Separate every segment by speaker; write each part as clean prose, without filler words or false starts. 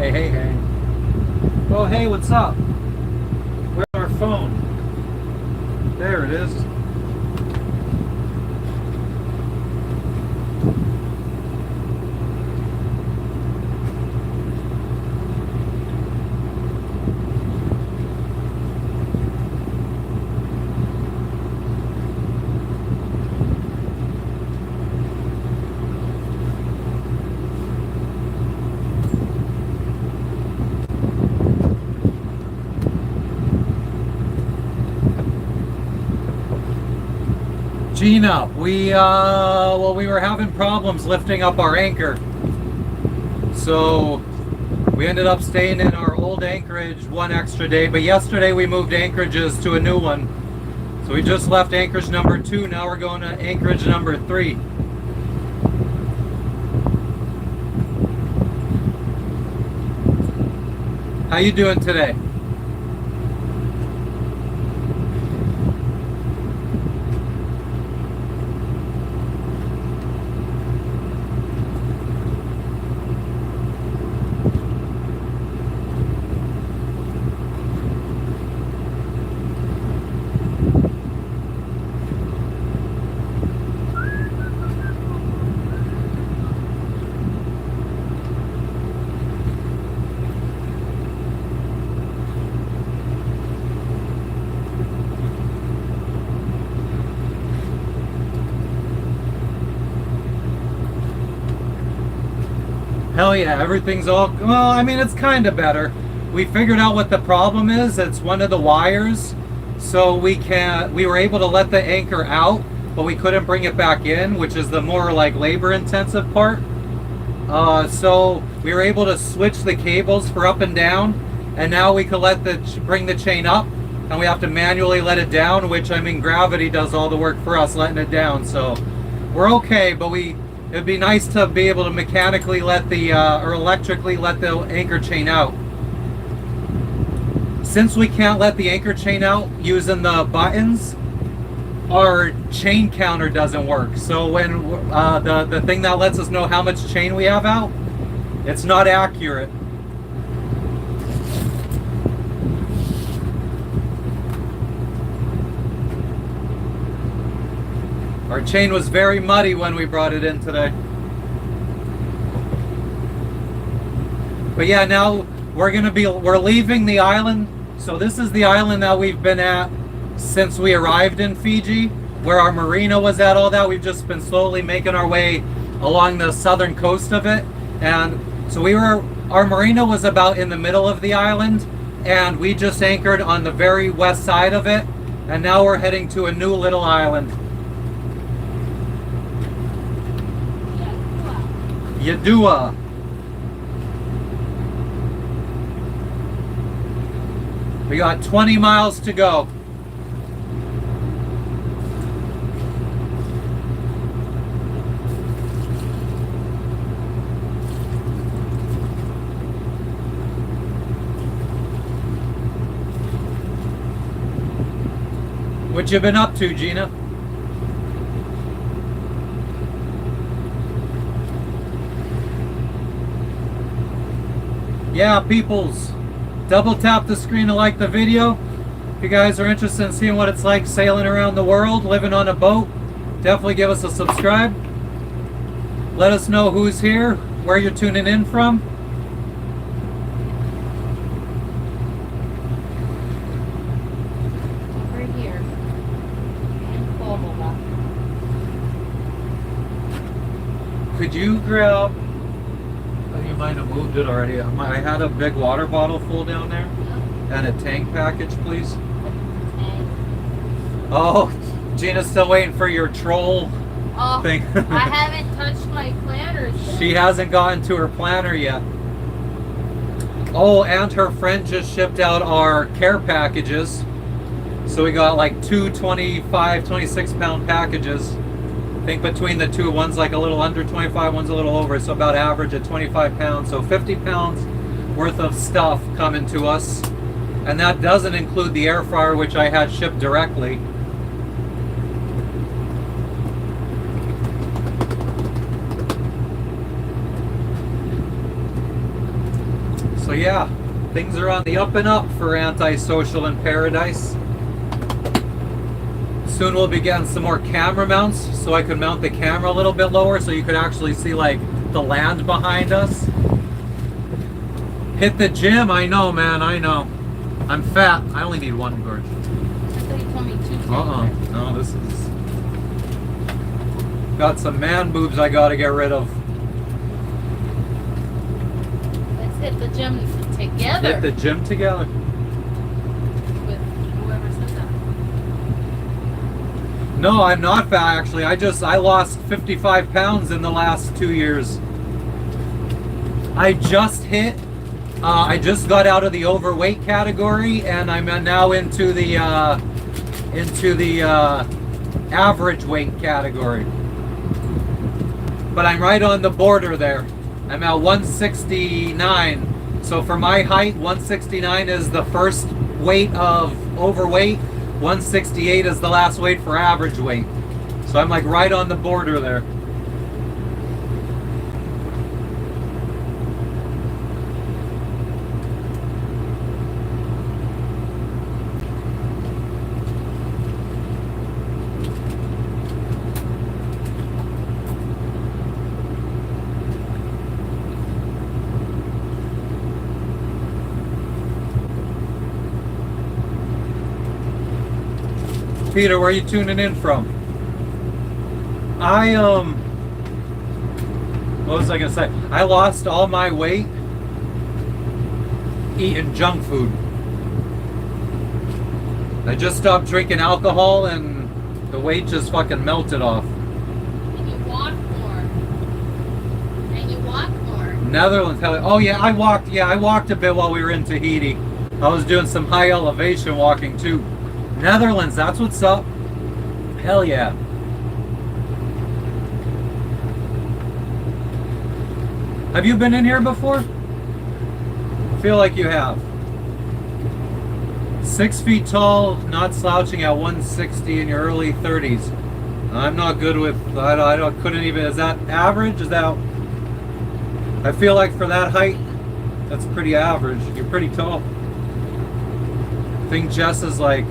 Speaker 1: Hey, hey, hey. Oh, hey, what's up? Where's our phone? There it is. Gina, we were having problems lifting up our anchor. So we ended up staying in our old anchorage one extra day, but yesterday we moved anchorages to a new one. So we just left anchorage number 2, now we're going to anchorage number 3. How you doing today? Hell yeah, everything's all, well, I mean, it's kind of better. We figured out what the problem is. It's one of the wires. So we were able to let the anchor out, but we couldn't bring it back in, which is the more like labor intensive part. So we were able to switch the cables for up and down, and now we can bring the chain up, and we have to manually let it down, which, I mean, gravity does all the work for us letting it down. So we're okay, but it'd be nice to be able to mechanically or electrically let the anchor chain out. Since we can't let the anchor chain out using the buttons, our chain counter doesn't work. So when the thing that lets us know how much chain we have out, it's not accurate. Our chain was very muddy when we brought it in today. But yeah, now we're leaving the island. So this is the island that we've been at since we arrived in Fiji, where our marina was at, all that. We've just been slowly making our way along the southern coast of it. And so our marina was about in the middle of the island, and we just anchored on the very west side of it. And now we're heading to a new little island. Yadua. We got 20 miles to go. What you been up to, Gina? Yeah, peoples, double tap the screen to like the video. If you guys are interested in seeing what it's like sailing around the world, living on a boat, definitely give us a subscribe. Let us know who's here, where you're tuning in from.
Speaker 2: Over here. And Florida.
Speaker 1: Could you grab, you might have moved it already. I had a big water bottle full down there. And a tank package, please.
Speaker 2: Okay.
Speaker 1: Oh, Gina's still waiting for your troll thing.
Speaker 2: I haven't touched my planners yet.
Speaker 1: She hasn't gotten to her planner yet. Oh, and her friend just shipped out our care packages. So we got like two 25, 26 pound packages. I think between the two, one's like a little under 25, one's a little over. So about average at 25 pounds. So 50 pounds worth of stuff coming to us. And that doesn't include the air fryer, which I had shipped directly. So yeah, things are on the up and up for Antisocial in Paradise. Soon we'll be getting some more camera mounts so I can mount the camera a little bit lower so you could actually see like the land behind us. Hit the gym, I know, man, I know. I'm fat. I only need one gorge.
Speaker 2: I thought you told me 2.
Speaker 1: No, this is... Got some man boobs I gotta get rid of.
Speaker 2: Let's hit the gym together.
Speaker 1: Hit the gym together.
Speaker 2: With whoever said that.
Speaker 1: No, I'm not fat actually. I lost 55 pounds in the last 2 years. I just got out of the overweight category and I'm now into the average weight category. But I'm right on the border there. I'm at 169. So for my height, 169 is the first weight of overweight. 168 is the last weight for average weight. So I'm like right on the border there. Peter, where are you tuning in from? What was I gonna say? I lost all my weight eating junk food. I just stopped drinking alcohol and the weight just fucking melted off.
Speaker 2: And you walk more. And you walk more.
Speaker 1: Netherlands, oh yeah, I walked a bit while we were in Tahiti. I was doing some high elevation walking too. Netherlands, that's what's up. Hell yeah. Have you been in here before? I feel like you have. 6 feet tall, not slouching at 160 in your early 30s. I'm not good with, couldn't even, is that average? Is that, I feel like for that height, that's pretty average. You're pretty tall. I think Jess is like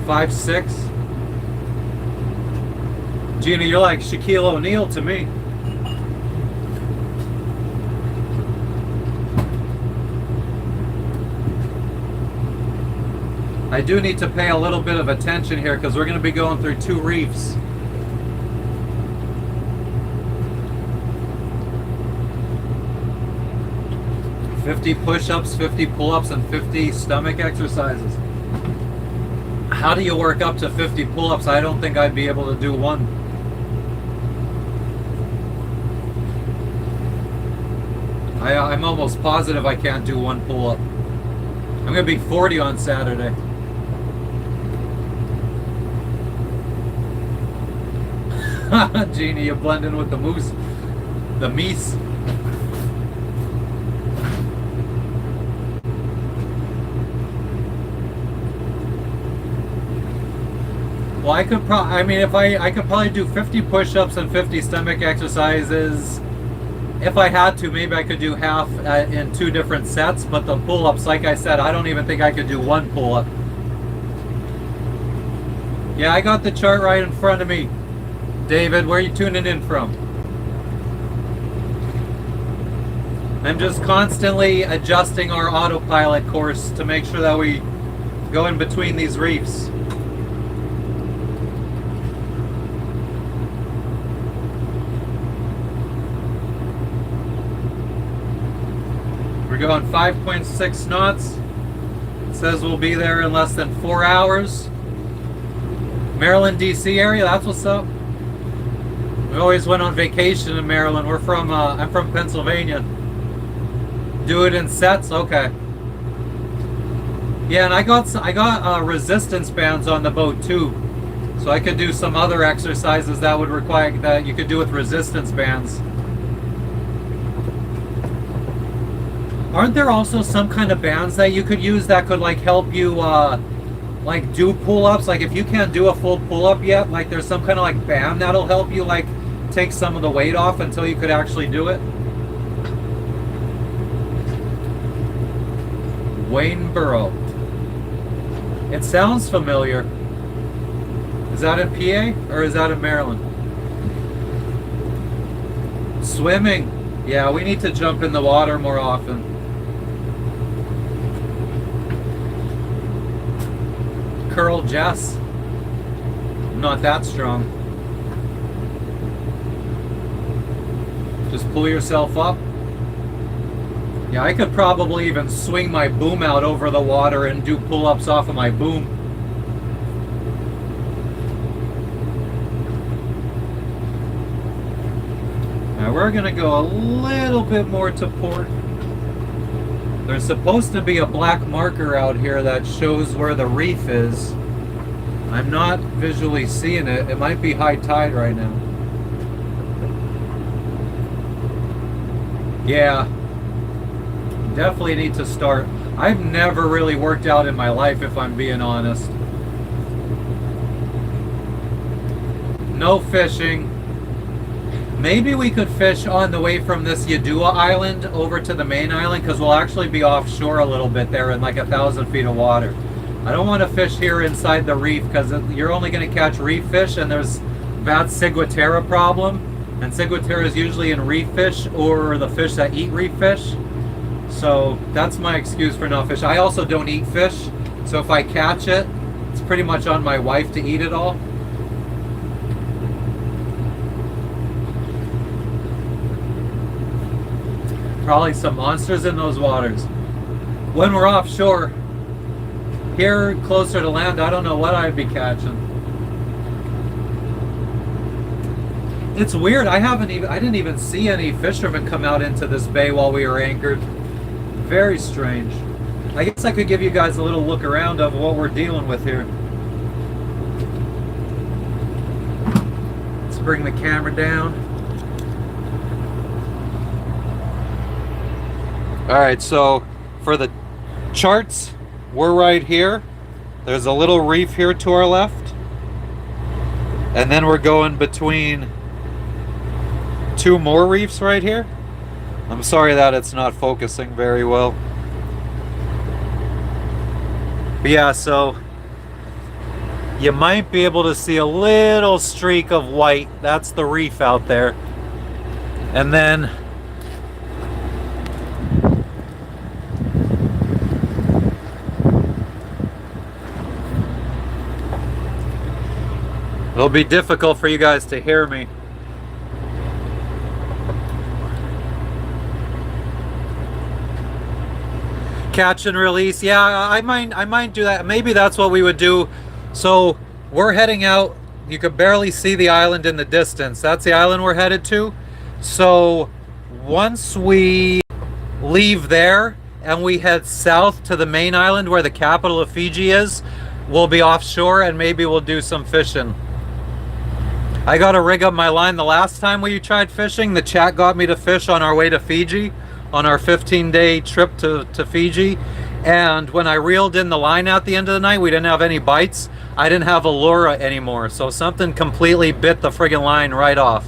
Speaker 1: 5'6". Gina, you're like Shaquille O'Neal to me. I do need to pay a little bit of attention here because we're going to be going through 2 reefs. "50 push-ups, 50 pull-ups, and 50 stomach exercises." How do you work up to 50 pull-ups? I don't think I'd be able to do one. I'm almost positive I can't do one pull-up. I'm going to be 40 on Saturday. Jeannie, you blend in with the moose. The meese. Well, I could I could probably do 50 push-ups and 50 stomach exercises. If I had to, maybe I could do half in 2 different sets, but the pull-ups, like I said, I don't even think I could do one pull-up. Yeah, I got the chart right in front of me. David, where are you tuning in from? I'm just constantly adjusting our autopilot course to make sure that we go in between these reefs. We're going 5.6 knots. It says we'll be there in less than 4 hours. Maryland, DC area, that's what's up. We always went on vacation in Maryland. We're from, I'm from Pennsylvania. Do it in sets, okay. Yeah, and I got resistance bands on the boat too, so I could do some other exercises that would require that you could do with resistance bands. Aren't there also some kind of bands that you could use that could like help you like do pull-ups? Like if you can't do a full pull-up yet, like there's some kind of like band that'll help you like take some of the weight off until you could actually do it. Waynesboro. It sounds familiar. Is that in PA or is that in Maryland? Swimming. Yeah, we need to jump in the water more often. Curl Jess. Not that strong. Just pull yourself up. Yeah, I could probably even swing my boom out over the water and do pull-ups off of my boom. Now we're gonna go a little bit more to port. There's supposed to be a black marker out here that shows where the reef is. I'm not visually seeing it. It might be high tide right now. Yeah. Definitely need to start. I've never really worked out in my life, if I'm being honest. No fishing. Maybe we could fish on the way from this Yadua Island over to the main island, because we'll actually be offshore a little bit there in like 1,000 feet of water. I don't want to fish here inside the reef because you're only going to catch reef fish, and there's bad ciguatera problem. And ciguatera is usually in reef fish or the fish that eat reef fish. So that's my excuse for not fishing. I also don't eat fish, so if I catch it, it's pretty much on my wife to eat it all. Probably some monsters in those waters. When we're offshore, here closer to land, I don't know what I'd be catching. It's weird, I didn't even see any fishermen come out into this bay while we were anchored. Very strange. I guess I could give you guys a little look around of what we're dealing with here. Let's bring the camera down. Alright, so for the charts, we're right here. There's a little reef here to our left. And then we're going between two more reefs right here. I'm sorry that it's not focusing very well. But yeah, so you might be able to see a little streak of white. That's the reef out there. And then it'll be difficult for you guys to hear me. Catch and release. Yeah, I might do that. Maybe that's what we would do. So we're heading out. You could barely see the island in the distance. That's the island we're headed to. So once we leave there and we head south to the main island where the capital of Fiji is, we'll be offshore and maybe we'll do some fishing. I got to rig up my line. The last time we tried fishing, the chat got me to fish on our way to Fiji, on our 15-day trip to Fiji. And when I reeled in the line at the end of the night, we didn't have any bites. I didn't have a lure anymore. So something completely bit the friggin' line right off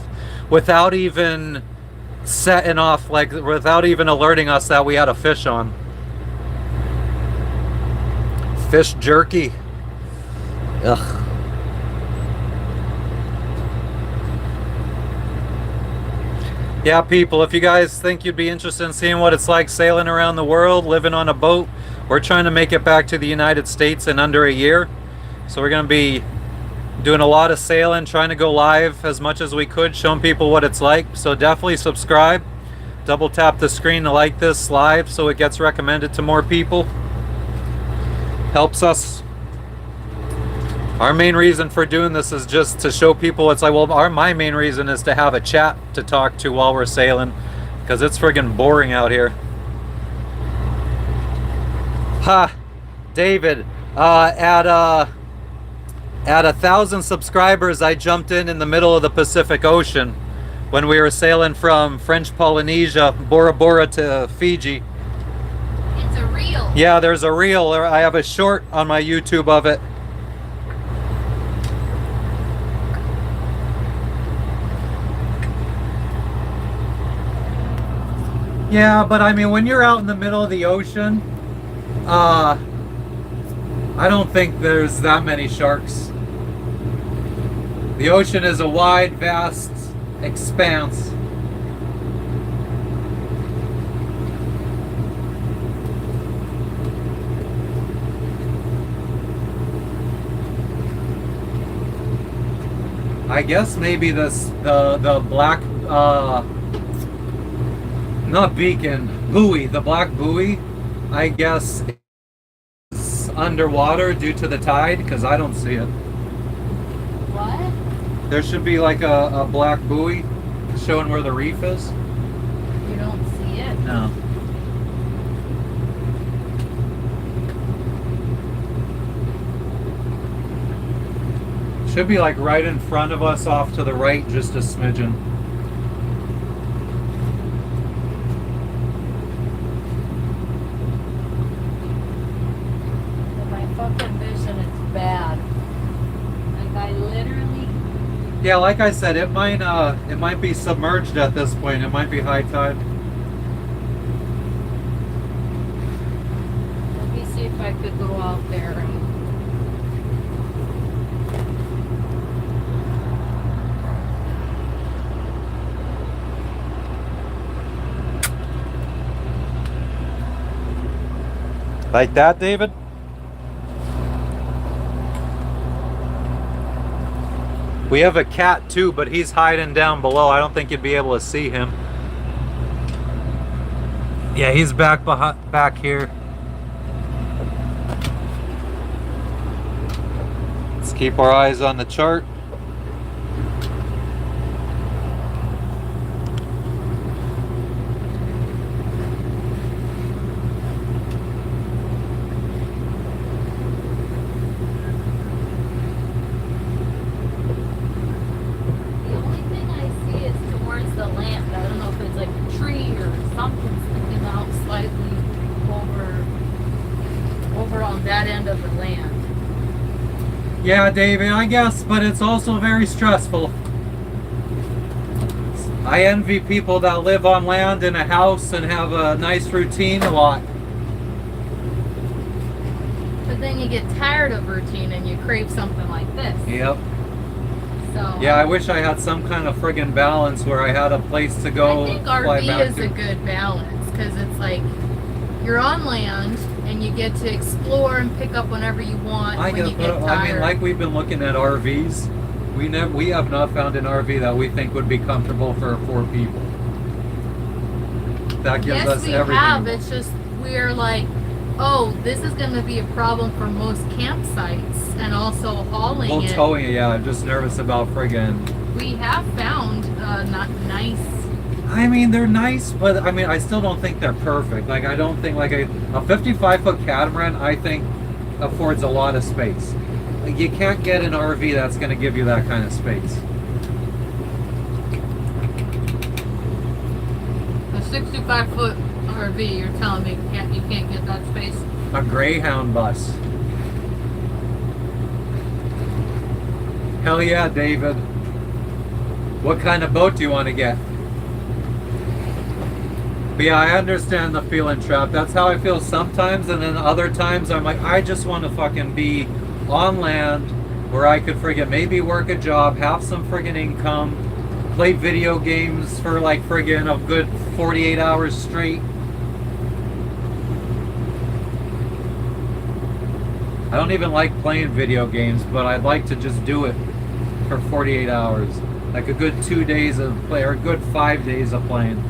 Speaker 1: without even setting off, like without even alerting us that we had a fish on. Fish jerky. Ugh. Yeah, people, if you guys think you'd be interested in seeing what it's like sailing around the world, living on a boat, we're trying to make it back to the United States in under a year. So we're going to be doing a lot of sailing, trying to go live as much as we could, showing people what it's like. So definitely subscribe. Double tap the screen to like this live so it gets recommended to more people. Helps us. Our main reason for doing this is just to show people. It's like, well, my main reason is to have a chat to talk to while we're sailing, because it's friggin' boring out here. Ha, David, at 1,000 subscribers, I jumped in the middle of the Pacific Ocean when we were sailing from French Polynesia, Bora Bora to Fiji.
Speaker 2: It's a reel.
Speaker 1: Yeah, there's a reel. I have a short on my YouTube of it. Yeah, but I mean, when you're out in the middle of the ocean, I don't think there's that many sharks. The ocean is a wide, vast expanse. I guess maybe the black not beacon, buoy, the black buoy, I guess is underwater due to the tide, because I don't see it.
Speaker 2: What?
Speaker 1: There should be like a black buoy showing where the reef is.
Speaker 2: You don't see it?
Speaker 1: No. Should be like right in front of us off to the right, just a smidgen.
Speaker 2: In my fucking vision, it's bad. Like I literally.
Speaker 1: Yeah, like I said, it might be submerged at this point. It might be high tide.
Speaker 2: Let me see if I could go out there and.
Speaker 1: Like that, David? We have a cat too, but he's hiding down below. I don't think you'd be able to see him. Yeah, he's back here. Let's keep our eyes on the chart.
Speaker 2: The only thing I see is towards the land. I don't know if it's like a tree or something sticking out slightly over on that end of the land.
Speaker 1: Yeah, David, I guess, but it's also very stressful. I envy people that live on land in a house and have a nice routine a lot.
Speaker 2: But then you get tired of routine and you crave something like this.
Speaker 1: Yep.
Speaker 2: So
Speaker 1: Yeah, I wish I had some kind of friggin' balance where I had a place to go
Speaker 2: I think
Speaker 1: fly
Speaker 2: RV
Speaker 1: back
Speaker 2: is
Speaker 1: to.
Speaker 2: a good balance because it's like you're on land and you get to explore and pick up whenever you want when you get tired.
Speaker 1: I mean, like we've been looking at RVs, we have not found an RV that we think would be comfortable for 4 people. That gives
Speaker 2: yes,
Speaker 1: us
Speaker 2: we
Speaker 1: everything.
Speaker 2: have. It's just we're like, oh, this is going to be a problem for most campsites and also hauling
Speaker 1: Well,
Speaker 2: it.
Speaker 1: towing it, yeah. I'm just nervous about friggin'.
Speaker 2: We have found not nice.
Speaker 1: I mean, they're nice, but I mean, I still don't think they're perfect. Like, I don't think like a 55-foot catamaran, I think, affords a lot of space. Like, you can't get an RV that's going to give you that kind of space.
Speaker 2: A 65-foot RV, you're telling me you can't get that space?
Speaker 1: A Greyhound bus. Hell yeah, David. What kind of boat do you want to get? But yeah, I understand the feeling trap. That's how I feel sometimes, and then other times I'm like, I just want to fucking be on land where I could friggin' maybe work a job, have some friggin' income, play video games for like friggin' a good 48 hours straight. I don't even like playing video games, but I'd like to just do it for 48 hours. Like a good 2 days of play, or a good 5 days of playing.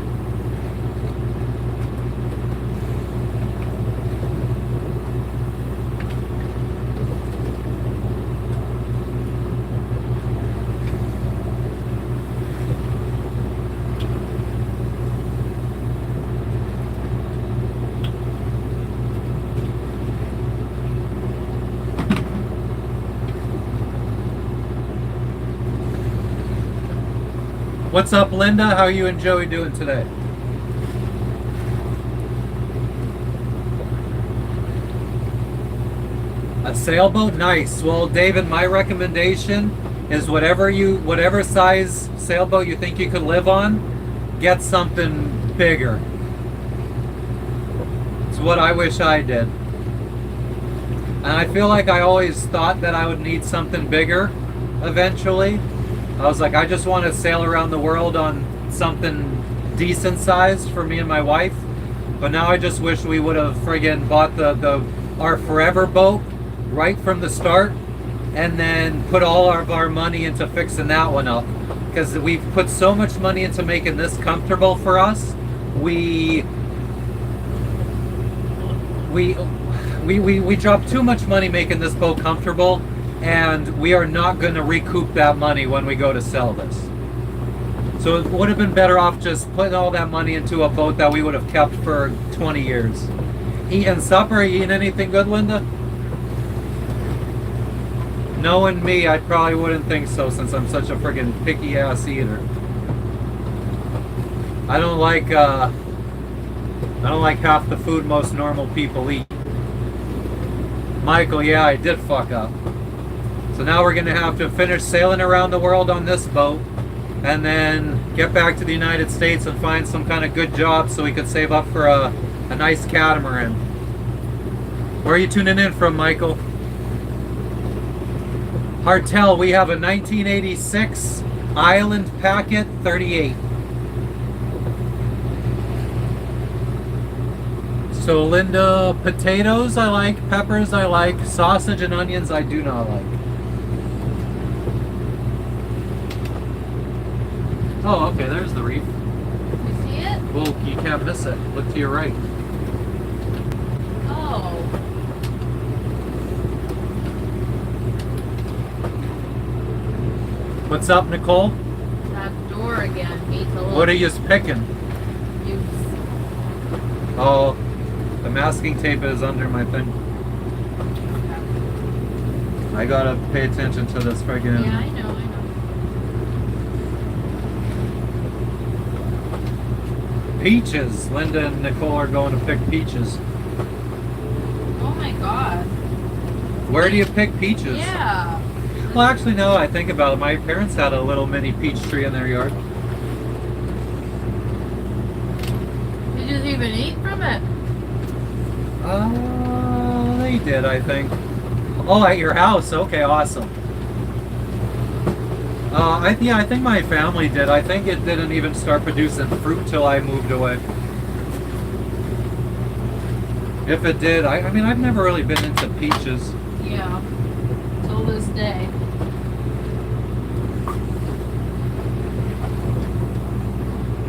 Speaker 1: What's up, Linda? How are you and Joey doing today? A sailboat? Nice. Well, David, my recommendation is whatever size sailboat you think you could live on, get something bigger. It's what I wish I did. And I feel like I always thought that I would need something bigger eventually. I was like, I just want to sail around the world on something decent sized for me and my wife. But now I just wish we would have friggin' bought our forever boat right from the start, and then put all of our money into fixing that one up. Because we've put so much money into making this comfortable for us. We dropped too much money making this boat comfortable, and we are not going to recoup that money when we go to sell this. So it would have been better off just putting all that money into a boat that we would have kept for 20 years. Eating supper, eating anything good, Linda? Knowing me, I probably wouldn't think so, since I'm such a friggin' picky ass eater. I don't like half the food most normal people eat. Michael, yeah, I did fuck up. So now we're gonna have to finish sailing around the world on this boat, and then get back to the United States and find some kind of good job so we could save up for a nice catamaran. Where are you tuning in from, Michael? Hartel, we have a 1986 Island Packet 38. So Linda, potatoes I like, peppers I like, sausage and onions I do not like. Oh, okay, there's the reef.
Speaker 2: You see it?
Speaker 1: Well, you can't miss it. Look to your right.
Speaker 2: Oh.
Speaker 1: What's up, Nicole?
Speaker 2: That door again needs a little
Speaker 1: What are you picking?
Speaker 2: use.
Speaker 1: Oh, the masking tape is under my thing. I gotta pay attention to this friggin'.
Speaker 2: Yeah, I know.
Speaker 1: Peaches. Linda and Nicole are going to pick peaches.
Speaker 2: Oh my god.
Speaker 1: Where do you pick peaches?
Speaker 2: Yeah.
Speaker 1: Well, actually, now that I think about it, my parents had a little mini peach tree in their yard.
Speaker 2: Did you even eat from it?
Speaker 1: They did, I think. Oh, at your house. Okay, awesome. Yeah, I think my family did. I think it didn't even start producing fruit till I moved away. If it did, I mean, I've never really been into peaches.
Speaker 2: Yeah. Till this day.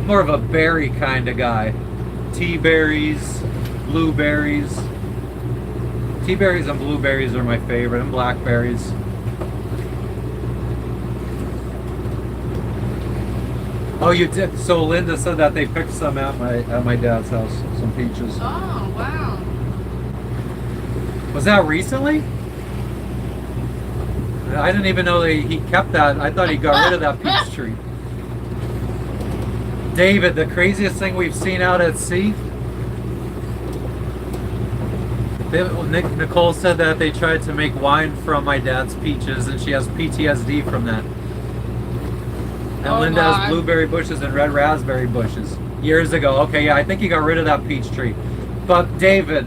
Speaker 1: More of a berry kind of guy. Tea berries, blueberries. Tea berries and blueberries are my favorite, and blackberries. Oh, you did. So Linda said that they picked some at my dad's house, some peaches.
Speaker 2: Oh, wow.
Speaker 1: Was that recently? I didn't even know he kept that. I thought he got rid of that peach tree. David, the craziest thing we've seen out at sea? Nicole said that they tried to make wine from my dad's peaches, and she has PTSD from that. And Linda has blueberry bushes and red raspberry bushes. Years ago. Okay, yeah, I think he got rid of that peach tree. But David,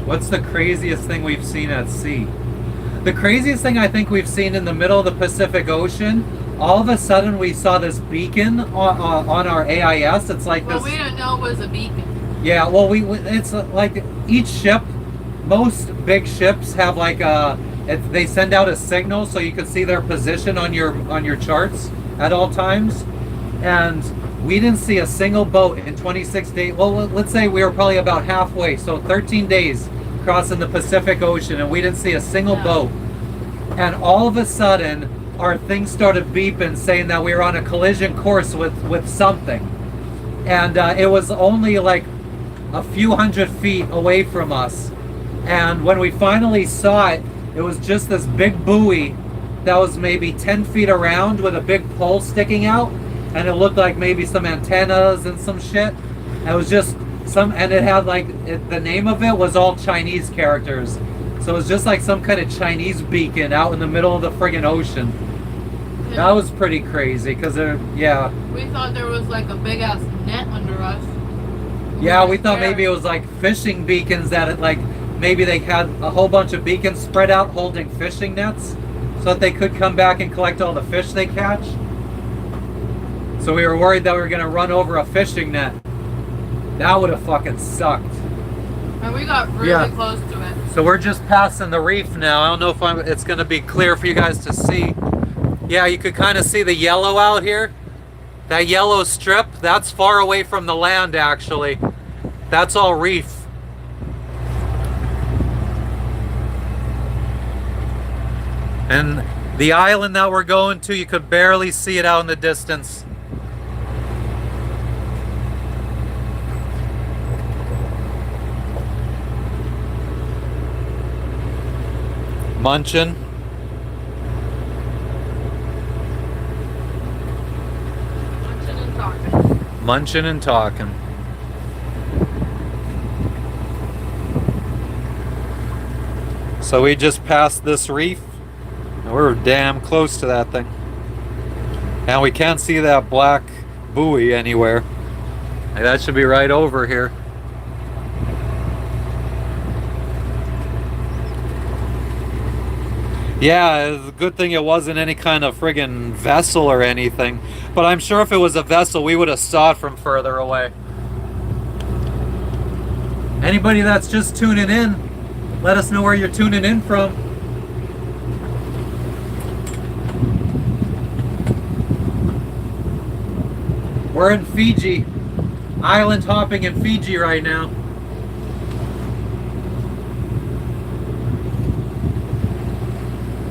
Speaker 1: what's the craziest thing we've seen at sea? The craziest thing I think we've seen in the middle of the Pacific Ocean, all of a sudden we saw this beacon on our AIS. It's like
Speaker 2: Well,
Speaker 1: this.
Speaker 2: we didn't know it was a beacon.
Speaker 1: Yeah, well, it's like each ship, most big ships have like they send out a signal so you can see their position on your charts at all times. And we didn't see a single boat in 26 days. Well, let's say we were probably about halfway, so 13 days crossing the Pacific Ocean, and we didn't see a single boat. And all of a sudden, our thing started beeping saying that we were on a collision course with something. And it was only like a few hundred feet away from us. And when we finally saw it, it was just this big buoy that was maybe 10 feet around with a big pole sticking out. And it looked like maybe some antennas and some shit. And it was just and it had like, the name of it was all Chinese characters. So it was just like some kind of Chinese beacon out in the middle of the friggin' ocean.
Speaker 2: Yeah.
Speaker 1: That was pretty crazy, because yeah.
Speaker 2: We thought there was like a big ass net under us.
Speaker 1: Yeah, we thought maybe it was like fishing beacons that it like maybe they had a whole bunch of beacons spread out holding fishing nets so that they could come back and collect all the fish they catch. So we were worried that we were gonna run over a fishing net. That would have fucking sucked.
Speaker 2: And we got really close to it.
Speaker 1: So we're just passing the reef now. I don't know if it's gonna be clear for you guys to see. Yeah, you could kind of see the yellow out here. That yellow strip, that's far away from the land actually. That's all reef. And the island that we're going to, you could barely see it out in the distance. Munching.
Speaker 2: Munching and talking.
Speaker 1: Munching and talking. So we just passed this reef. We're damn close to that thing. And we can't see that black buoy anywhere. That should be right over here. Yeah, it's a good thing it wasn't any kind of friggin' vessel or anything. But I'm sure if it was a vessel, we would have saw it from further away. Anybody that's just tuning in, let us know where you're tuning in from. We're in Fiji. Island hopping in Fiji right now.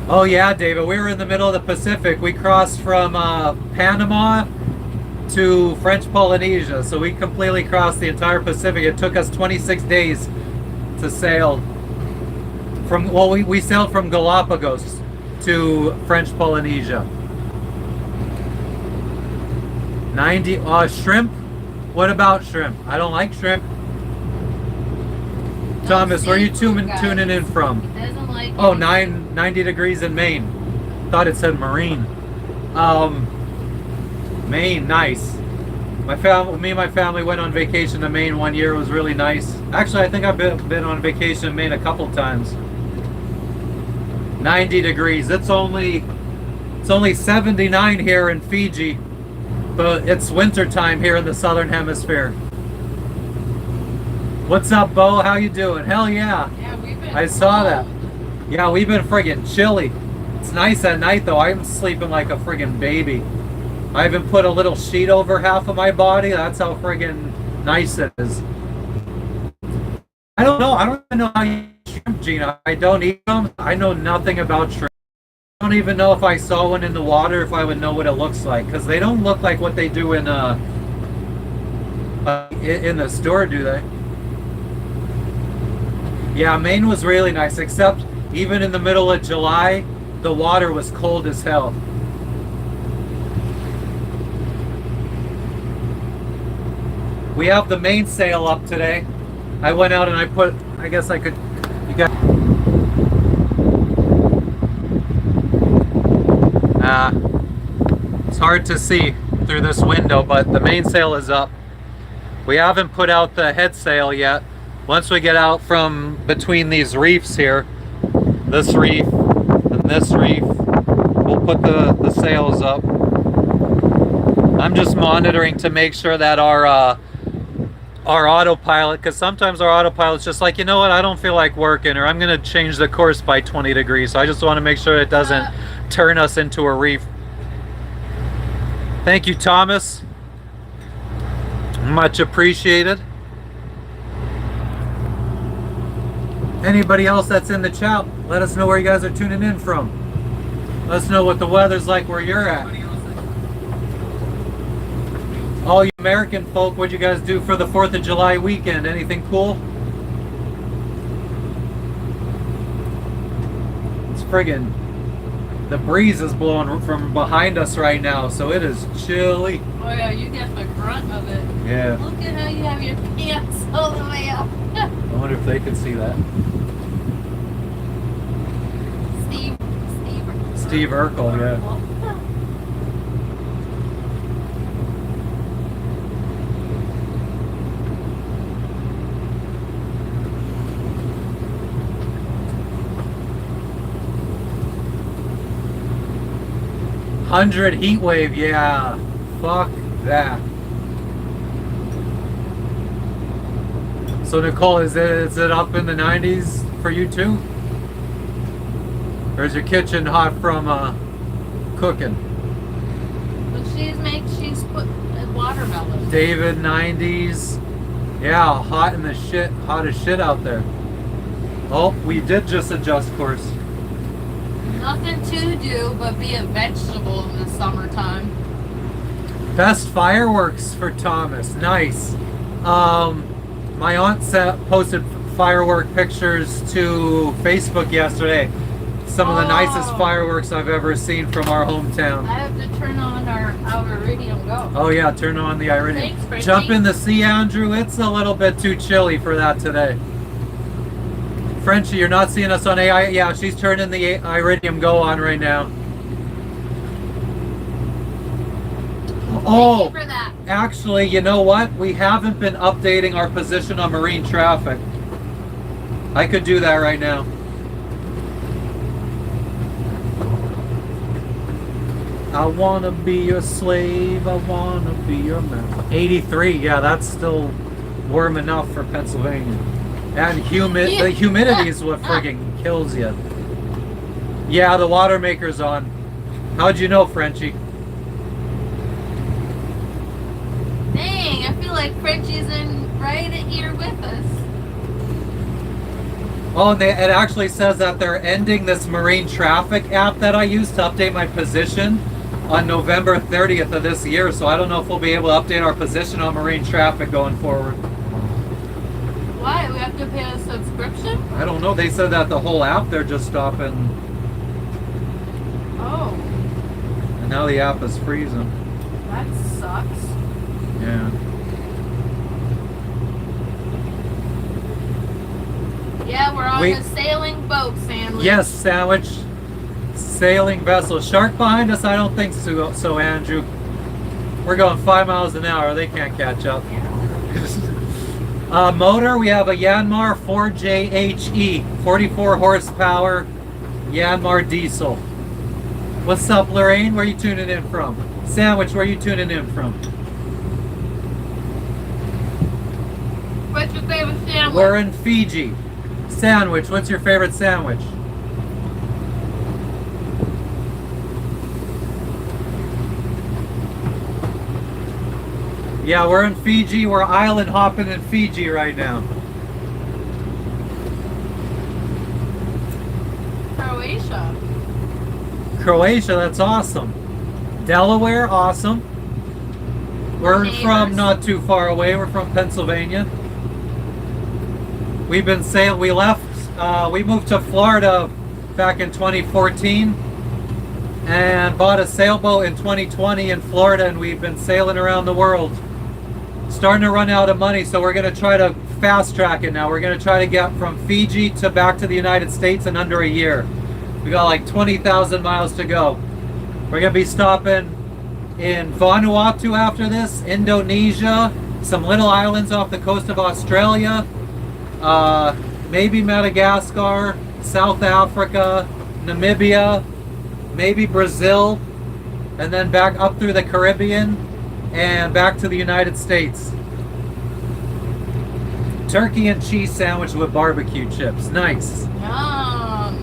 Speaker 1: Oh yeah, David, we were in the middle of the Pacific. We crossed from Panama to French Polynesia. So we completely crossed the entire Pacific. It took us 26 days to sail. We sailed from Galapagos to French Polynesia. 90, shrimp? What about shrimp? I don't like shrimp. Thomas, where are you tuning in from?
Speaker 2: He doesn't like
Speaker 1: Oh, 90 degrees in Maine. Thought it said marine. Maine, nice. Me and my family went on vacation to Maine one year. It was really nice. Actually, I think I've been on vacation in Maine a couple times. 90 degrees. It's only 79 here in Fiji, but it's winter time here in the southern hemisphere. What's up, Bo? How you doing? Hell yeah.
Speaker 2: Yeah, we've been
Speaker 1: I saw that. Yeah, we've been friggin' chilly. It's nice at night though. I'm sleeping like a friggin' baby. I even put a little sheet over half of my body. That's how friggin' nice it is. I don't know. I don't even know how you eat shrimp, Gina. I don't eat them. I know nothing about shrimp. I don't even know if I saw one in the water if I would know what it looks like, because they don't look like what they do in the store, do they? Yeah, Maine was really nice, except even in the middle of July, the water was cold as hell. We have the mainsail up today. I went out and I guess I could, you got, it's hard to see through this window, but the mainsail is up. We haven't put out the head sail yet. Once we get out from between these reefs here, this reef and this reef, we'll put the sails up. I'm just monitoring to make sure that our autopilot, because sometimes our autopilot's just like, you know what, I don't feel like working, or I'm gonna change the course by 20 degrees. So I just want to make sure it doesn't turn us into a reef. Thank you, Thomas. Much appreciated. Anybody else that's in the chat, let us know where you guys are tuning in from. Let us know what the weather's like where you're at. All you American folk, what'd you guys do for the 4th of July weekend? Anything cool? It's friggin', the breeze is blowing from behind us right now, so it is chilly.
Speaker 2: Oh yeah, you get the grunt of it.
Speaker 1: Yeah.
Speaker 2: Look at how you have your pants all the way up.
Speaker 1: I wonder if they can see that. Steve Urkel, yeah. 100 heat wave, yeah. Fuck that. So Nicole, is it up in the 90s for you too? Or is your kitchen hot from cooking?
Speaker 2: But she's put watermelon.
Speaker 1: David, 90s. Yeah, hot as shit out there. Oh, we did just adjust course.
Speaker 2: Nothing to do but be a vegetable in the summertime.
Speaker 1: Best fireworks for Thomas. Nice. My aunt posted firework pictures to Facebook yesterday. Some of the nicest fireworks I've ever seen from our hometown.
Speaker 2: I have to turn on our Iridium Go.
Speaker 1: Oh yeah, turn on the Iridium.
Speaker 2: Thanks, Frankie.
Speaker 1: Jump in the sea, Andrew. It's a little bit too chilly for that today. Frenchie, you're not seeing us on AI? Yeah, she's turning the Iridium Go on right now. Oh,
Speaker 2: Thank you for that.
Speaker 1: actually, you know what? We haven't been updating our position on marine traffic. I could do that right now. I wanna be your slave, I wanna be your man. 83, yeah, that's still warm enough for Pennsylvania. And the humidity is what friggin' kills you. Yeah, the water maker's on. How'd you know, Frenchie?
Speaker 2: Dang, I feel like Frenchie's right here with us.
Speaker 1: Oh, and it actually says that they're ending this marine traffic app that I use to update my position on November 30th of this year, so I don't know if we'll be able to update our position on marine traffic going forward.
Speaker 2: Why? We have to pay a subscription?
Speaker 1: I don't know. They said that the whole app they're just stopping,
Speaker 2: Oh,
Speaker 1: and now the app is freezing.
Speaker 2: that sucks.
Speaker 1: Yeah.
Speaker 2: Yeah, we're on a sailing boat, Sandwich.
Speaker 1: Yes, Sandwich. Sailing vessel. Shark behind us? I don't think so, Andrew. We're going 5 miles an hour. They can't catch up. Motor, we have a Yanmar 4JHE, 44 horsepower Yanmar diesel. What's up, Lorraine? Where are you tuning in from? Sandwich, where are you tuning in from?
Speaker 2: What's your favorite sandwich?
Speaker 1: We're in Fiji. Sandwich, what's your favorite sandwich? Yeah, we're in Fiji. We're island hopping in Fiji right now.
Speaker 2: Croatia.
Speaker 1: Croatia, that's awesome. Delaware, awesome. We're from not too far away. We're from Pennsylvania. We've been sailing. We moved to Florida back in 2014 and bought a sailboat in 2020 in Florida, and we've been sailing around the world. Starting to run out of money, so we're going to try to fast track it now. We're going to try to get from Fiji to back to the United States in under a year. We got like 20,000 miles to go. We're going to be stopping in Vanuatu after this, Indonesia, some little islands off the coast of Australia, maybe Madagascar, South Africa, Namibia, maybe Brazil, and then back up through the Caribbean and back to the United States. Turkey and cheese sandwich with barbecue chips. Nice.
Speaker 2: Yum.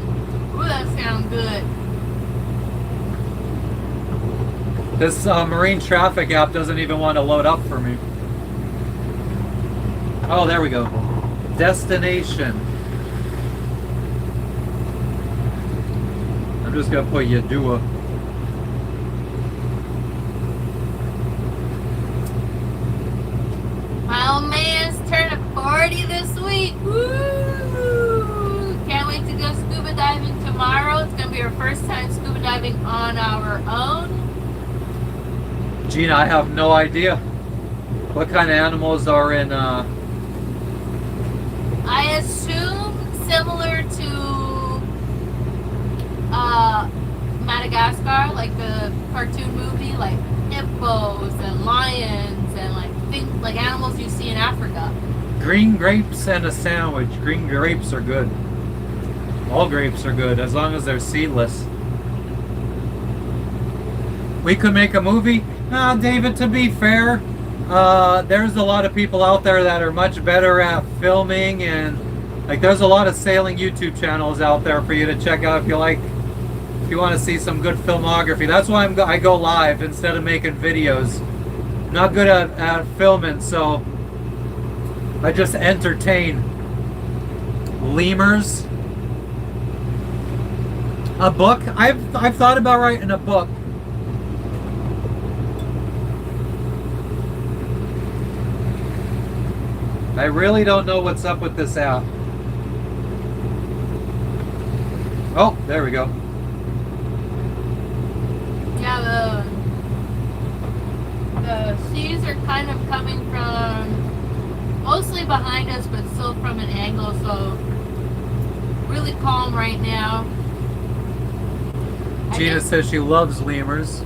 Speaker 2: Ooh, that sounds good.
Speaker 1: This marine traffic app doesn't even want to load up for me. Oh, there we go. Destination. I'm just going to put Yadua.
Speaker 2: My old man's turning 40 this week. Woo! Can't wait to go scuba diving tomorrow. It's going to be our first time scuba diving on our own.
Speaker 1: Gina, I have no idea. What kind of animals are in...
Speaker 2: I assume similar to Madagascar, like the cartoon movie, like hippos and lions and like things like animals you see in Africa.
Speaker 1: Green grapes and a sandwich. Green grapes are good. All grapes are good as long as they're seedless. We could make a movie. David, to be fair, there's a lot of people out there that are much better at filming, and like there's a lot of sailing YouTube channels out there for you to check out if you like. If you want to see some good filmography, that's why I go live instead of making videos. I'm not good at filming, so I just entertain. Lemurs. A book? I've thought about writing a book. I really don't know what's up with this app. Oh, there we go.
Speaker 2: Yeah, the seas are kind of coming from mostly behind us, but still from an angle, so really calm right now.
Speaker 1: Gina says she loves lemurs.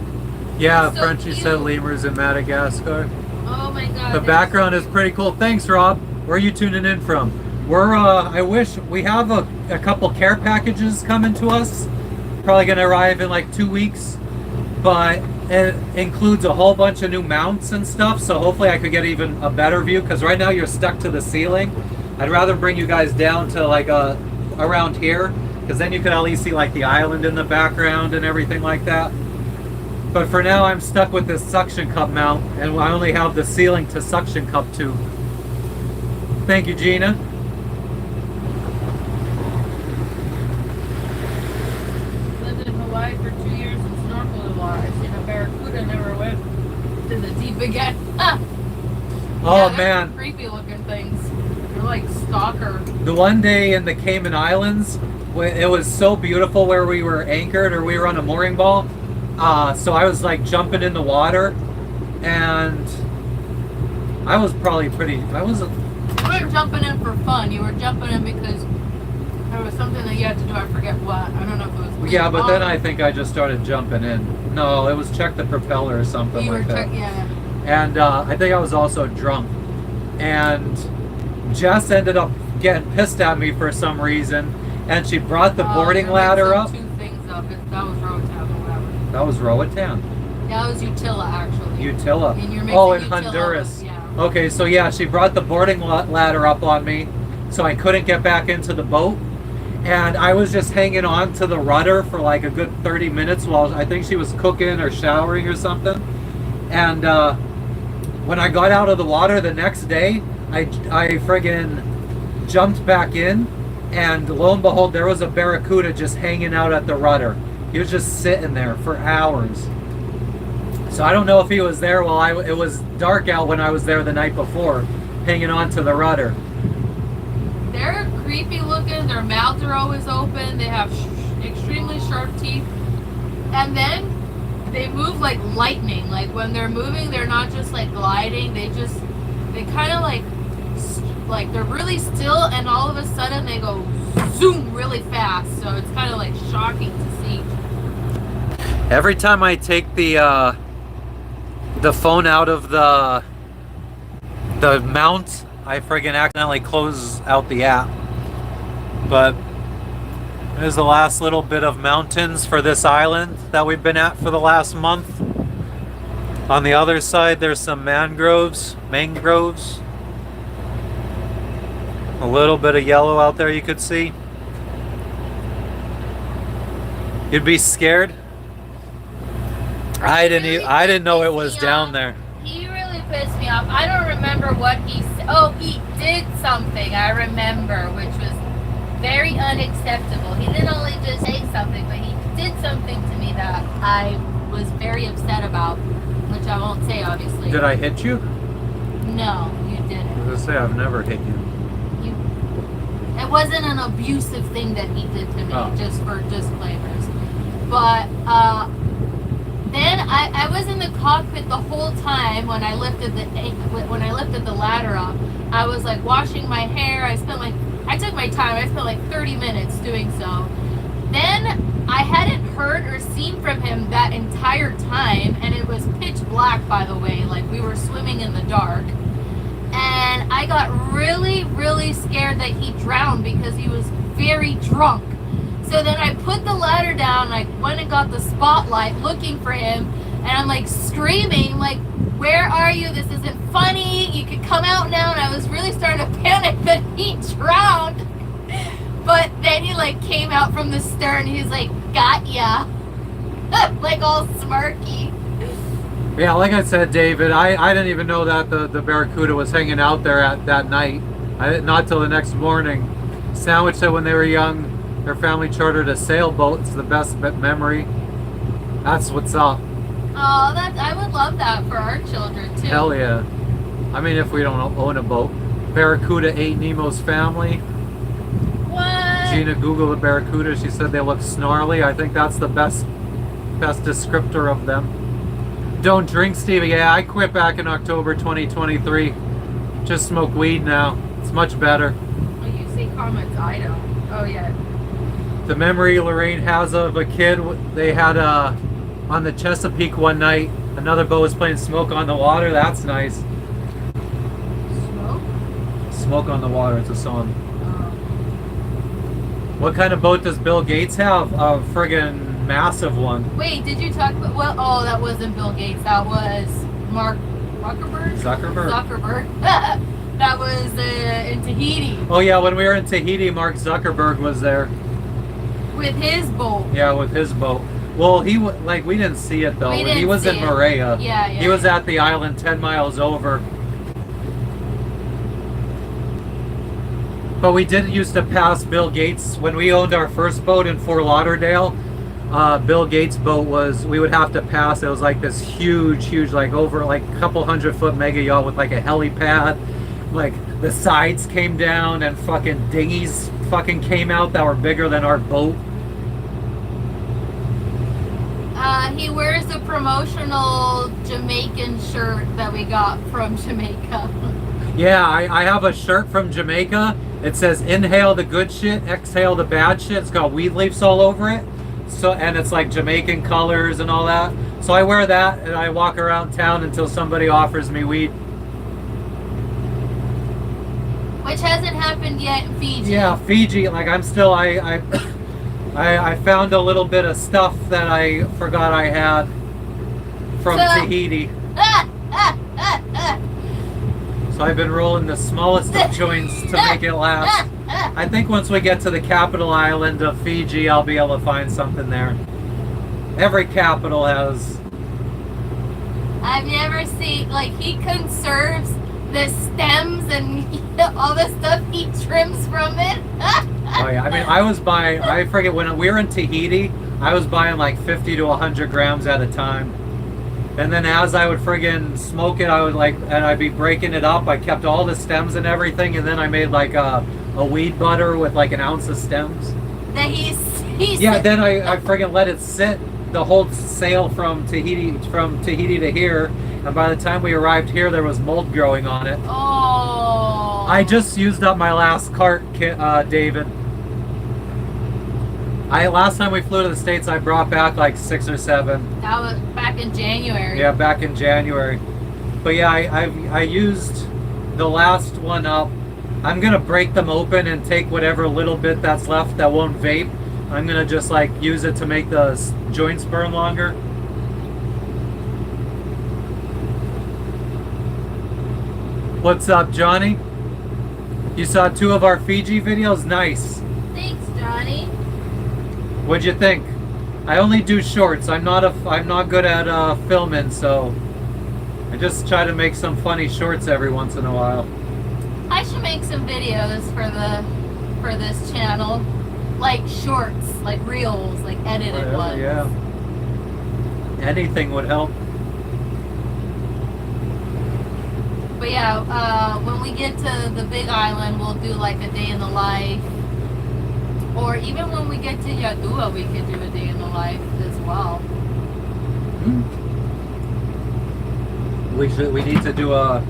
Speaker 1: Yeah,
Speaker 2: so
Speaker 1: Frenchie
Speaker 2: cute.
Speaker 1: said lemurs in Madagascar.
Speaker 2: Oh my god.
Speaker 1: The background is pretty cool. Thanks, Rob. Where are you tuning in from? We're, I wish, we have a couple care packages coming to us. Probably going to arrive in like 2 weeks. But it includes a whole bunch of new mounts and stuff. So hopefully I could get even a better view. Because right now you're stuck to the ceiling. I'd rather bring you guys down to like around here. Because then you can at least see like the island in the background and everything like that. But for now I'm stuck with this suction cup mount. And I only have the ceiling to suction cup to. Thank you, Gina.
Speaker 2: Lived in Hawaii for 2 years and snorkeled a lot. I've seen a barracuda, never went to the deep again.
Speaker 1: Oh
Speaker 2: Yeah,
Speaker 1: man.
Speaker 2: creepy looking things. They're like stalker.
Speaker 1: The one day in the Cayman Islands, it was so beautiful where we were anchored, or we were on a mooring ball. So I was like jumping in the water, and I was probably
Speaker 2: You weren't jumping in for fun. You were jumping in because there was something that you had to do. I forget what. I don't know if it was.
Speaker 1: Yeah, but then I think I just started jumping in. No, it was check the propeller or something
Speaker 2: You were
Speaker 1: like that.
Speaker 2: yeah.
Speaker 1: And I think I was also drunk. And Jess ended up getting pissed at me for some reason, and she brought the boarding
Speaker 2: You're
Speaker 1: ladder
Speaker 2: mixing
Speaker 1: up.
Speaker 2: Two things up. That was Roatan or whatever.
Speaker 1: That was Roatan.
Speaker 2: Yeah, that was Utila actually.
Speaker 1: Utila.
Speaker 2: And you're
Speaker 1: Oh, in
Speaker 2: mixing Utila
Speaker 1: Honduras.
Speaker 2: with- yeah.
Speaker 1: Okay, so yeah, she brought the boarding ladder up on me, so I couldn't get back into the boat. And I was just hanging on to the rudder for like a good 30 minutes while I think she was cooking or showering or something. And when I got out of the water the next day, I friggin' jumped back in, and lo and behold, there was a barracuda just hanging out at the rudder. He was just sitting there for hours. So I don't know if he was there while it was dark out when I was there the night before, hanging on to the rudder.
Speaker 2: They're creepy looking. Their mouths are always open. They have extremely sharp teeth. And then they move like lightning. Like when they're moving, they're not just like gliding. They kind of like they're really still, and all of a sudden they go zoom really fast. So it's kind of like shocking to see.
Speaker 1: Every time I take the phone out of the mount, I friggin' accidentally close out the app. But there's the last little bit of mountains for this island that we've been at for the last month. On the other side, there's some mangroves. A little bit of yellow out there you could see. You'd be scared. I didn't know it was down there.
Speaker 2: He really pissed me off. I don't remember what he said. Oh, he did something, I remember, which was very unacceptable. He didn't only just say something, but he did something to me that I was very upset about, which I won't say, obviously.
Speaker 1: Did I hit you?
Speaker 2: No, you didn't.
Speaker 1: I was gonna say, I've never hit you.
Speaker 2: It wasn't an abusive thing that he did to me, just for disclaimers. But, then I was in the cockpit the whole time when I lifted the ladder up. I was like washing my hair. I took my time. I spent like 30 minutes doing so. Then I hadn't heard or seen from him that entire time, and it was pitch black, by the way. Like we were swimming in the dark. And I got really, really scared that he drowned because he was very drunk. So then I put the ladder down, I went and got the spotlight looking for him, And I'm like screaming, like, where are you? This isn't funny. You could come out now. And I was really starting to panic that he drowned. But then he like came out from the stern. He's like, got ya. Like all smirky.
Speaker 1: Yeah, like I said, David, I didn't even know that the Barracuda was hanging out there at that night. Not till the next morning. Sandwich said when they were young, their family chartered a sailboat. It's the best memory. That's what's up.
Speaker 2: Oh, I would love that for our children too.
Speaker 1: Hell yeah. I mean, if we don't own a boat. Barracuda ate Nemo's family.
Speaker 2: What?
Speaker 1: Gina Googled the Barracuda. She said they look snarly. I think that's the best descriptor of them. Don't drink, Stevie. Yeah, I quit back in October 2023. Just smoke weed now. It's much better.
Speaker 2: Oh, you say comments, I don't. Oh, yeah.
Speaker 1: The memory Lorraine has of a kid, they had on the Chesapeake one night, another boat was playing Smoke on the Water. That's nice.
Speaker 2: Smoke?
Speaker 1: Smoke on the Water, it's a song.
Speaker 2: Oh.
Speaker 1: What kind of boat does Bill Gates have? A friggin' massive one.
Speaker 2: Wait, did you talk about, well, oh, that wasn't Bill Gates. That was Mark Zuckerberg?
Speaker 1: Zuckerberg.
Speaker 2: That was in Tahiti.
Speaker 1: Oh yeah, when we were in Tahiti, Mark Zuckerberg was there.
Speaker 2: With his boat.
Speaker 1: Yeah, with his boat. Well, we didn't see it though. He was in Moorea.
Speaker 2: Yeah.
Speaker 1: He was at the island 10 miles over. But we did used to pass Bill Gates when we owned our first boat in Fort Lauderdale. Bill Gates' boat we would have to pass. It was like this huge, like over like a couple 100-foot mega yacht with like a helipad. Like the sides came down and fucking dinghies fucking came out that were bigger than our boat.
Speaker 2: He wears a promotional Jamaican shirt that we got from Jamaica.
Speaker 1: Yeah, I have a shirt from Jamaica. It says inhale the good shit, exhale the bad shit. It's got weed leaves all over it. So, and it's like Jamaican colors and all that. So I wear that and I walk around town until somebody offers me weed.
Speaker 2: Which hasn't happened yet in Fiji.
Speaker 1: Yeah, Fiji. Like I'm still, I found a little bit of stuff that I forgot I had from Tahiti. So I've been rolling the smallest of joints to make it last. I think once we get to the capital island of Fiji, I'll be able to find something there. Every capital has.
Speaker 2: I've never seen, like, he conserves the stems and all the stuff he trims from it.
Speaker 1: Oh yeah, I mean, I forget when we were in Tahiti, I was buying like 50 to 100 grams at a time. And then as I would friggin' smoke it, I'd be breaking it up. I kept all the stems and everything, and then I made like a weed butter with like an ounce of stems.
Speaker 2: That he's
Speaker 1: yeah, then I friggin' let it sit the whole sail from Tahiti to here, and by the time we arrived here, there was mold growing on it.
Speaker 2: Oh.
Speaker 1: I just used up my last cart, David. Last time we flew to the States, I brought back like 6 or 7.
Speaker 2: That was back in January.
Speaker 1: Yeah, back in January. But yeah, I used the last one up. I'm gonna break them open and take whatever little bit that's left that won't vape. I'm gonna just like use it to make the joints burn longer. What's up, Johnny? You saw 2 of our Fiji videos? Nice.
Speaker 2: Thanks, Johnny.
Speaker 1: What'd you think? I only do shorts. I'm not good at filming, so I just try to make some funny shorts every once in a while.
Speaker 2: I should make some videos for this channel, like shorts, like reels, like edited ones.
Speaker 1: Yeah. Anything would help.
Speaker 2: But yeah, when we get to the Big Island, we'll do like a day in the life. Or even when we get to Yadua, we could do a day in the life as well.
Speaker 1: We need to do a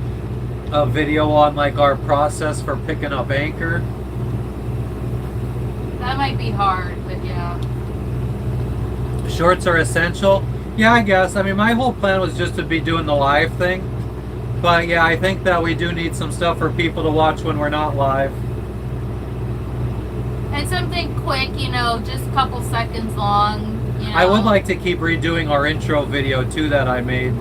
Speaker 1: video on like our process for picking up anchor.
Speaker 2: That might be hard, but yeah.
Speaker 1: Shorts are essential. Yeah, I guess. I mean, my whole plan was just to be doing the live thing. But yeah, I think that we do need some stuff for people to watch when we're not live.
Speaker 2: And something quick, you know, just a couple seconds long. You know?
Speaker 1: I would like to keep redoing our intro video too that I made.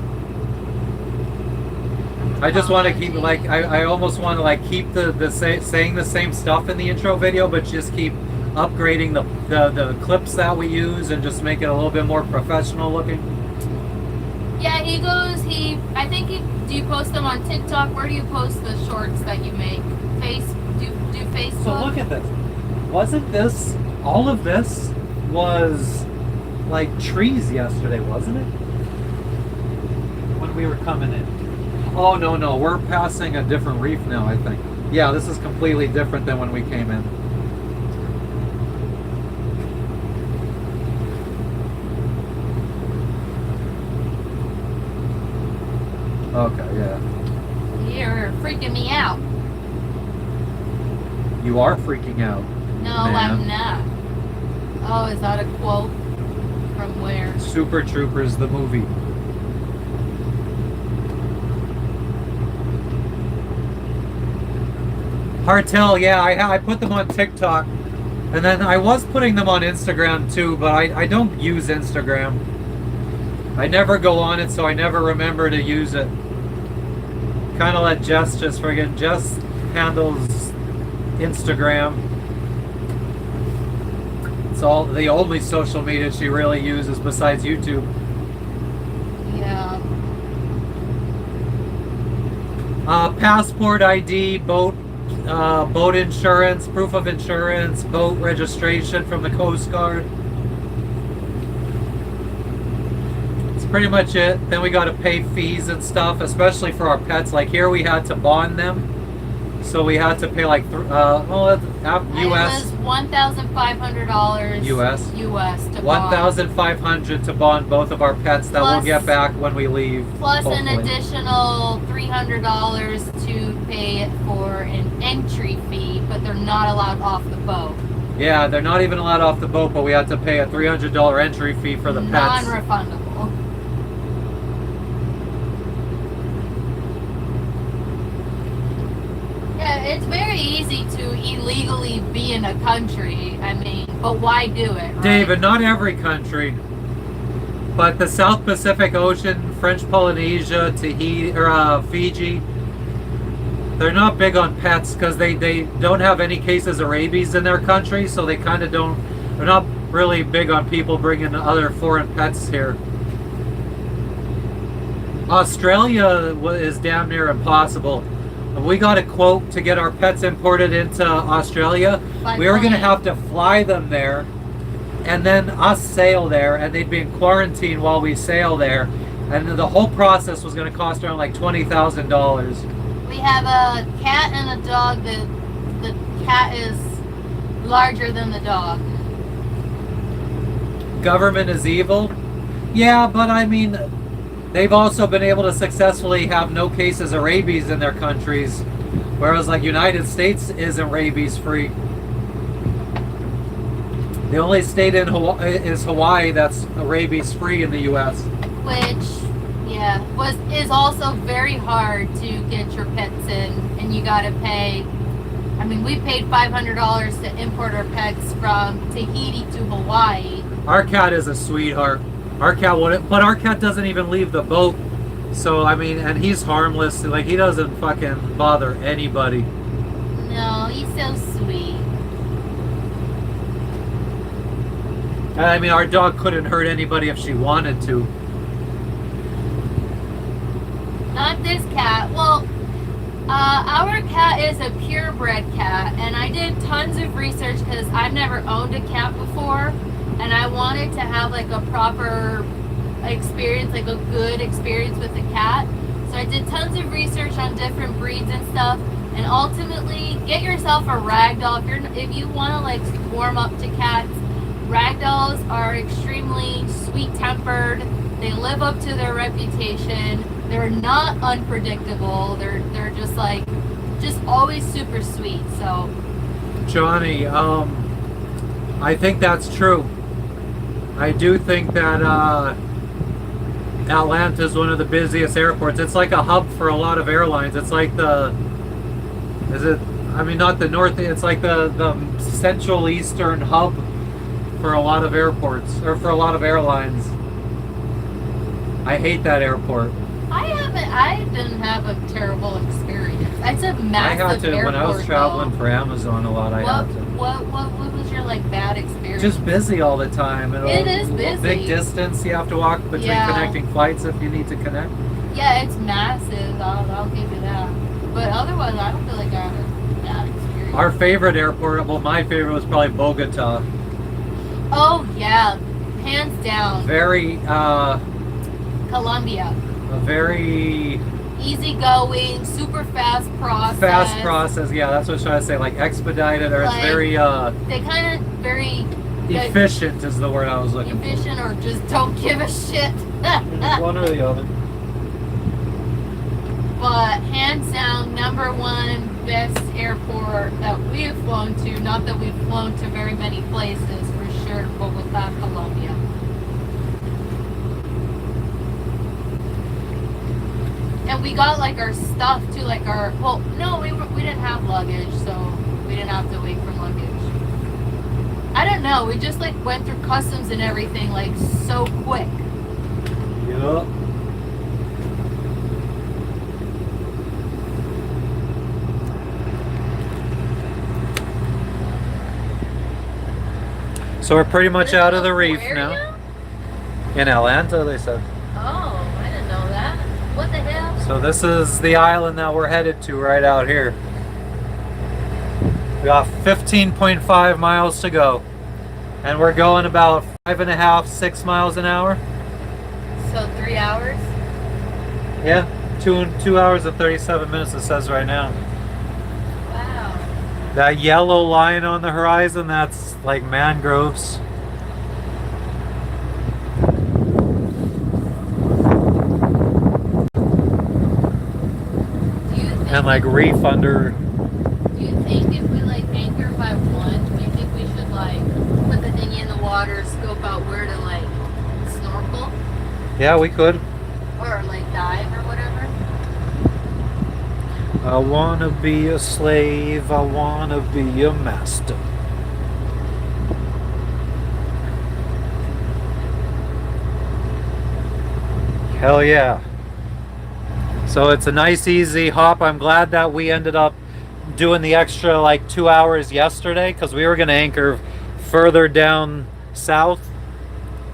Speaker 1: I just want to keep like I almost want to like keep saying the same stuff in the intro video, but just keep upgrading the clips that we use and just make it a little bit more professional looking.
Speaker 2: Yeah, I think do you post them on TikTok? Where do you post the shorts that you make? Do Facebook?
Speaker 1: So look at this. Wasn't this, all of this was like trees yesterday, wasn't it? When we were coming in. Oh, no, we're passing a different reef now, I think. Yeah, this is completely different than when we came in. Okay, yeah.
Speaker 2: You're freaking me out.
Speaker 1: You are freaking out.
Speaker 2: No,
Speaker 1: man.
Speaker 2: I'm not. Oh, is that a quote? From where?
Speaker 1: Super Troopers, the movie. Hartel, yeah, I put them on TikTok. And then I was putting them on Instagram too, but I don't use Instagram. I never go on it, so I never remember to use it. Kind of let Jess just friggin' Jess handles Instagram. It's all the only social media she really uses besides YouTube.
Speaker 2: Yeah.
Speaker 1: Passport ID, boat insurance, proof of insurance, boat registration from the Coast Guard. That's pretty much it. Then we got to pay fees and stuff, especially for our pets. Like here we had to bond them. So we had to pay like US.
Speaker 2: It was $1,500
Speaker 1: US.
Speaker 2: US to bond.
Speaker 1: $1,500 to bond both of our pets that we'll get back when we leave.
Speaker 2: Plus
Speaker 1: hopefully.
Speaker 2: an additional $300 to pay for an entry fee, but they're not allowed off the boat.
Speaker 1: Yeah, they're not even allowed off the boat, but we had to pay a $300 entry fee for the pets.
Speaker 2: Non-refundable. Yeah, it's very easy to illegally be in a country. I mean, but why do it, right?
Speaker 1: David, not every country, but the South Pacific Ocean, French Polynesia, Tahiti, or Fiji, they're not big on pets because they don't have any cases of rabies in their country, so they kind of don't, they're not really big on people bringing other foreign pets here. Australia is damn near impossible. We got a quote to get our pets imported into Australia. We were going to have to fly them there and then us sail there, and they'd be in quarantine while we sail there. And the whole process was going to cost around like $20,000.
Speaker 2: We have a cat and a dog. The cat is larger than the dog.
Speaker 1: Government is evil? Yeah, but I mean, they've also been able to successfully have no cases of rabies in their countries, whereas like United States isn't rabies free. The only state in Hawaii is Hawaii that's rabies free in the U.S.
Speaker 2: Which, yeah, is also very hard to get your pets in, and you got to pay. I mean, we paid $500 to import our pets from Tahiti to Hawaii.
Speaker 1: Our cat is a sweetheart. Our cat wouldn't, but our cat doesn't even leave the boat. So I mean, and he's harmless. Like he doesn't fucking bother anybody.
Speaker 2: No, he's so sweet.
Speaker 1: I mean, our dog couldn't hurt anybody if she wanted to.
Speaker 2: Not this cat. Well, our cat is a purebred cat, and I did tons of research because I've never owned a cat before, and I wanted to have like a proper experience, like a good experience with a cat. So I did tons of research on different breeds and stuff, and ultimately get yourself a ragdoll if you want to like warm up to cats. Ragdolls are extremely sweet-tempered. They live up to their reputation. They're not unpredictable. They're just always super sweet. So,
Speaker 1: Johnny, I think that's true. I do think that Atlanta is one of the busiest airports. It's like a hub for a lot of airlines. It's like not the north. It's like the central eastern hub for a lot of airports, or for a lot of airlines. I hate that airport.
Speaker 2: I didn't have a terrible experience. It's a massive
Speaker 1: I had to,
Speaker 2: airport,
Speaker 1: when I was traveling
Speaker 2: though.
Speaker 1: for Amazon a lot, I had to.
Speaker 2: What was your like bad experience?
Speaker 1: Just busy all the time. And
Speaker 2: It is busy.
Speaker 1: Big distance you have to walk between connecting flights if you need to connect.
Speaker 2: Yeah, it's massive. I'll give you that. But otherwise, I don't feel like I had a bad experience.
Speaker 1: Our favorite airport, well, my favorite was probably Bogota.
Speaker 2: Oh yeah, hands down.
Speaker 1: Very,
Speaker 2: Colombia.
Speaker 1: a very
Speaker 2: Easygoing, super fast process.
Speaker 1: fast process. Yeah, that's what I was trying to say. Like expedited, or
Speaker 2: Like,
Speaker 1: it's very
Speaker 2: They kind of very
Speaker 1: efficient is the word I was looking for.
Speaker 2: efficient, or just don't give a shit.
Speaker 1: One or the other.
Speaker 2: But hands down, number one best airport that we have flown to. Not that we've flown to very many places, for sure. Bogota, Colombia. And we got like our stuff too, like our, well, no, we didn't have luggage, so we didn't have to wait for luggage. I don't know, we just like went through customs and everything like so quick.
Speaker 1: Yup. So we're pretty much out of the reef now. In Atlanta, they said.
Speaker 2: Oh, I didn't know that. What the hell?
Speaker 1: So this is the island that we're headed to right out here. We got 15.5 miles to go. And we're going about 5.5, 6 miles an hour.
Speaker 2: So 3 hours?
Speaker 1: Yeah, 2 hours and 37 minutes it says right now.
Speaker 2: Wow.
Speaker 1: That yellow line on the horizon, that's like mangroves. And like reef under.
Speaker 2: Do you think if we like anchor by one, do you think we should like put the thing in the water, scope out where to like snorkel
Speaker 1: Yeah, we could.
Speaker 2: or like dive or whatever?
Speaker 1: I wanna be a slave, I wanna be a master. Hell yeah. So it's a nice easy hop. I'm glad that we ended up doing the extra like 2 hours yesterday, because we were gonna anchor further down south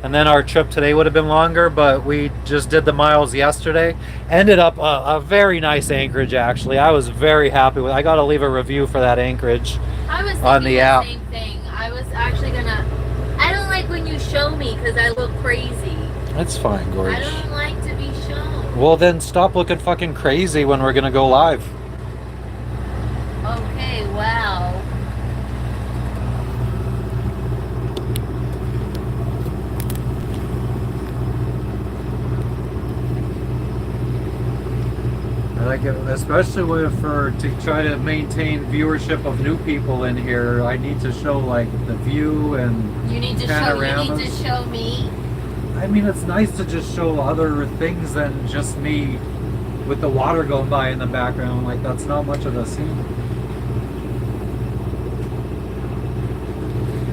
Speaker 1: and then our trip today would have been longer, but we just did the miles yesterday. Ended up a very nice anchorage, actually. I was very happy with. I gotta leave a review for that anchorage
Speaker 2: I was
Speaker 1: on
Speaker 2: thinking
Speaker 1: the app.
Speaker 2: same thing. I was actually gonna. I don't like when you show me because I look crazy.
Speaker 1: It's fine,
Speaker 2: I
Speaker 1: gorgeous.
Speaker 2: don't like to be shown.
Speaker 1: Well, then stop looking fucking crazy when we're gonna go live.
Speaker 2: Okay, wow.
Speaker 1: I like it, especially to try to maintain viewership of new people in here. I need to show like the view and
Speaker 2: You need to
Speaker 1: panoramas.
Speaker 2: show me.
Speaker 1: I mean, it's nice to just show other things than just me with the water going by in the background. Like, that's not much of a scene.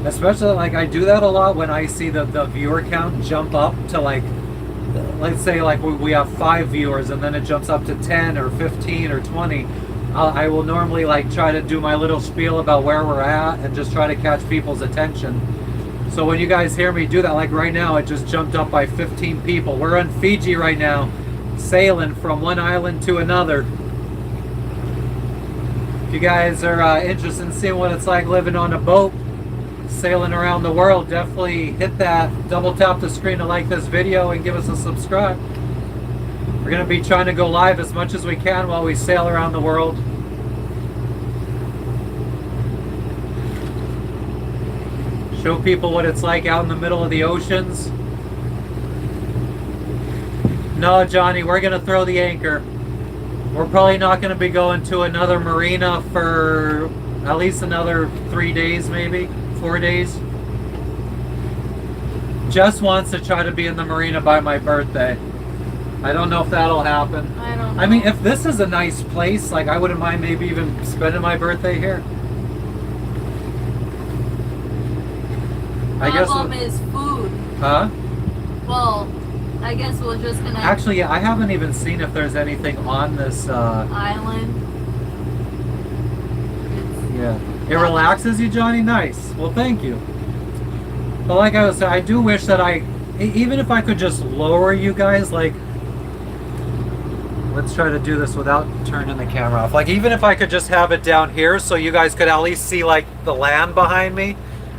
Speaker 1: Especially, like, I do that a lot when I see the viewer count jump up to, like, let's say, like, we have 5 viewers and then it jumps up to 10 or 15 or 20. I will normally, like, try to do my little spiel about where we're at and just try to catch people's attention. So when you guys hear me do that, like right now, it just jumped up by 15 people. We're in Fiji right now, sailing from one island to another. If you guys are interested in seeing what it's like living on a boat, sailing around the world, definitely hit that, double tap the screen to like this video and give us a subscribe. We're going to be trying to go live as much as we can while we sail around the world. Show people what it's like out in the middle of the oceans. No, Johnny, we're going to throw the anchor. We're probably not going to be going to another marina for at least another 3 days, maybe 4 days. Jess wants to try to be in the marina by my birthday. I don't know if that'll happen.
Speaker 2: I don't know.
Speaker 1: I mean, if this is a nice place, like, I wouldn't mind maybe even spending my birthday here. I guess
Speaker 2: problem is food.
Speaker 1: Huh?
Speaker 2: Well, I guess we're just gonna...
Speaker 1: Actually, yeah, I haven't even seen if there's anything on this...
Speaker 2: island.
Speaker 1: Yeah. It relaxes you, Johnny? Nice. Well, thank you. But like I was saying, I do wish that even if I could just lower you guys, like... Let's try to do this without turning the camera off. Like, even if I could just have it down here so you guys could at least see, like, the land behind me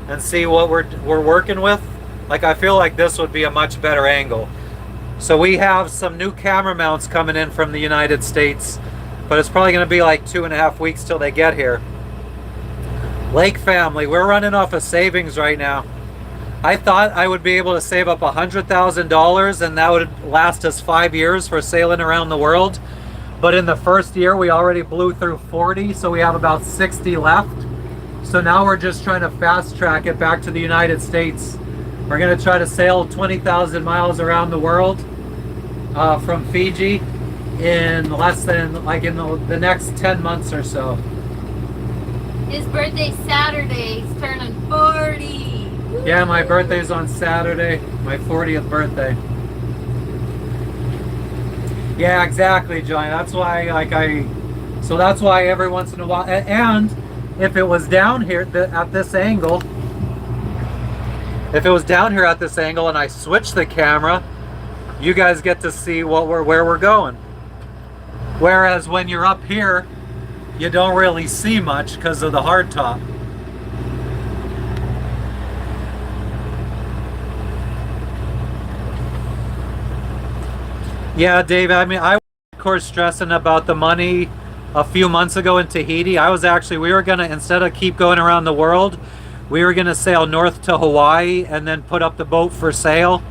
Speaker 1: and see what we're working with. Like, I feel like this would be a much better angle. So we have some new camera mounts coming in from the United States, but it's probably going to be like 2.5 weeks till they get here. Lake family, we're running off of savings right now. I thought I would be able to save up $100,000 and that would last us 5 years for sailing around the world. But in the first year, we already blew through 40, so we have about 60 left. So now we're just trying to fast track it back to the United States. We're gonna try to sail 20,000 miles around the world from Fiji in less than, like in the next 10 months or so.
Speaker 2: His birthday's Saturday. He's turning 40.
Speaker 1: Yeah, my birthday's on Saturday, my 40th birthday. Yeah, exactly, Johnny. That's why, so that's why every once in a while, and if it was down here at this angle, and I switch the camera, you guys get to see where we're going. Whereas when you're up here, you don't really see much because of the hardtop. Yeah, Dave, I mean, I was of course stressing about the money a few months ago in Tahiti. We were gonna, instead of keep going around the world, we were gonna sail north to Hawaii and then put up the boat for sale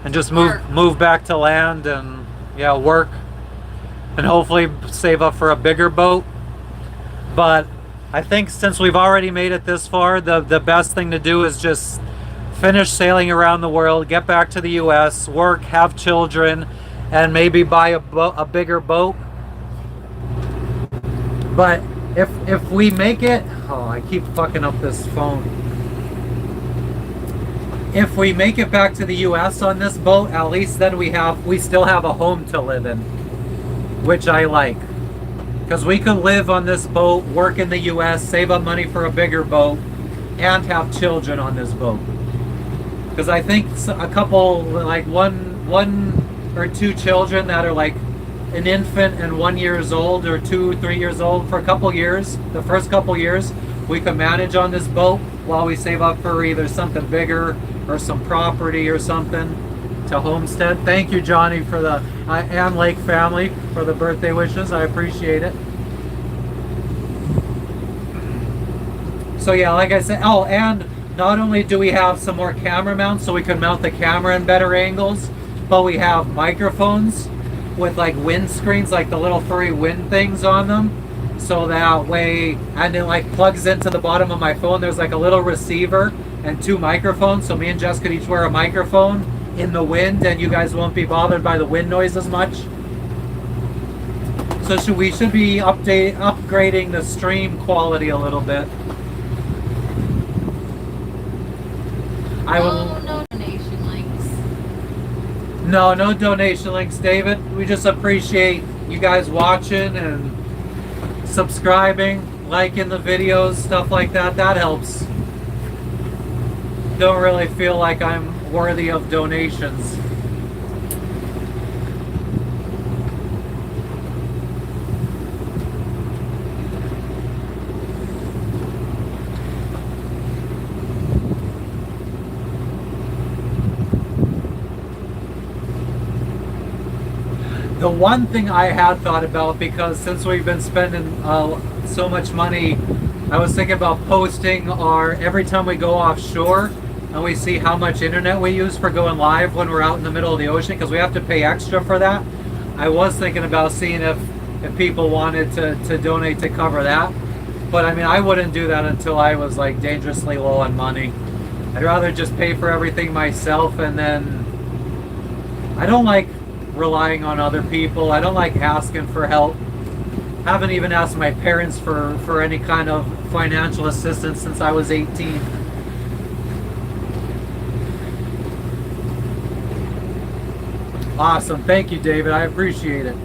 Speaker 1: and just move back to land and yeah, work and hopefully save up for a bigger boat. But I think since we've already made it this far, the best thing to do is just finish sailing around the world, get back to the US, work, have children, and maybe buy a bigger boat. But if we make it, oh, I keep fucking up this phone. If we make it back to the US on this boat, at least then we still have a home to live in, which I like. Because we could live on this boat, work in the US, save up money for a bigger boat, and have children on this boat. Because I think a couple, like one or two children that are like an infant and 1 year old or 2-3 years old for a couple years, the first couple years, we can manage on this boat while we save up for either something bigger or some property or something to homestead. Thank you, Johnny, for the and Lake family for the birthday wishes. I appreciate it. So yeah, like I said, oh, and not only do we have some more camera mounts so we can mount the camera in better angles, but we have microphones with like wind screens, like the little furry wind things on them. So that way, and it like plugs into the bottom of my phone. There's like a little receiver and 2 microphones. So me and Jess could each wear a microphone in the wind and you guys won't be bothered by the wind noise as much. So we should be upgrading the stream quality a little bit.
Speaker 2: No donation links.
Speaker 1: No donation links, David. We just appreciate you guys watching and subscribing, liking the videos, stuff like that. That helps. Don't really feel like I'm worthy of donations. The one thing I had thought about, because since we've been spending so much money, I was thinking about posting every time we go offshore and we see how much internet we use for going live when we're out in the middle of the ocean, because we have to pay extra for that. I was thinking about seeing if people wanted to donate to cover that. But I mean, I wouldn't do that until I was like dangerously low on money. I'd rather just pay for everything myself, and then I don't like relying on other people. I don't like asking for help. Haven't even asked my parents for any kind of financial assistance since I was 18. Awesome. Thank you, David. I appreciate it.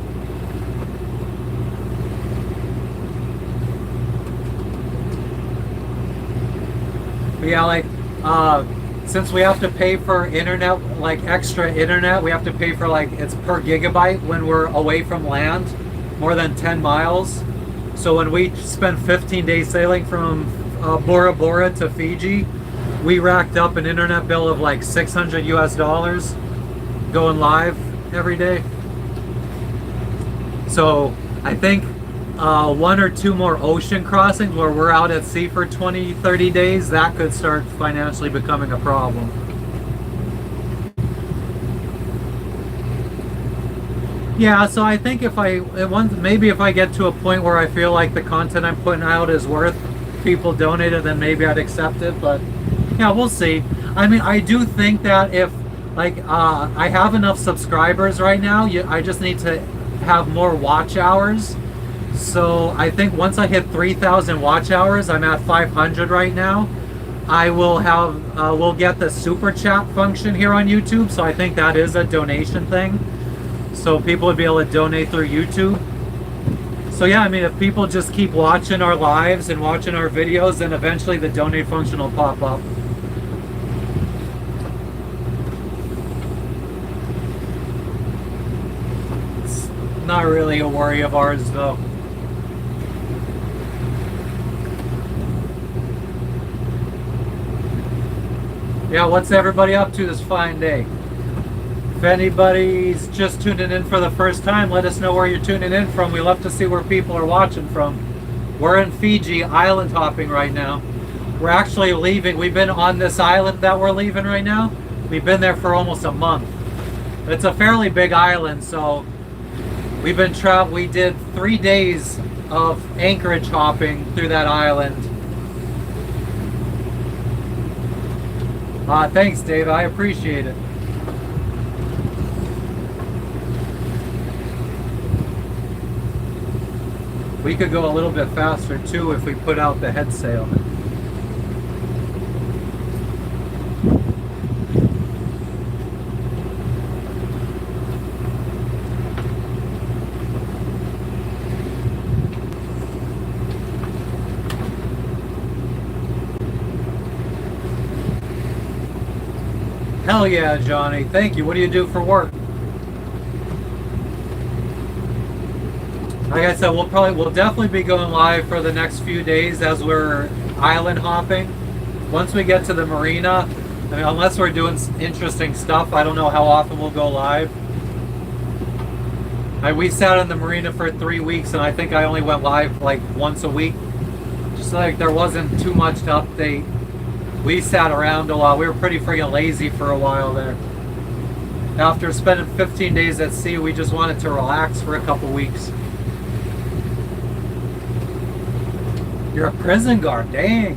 Speaker 1: But yeah, like, since we have to pay for internet, like extra internet, we have to pay for like, it's per gigabyte when we're away from land, more than 10 miles. So when we spent 15 days sailing from Bora Bora to Fiji, we racked up an internet bill of like $600 US going live every day. So I think 1 or 2 more ocean crossings where we're out at sea for 20-30 days, that could start financially becoming a problem. Yeah, so I think maybe if I get to a point where I feel like the content I'm putting out is worth people donating, then maybe I'd accept it. But yeah, we'll see. I mean, I do think that if like I have enough subscribers right now, I just need to have more watch hours. So I think once I hit 3,000 watch hours, I'm at 500 right now, I will have we'll get the super chat function here on YouTube. So I think that is a donation thing, so people would be able to donate through YouTube. So yeah, I mean, if people just keep watching our lives and watching our videos, then eventually the donate function will pop up. It's not really a worry of ours though. Yeah, what's everybody up to this fine day? If anybody's just tuning in for the first time, let us know where you're tuning in from. We love to see where people are watching from. We're in Fiji, island hopping right now. We're actually leaving. We've been on this island that we're leaving right now. We've been there for almost a month. It's a fairly big island, so we've been we did 3 days of anchorage hopping through that island. Thanks, Dave. I appreciate it. We could go a little bit faster too if we put out the head sail. Hell yeah, Johnny. Thank you. What do you do for work? Like I said, we'll definitely be going live for the next few days as we're island hopping. Once we get to the marina, I mean, unless we're doing interesting stuff, I don't know how often we'll go live. We sat in the marina for 3 weeks, and I think I only went live like once a week. Just like there wasn't too much to update. We sat around a lot. We were pretty friggin' lazy for a while there. After spending 15 days at sea, we just wanted to relax for a couple weeks. You're a prison guard, dang.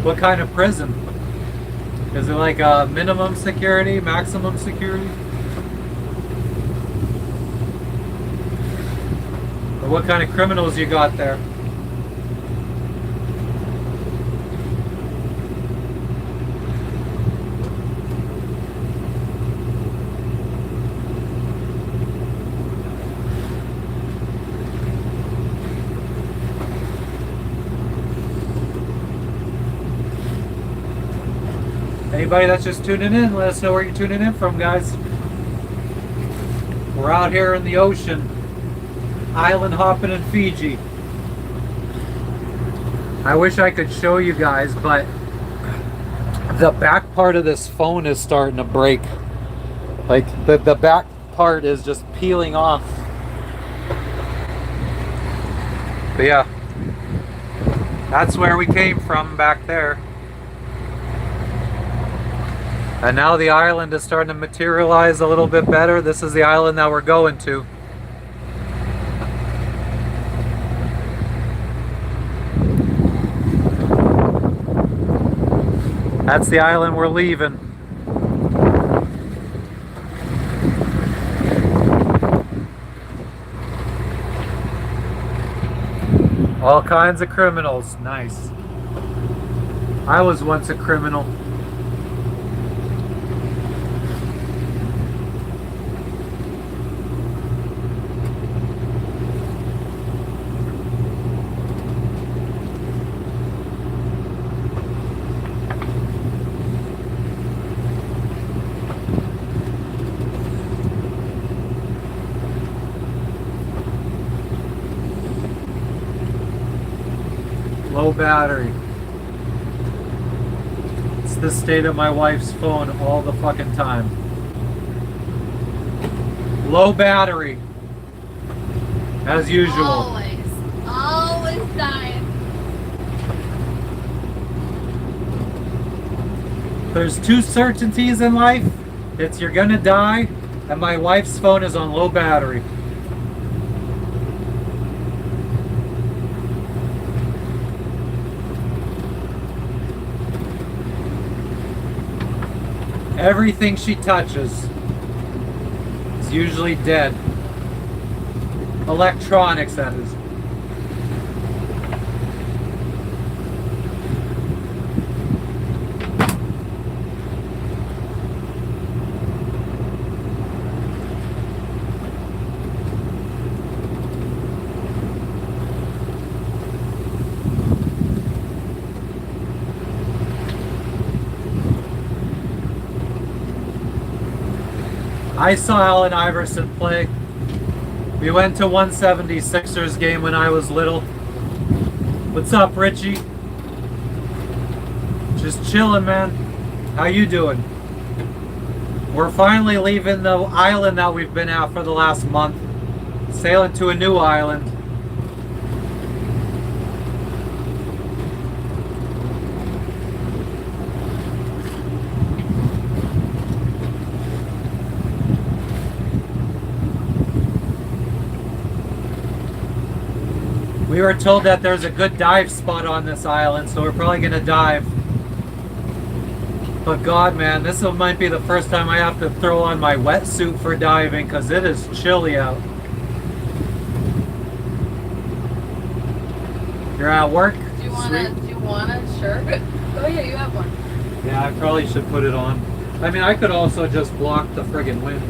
Speaker 1: What kind of prison? Is it like a minimum security, maximum security? Or what kind of criminals you got there? Anybody that's just tuning in, let us know where you're tuning in from, guys. We're out here in the ocean, island hopping in Fiji. I wish I could show you guys, but the back part of this phone is starting to break. Like the back part is just peeling off. But yeah, that's where we came from back there. And now the island is starting to materialize a little bit better. This is the island that we're going to. That's the island we're leaving. All kinds of criminals. Nice. I was once a criminal. Low battery. It's the state of my wife's phone all the fucking time. Low battery. As usual.
Speaker 2: Always dying.
Speaker 1: There's two certainties in life. It's you're gonna die, and my wife's phone is on low battery. Everything she touches is usually dead. Electronics, that is. I saw Allen Iverson play. We went to 176ers game when I was little. What's up, Richie? Just chilling, man. How you doing? We're finally leaving the island that we've been at for the last month. Sailing to a new island. We were told that there's a good dive spot on this island, so we're probably gonna dive. But God, man, this might be the first time I have to throw on my wetsuit for diving because it is chilly out. You're at work?
Speaker 2: Do you want a shirt? Oh yeah, you have one.
Speaker 1: Yeah, I probably should put it on. I mean, I could also just block the friggin' wind.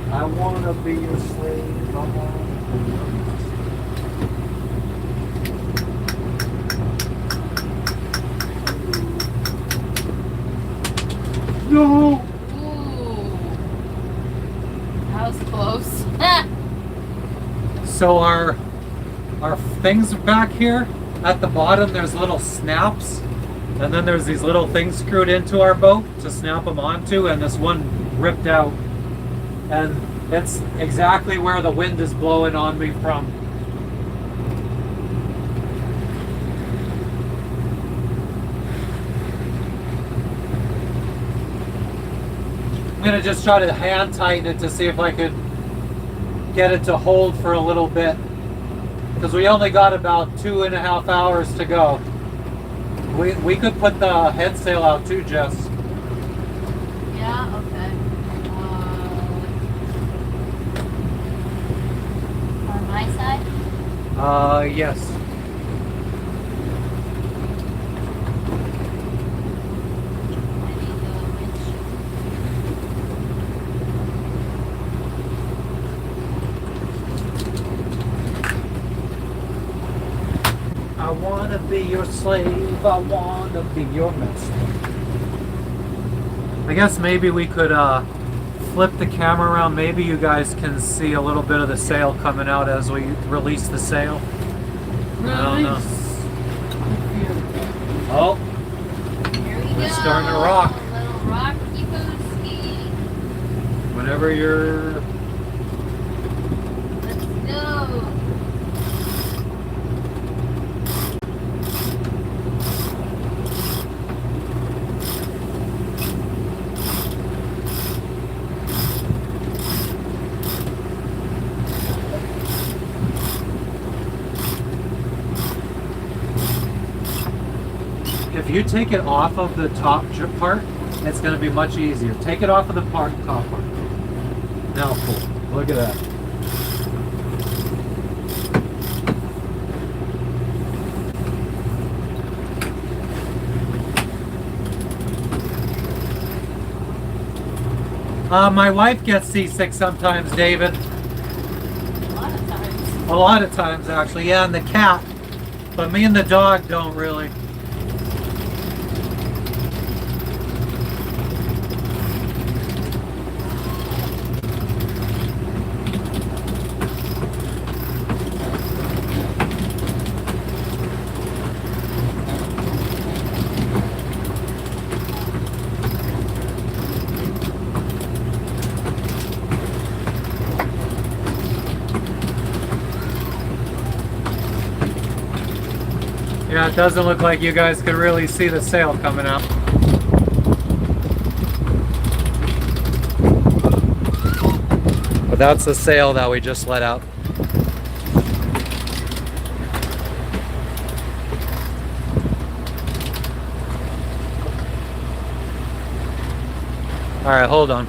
Speaker 1: I wanna be your slave, I wanna be your master. No!
Speaker 2: Ooh. That was close.
Speaker 1: So our things back here at the bottom, there's little snaps, and then there's these little things screwed into our boat to snap them onto, and this one ripped out. And it's exactly where the wind is blowing on me from. I'm gonna just try to hand tighten it to see if I could get it to hold for a little bit, because we only got about 2.5 hours to go. We could put the head sail out too, Jess.
Speaker 2: Yeah, okay. On my side?
Speaker 1: Yes.
Speaker 2: I need the winch.
Speaker 1: I wanna be your slave, I wanna be your master. I guess maybe we could flip the camera around. Maybe you guys can see a little bit of the sail coming out as we release the sail. I don't know. Oh,
Speaker 2: Here we
Speaker 1: we're
Speaker 2: go.
Speaker 1: starting to rock.
Speaker 2: A little rocky booski.
Speaker 1: Whenever you're...
Speaker 2: Let's go.
Speaker 1: If you take it off of the top part, it's going to be much easier. Take it off of the top part. Now pull. Look at that. My wife gets seasick sometimes, David.
Speaker 2: A lot of times.
Speaker 1: A lot of times, actually. Yeah, and the cat. But me and the dog don't really. Yeah, it doesn't look like you guys can really see the sail coming out. But that's the sail that we just let out. Alright, hold on.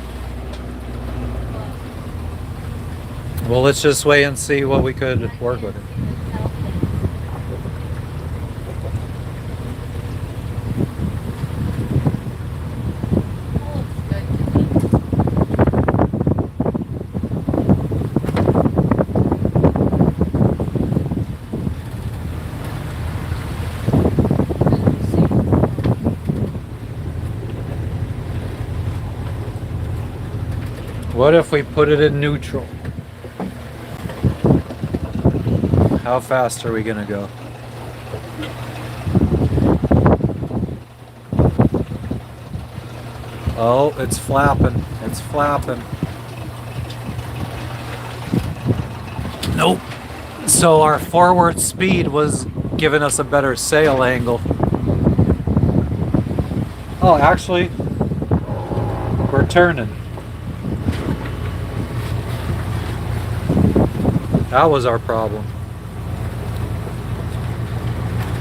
Speaker 1: Well, let's just wait and see what we could work with it. What if we put it in neutral? How fast are we gonna go? Oh, it's flapping. It's flapping. Nope. So our forward speed was giving us a better sail angle. Oh, actually, we're turning. That was our problem.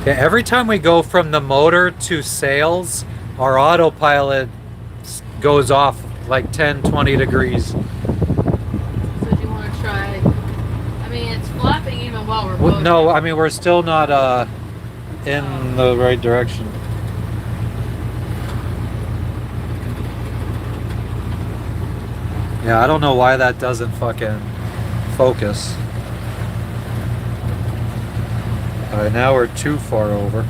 Speaker 1: Okay, every time we go from the motor to sails, our autopilot goes off like 10-20 degrees.
Speaker 2: So do you want to try? I mean, it's flapping even while we're boating.
Speaker 1: No, I mean, we're still not in the right direction. Yeah, I don't know why that doesn't fucking focus. Alright, now we're too far over.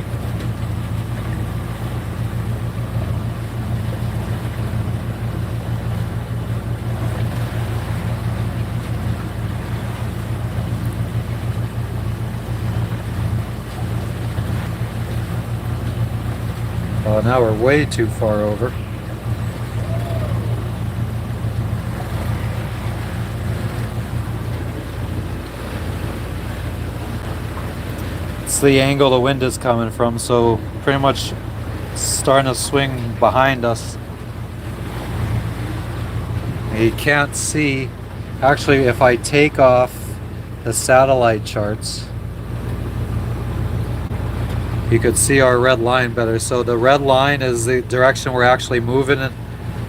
Speaker 1: Now we're way too far over. It's the angle the wind is coming from, so pretty much starting to swing behind us. You can't see. Actually, if I take off the satellite charts, you could see our red line better. So the red line is the direction we're actually moving in,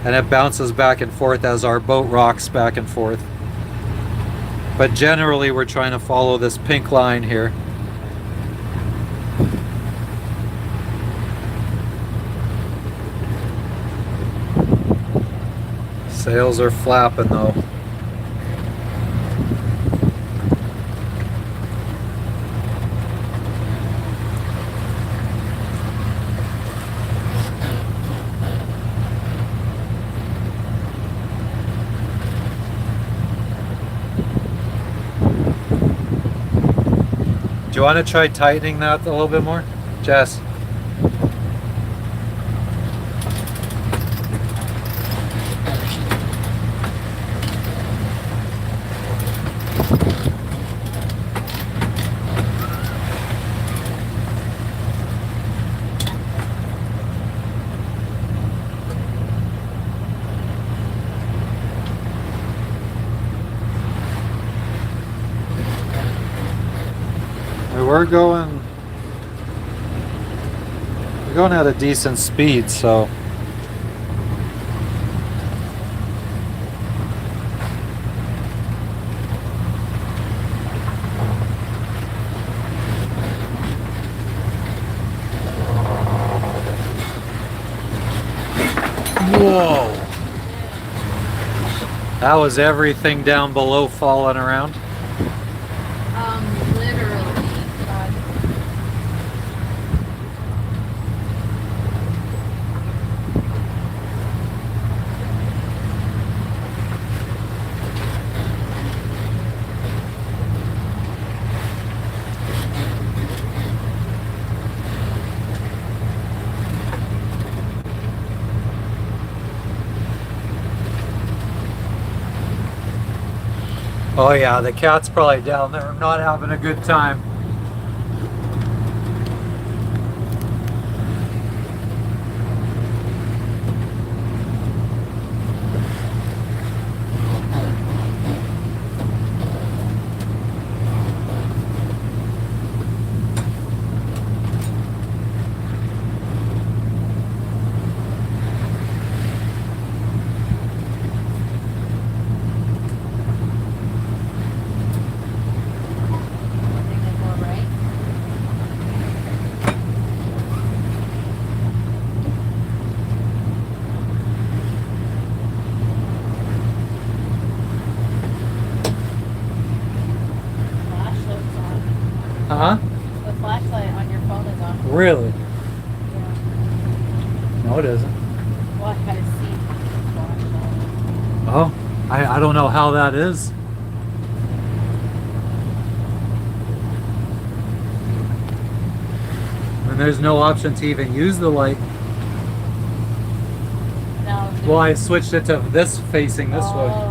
Speaker 1: and it bounces back and forth as our boat rocks back and forth. But generally we're trying to follow this pink line here. Sails are flapping though. Do you want to try tightening that a little bit more, Jess? We're going at a decent speed, so whoa, that was everything down below falling around.
Speaker 2: Literally. God.
Speaker 1: Oh yeah, the cat's probably down there not having a good time. Huh?
Speaker 2: The flashlight on your phone is on.
Speaker 1: Really?
Speaker 2: Yeah.
Speaker 1: No, it isn't.
Speaker 2: Well, I see the flashlight.
Speaker 1: Oh, I don't know how that is. And there's no option to even use the light.
Speaker 2: No.
Speaker 1: Well, I switched it to this facing this way.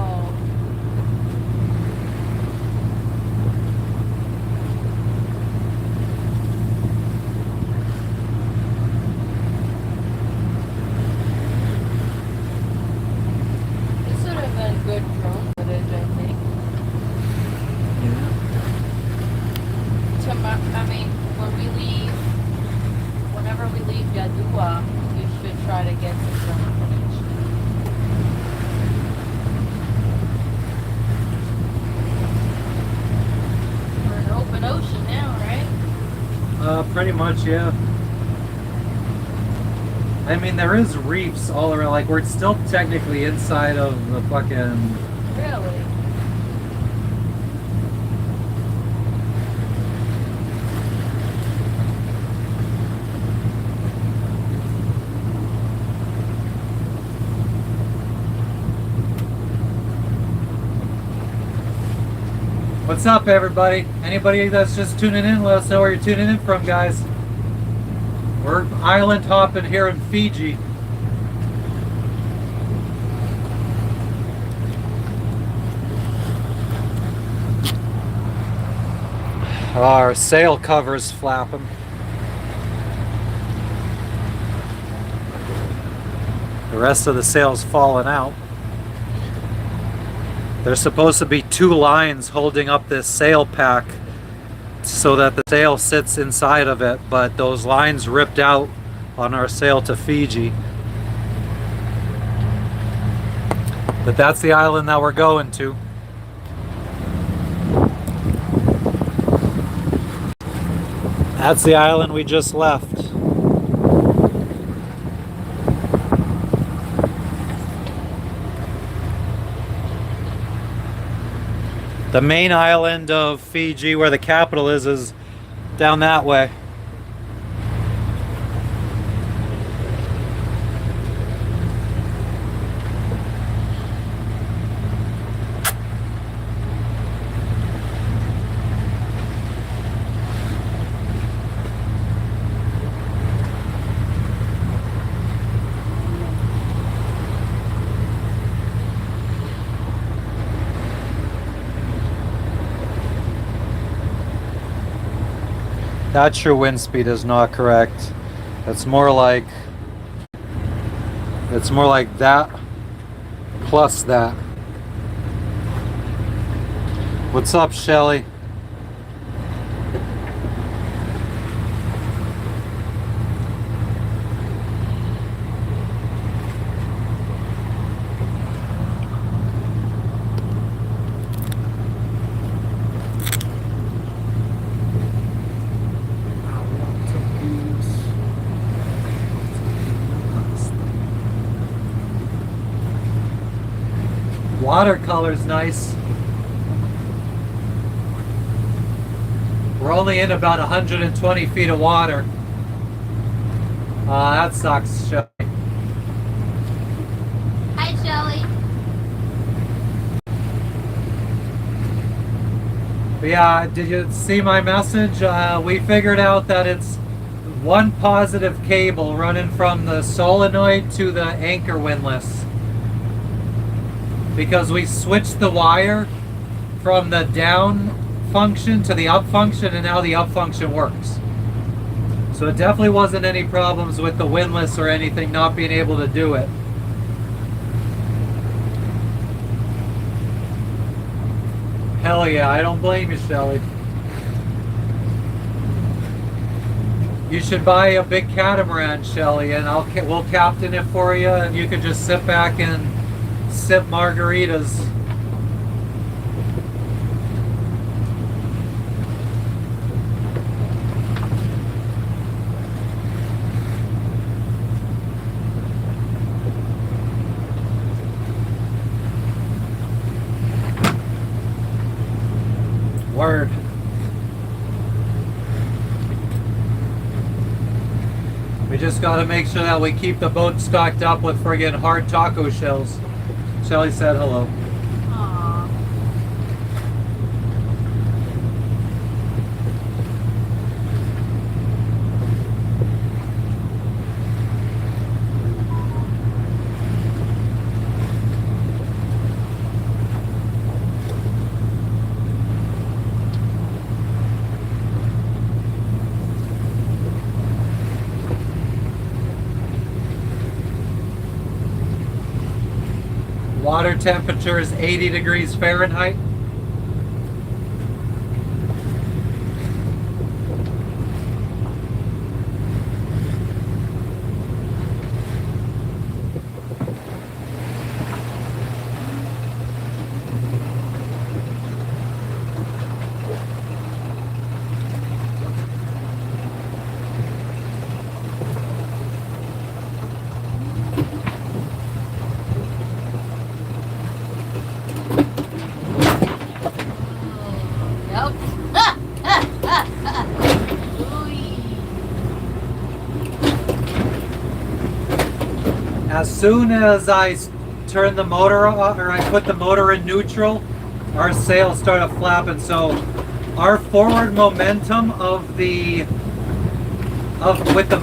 Speaker 2: This would have been good drone footage, I think. I mean, whenever we leave Yadua, we should try to get some drone footage. We're in open ocean now, right?
Speaker 1: Pretty much, yeah. I mean, there is reefs all around. Like, we're still technically inside of the fucking...
Speaker 2: Really?
Speaker 1: What's up, everybody? Anybody that's just tuning in, let us know where you're tuning in from, guys. We're island hopping here in Fiji. Our sail cover's flapping. The rest of the sail's falling out. There's supposed to be 2 lines holding up this sail pack so that the sail sits inside of it, but those lines ripped out on our sail to Fiji. But that's the island that we're going to. That's the island we just left. The main island of Fiji, where the capital is down that way. That's your wind speed is not correct. It's more like that plus that. What's up, Shelly? Watercolor's nice. We're only in about 120 feet of water. That sucks, Shelly.
Speaker 2: Hi, Shelly.
Speaker 1: But yeah, did you see my message? We figured out that it's one positive cable running from the solenoid to the anchor windlass. Because we switched the wire from the down function to the up function, and now the up function works. So it definitely wasn't any problems with the windlass or anything not being able to do it. Hell yeah, I don't blame you, Shelly. You should buy a big catamaran, Shelly, and we'll captain it for you, and you can just sit back and sip margaritas. Word. We just got to make sure that we keep the boat stocked up with friggin' hard taco shells. Shelly said hello.
Speaker 2: Aww.
Speaker 1: Water temperature is 80 degrees Fahrenheit. As soon as I turn the motor off, or I put the motor in neutral, our sails started flapping. So our forward momentum with the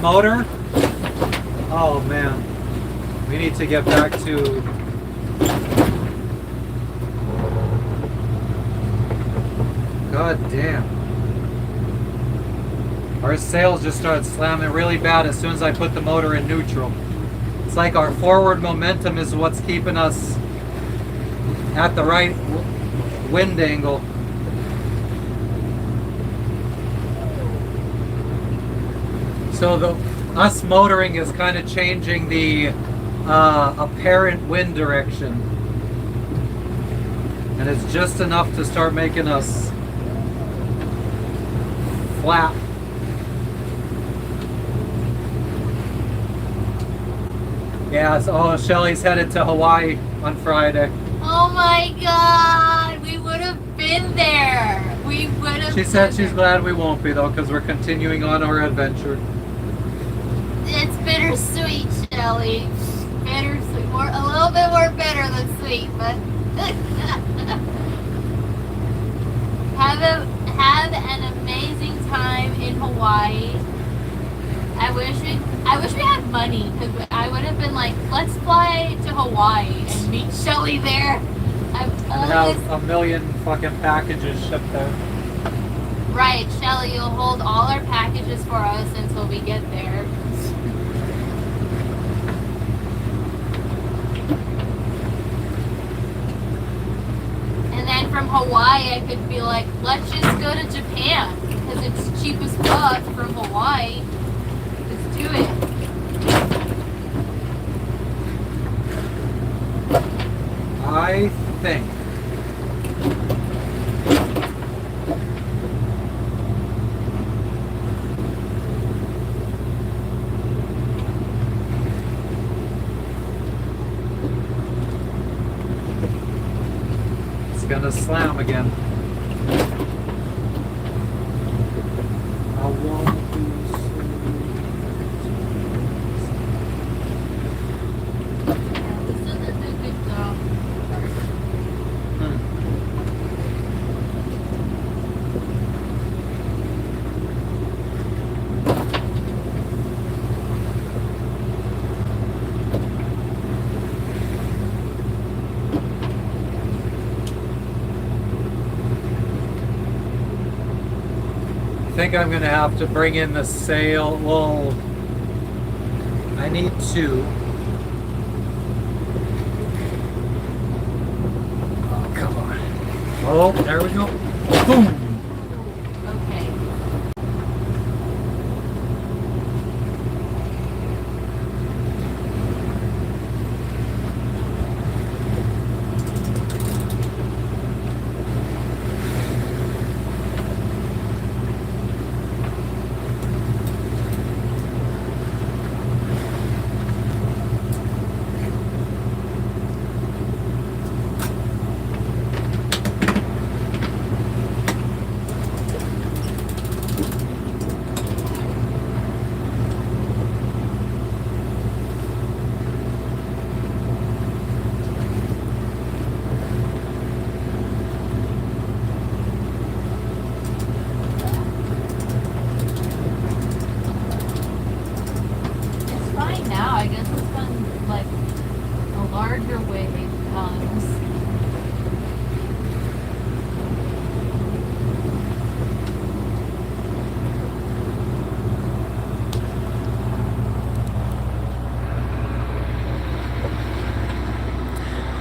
Speaker 1: motor, oh man, we need to get back to God damn. Our sails just started slamming really bad as soon as I put the motor in neutral. It's like our forward momentum is what's keeping us at the right wind angle. So us motoring is kind of changing the apparent wind direction. And it's just enough to start making us flap. Yeah, so Shelly's headed to Hawaii on Friday.
Speaker 2: Oh my god, we would have been there. We would have.
Speaker 1: She said she's glad we won't be though, because we're continuing on our adventure.
Speaker 2: It's bittersweet, Shelly. Bittersweet. A little bit more bitter than sweet, but have an amazing time in Hawaii. I wish we had money, because I would have been like, let's fly to Hawaii and meet Shelly there.
Speaker 1: And have a million fucking packages shipped there.
Speaker 2: Right, Shelly, you'll hold all our packages for us until we get there. And then from Hawaii, I could be like, let's just go to Japan, because it's cheap as fuck from Hawaii. Let's do it.
Speaker 1: I think. It's gonna slam again. I want think I'm gonna have to bring in the sail. Well, I need two. Oh, come on. Oh, there we go. Boom.
Speaker 2: Okay. Now, I guess it's when like a larger wave comes.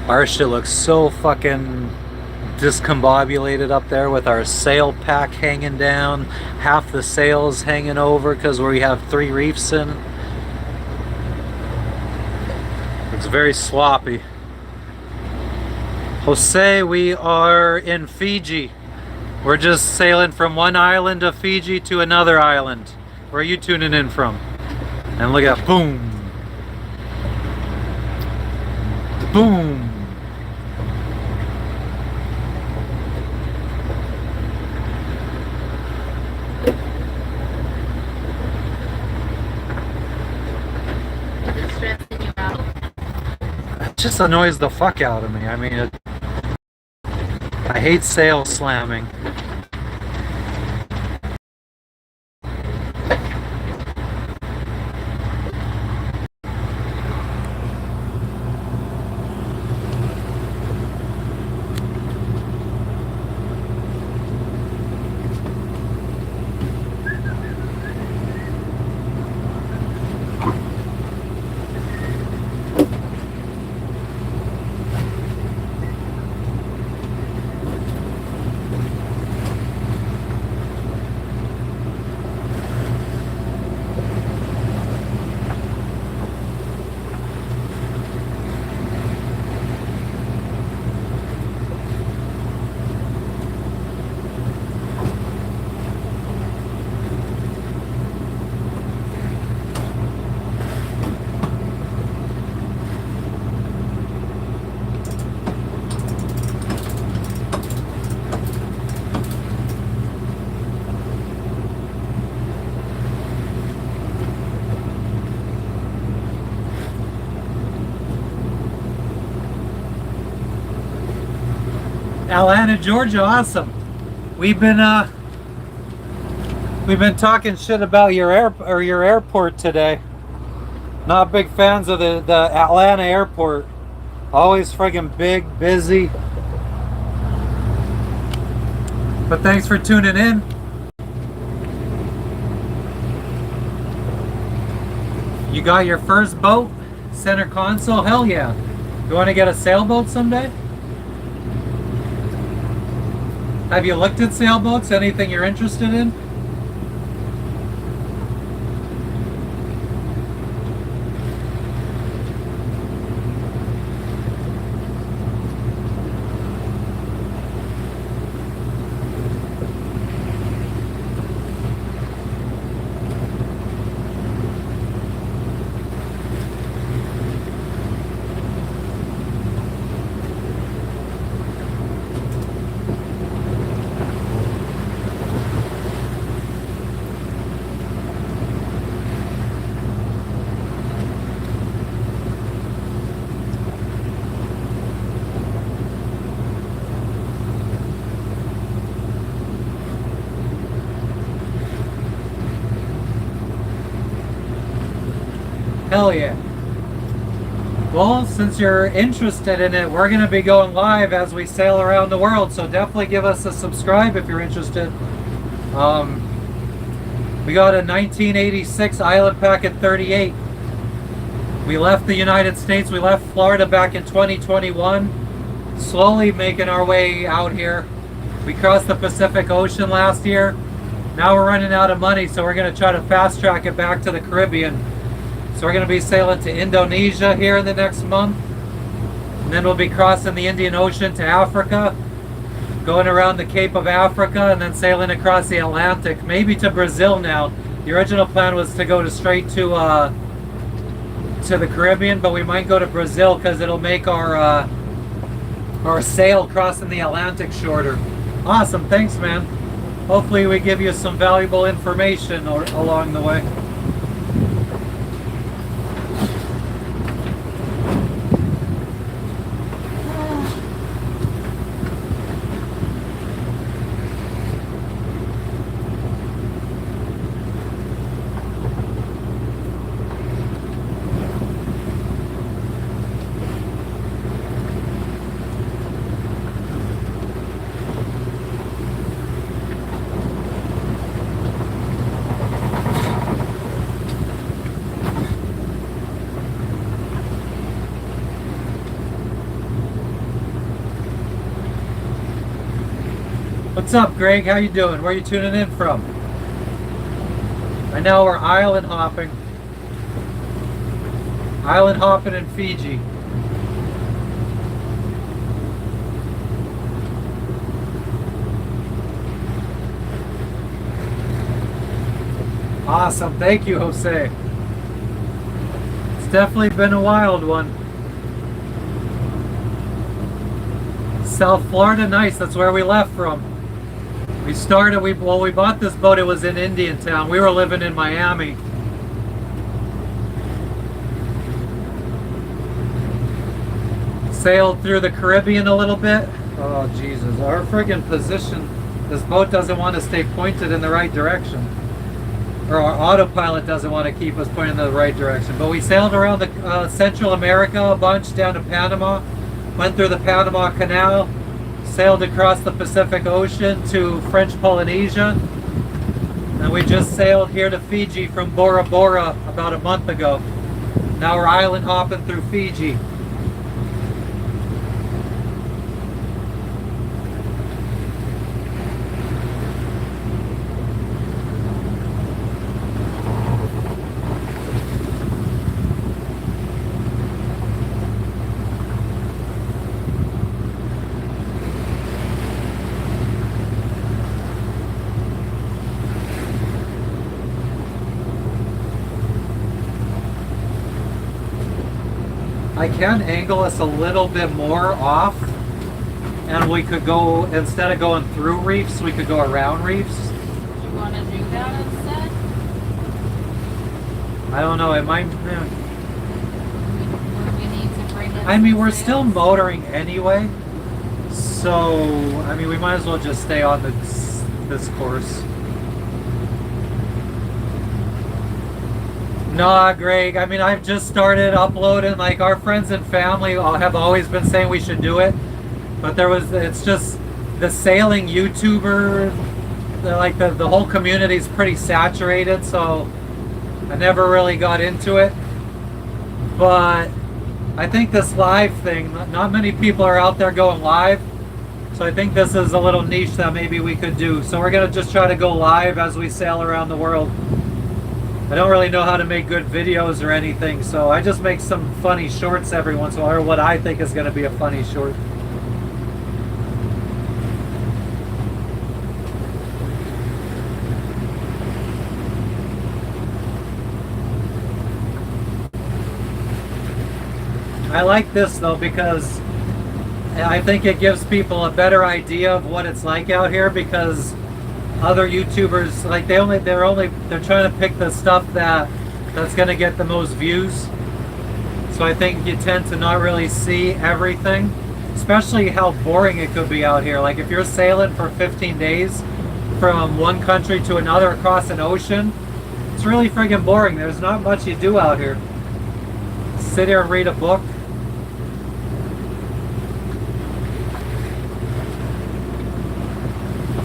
Speaker 1: Our shit looks so fucking discombobulated up there with our sail pack hanging down, half the sails hanging over because we have 3 reefs in. It's very sloppy. Jose, we are in Fiji. We're just sailing from one island of Fiji to another island. Where are you tuning in from? And look at boom. Boom. It just annoys the fuck out of me. I mean, I hate sail slamming. Atlanta, Georgia, awesome. We've been talking shit about your airport today. Not big fans of the Atlanta airport. Always friggin' big, busy. But thanks for tuning in. You got your first boat, center console? Hell yeah. You want to get a sailboat someday? Have you looked at sailboats? Anything you're interested in? Hell yeah. Well, since you're interested in it, we're going to be going live as we sail around the world, so definitely give us a subscribe if you're interested. We got a 1986 Island Packet 38. We left the United States. We left Florida back in 2021. Slowly making our way out here. We crossed the Pacific Ocean last year. Now we're running out of money, so we're going to try to fast track it back to the Caribbean. So we're going to be sailing to Indonesia here in the next month. And then we'll be crossing the Indian Ocean to Africa, going around the Cape of Africa, and then sailing across the Atlantic, maybe to Brazil now. The original plan was to go straight to the Caribbean, but we might go to Brazil because it'll make our sail crossing the Atlantic shorter. Awesome, thanks man. Hopefully we give you some valuable information along the way. What's up, Greg? How you doing? Where are you tuning in from? Right now we're island hopping. Island hopping in Fiji. Awesome. Thank you, Jose. It's definitely been a wild one. South Florida, nice. That's where we left from. We started, we bought this boat, it was in Indiantown. We were living in Miami. Sailed through the Caribbean a little bit. Oh, Jesus. Our friggin' position, this boat doesn't want to stay pointed in the right direction. Or our autopilot doesn't want to keep us pointed in the right direction. But we sailed around the Central America a bunch, down to Panama. Went through the Panama Canal. Sailed across the Pacific Ocean to French Polynesia, and we just sailed here to Fiji from Bora Bora about a month ago. Now we're island hopping through Fiji. I can angle us a little bit more off, and we could go, instead of going through reefs, we could go around reefs.
Speaker 2: Do you want to do that instead?
Speaker 1: I don't know, it might...
Speaker 2: We need to bring in
Speaker 1: I mean, we're
Speaker 2: sails?
Speaker 1: still motoring anyway, so, I mean, we might as well just stay on this course. Nah, Greg, I mean, I've just started uploading, like, our friends and family have always been saying we should do it, but it's just, the sailing YouTuber, the whole community is pretty saturated, so I never really got into it. But I think this live thing, not many people are out there going live, so I think this is a little niche that maybe we could do. So we're going to just try to go live as we sail around the world. I don't really know how to make good videos or anything, so I just make some funny shorts every once in a while, or what I think is going to be a funny short. I like this though because I think it gives people a better idea of what it's like out here, because other YouTubers, like they're trying to pick the stuff that's gonna get the most views. So I think you tend to not really see everything, especially how boring it could be out here. Like if you're sailing for 15 days from one country to another across an ocean, it's really friggin' boring. There's not much you do out here. Sit here and read a book.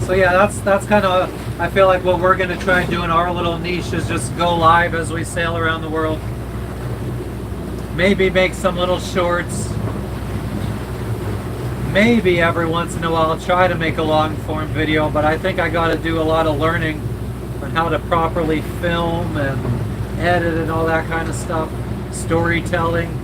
Speaker 1: So yeah, that's kind of, I feel like what we're going to try and do in our little niche is just go live as we sail around the world. Maybe make some little shorts. Maybe every once in a while I'll try to make a long form video, but I think I got to do a lot of learning on how to properly film and edit and all that kind of stuff. Storytelling.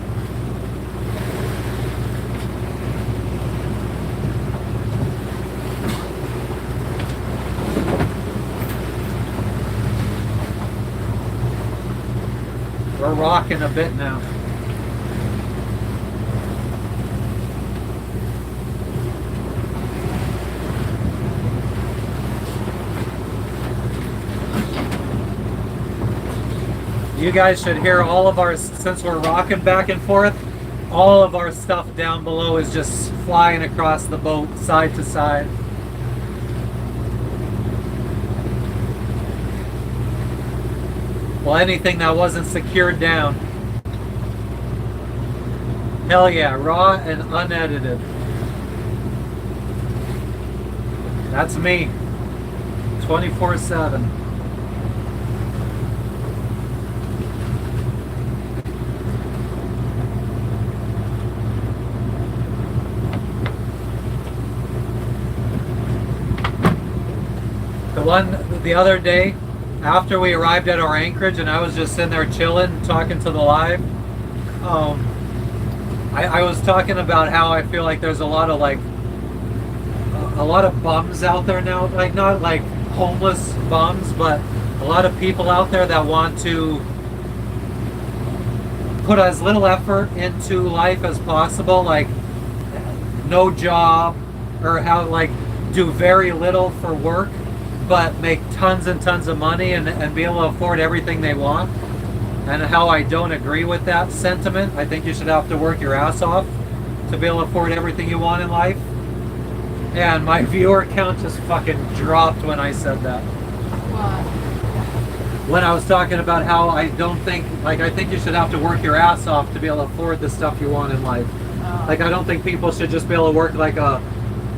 Speaker 1: We're rocking a bit now. You guys should hear all of our, since we're rocking back and forth, all of our stuff down below is just flying across the boat side to side. Well, anything that wasn't secured down. Hell yeah, raw and unedited. That's me. 24/7. The other day, after we arrived at our anchorage and I was just sitting there chilling, talking to the live, I was talking about how I feel like there's a lot of bums out there now, like not like homeless bums, but a lot of people out there that want to put as little effort into life as possible, like no job, or how like do very little for work but make tons and tons of money and be able to afford everything they want, and how I don't agree with that sentiment. I think you should have to work your ass off to be able to afford everything you want in life. And my viewer count just fucking dropped when I said that.
Speaker 2: What?
Speaker 1: When I was talking about how I don't think, like I think you should have to work your ass off to be able to afford the stuff you want in life.
Speaker 2: Oh.
Speaker 1: Like I don't think people should just be able to work like a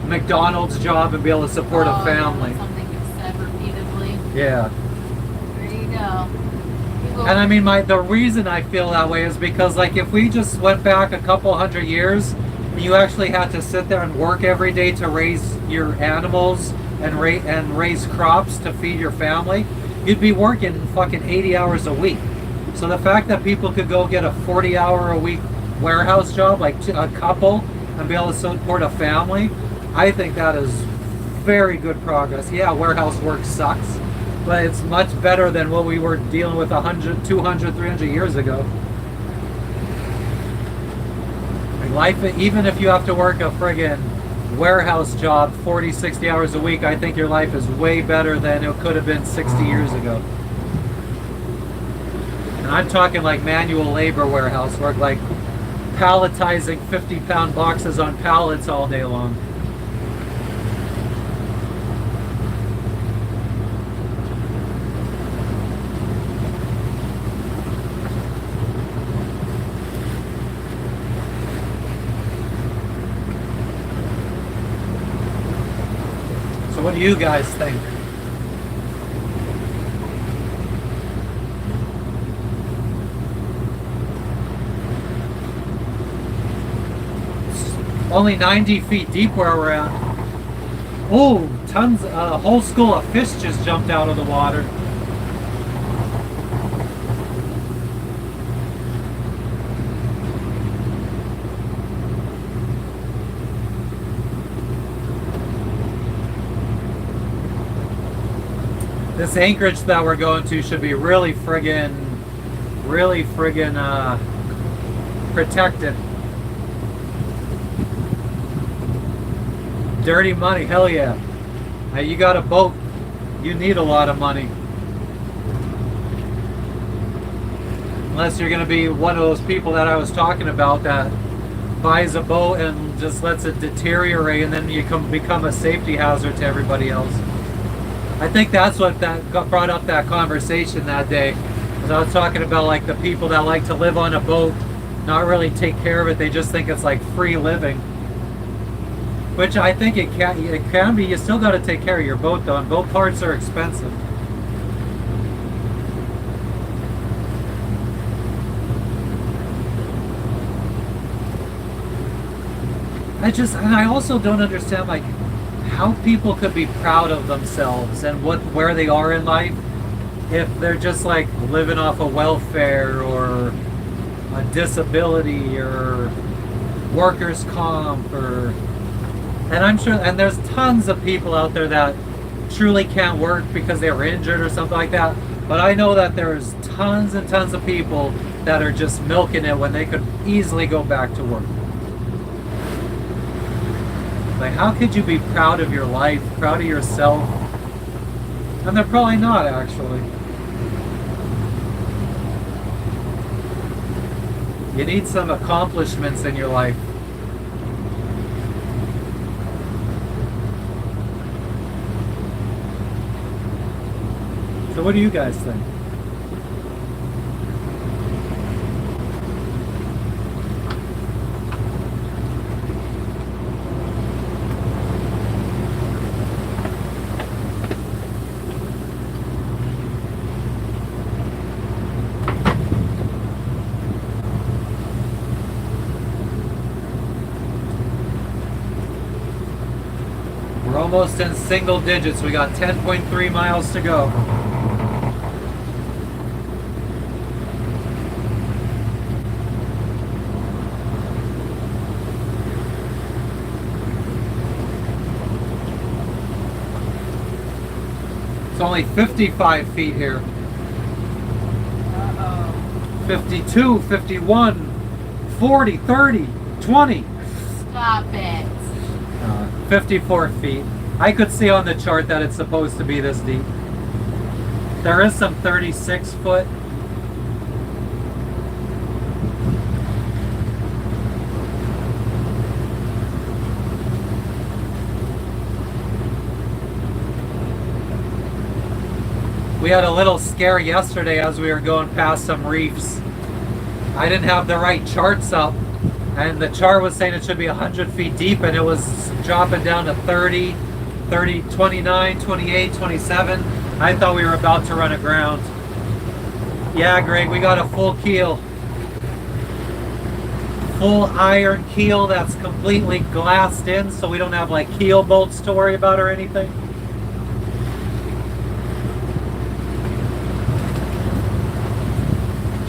Speaker 1: McDonald's job and be able to support a family.
Speaker 2: Yeah, something you've said repeatedly.
Speaker 1: Yeah.
Speaker 2: There you go.
Speaker 1: And I mean, the reason I feel that way is because, like, if we just went back a couple hundred years, and you actually had to sit there and work every day to raise your animals and raise crops to feed your family, you'd be working fucking 80 hours a week. So the fact that people could go get a 40-hour-a-week warehouse job, like a couple, and be able to support a family, I think that is very good progress. Yeah, warehouse work sucks, but it's much better than what we were dealing with 100, 200, 300 years ago. Like life, even if you have to work a friggin' warehouse job 40, 60 hours a week, I think your life is way better than it could have been 60 years ago. And I'm talking like manual labor warehouse work, like palletizing 50-pound boxes on pallets all day long. So what do you guys think? It's only 90 feet deep where we're at. Oh, tons, a whole school of fish just jumped out of the water. This anchorage that we're going to should be really friggin' protected. Dirty money, hell yeah. Now you got a boat, you need a lot of money. Unless you're gonna be one of those people that I was talking about that buys a boat and just lets it deteriorate and then you become a safety hazard to everybody else. I think that's what brought up that conversation that day. Because I was talking about like the people that like to live on a boat, not really take care of it. They just think it's like free living. Which I think it can be. You still got to take care of your boat though, and boat parts are expensive. And I also don't understand like how people could be proud of themselves and where they are in life if they're just like living off of welfare or a disability or workers' comp and I'm sure, and there's tons of people out there that truly can't work because they were injured or something like that. But I know that there's tons and tons of people that are just milking it when they could easily go back to work. Like, how could you be proud of your life, proud of yourself? And they're probably not, actually. You need some accomplishments in your life. So what do you guys think? We're almost in single digits. We got 10.3 miles to go. It's only 55 feet here. 52, 51, 40, 30, 20.
Speaker 2: Stop it.
Speaker 1: 54 feet. I could see on the chart that it's supposed to be this deep. There is some 36 foot. We had a little scare yesterday as we were going past some reefs. I didn't have the right charts up, and the chart was saying it should be 100 feet deep, and it was dropping down to 30, 29, 28, 27. I thought we were about to run aground. Yeah, Greg, we got a full keel. Full iron keel that's completely glassed in, so we don't have like keel bolts to worry about or anything.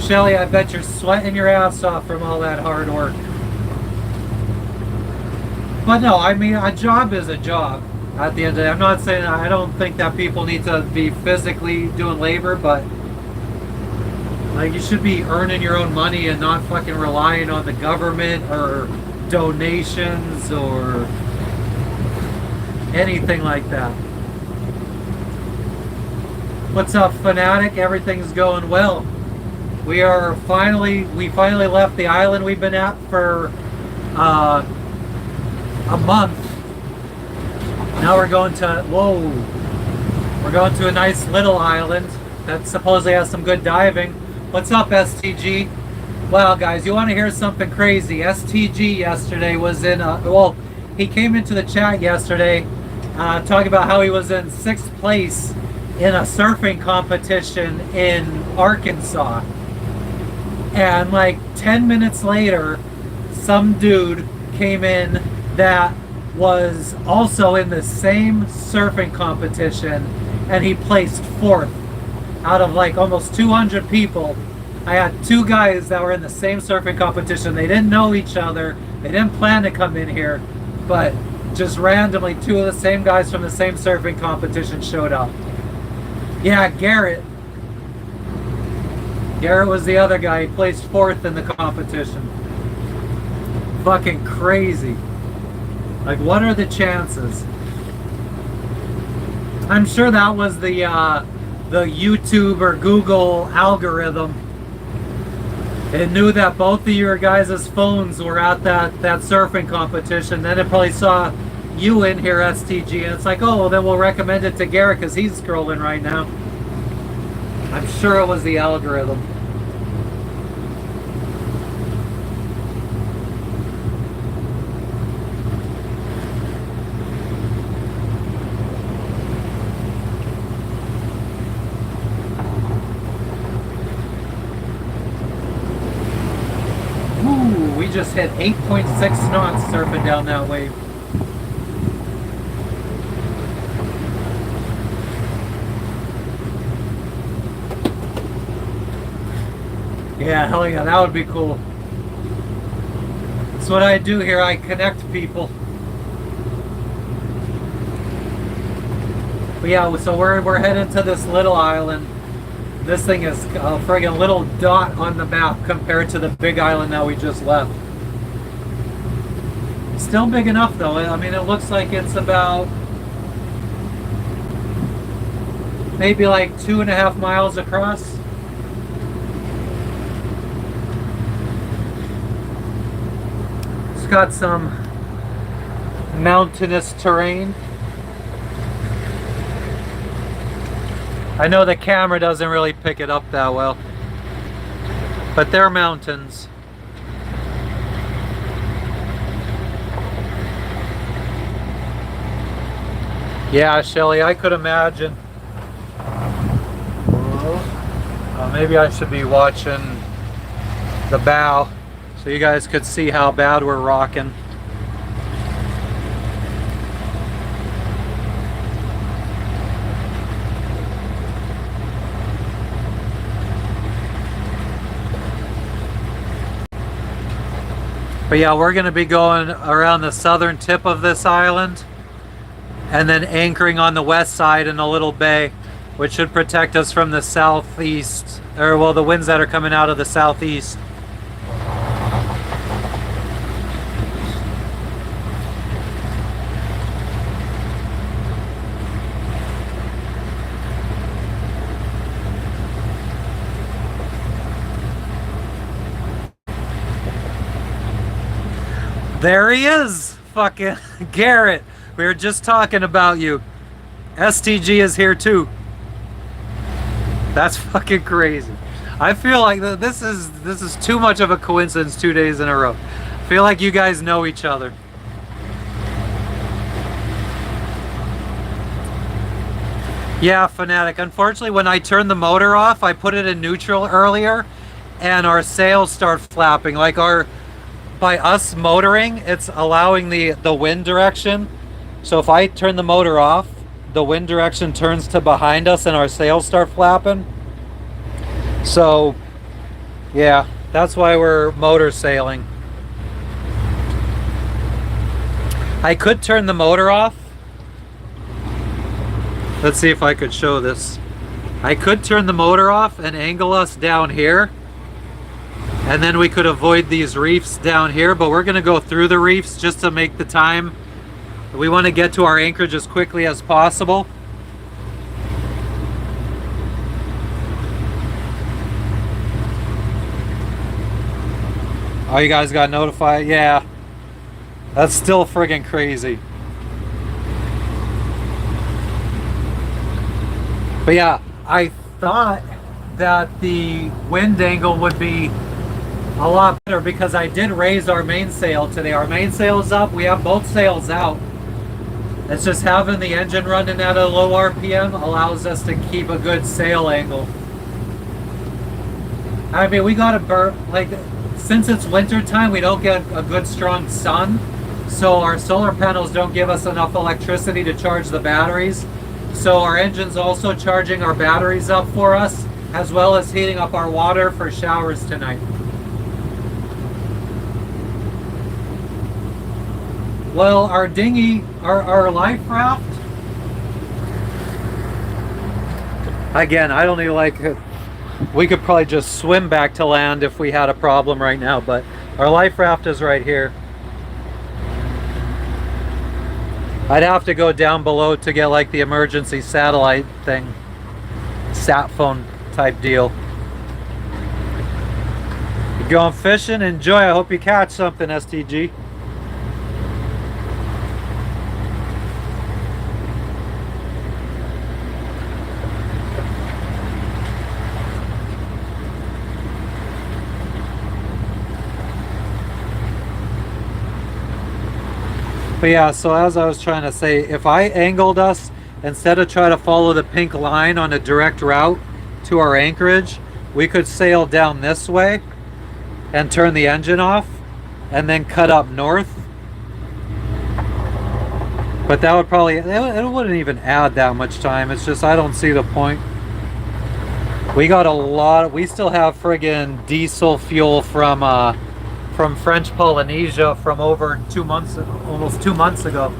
Speaker 1: Shelly, I bet you're sweating your ass off from all that hard work. But no, I mean, a job is a job at the end of the day. I'm not saying, I don't think that people need to be physically doing labor, but like you should be earning your own money and not fucking relying on the government or donations or anything like that. What's up, Fanatic? Everything's going well. We finally left the island we've been at for a month. Now we're going to, we're going to a nice little island that supposedly has some good diving. What's up, STG? Wow, guys, you want to hear something crazy? STG yesterday was in, he came into the chat yesterday talking about how he was in 6th place in a surfing competition in Arkansas. And like 10 minutes later, some dude came in that was also in the same surfing competition, and he placed 4th out of like almost 200 people. I had 2 guys that were in the same surfing competition. They didn't know each other. They didn't plan to come in here, but just randomly 2 of the same guys from the same surfing competition showed up. Yeah, Garrett was the other guy. He placed 4th in the competition. Fucking crazy. Like, what are the chances? I'm sure that was the YouTube or Google algorithm. It knew that both of your guys' phones were at that surfing competition. Then it probably saw you in here, STG, and it's like, oh, well, then we'll recommend it to Garrett because he's scrolling right now. I'm sure it was the algorithm. just hit 8.6 knots surfing down that wave. Yeah, hell yeah, that would be cool. That's what I do here, I connect people. But yeah, so we're heading to this little island. This thing is a friggin' little dot on the map compared to the big island that we just left. Still big enough though. I mean, it looks like it's about maybe like 2.5 miles across. It's got some mountainous terrain. I know the camera doesn't really pick it up that well, but they're mountains. Yeah, Shelly, I could imagine. Maybe I should be watching the bow so you guys could see how bad we're rocking. But yeah, we're going to be going around the southern tip of this island and then anchoring on the west side in a little bay, which should protect us from the southeast, or well, the winds that are coming out of the southeast. There he is, fucking Garrett. We were just talking about you. STG is here too. That's fucking crazy. I feel like this is too much of a coincidence 2 days in a row. I feel like you guys know each other. Yeah, Fanatic. Unfortunately, when I turned the motor off, I put it in neutral earlier, and our sails start flapping. Like by us motoring, it's allowing the wind direction. So if I turn the motor off, the wind direction turns to behind us and our sails start flapping. So yeah, that's why we're motor sailing. I could turn the motor off. Let's see if I could show this. I could turn the motor off and angle us down here, and then we could avoid these reefs down here, but we're gonna go through the reefs just to make the time. We want to get to our anchorage as quickly as possible. Oh, you guys got notified? Yeah. That's still friggin' crazy. But yeah, I thought that the wind angle would be a lot better because I did raise our mainsail today. Our mainsail's up. We have both sails out. It's just having the engine running at a low RPM allows us to keep a good sail angle. I mean, we got to burn, like, since it's winter time, we don't get a good strong sun. So our solar panels don't give us enough electricity to charge the batteries. So our engine's also charging our batteries up for us, as well as heating up our water for showers tonight. Well, our dinghy, our life raft, again, I don't even like it. We could probably just swim back to land if we had a problem right now, but our life raft is right here. I'd have to go down below to get like the emergency satellite thing, sat phone type deal. You going fishing? Enjoy. I hope you catch something, STG. But yeah, so as I was trying to say, if I angled us, instead of trying to follow the pink line on a direct route to our anchorage, we could sail down this way and turn the engine off. and then cut up north. But that would probably, it wouldn't even add that much time. It's just, I don't see the point. We got a lot, we still have friggin' diesel fuel from French Polynesia from over 2 months, almost 2 months ago.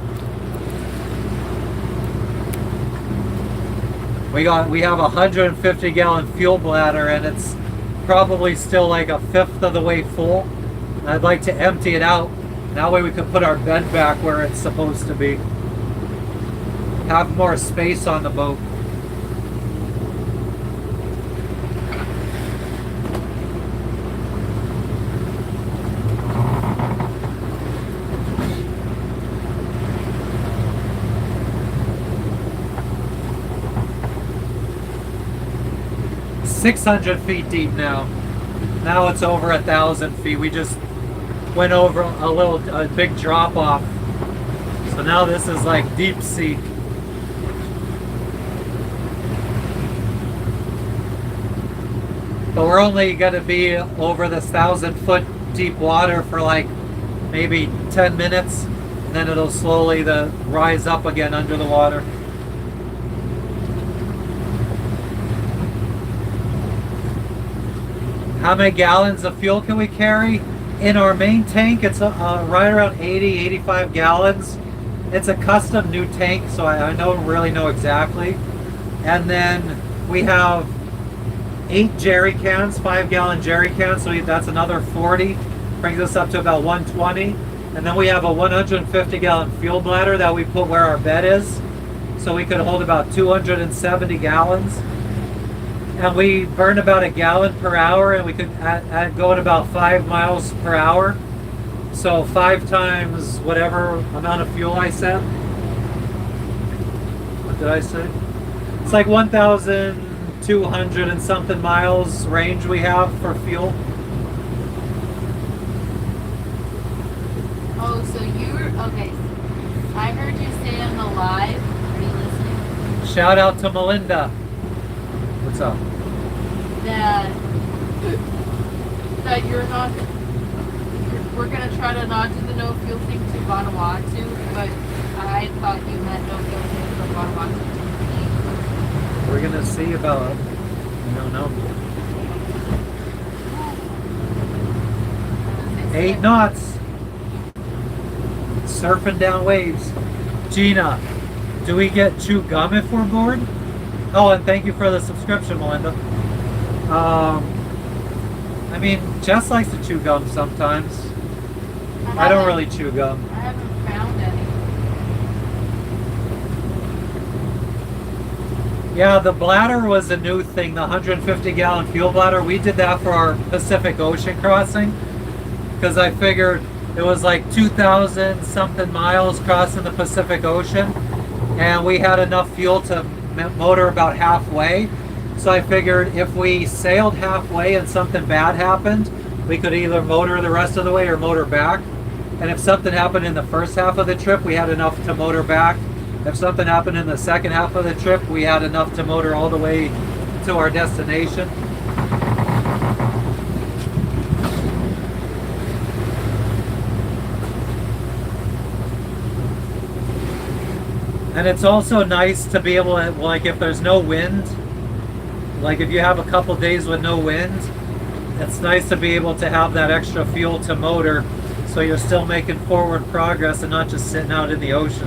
Speaker 1: We have a 150 gallon fuel bladder, and it's probably still like a fifth of the way full. I'd like to empty it out. That way we can put our bed back where it's supposed to be. Have more space on the boat. $600 deep now. Now it's over 1,000 feet. We just went over a big drop off. So now this is like deep sea. But we're only going to be over this 1,000-foot deep water for like maybe 10 minutes. And then it'll slowly rise up again under the water. How many gallons of fuel can we carry? In our main tank, it's right around 85 gallons. It's a custom new tank, so I don't really know exactly. And then we have 8 jerry cans, 5-gallon jerry cans, so that's another 40. Brings us up to about 120. And then we have a 150-gallon fuel bladder that we put where our bed is, so we could hold about 270 gallons. And we burn about 1 gallon per hour, and we could go at about 5 miles per hour. So 5 times whatever amount of fuel I said. What did I say? It's like 1,200 and something miles range we have for fuel.
Speaker 2: Oh, so okay. I heard you say on the live. Are you listening?
Speaker 1: Shout out to Melinda. What's up?
Speaker 2: That we're gonna try to not do the no fuel thing to Vanuatu, but I thought you meant no fuel thing from Vanuatu to
Speaker 1: We're gonna see about it. I don't know. 8 knots. Surfing down waves. Gina, do we get chew gum if we're bored? Oh, and thank you for the subscription, Melinda. I mean, Jess likes to chew gum sometimes. I don't really chew gum.
Speaker 2: I haven't found any.
Speaker 1: Yeah, the bladder was a new thing, the 150-gallon fuel bladder. We did that for our Pacific Ocean crossing because I figured it was like 2,000 something miles crossing the Pacific Ocean, and we had enough fuel to motor about halfway. So I figured if we sailed halfway and something bad happened, we could either motor the rest of the way or motor back. And if something happened in the first half of the trip, we had enough to motor back. If something happened in the second half of the trip, we had enough to motor all the way to our destination. And it's also nice to be able to, like, if there's no wind, like if you have a couple days with no wind, it's nice to be able to have that extra fuel to motor so you're still making forward progress and not just sitting out in the ocean.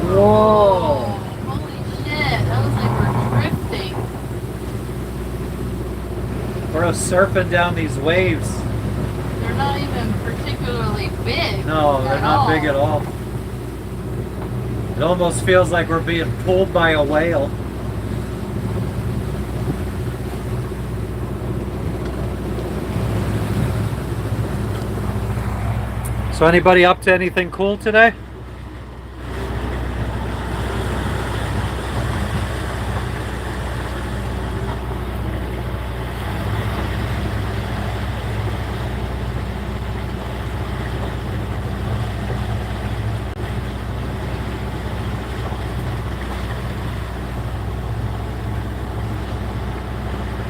Speaker 1: Whoa!
Speaker 2: Holy shit, that was like we're drifting.
Speaker 1: We're surfing down these waves.
Speaker 2: They're not even particularly big.
Speaker 1: No, they're not big at all. It almost feels like we're being pulled by a whale. So anybody up to anything cool today?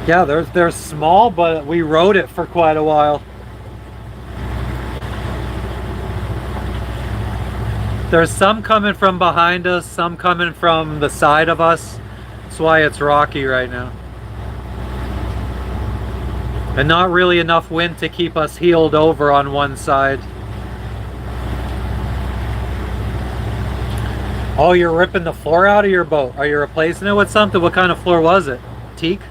Speaker 1: Yeah, they're small, but we rode it for quite a while. There's some coming from behind us, some coming from the side of us. That's why it's rocky right now. And not really enough wind to keep us heeled over on one side. Oh, you're ripping the floor out of your boat. Are you replacing it with something? What kind of floor was it? Teak?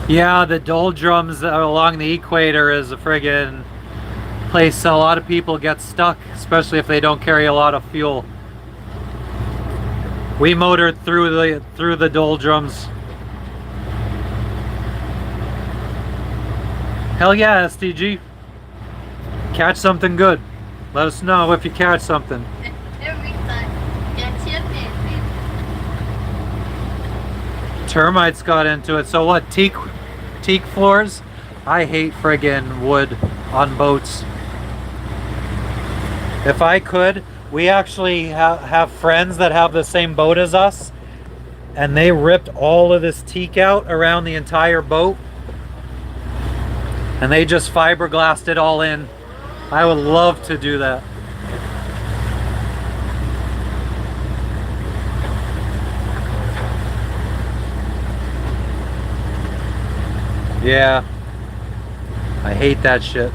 Speaker 1: Yeah, the doldrums along the equator is a friggin' place a lot of people get stuck, especially if they don't carry a lot of fuel. We motored through the doldrums. Hell yeah, STG. Catch something good. Let us know if you catch something.
Speaker 2: Every time. Get your baby.
Speaker 1: Termites got into it. So what, teak floors? I hate friggin' wood on boats. If I could, we actually have friends that have the same boat as us, and they ripped all of this teak out around the entire boat, and they just fiberglassed it all in. I would love to do that. Yeah, I hate that shit.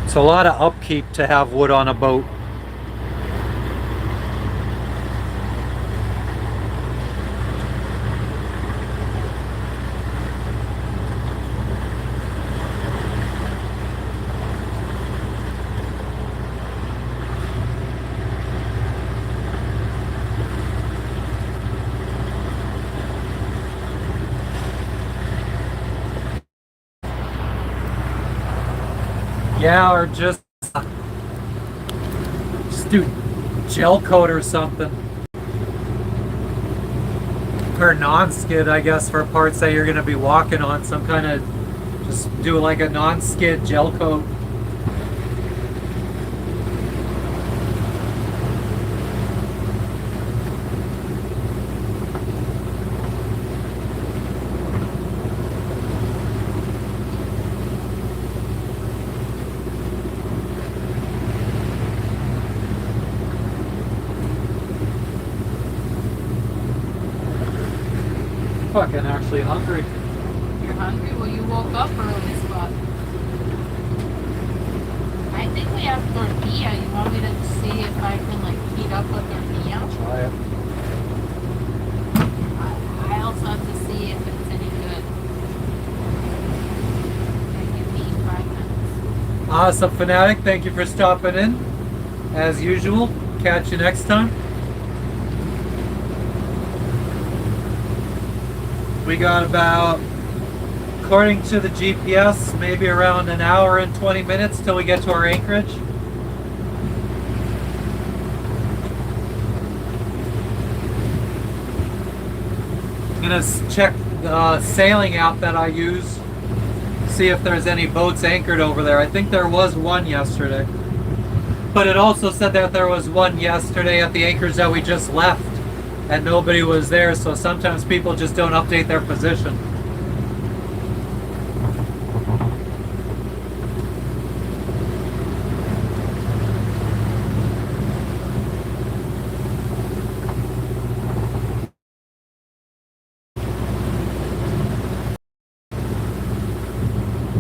Speaker 1: It's a lot of upkeep to have wood on a boat. Yeah, or just do gel coat or something. Or non-skid, I guess, for parts that you're going to be walking on. Some kind of, just do like a non-skid gel coat. Fucking actually hungry.
Speaker 2: You're hungry? Well, you woke up early, Scott. I think we have tortilla. You want me to see if I can like heat up a tortilla?
Speaker 1: Try it.
Speaker 2: I also have to see if it's any good. Give me 5 minutes.
Speaker 1: Awesome, Fanatic. Thank you for stopping in. As usual, catch you next time. We got about, according to the GPS, maybe around an hour and 20 minutes till we get to our anchorage. I'm gonna check the sailing app that I use, see if there's any boats anchored over there. I think there was one yesterday. But it also said that there was one yesterday at the anchorage that we just left, and nobody was there, so sometimes people just don't update their position.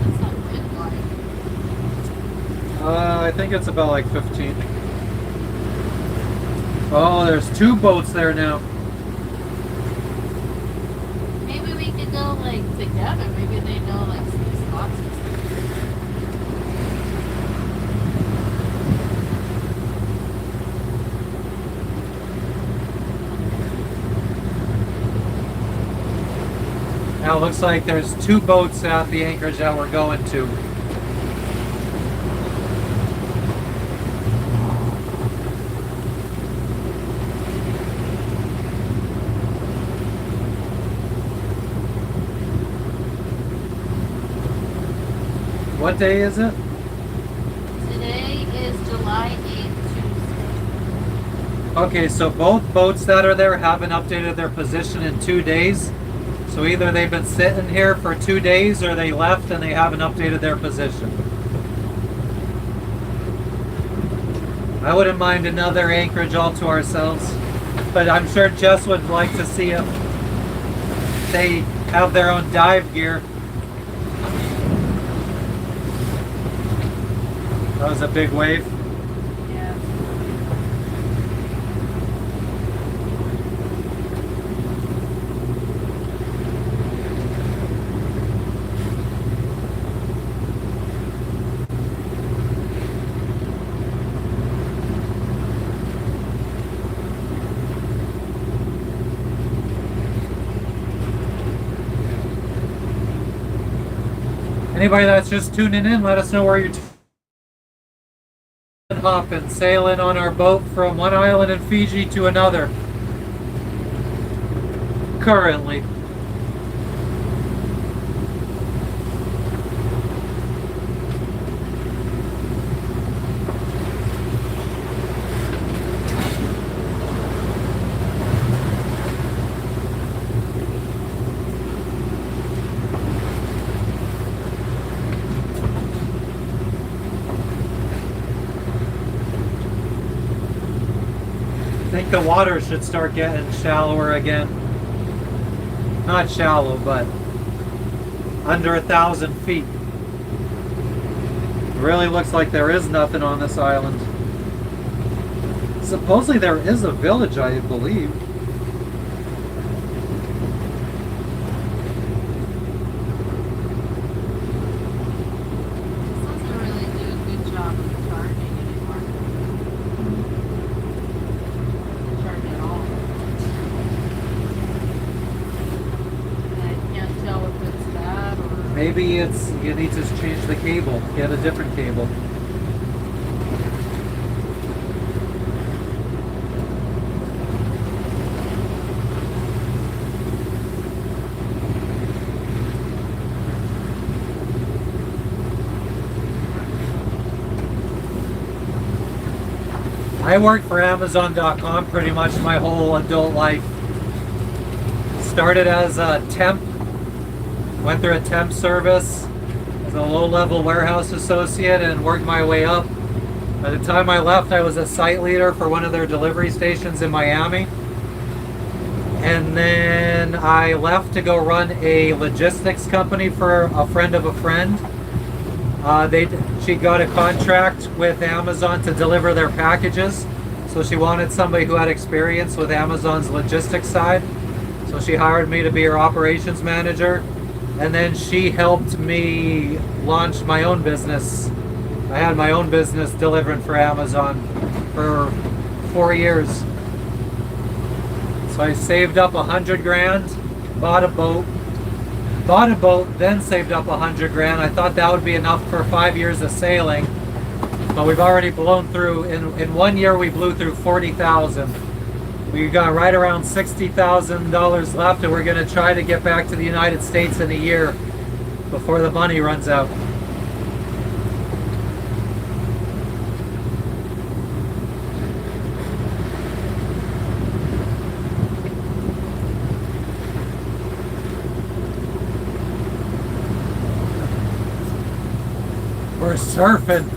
Speaker 2: What's that wind like?
Speaker 1: I think it's about like 15. Oh, there's 2 boats there now.
Speaker 2: Maybe we could go like together. Maybe they know like some spots and stuff.
Speaker 1: Now it looks like there's 2 boats at the anchorage that we're going to. What day is it?
Speaker 2: Today is July 8th, Tuesday.
Speaker 1: Okay, so both boats that are there haven't updated their position in 2 days. So either they've been sitting here for 2 days or they left and they haven't updated their position. I wouldn't mind another anchorage all to ourselves, but I'm sure Jess would like to see if they have their own dive gear. That was a big wave.
Speaker 2: Yeah.
Speaker 1: Anybody that's just tuning in, let us know where you're hopping, sailing on our boat from one island in Fiji to another. Currently. I think the water should start getting shallower again. Not shallow, but under 1,000 feet. It really looks like there is nothing on this island. Supposedly there is a village, I believe.
Speaker 2: This doesn't really do a good job of charging anymore. Charge at all. And I can't tell if it's that or...
Speaker 1: Maybe it's, you need to change the cable, get a different cable. I worked for Amazon.com pretty much my whole adult life. Started as a temp, went through a temp service as a low-level warehouse associate and worked my way up. By the time I left, I was a site leader for one of their delivery stations in Miami. And then I left to go run a logistics company for a friend of a friend. She got a contract with Amazon to deliver their packages. So she wanted somebody who had experience with Amazon's logistics side. So she hired me to be her operations manager. And then she helped me launch my own business. I had my own business delivering for Amazon for 4 years. So I saved up 100 grand, bought a boat, then saved up 100 grand. I thought that would be enough for 5 years of sailing, but we've already blown through, in 1 year we blew through 40,000. We got right around $60,000 left, and we're gonna try to get back to the United States in a year before the money runs out. We're surfing.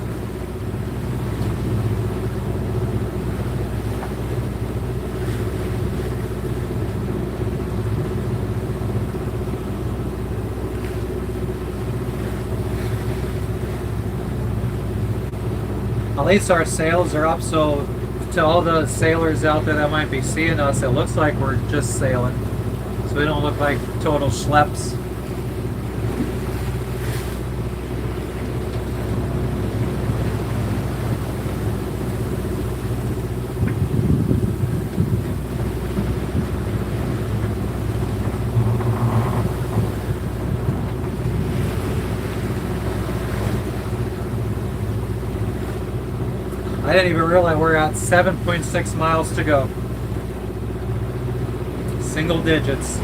Speaker 1: At least our sails are up, so to all the sailors out there that might be seeing us, it looks like we're just sailing. So we don't look like total schleps. I didn't even realize we're at 7.6 miles to go. Single digits.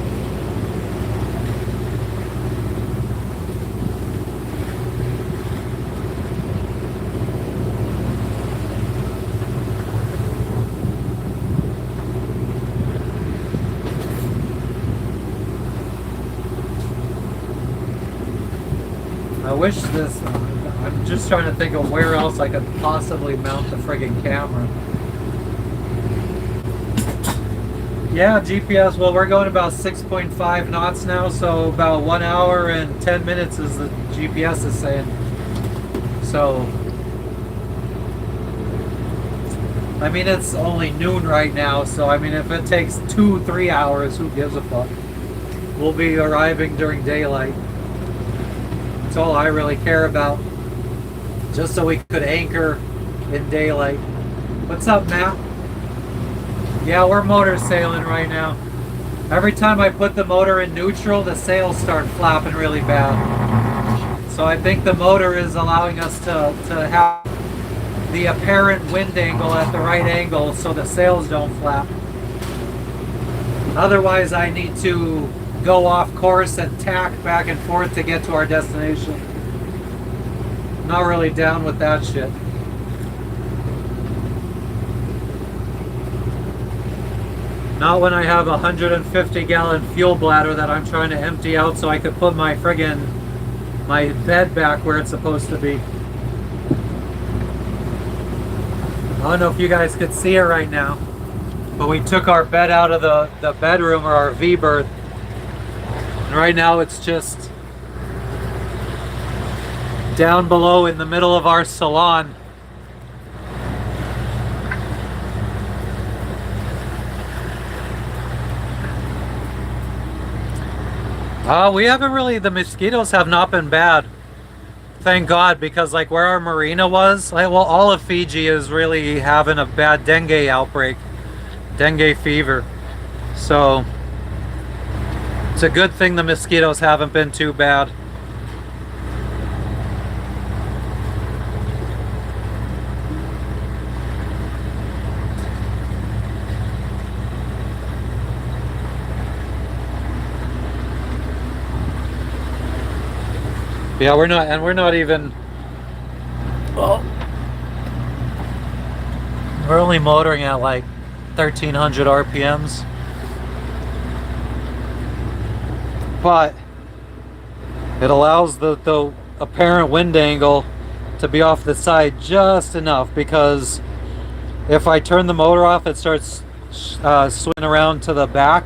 Speaker 1: I wish this, I'm just trying to think of where else I could possibly mount the friggin' camera. Yeah, GPS, well, we're going about 6.5 knots now, so about 1 hour and 10 minutes is the GPS is saying. So, I mean, it's only noon right now, so I mean, if it takes 2-3 hours, who gives a fuck? We'll be arriving during daylight. That's all I really care about. Just so we could anchor in daylight. What's up, Matt? Yeah, we're motor sailing right now. Every time I put the motor in neutral, the sails start flapping really bad. So I think the motor is allowing us to have the apparent wind angle at the right angle so the sails don't flap. Otherwise, I need to go off course and tack back and forth to get to our destination. Not really down with that shit. Not when I have a 150-gallon fuel bladder that I'm trying to empty out so I could put my my bed back where it's supposed to be. I don't know if you guys could see it right now, but we took our bed out of the bedroom, or our V-berth. And right now it's just down below in the middle of our salon. We haven't really, the mosquitoes have not been bad. Thank God, because like where our marina was, like, well, all of Fiji is really having a bad dengue outbreak. Dengue fever. So it's a good thing the mosquitoes haven't been too bad. Yeah, we're not even, well, we're only motoring at like 1300 RPMs. But it allows the apparent wind angle to be off the side just enough, because if I turn the motor off, it starts swinging around to the back,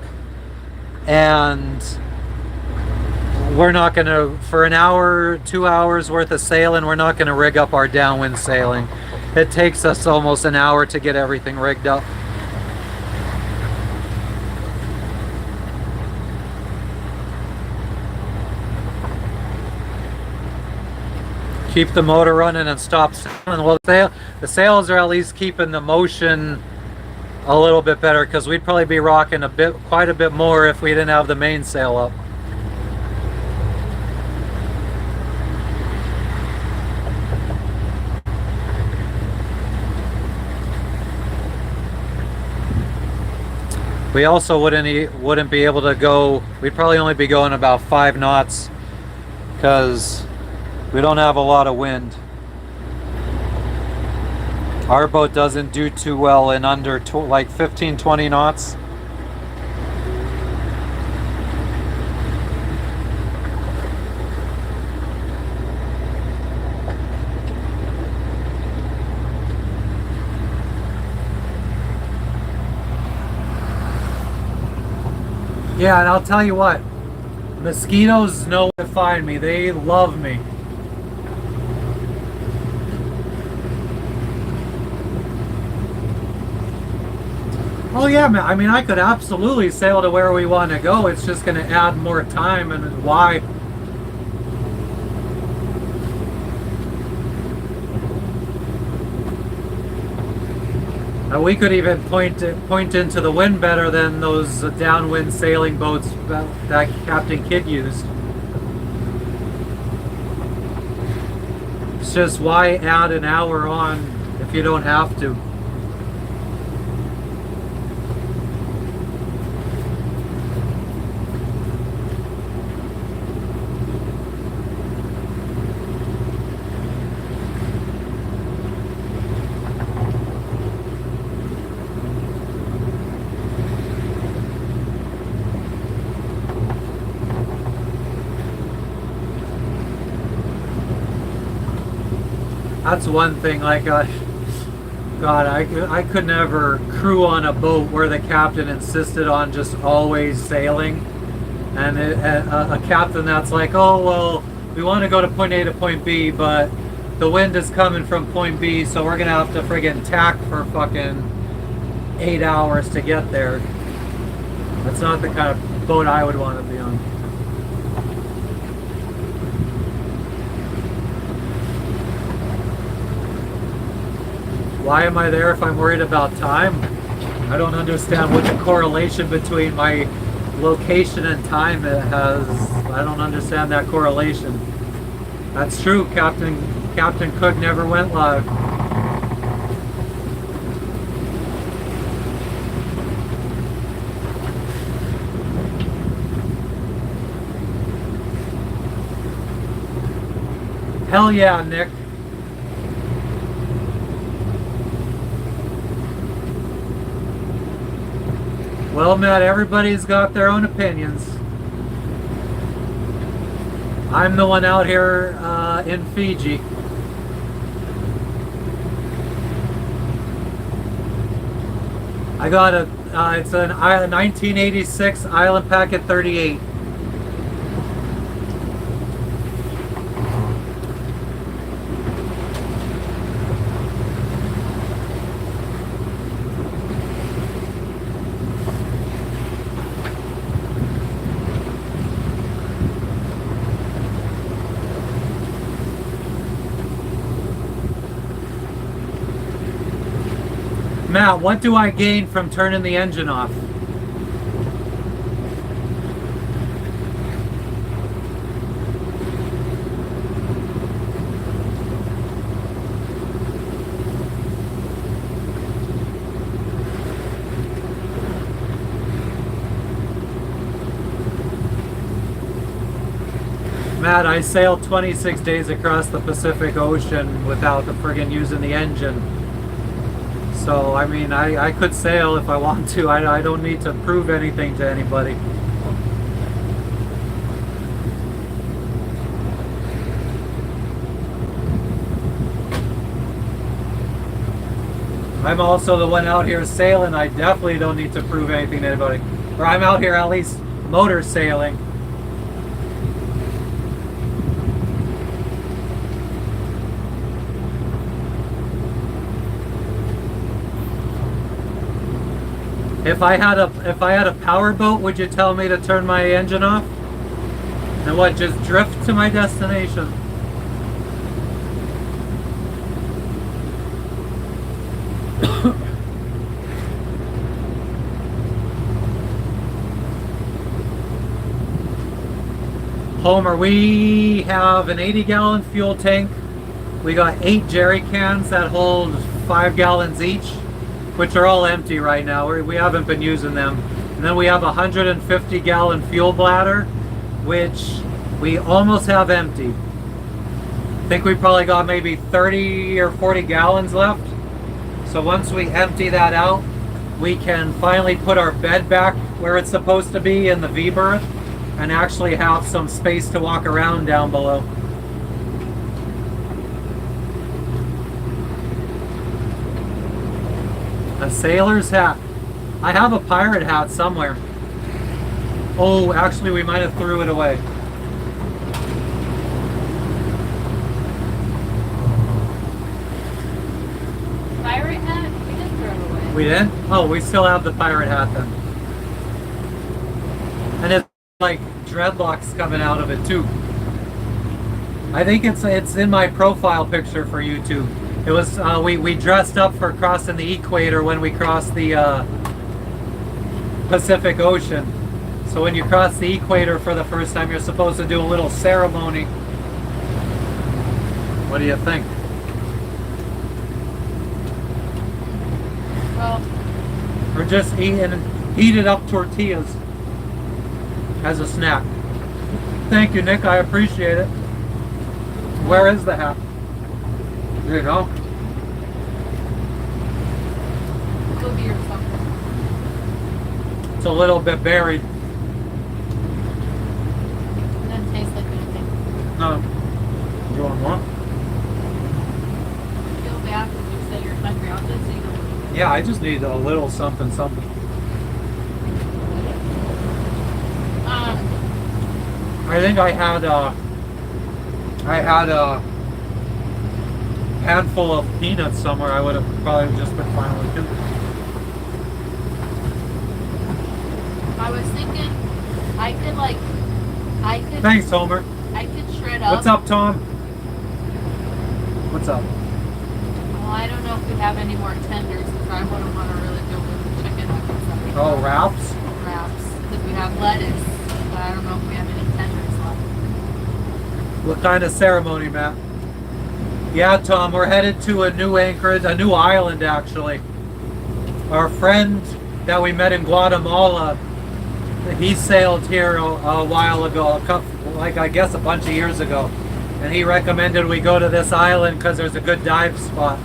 Speaker 1: and we're not going to, for an hour, 2 hours worth of sailing, we're not going to rig up our downwind sailing. It takes us almost an hour to get everything rigged up. Keep the motor running and stop sailing. Well, the sails are at least keeping the motion a little bit better, because we'd probably be rocking quite a bit more if we didn't have the mainsail up. We also wouldn't be able to go, we'd probably only be going about 5 knots because we don't have a lot of wind. Our boat doesn't do too well in under like 15-20 knots. Yeah, and I'll tell you what, mosquitoes know where to find me. They love me. Oh yeah, man. I mean, I could absolutely sail to where we want to go. It's just going to add more time, and why? We could even point into the wind better than those downwind sailing boats that Captain Kidd used. It's just, why add an hour on if you don't have to. That's one thing, like, God, I could never crew on a boat where the captain insisted on just always sailing. And a captain that's like, oh, well, we want to go to point A to point B, but the wind is coming from point B, so we're going to have to friggin' tack for fucking 8 hours to get there. That's not the kind of boat I would want to be on. Why am I there if I'm worried about time? I don't understand what the correlation between my location and time has. I don't understand that correlation. That's true, Captain Cook never went live. Hell yeah, Nick. Well, Matt, everybody's got their own opinions. I'm the one out here in Fiji. I got it's a 1986 Island Packet 38. Matt, what do I gain from turning the engine off? Matt, I sailed 26 days across the Pacific Ocean without the friggin' using the engine. So, I mean, I could sail if I want to. I don't need to prove anything to anybody. I'm also the one out here sailing. I definitely don't need to prove anything to anybody. Or I'm out here at least motor sailing. If I had a power boat, would you tell me to turn my engine off? And what, just drift to my destination? Homer, we have an 80-gallon fuel tank. We got 8 jerry cans that hold 5 gallons each, which are all empty right now. We haven't been using them. And then we have a 150-gallon fuel bladder, which we almost have empty. I think we probably got maybe 30 or 40 gallons left. So once we empty that out, we can finally put our bed back where it's supposed to be in the V-berth and actually have some space to walk around down below. A sailor's hat. I have a pirate hat somewhere. Oh, actually we might have threw it away.
Speaker 2: Pirate hat? We didn't throw it away.
Speaker 1: We didn't? Oh, we still have the pirate hat then. And it's like dreadlocks coming out of it too. I think it's in my profile picture for YouTube. It was we dressed up for crossing the equator when we crossed the Pacific Ocean. So when you cross the equator for the first time, you're supposed to do a little ceremony. What do you think?
Speaker 2: Well,
Speaker 1: Or just eating heated up tortillas as a snack. Thank you, Nick. I appreciate it. Where is the hat? You know?
Speaker 2: it'll be or something.
Speaker 1: It's a little bit buried.
Speaker 2: It doesn't taste like anything.
Speaker 1: No. You want more?
Speaker 2: Feel bad when you say you're hungry. I'll just eat a little.
Speaker 1: Yeah, I just need a little something, something. I think I had a handful of peanuts somewhere. I would have probably just been fine with it.
Speaker 2: I was thinking I could
Speaker 1: Thanks, Homer.
Speaker 2: I could shred up.
Speaker 1: What's up, Tom? What's up?
Speaker 2: Well, I don't know if we have any more tenders because I wouldn't want to really go with the chicken nuggets.
Speaker 1: Oh, wraps?
Speaker 2: Wraps. Because we have lettuce, but I don't know if we have any tenders left.
Speaker 1: What kind of ceremony, Matt? Yeah, Tom, we're headed to a new anchorage, a new island, actually. Our friend that we met in Guatemala, he sailed here a while ago, I guess a bunch of years ago. And he recommended we go to this island because there's a good dive spot.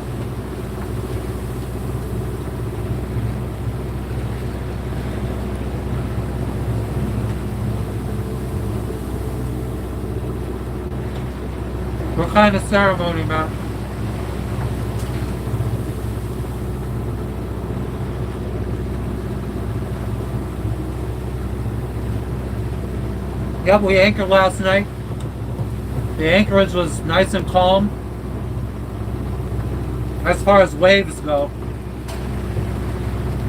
Speaker 1: What kind of ceremony, Matt? Yep, we anchored last night. The anchorage was nice and calm. As far as waves go,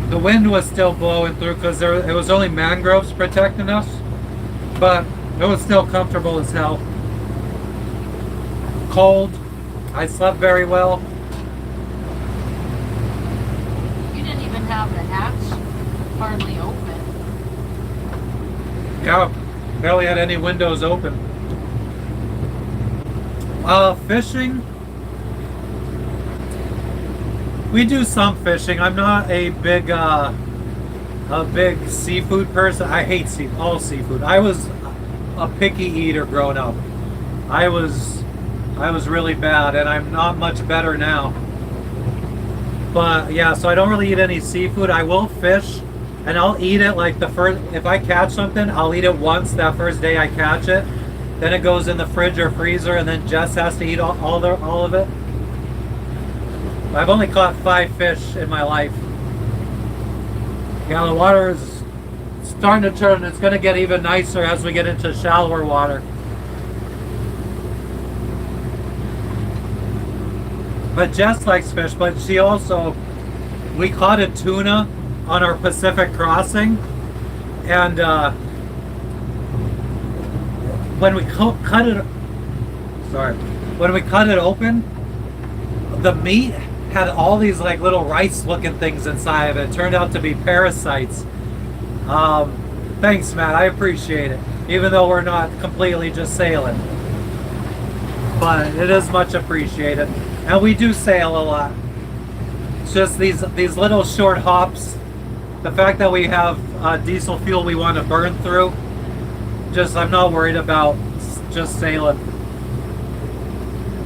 Speaker 1: the wind was still blowing through because it was only mangroves protecting us, but it was still comfortable as hell. Cold. I slept very well.
Speaker 2: You didn't even have the hatch hardly open.
Speaker 1: Yeah, barely had any windows open. Fishing. We do some fishing. I'm not a big seafood person. I hate all seafood. I was a picky eater growing up. I was really bad, and I'm not much better now. But yeah, so I don't really eat any seafood. I will fish, and I'll eat it like if I catch something, I'll eat it once that first day I catch it. Then it goes in the fridge or freezer, and then Jess has to eat all of it. I've only caught 5 fish in my life. Yeah, the water is starting to turn. It's going to get even nicer as we get into shallower water. But Jess likes fish, but she also, we caught a tuna on our Pacific crossing, and when we cut it open, the meat had all these like little rice looking things inside of it. It turned out to be parasites. Thanks, Matt, I appreciate it, even though we're not completely just sailing, but it is much appreciated. And we do sail a lot. It's just these little short hops. The fact that we have diesel fuel we want to burn through, I'm not worried about just sailing.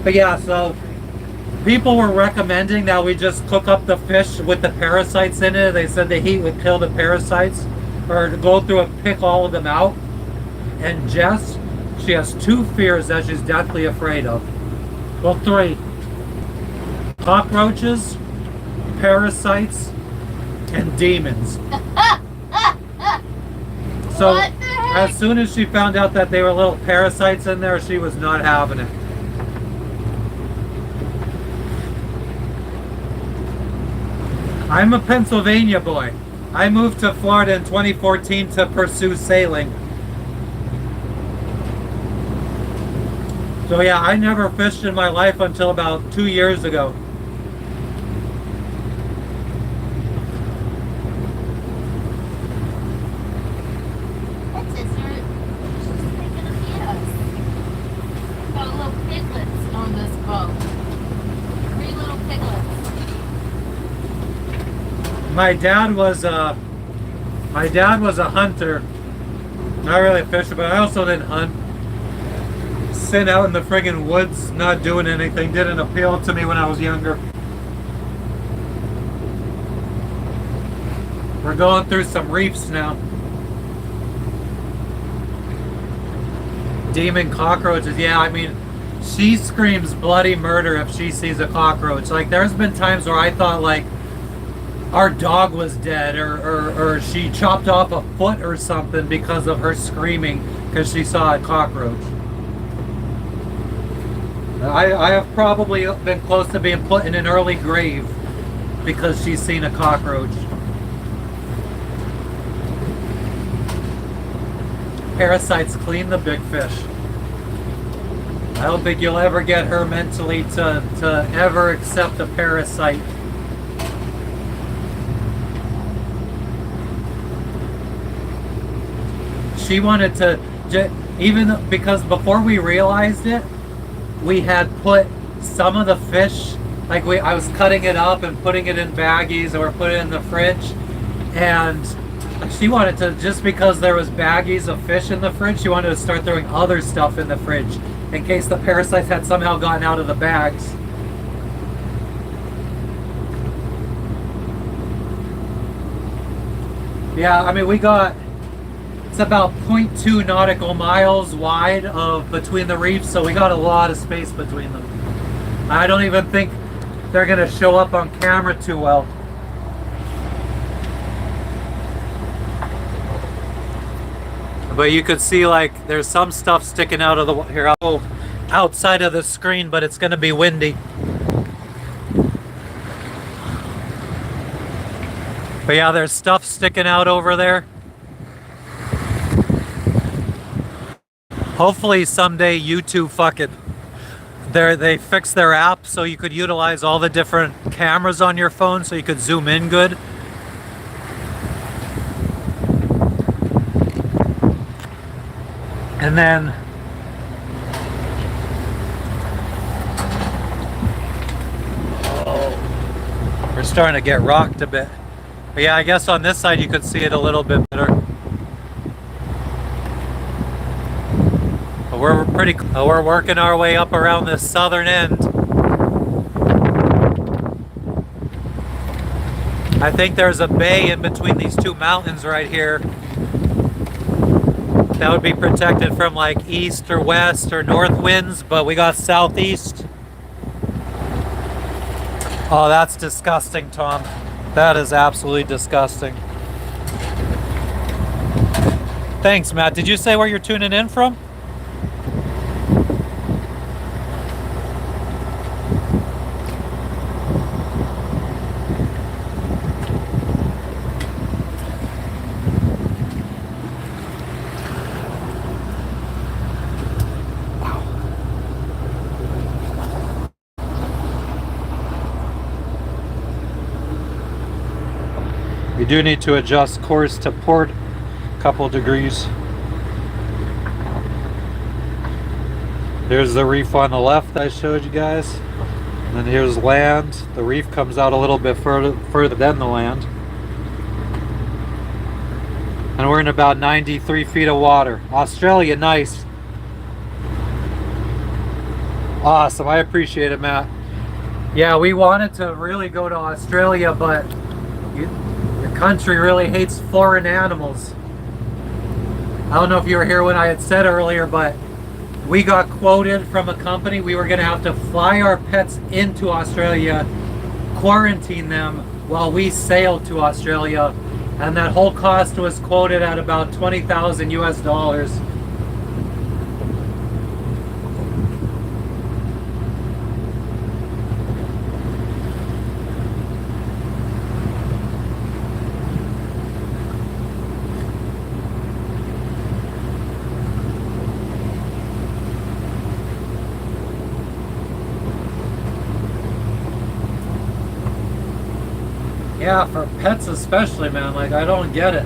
Speaker 1: But yeah, so people were recommending that we just cook up the fish with the parasites in it. They said the heat would kill the parasites, or to go through and pick all of them out. And Jess, she has 2 fears that she's deathly afraid of. Well, 3. Cockroaches, parasites, and demons. So as soon as she found out that they were little parasites in there, she was not having it. I'm a Pennsylvania boy. I moved to Florida in 2014 to pursue sailing. So yeah, I never fished in my life until about 2 years ago. my dad was a hunter. Not really a fisher, but I also didn't hunt. Sitting out in the friggin' woods, not doing anything, didn't appeal to me when I was younger. We're going through some reefs now. Demon cockroaches, yeah, I mean, she screams bloody murder if she sees a cockroach. Like, there's been times where I thought, like, our dog was dead, or she chopped off a foot or something because of her screaming because she saw a cockroach. I have probably been close to being put in an early grave because she's seen a cockroach. Parasites clean the big fish. I don't think you'll ever get her mentally to ever accept a parasite. She wanted to, even because before we realized it, we had put some of the fish, like I was cutting it up and putting it in baggies or put it in the fridge, and she wanted to, just because there was baggies of fish in the fridge, she wanted to start throwing other stuff in the fridge in case the parasites had somehow gotten out of the bags. Yeah, I mean, it's about 0.2 nautical miles wide between the reefs, so we got a lot of space between them. I don't even think they're gonna show up on camera too well. But you could see, like, there's some stuff sticking out of the here. I'll go outside of the screen, but it's gonna be windy. But yeah, there's stuff sticking out over there. Hopefully someday YouTube they fix their app so you could utilize all the different cameras on your phone so you could zoom in good. And then we're starting to get rocked a bit. But yeah, I guess on this side you could see it a little bit better. We're working our way up around this southern end. I think there's a bay in between these two mountains right here that would be protected from like east or west or north winds, but we got southeast. Oh, that's disgusting, Tom. That is absolutely disgusting. Thanks, Matt. Did you say where you're tuning in from? We do need to adjust course to port a couple degrees. There's the reef on the left I showed you guys. And then here's land. The reef comes out a little bit further than the land. And we're in about 93 feet of water. Australia, nice. Awesome, I appreciate it, Matt. Yeah, we wanted to really go to Australia, but your country really hates foreign animals. I don't know if you were here when I had said earlier, but we got quoted from a company. We were going to have to fly our pets into Australia, quarantine them while we sailed to Australia, and that whole cost was quoted at about 20,000 US dollars. Yeah, for pets especially, man. Like, I don't get it.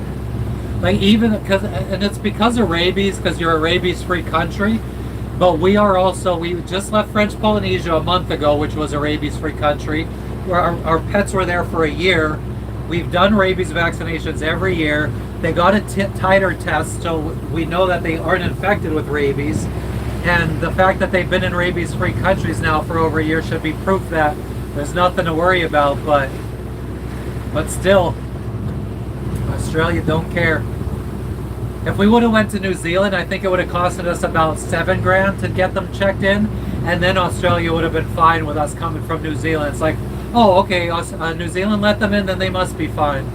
Speaker 1: Like, even because, and it's because of rabies, because you're a rabies-free country. But we are also, we just left French Polynesia a month ago, which was a rabies-free country. Where our pets were there for a year. we've done rabies vaccinations every year. They got a titer test, so we know that they aren't infected with rabies. And the fact that they've been in rabies-free countries now for over a year should be proof that there's nothing to worry about. But still, Australia don't care. If we would have went to New Zealand, I think it would have costed us about $7,000 to get them checked in, and then Australia would have been fine with us coming from New Zealand. It's like, oh, okay, New Zealand let them in, then they must be fine.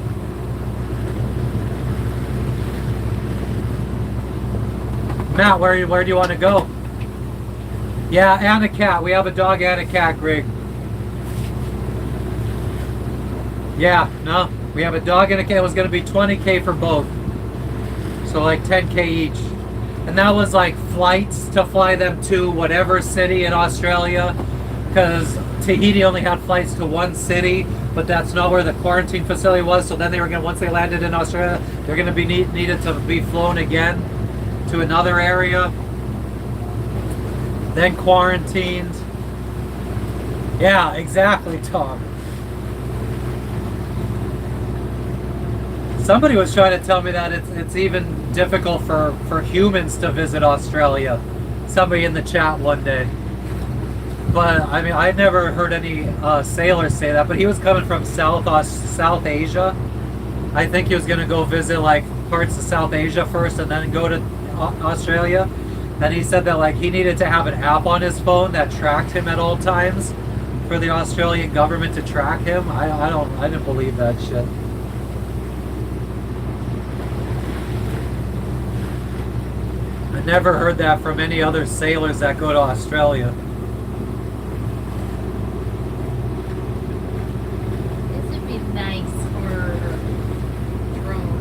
Speaker 1: Matt, where do you want to go? Yeah, and a cat. We have a dog and a cat, Greg. Yeah, no, we have a dog and a cat. It was going to be $20K for both. So like $10K each. And that was like flights to fly them to whatever city in Australia. Because Tahiti only had flights to one city, but that's not where the quarantine facility was. So then they were going to, once they landed in Australia, they're going to be needed to be flown again to another area. Then quarantined. Yeah, exactly, Tom. Somebody was trying to tell me that it's even difficult for humans to visit Australia. Somebody in the chat one day. But I mean, I never heard any sailors say that. But he was coming from South Asia. I think he was going to go visit like parts of South Asia first, and then go to Australia. And he said that like he needed to have an app on his phone that tracked him at all times for the Australian government to track him. I didn't believe that shit. I never heard that from any other sailors that go to Australia.
Speaker 2: This would be nice for drone.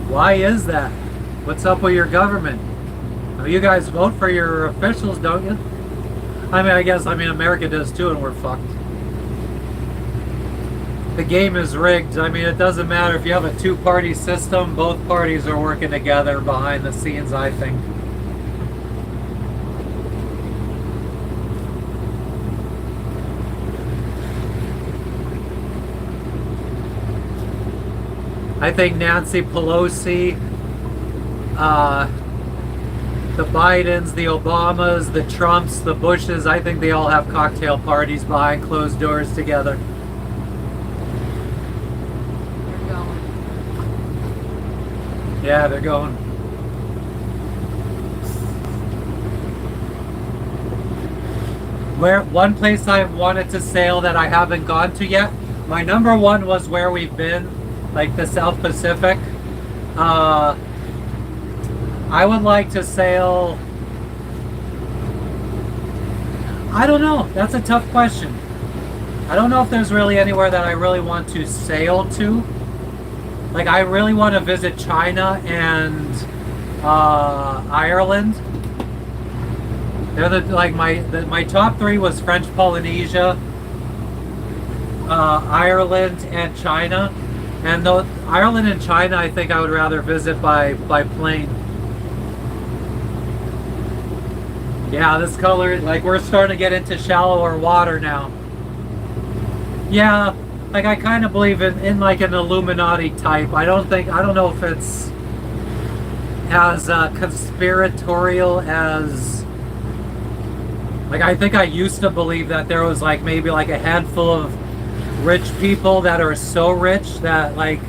Speaker 1: Why is that? What's up with your government? Oh, you guys vote for your officials, don't you? I mean, America does too, and we're fucked. The game is rigged. I mean, it doesn't matter if you have a two-party system. Both parties are working together behind the scenes, I think. I think Nancy Pelosi, the Bidens, the Obamas, the Trumps, the Bushes, I think they all have cocktail parties behind closed doors together.
Speaker 2: They're going.
Speaker 1: Yeah, they're going. One place I wanted to sail that I haven't gone to yet, my number one was where we've been, like the South Pacific. I would like to sail. I don't know. That's a tough question. I don't know if there's really anywhere that I really want to sail to. Like, I really want to visit China and Ireland. They're my top three was French Polynesia, Ireland, and China. And though Ireland and China, I think I would rather visit by plane. Yeah, this color, like, we're starting to get into shallower water now. Yeah, like, I kind of believe in like an Illuminati type. I don't know if it's as conspiratorial as, like, I think I used to believe that there was like maybe like a handful of rich people that are so rich that like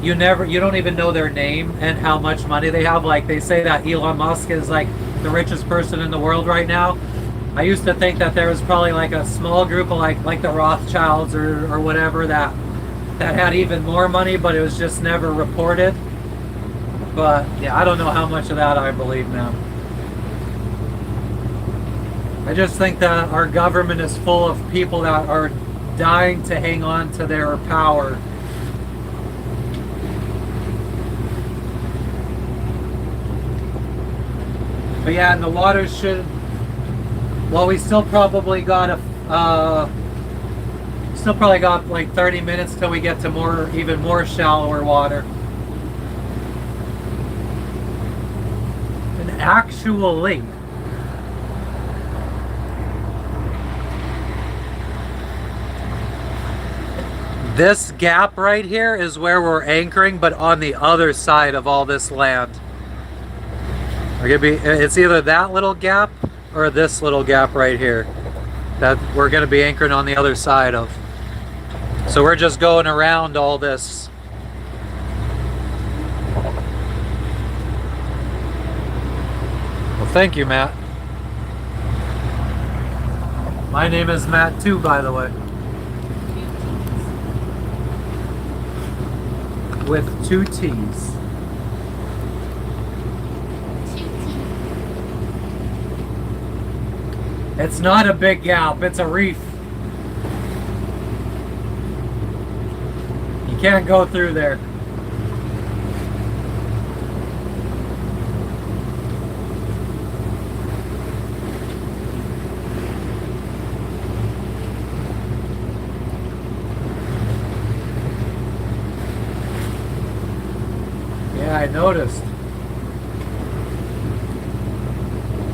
Speaker 1: you don't even know their name and how much money they have. Like, they say that Elon Musk is like the richest person in the world right now. I used to think that there was probably like a small group of like the Rothschilds or whatever that had even more money, but it was just never reported. But yeah, I don't know how much of that I believe now. I just think that our government is full of people that are dying to hang on to their power. But yeah, and the water should, well, we still probably got like 30 minutes till we get to even more shallower water. Actually. This gap right here is where we're anchoring, but on the other side of all this land. It's either that little gap or this little gap right here that we're going to be anchoring on the other side of. So we're just going around all this. Well, thank you, Matt. My name is Matt too, by the way. With 2 T's. It's not a big gap, it's a reef. You can't go through there. Yeah, I noticed.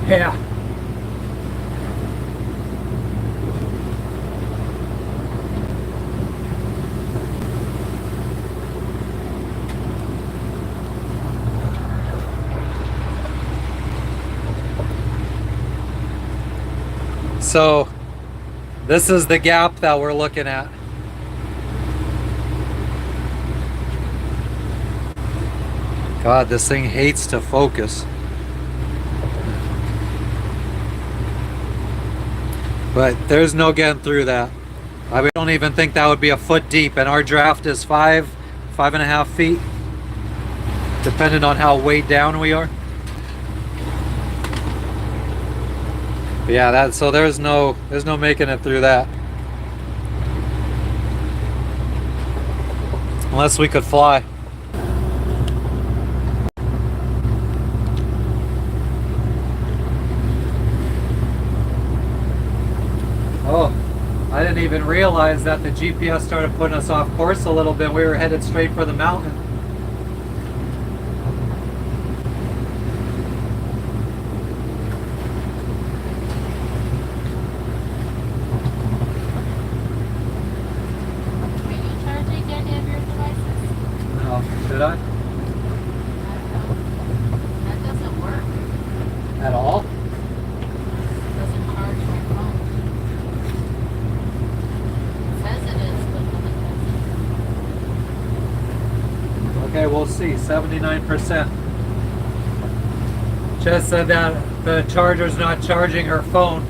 Speaker 1: Yeah. So, this is the gap that we're looking at. God, this thing hates to focus. But there's no getting through that. I don't even think that would be a foot deep, and our draft is 5.5 feet, depending on how weighed down we are. But yeah, so there's no making it through that. Unless we could fly. Oh, I didn't even realize that the GPS started putting us off course a little bit. We were headed straight for the mountain.
Speaker 2: Are you charging any of your devices?
Speaker 1: No, should I?
Speaker 2: That doesn't work.
Speaker 1: At all?
Speaker 2: It doesn't charge my phone. It says it is, but then it doesn't.
Speaker 1: Okay, we'll see. 79%. Jess said that the charger's not charging her phone.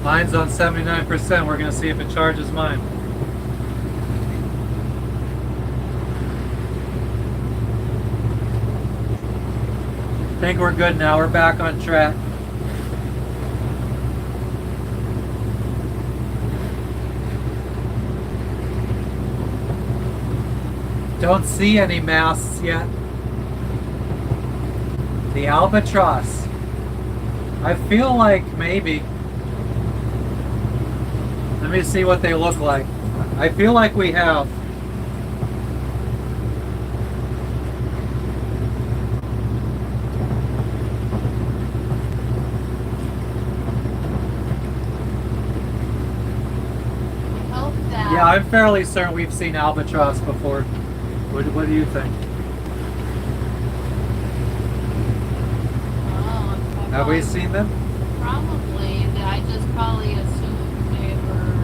Speaker 1: Mine's on 79%. We're going to see if it charges mine. I think we're good now. We're back on track. Don't see any masts yet. The albatross. I feel like maybe. Let me see what they look like. I feel like we have.
Speaker 2: I hope that.
Speaker 1: Yeah, I'm fairly certain we've seen albatross before. What do you think?
Speaker 2: Oh,
Speaker 1: Have we seen them?
Speaker 2: Probably. I just probably assumed they were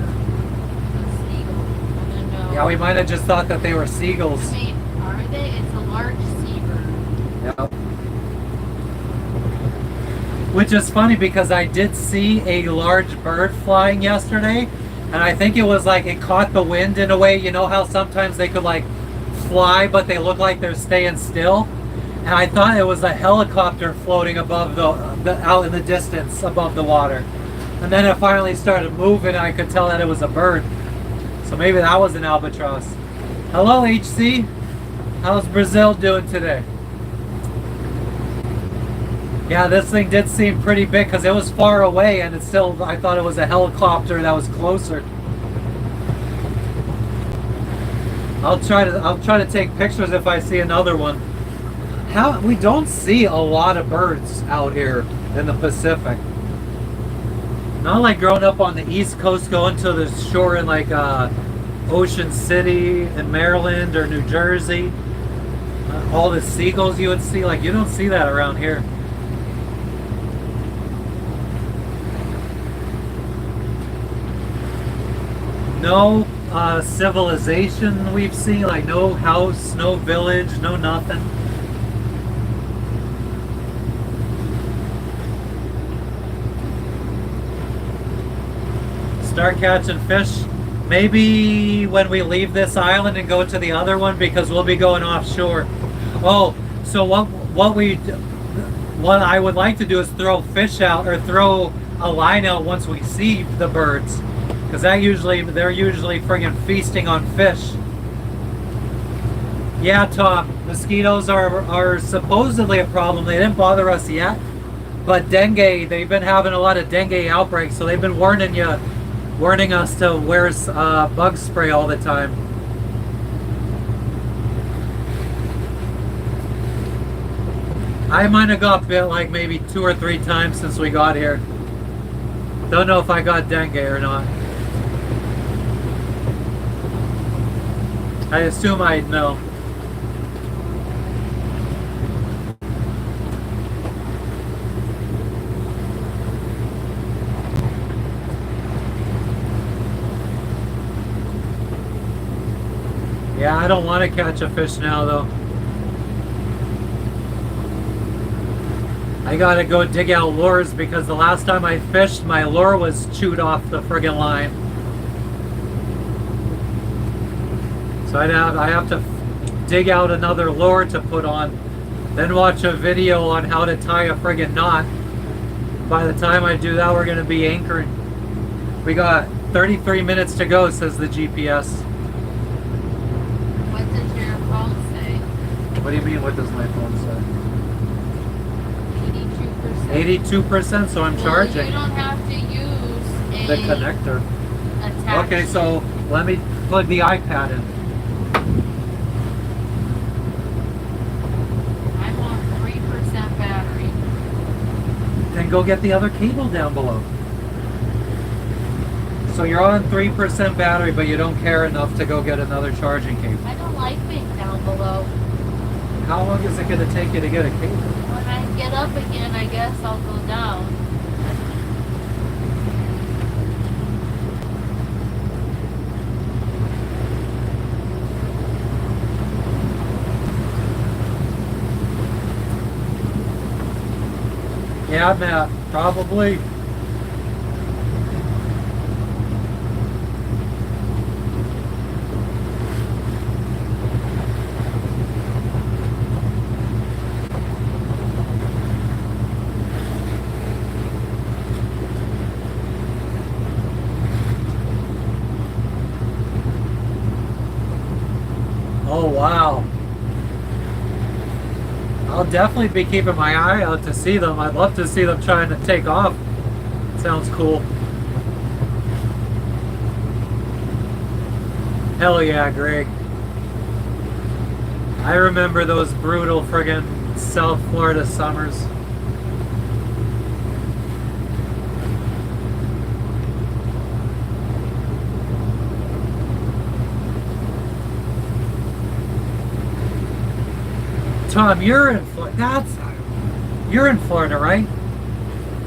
Speaker 2: a seagull. I don't know.
Speaker 1: Yeah, we might have just thought that they were seagulls.
Speaker 2: I mean, are they? It's a large seabird.
Speaker 1: Yep. Which is funny because I did see a large bird flying yesterday, and I think it was like it caught the wind in a way. You know how sometimes they could like fly, but they look like they're staying still. And I thought it was a helicopter floating above the out in the distance above the water. And then it finally started moving, and I could tell that it was a bird. So maybe that was an albatross. Hello, HC. How's Brazil doing today? Yeah, this thing did seem pretty big because it was far away, and it's still. I thought it was a helicopter that was closer. I'll try to take pictures if I see another one. How we don't see a lot of birds out here in the Pacific. Not like growing up on the East Coast, going to the shore in like Ocean City in Maryland or New Jersey. All the seagulls you would see, like you don't see that around here. No civilization we've seen, like no house, no village, no nothing. Start catching fish maybe when we leave this island and go to the other one, because we'll be going offshore. Oh, so what I would like to do is throw fish out, or throw a line out once we see the birds, because they're usually friggin' feasting on fish. Yeah, Tom, mosquitoes are supposedly a problem. They didn't bother us yet, but dengue, they've been having a lot of dengue outbreaks, so they've been warning us to wear bug spray all the time. I might have got bit like maybe 2 or 3 times since we got here. Don't know if I got dengue or not. I assume I'd know. Yeah, I don't want to catch a fish now though. I gotta go dig out lures, because the last time I fished, my lure was chewed off the friggin' line. So I have to dig out another lure to put on, then watch a video on how to tie a friggin' knot. By the time I do that, we're gonna be anchoring. We got 33 minutes to go, says the GPS.
Speaker 2: What does your phone say?
Speaker 1: What do you mean, what does my phone say?
Speaker 2: 82%.
Speaker 1: 82%, so I'm charging.
Speaker 2: You don't have to use
Speaker 1: The connector. Okay, so let me plug the iPad in.
Speaker 2: I'm on 3% battery.
Speaker 1: Then go get the other cable down below. So you're on 3% battery, but you don't care enough to go get another charging cable.
Speaker 2: I don't like being down below.
Speaker 1: How long is it going to take you to get a cable?
Speaker 2: When I get up again, I guess I'll go down.
Speaker 1: Yeah, Matt, probably. Oh, wow. I'll definitely be keeping my eye out to see them. I'd love to see them trying to take off. Sounds cool. Hell yeah, Greg. I remember those brutal friggin' South Florida summers. Tom, you're in Florida, right?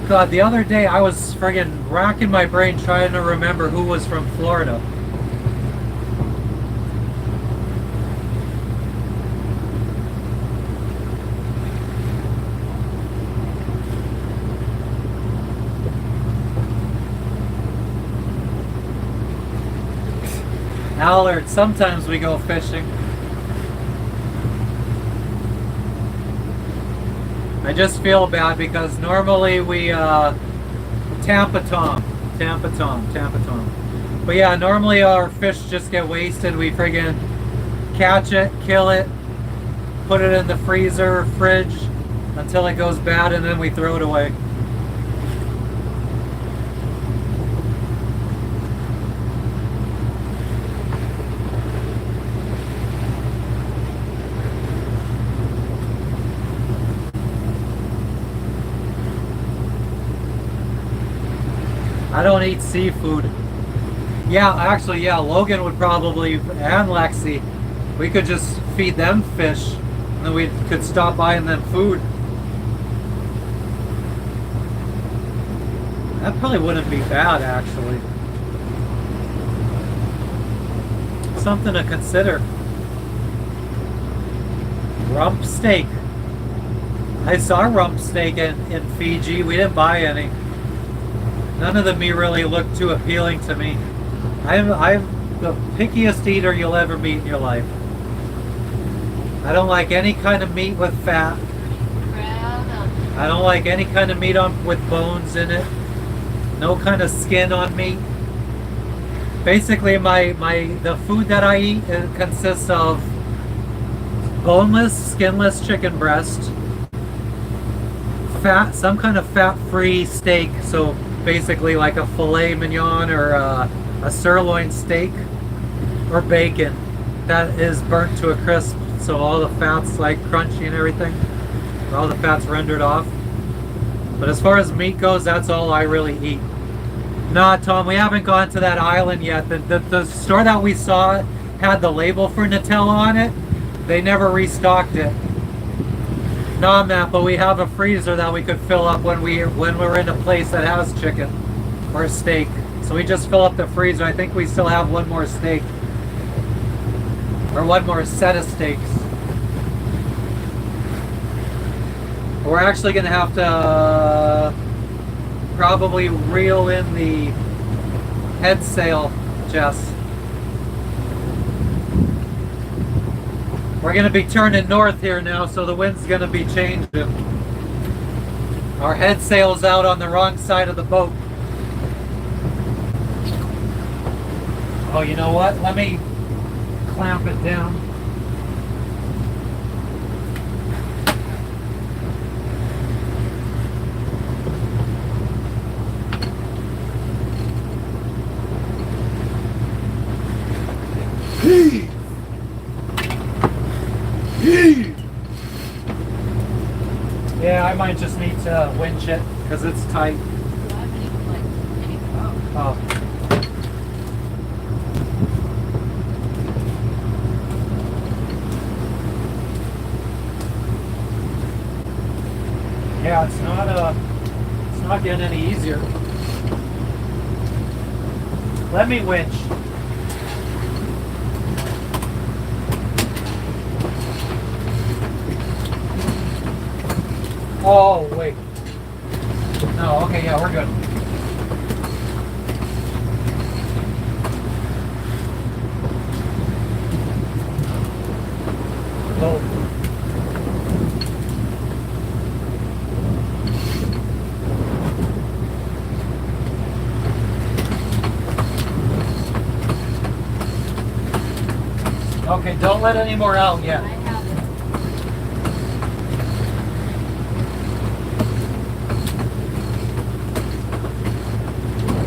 Speaker 1: God, the other day I was friggin' racking my brain trying to remember who was from Florida. Allard, sometimes we go fishing. I just feel bad because normally we Tampa Tom. But yeah, normally our fish just get wasted. We friggin' catch it, kill it, put it in the freezer, fridge until it goes bad, and then we throw it away. I don't eat seafood. Yeah, actually, yeah, Logan would probably, and Lexi, we could just feed them fish, and then we could stop buying them food. That probably wouldn't be bad, actually. Something to consider. Rump steak. I saw rump steak in Fiji. We didn't buy any. None of the meat really looked too appealing to me. I'm the pickiest eater you'll ever meet in your life. I don't like any kind of meat with fat. I don't like any kind of meat with bones in it. No kind of skin on meat. Basically, the food that I eat consists of boneless, skinless chicken breast, fat, some kind of fat-free steak. So basically, like a filet mignon or a sirloin steak, or bacon that is burnt to a crisp, so all the fat's like crunchy and everything. All the fat's rendered off. But as far as meat goes, that's all I really eat. Nah, Tom, we haven't gone to that island yet. The store that we saw had the label for Nutella on it. They never restocked it. Nah, Matt, but we have a freezer that we could fill up when we're in a place that has chicken or steak. So we just fill up the freezer. I think we still have one more steak. Or one more set of steaks. We're actually going to have to probably reel in the head sail, Jess. We're going to be turning north here now, so the wind's going to be changing. Our head sail's out on the wrong side of the boat. Oh, you know what? Let me clamp it down. Yeah, I might just need to winch it because it's tight. Oh. Yeah, it's not getting any easier. Let me winch. Oh, wait. No, okay, yeah, we're good. Oh. Okay, don't let any more out yet.
Speaker 2: I have it.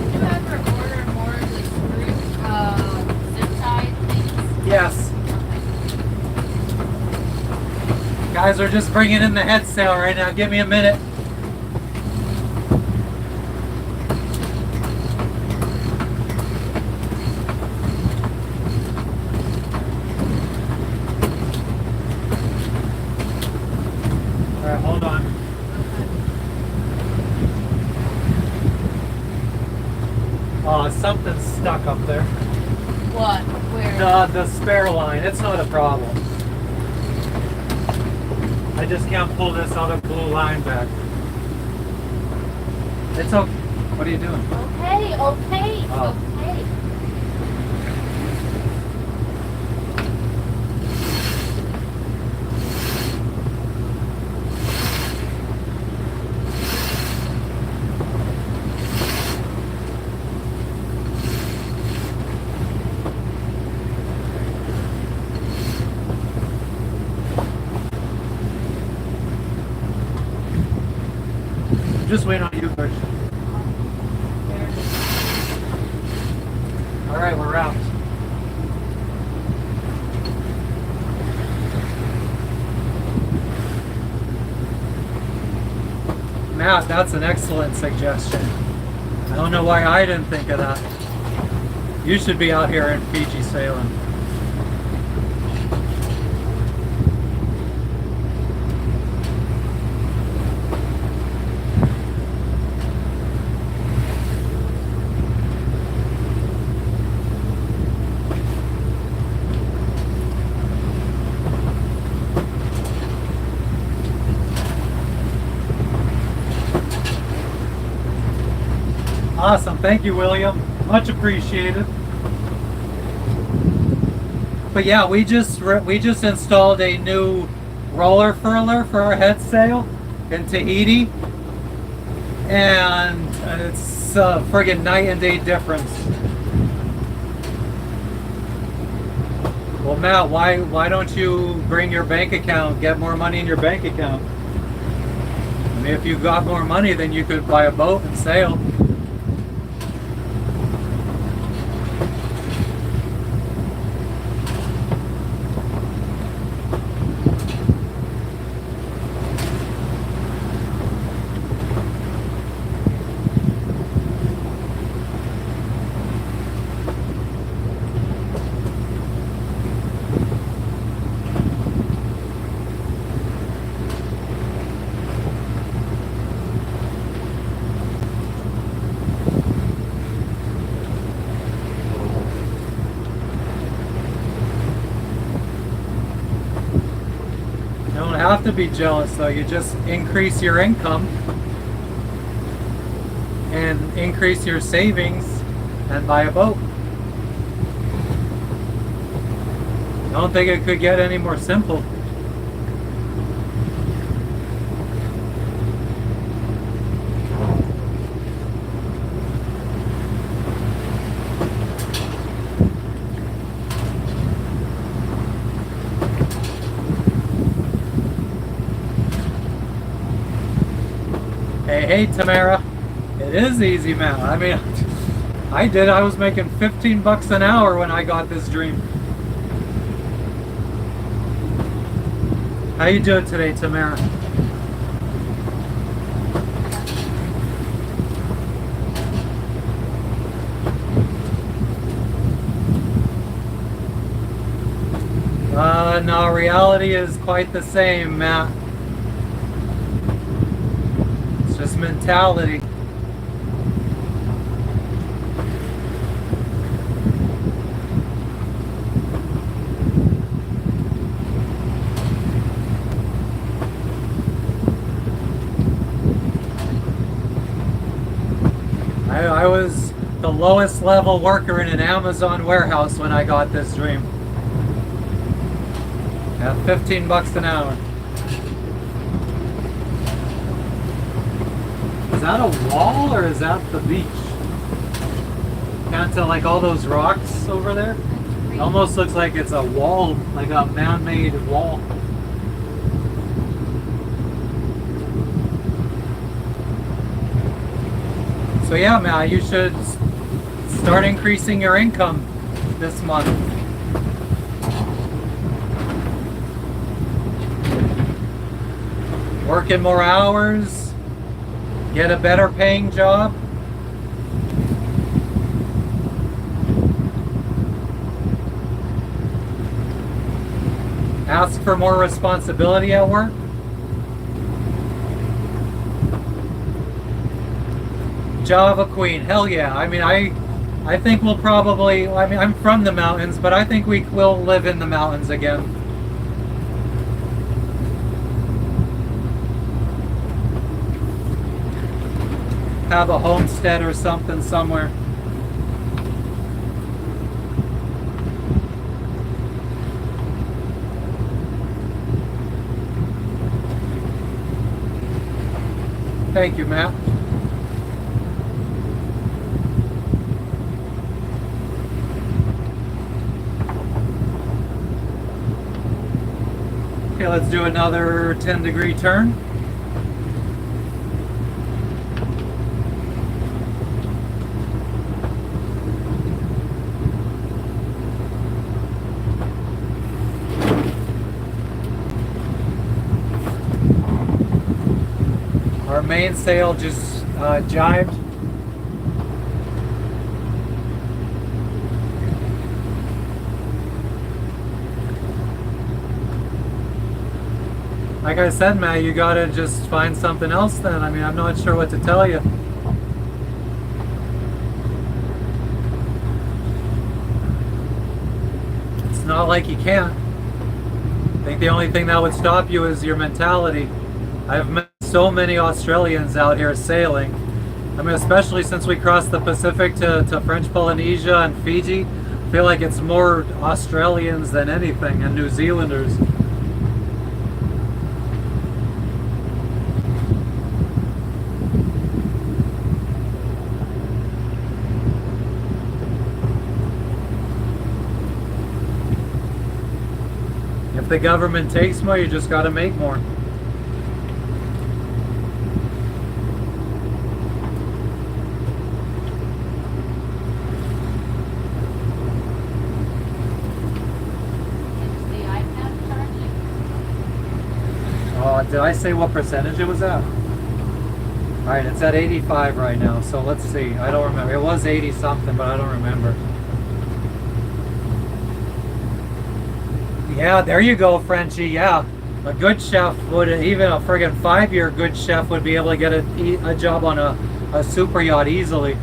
Speaker 2: Did you ever order more of the screw, zip tie things?
Speaker 1: Yes. Guys are just bringing in the head sail right now. Give me a minute. Hold on. Oh, something's stuck up there.
Speaker 2: What? Where?
Speaker 1: The spare line. It's not a problem. I just can't pull this other blue line back. It's okay. What are you doing?
Speaker 2: Okay, okay,
Speaker 1: Oh.
Speaker 2: okay.
Speaker 1: Just wait on you first. All right, we're out. Matt, that's an excellent suggestion. I don't know why I didn't think of that. You should be out here in Fiji sailing. Awesome, thank you, William. Much appreciated. But yeah, we just installed a new roller furler for our head sail in Tahiti, and it's a friggin' night and day difference. Well, Matt, why don't you bring your bank account, get more money in your bank account? I mean, if you got more money, then you could buy a boat and sail. Have to be jealous though. You just increase your income and increase your savings and buy a boat. I don't think it could get any more simple. Hey Tamara, it is easy, man. I mean, I was making 15 bucks an hour when I got this dream. How you doing today, Tamara? No, reality is quite the same, Matt. Just mentality. I was the lowest level worker in an Amazon warehouse when I got this dream. At 15 bucks an hour. Is that a wall or is that the beach? Can't tell, like all those rocks over there. It almost looks like it's a wall, like a man-made wall. So yeah, Matt, you should start increasing your income this month. Working more hours. Get a better paying job. Ask for more responsibility at work. Java Queen, hell yeah. I mean, I think we'll probably, I mean, I'm from the mountains, but I think we will live in the mountains again. Have a homestead or something somewhere. Thank you, Matt. Okay, let's do another 10-degree turn. Our mainsail just jibed. Like I said, Matt, you gotta just find something else then. I mean, I'm not sure what to tell you. It's not like you can't. I think the only thing that would stop you is your mentality. I've met so many Australians out here sailing. I mean, especially since we crossed the Pacific to French Polynesia and Fiji. I feel like it's more Australians than anything, and New Zealanders. If the government takes more, you just gotta make more.
Speaker 2: Is the iPad charging?
Speaker 1: Oh, did I say what percentage it was at? Alright, it's at 85 right now, so let's see. I don't remember. It was 80 something, but I don't remember. Yeah, there you go, Frenchie. Yeah, a good chef would, even a friggin' 5-year good chef would be able to get a job on a super yacht easily.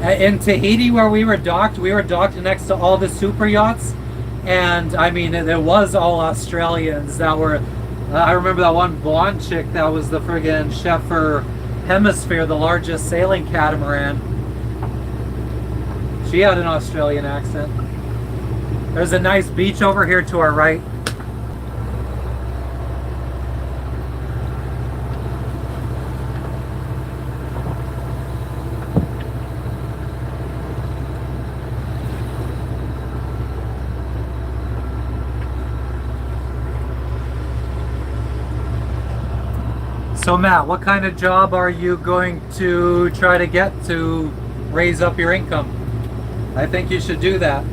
Speaker 1: In Tahiti, where we were docked next to all the super yachts, and I mean, it was all Australians that were. I remember that one blonde chick that was the friggin' chef for Hemisphere, the largest sailing catamaran. She had an Australian accent. There's a nice beach over here to our right. So Matt, what kind of job are you going to try to get to raise up your income? I think you should do that.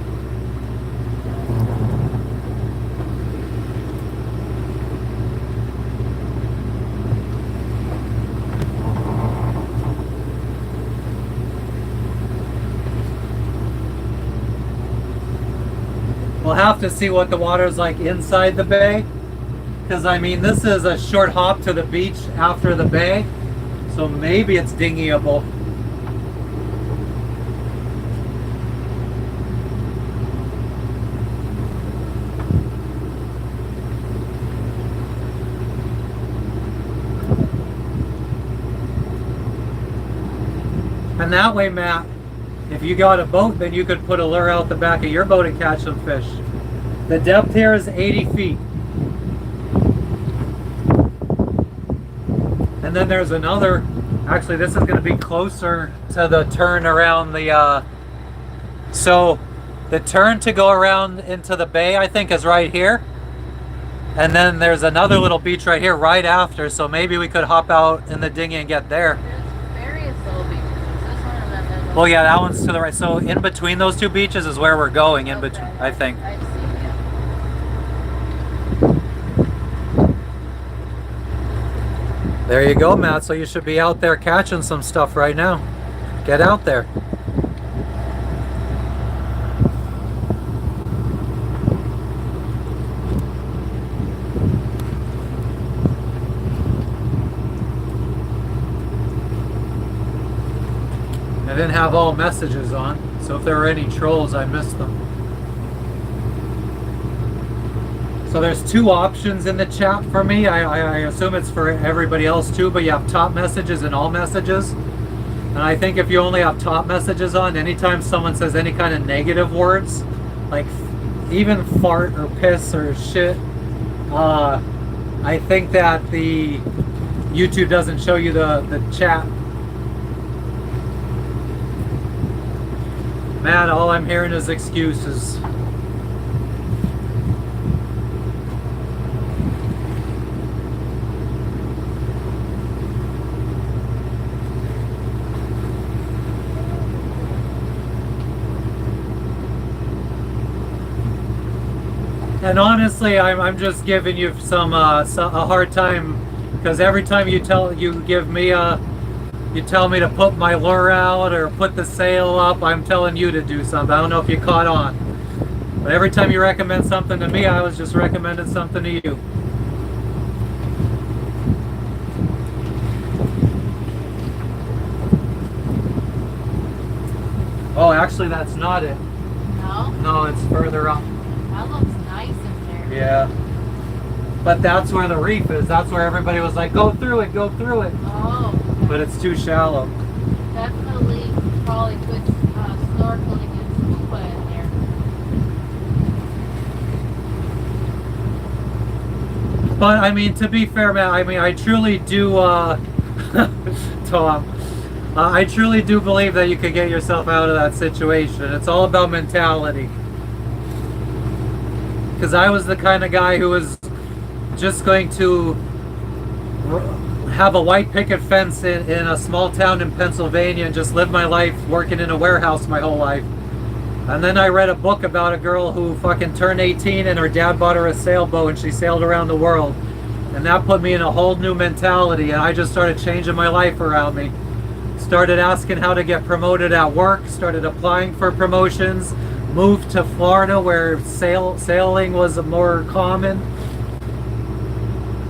Speaker 1: We'll have to see what the water's like inside the bay, because I mean, this is a short hop to the beach after the bay, so maybe it's dinghyable. And that way, Matt, if you got a boat, then you could put a lure out the back of your boat and catch some fish. The depth here is 80 feet. And then there's another, actually this is going to be closer to the turn around the, so the turn to go around into the bay, I think, is right here. And then there's another little beach right here right after, so maybe we could hop out in the dinghy and get there. Well, yeah, that one's to the right. So in between those two beaches is where we're going. In between, I think.
Speaker 2: I see, yeah.
Speaker 1: There you go, Matt. So you should be out there catching some stuff right now. Get out there. I didn't have all messages on, so if there were any trolls, I missed them. So there's two options in the chat for me. I assume it's for everybody else too, but you have top messages and all messages. And I think if you only have top messages on, anytime someone says any kind of negative words, like even fart or piss or shit, I think that the YouTube doesn't show you the chat. Matt, all I'm hearing is excuses. And honestly, I'm just giving you some a hard time, because every time you tell me to put my lure out or put the sail up, I'm telling you to do something. I don't know if you caught on. But every time you recommend something to me, I was just recommending something to you. Oh, actually, that's not it.
Speaker 2: No?
Speaker 1: No, it's further up.
Speaker 2: That looks nice in there.
Speaker 1: Yeah. But that's where the reef is. That's where everybody was like, go through it, go through it.
Speaker 2: Oh.
Speaker 1: But it's too shallow.
Speaker 2: Definitely probably good snorkeling and scuba in there.
Speaker 1: But I mean, to be fair, man, I mean, I truly do, Tom, I truly do believe that you could get yourself out of that situation. It's all about mentality. Because I was the kind of guy who was just going to have a white picket fence in a small town in Pennsylvania and just live my life working in a warehouse my whole life. And then I read a book about a girl who fucking turned 18 and her dad bought her a sailboat and she sailed around the world. And that put me in a whole new mentality, and I just started changing my life around me. Started asking how to get promoted at work, started applying for promotions, moved to Florida where sailing was more common.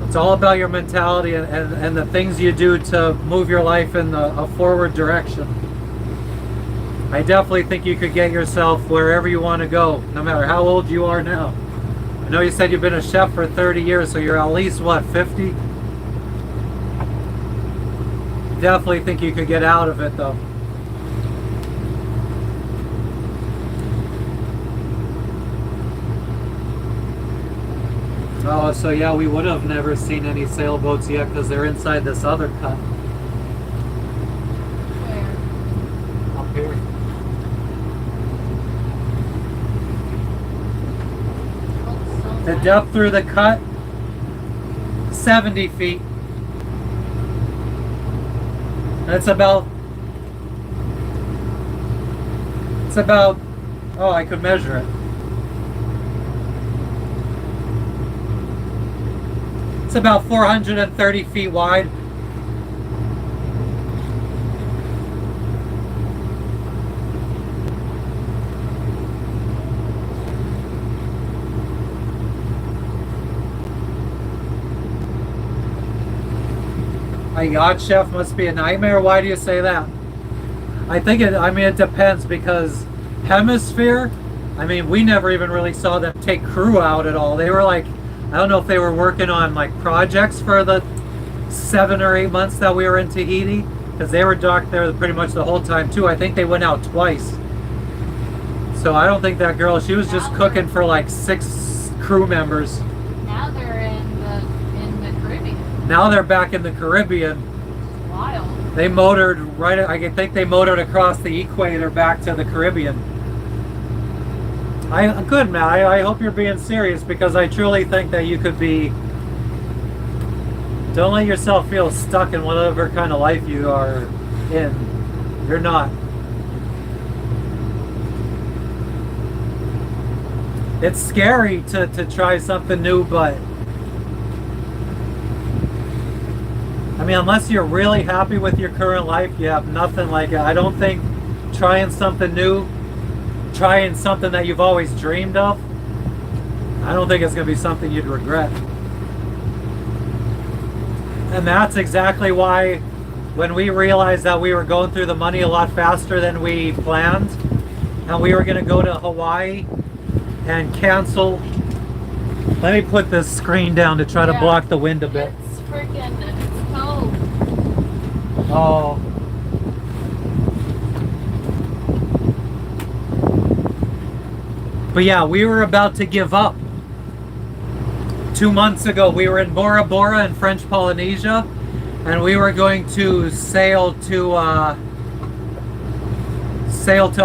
Speaker 1: It's all about your mentality and the things you do to move your life in a forward direction. I definitely think you could get yourself wherever you want to go, no matter how old you are now. I know you said you've been a chef for 30 years, so you're at least, what, 50? Definitely think you could get out of it, though. Oh, so yeah, we would have never seen any sailboats yet because they're inside this other cut.
Speaker 2: Where?
Speaker 1: Up here.
Speaker 2: Looks so
Speaker 1: The
Speaker 2: nice.
Speaker 1: depth through the cut, 70 feet. It's about, oh, I could measure it. It's about 430 feet wide. A yacht chef must be a nightmare. Why do you say that? I think it depends, because Hemisphere, I mean, we never even really saw them take crew out at all. They were like, I don't know if they were working on like projects for the 7 or 8 months that we were in Tahiti, because they were docked there pretty much the whole time too. I think they went out twice. So I don't think that girl, she was just cooking for like 6 crew members.
Speaker 2: Now they're in the Caribbean.
Speaker 1: Now they're back in the Caribbean.
Speaker 2: It's wild.
Speaker 1: They motored right, I think they motored across the equator back to the Caribbean. Good, man. I hope you're being serious, because I truly think that you could be. Don't let yourself feel stuck in whatever kind of life you are in. You're not. It's scary to try something new, but I mean, unless you're really happy with your current life, you have nothing like it. I don't think trying something new, trying something that you've always dreamed of, I don't think it's going to be something you'd regret. And that's exactly why when we realized that we were going through the money a lot faster than we planned, and we were going to go to Hawaii and cancel. Let me put this screen down to try to block the wind a bit.
Speaker 2: It's freaking, it's cold.
Speaker 1: Oh. But yeah, we were about to give up. 2 months ago, we were in Bora Bora in French Polynesia, and we were going to sail to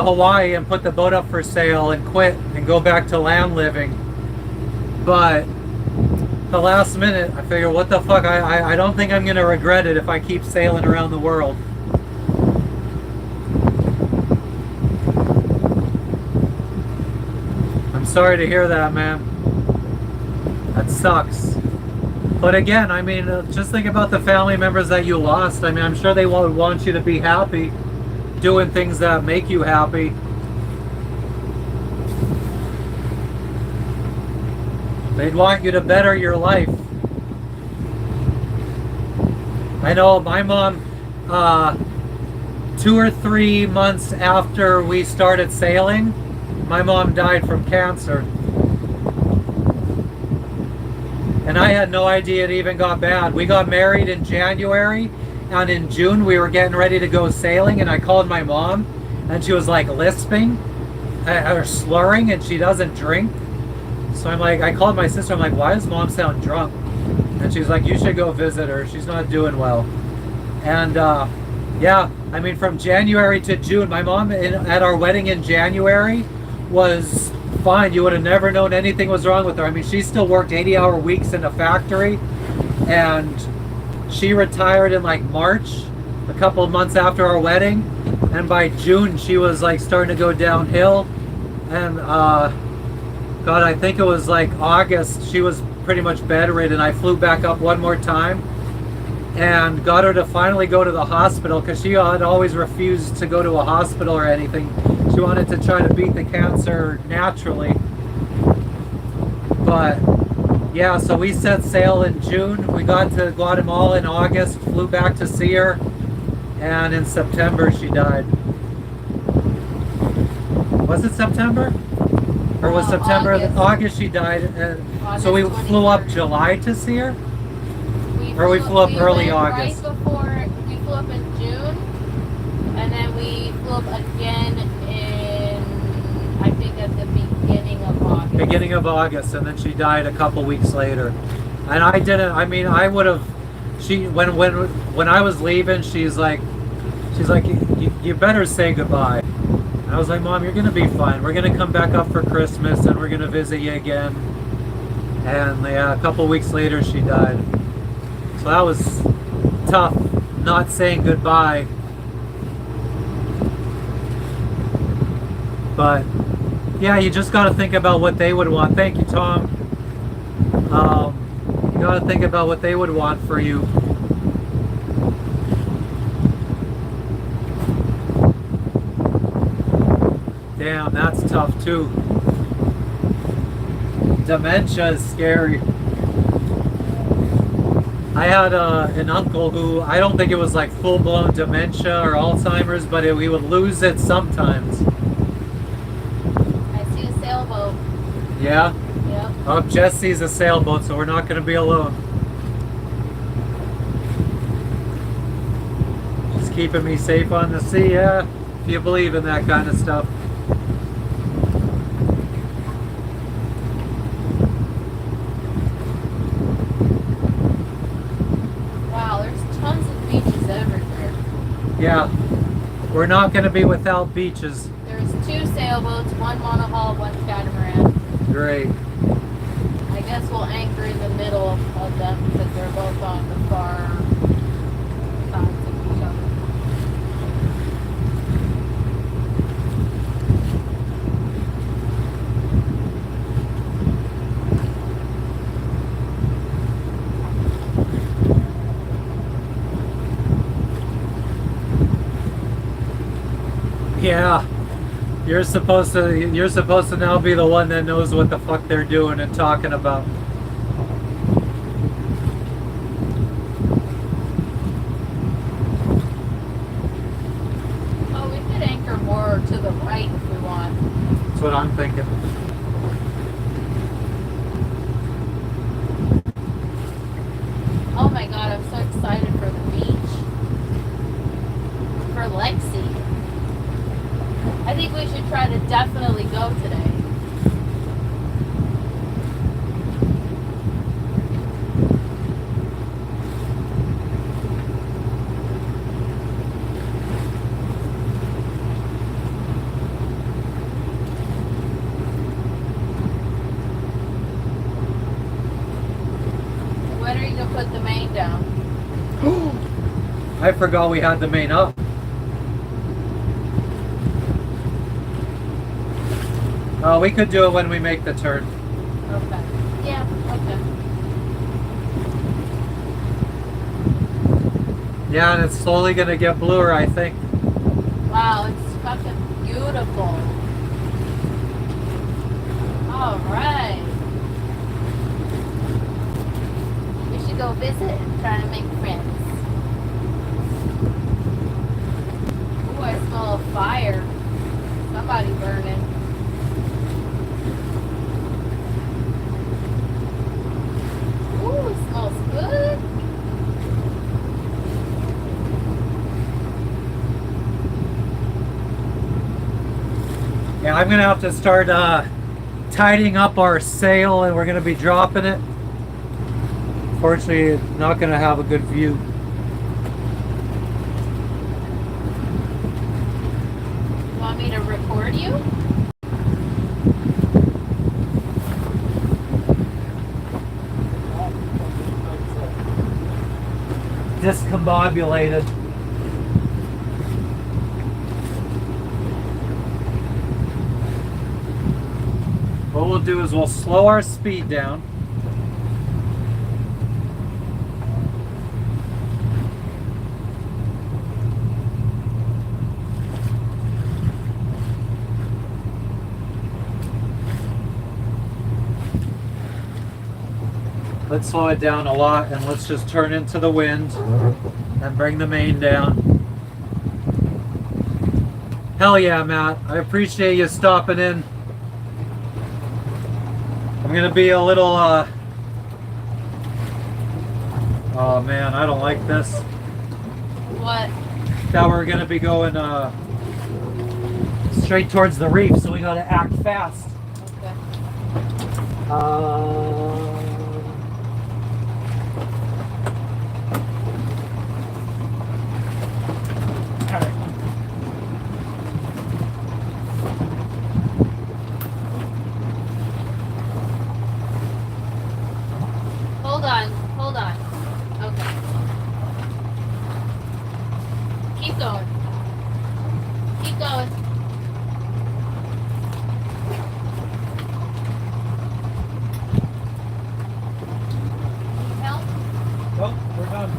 Speaker 1: Hawaii and put the boat up for sale and quit and go back to land living. But the last minute, I figured, what the fuck, I don't think I'm gonna regret it if I keep sailing around the world. I'm sorry to hear that, man. That sucks. But again, I mean, just think about the family members that you lost. I mean, I'm sure they would want you to be happy, doing things that make you happy. They'd want you to better your life. I know my mom, 2 or 3 months after we started sailing, my mom died from cancer. And I had no idea it even got bad. We got married in January, and in June we were getting ready to go sailing, and I called my mom, and she was like lisping or slurring, and she doesn't drink. So I'm like, I called my sister, I'm like, why does mom sound drunk? And she's like, you should go visit her. She's not doing well. And yeah, I mean, from January to June, my mom at our wedding in January was fine. You would have never known anything was wrong with her. I mean, she still worked 80-hour weeks in a factory, and she retired in like March, a couple of months after our wedding, and by June she was like starting to go downhill. And God, I think it was like August, she was pretty much bedridden. I flew back up one more time and got her to finally go to the hospital, because she had always refused to go to a hospital or anything. She wanted to try to beat the cancer naturally. But yeah, so we set sail in June. We got to Guatemala in August, flew back to see her, and in September she died. Was it September? Or was September? August she died. So we flew up July to see her? Or we flew up early August?
Speaker 2: Right before, we flew up in June, and then we flew up again in, I think at the beginning of August.
Speaker 1: Beginning of August, and then she died a couple weeks later. And I didn't, I mean, I would have, when I was leaving, she's like, you better say goodbye. I was like, Mom, you're going to be fine. We're going to come back up for Christmas, and we're going to visit you again. And yeah, a couple weeks later, she died. So that was tough, not saying goodbye. But yeah, you just got to think about what they would want. Thank you, Tom. You got to think about what they would want for you. Damn, that's tough too. Dementia is scary. I had an uncle who, I don't think it was like full-blown dementia or Alzheimer's, but he would lose it sometimes.
Speaker 2: I see a sailboat.
Speaker 1: Yeah?
Speaker 2: Yep.
Speaker 1: Oh, Jess sees a sailboat, so we're not going to be alone. Just keeping me safe on the sea, yeah? If you believe in that kind of stuff. Yeah, we're not going to be without beaches.
Speaker 2: There's 2 sailboats, 1 monohull, 1 catamaran.
Speaker 1: Great.
Speaker 2: I guess we'll anchor in the middle of them because they're both on the far sides of each other.
Speaker 1: Yeah, you're supposed to now be the one that knows what the fuck they're doing and talking about.
Speaker 2: Oh, we could anchor more to the right if we want.
Speaker 1: That's what I'm thinking.
Speaker 2: Oh my god, I'm so excited for the beach. For Lexi. I think we should try to definitely go today. When are you going to put the main down?
Speaker 1: I forgot we had the main up. Oh, we could do it when we make the turn.
Speaker 2: Okay. Yeah, okay.
Speaker 1: Yeah, and it's slowly going to get bluer, I think.
Speaker 2: Wow, it's fucking beautiful. All right. visit and try to make friends. Ooh, I smell a fire. Somebody burning. Ooh, it smells good.
Speaker 1: Yeah, I'm gonna have to start tidying up our sail, and we're gonna be dropping it. Fortunately, not gonna have a good view.
Speaker 2: Want me to record you?
Speaker 1: Discombobulated. What we'll do is we'll slow our speed down. Let's slow it down a lot, and let's just turn into the wind and bring the main down. Hell yeah, Matt. I appreciate you stopping in. I'm gonna be a little oh man, I don't like this.
Speaker 2: What?
Speaker 1: That we're gonna be going straight towards the reef, so we gotta act fast.
Speaker 2: Okay. Hold on. Okay. Keep going. Keep going. Need help?
Speaker 1: Nope, we're done.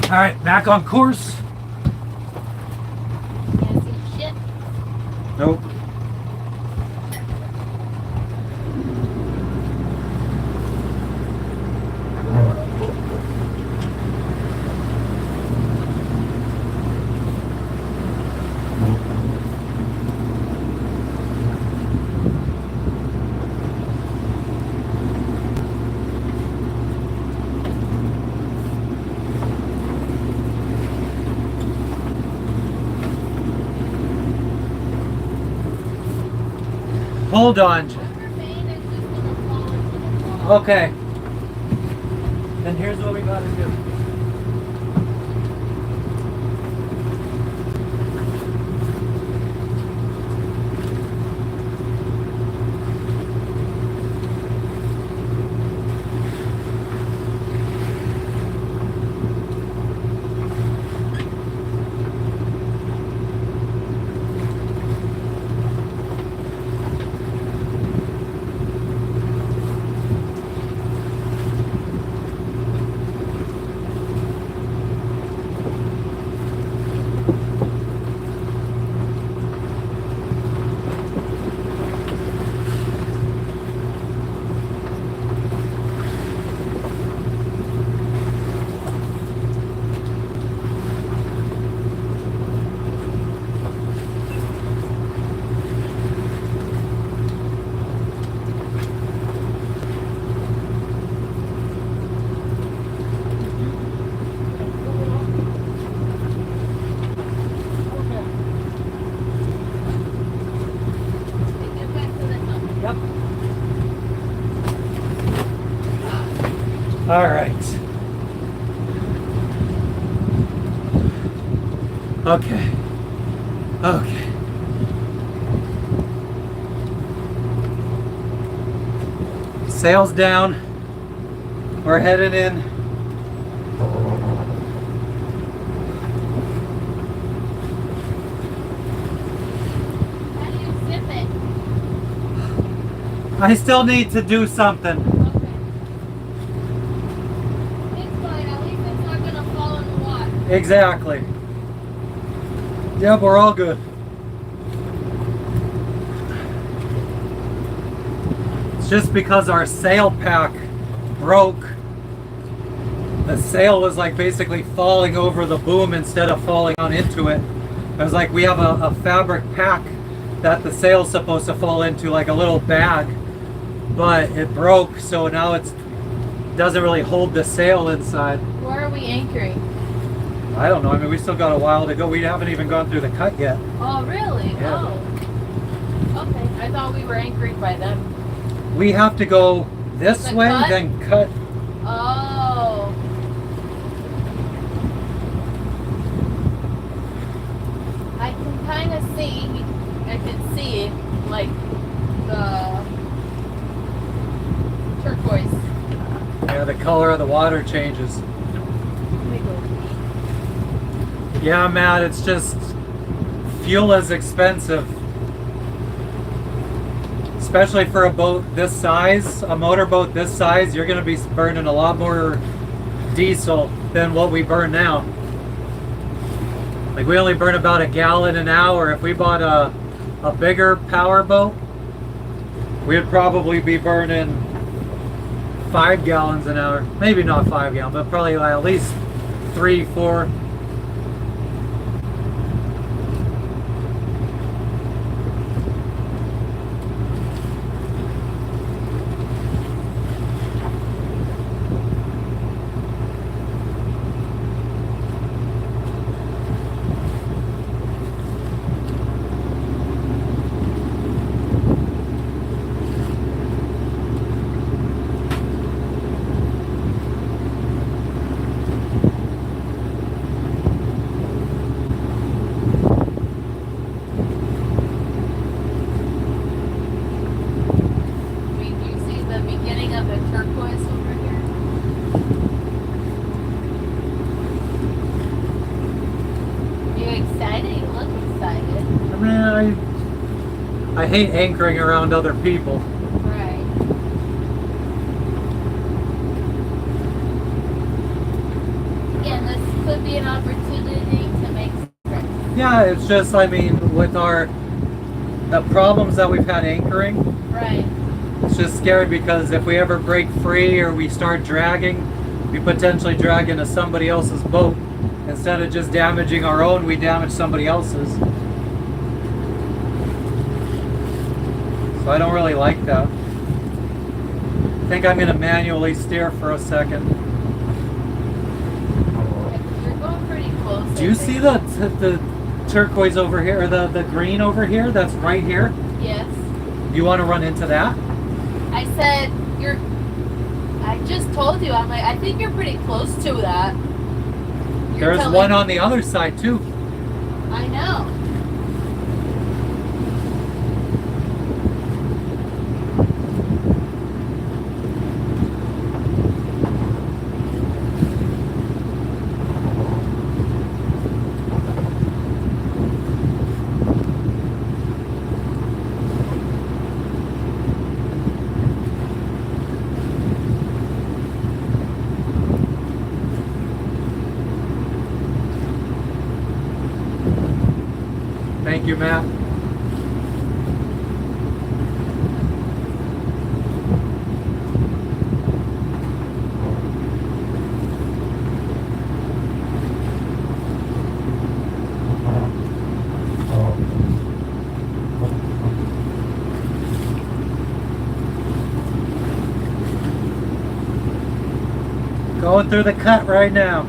Speaker 1: All right, back on course.
Speaker 2: Can't see shit.
Speaker 1: Nope. Hold on. Okay. Then here's what we gotta do. All right. Okay. Okay. Sails down. We're headed in.
Speaker 2: How do you zip it?
Speaker 1: I still need to do something.
Speaker 2: Okay. It's fine. At least it's not gonna fall in the water.
Speaker 1: Exactly. Yep, we're all good. It's just because our sail pack broke. The sail was like basically falling over the boom instead of falling on into it. It was like we have a fabric pack that the sail's supposed to fall into, like a little bag, but it broke, so now it doesn't really hold the sail inside.
Speaker 2: Where are we anchoring?
Speaker 1: I don't know. I mean, we still got a while to go. We haven't even gone through the cut yet.
Speaker 2: Oh, really?
Speaker 1: Yeah.
Speaker 2: Oh. Okay. I thought we were anchoring by them.
Speaker 1: We have to go this
Speaker 2: The
Speaker 1: way,
Speaker 2: cut?
Speaker 1: then cut.
Speaker 2: Oh. I can kind of see. I can see like the turquoise.
Speaker 1: Yeah, the color of the water changes.
Speaker 2: Let me go.
Speaker 1: Yeah, Matt, it's just fuel is expensive. Especially for a boat this size, a motorboat this size, you're going to be burning a lot more diesel than what we burn now. Like we only burn about a gallon an hour. If we bought a bigger power boat, we'd probably be burning 5 gallons an hour. Maybe not 5 gallons, but probably like at least 3, 4. I hate anchoring around other people.
Speaker 2: Right. Again, this could be an opportunity to make friends.
Speaker 1: Yeah, it's just, I mean, with the problems that we've had anchoring,
Speaker 2: right.
Speaker 1: It's just scary because if we ever break free or we start dragging, we potentially drag into somebody else's boat. Instead of just damaging our own, we damage somebody else's. So I don't really like that. I think I'm going to manually steer for a second.
Speaker 2: You're going pretty close.
Speaker 1: Do you see the turquoise over here, or the green over here that's right here?
Speaker 2: Yes.
Speaker 1: You want to run into that?
Speaker 2: I said, I just told you, I'm like, I think you're pretty close to that.
Speaker 1: There's one on the other side too.
Speaker 2: I know.
Speaker 1: Thank you, Matt. Going through the cut right now.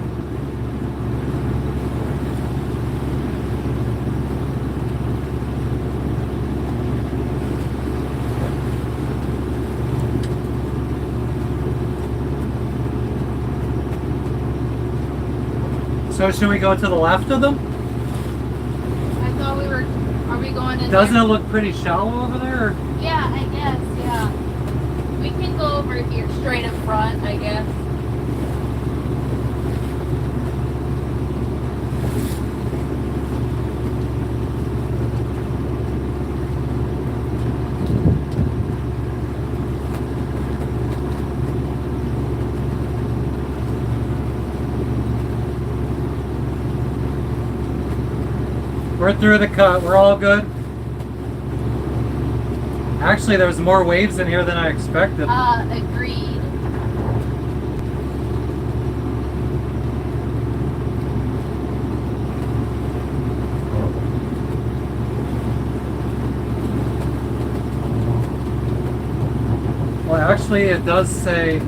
Speaker 1: So should we go to the left of them?
Speaker 2: I thought we were, are we going in
Speaker 1: Doesn't
Speaker 2: there?
Speaker 1: it look pretty shallow over there? Or?
Speaker 2: Yeah, I guess, yeah. We can go over here, straight in front, I guess.
Speaker 1: We're through the cut. We're all good. Actually, there's more waves in here than I expected.
Speaker 2: Agreed.
Speaker 1: Well, actually, it does say,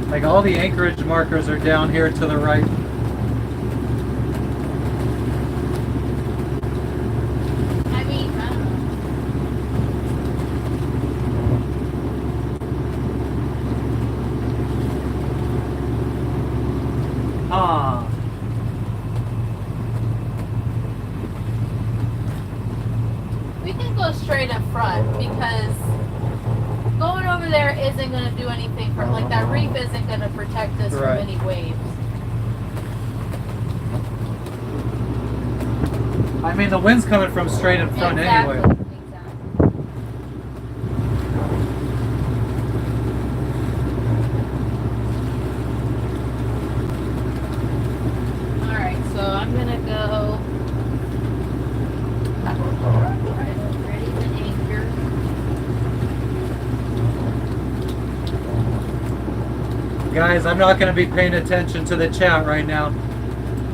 Speaker 1: like, all the anchorage markers are down here to the right.
Speaker 2: I mean, I don't know.
Speaker 1: Ah.
Speaker 2: We can go straight in front because going over there isn't going to do anything for, like, that reef isn't going to protect us from any waves.
Speaker 1: I mean, the wind's coming from straight in front
Speaker 2: Exactly.
Speaker 1: anyway.
Speaker 2: Alright, so I'm going to go ready to anchor.
Speaker 1: Guys, I'm not going to be paying attention to the chat right now.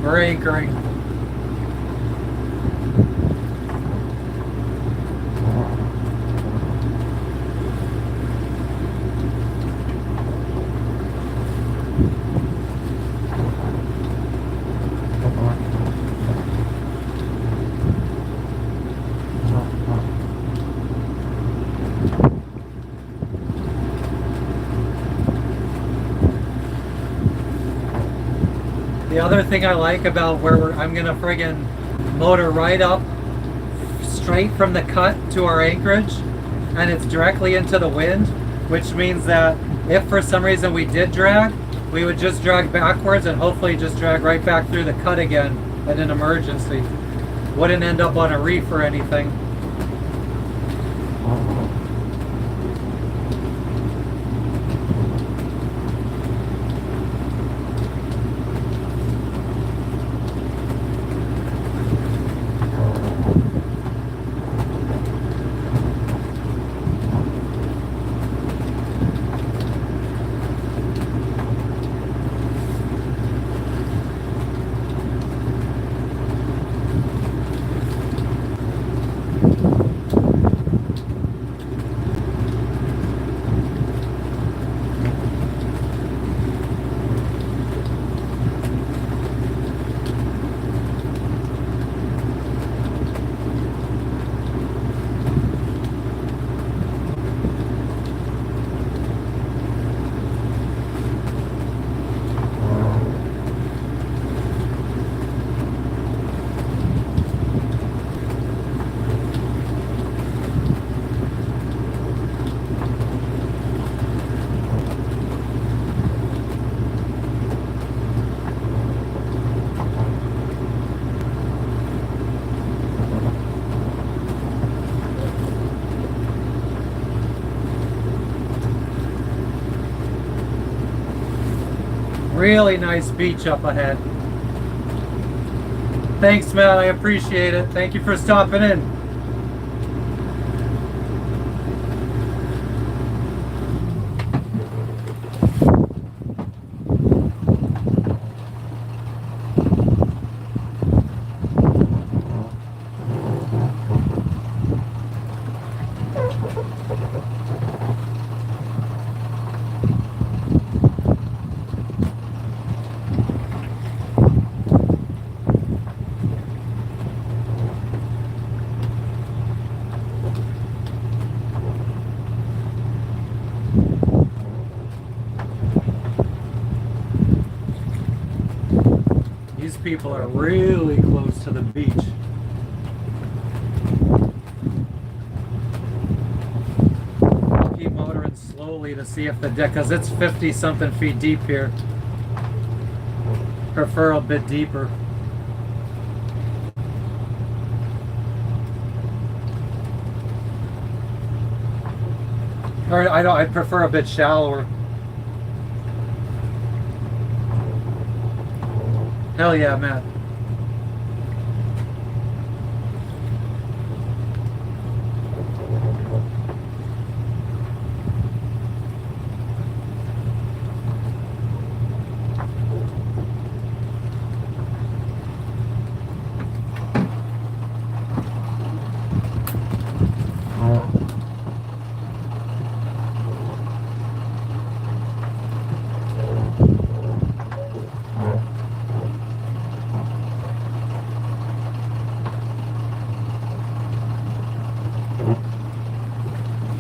Speaker 1: We're anchoring. The other thing I like about where I'm gonna friggin' motor right up straight from the cut to our anchorage, and it's directly into the wind, which means that if for some reason we did drag, we would just drag backwards and hopefully just drag right back through the cut again in an emergency. Wouldn't end up on a reef or anything. Really nice beach up ahead. Thanks, Matt. I appreciate it. Thank you for stopping in. These people are really close to the beach. I'll keep motoring slowly to see if the deck, because it's 50 something feet deep here. Prefer a bit deeper. Or I'd prefer a bit shallower. Hell yeah, Matt.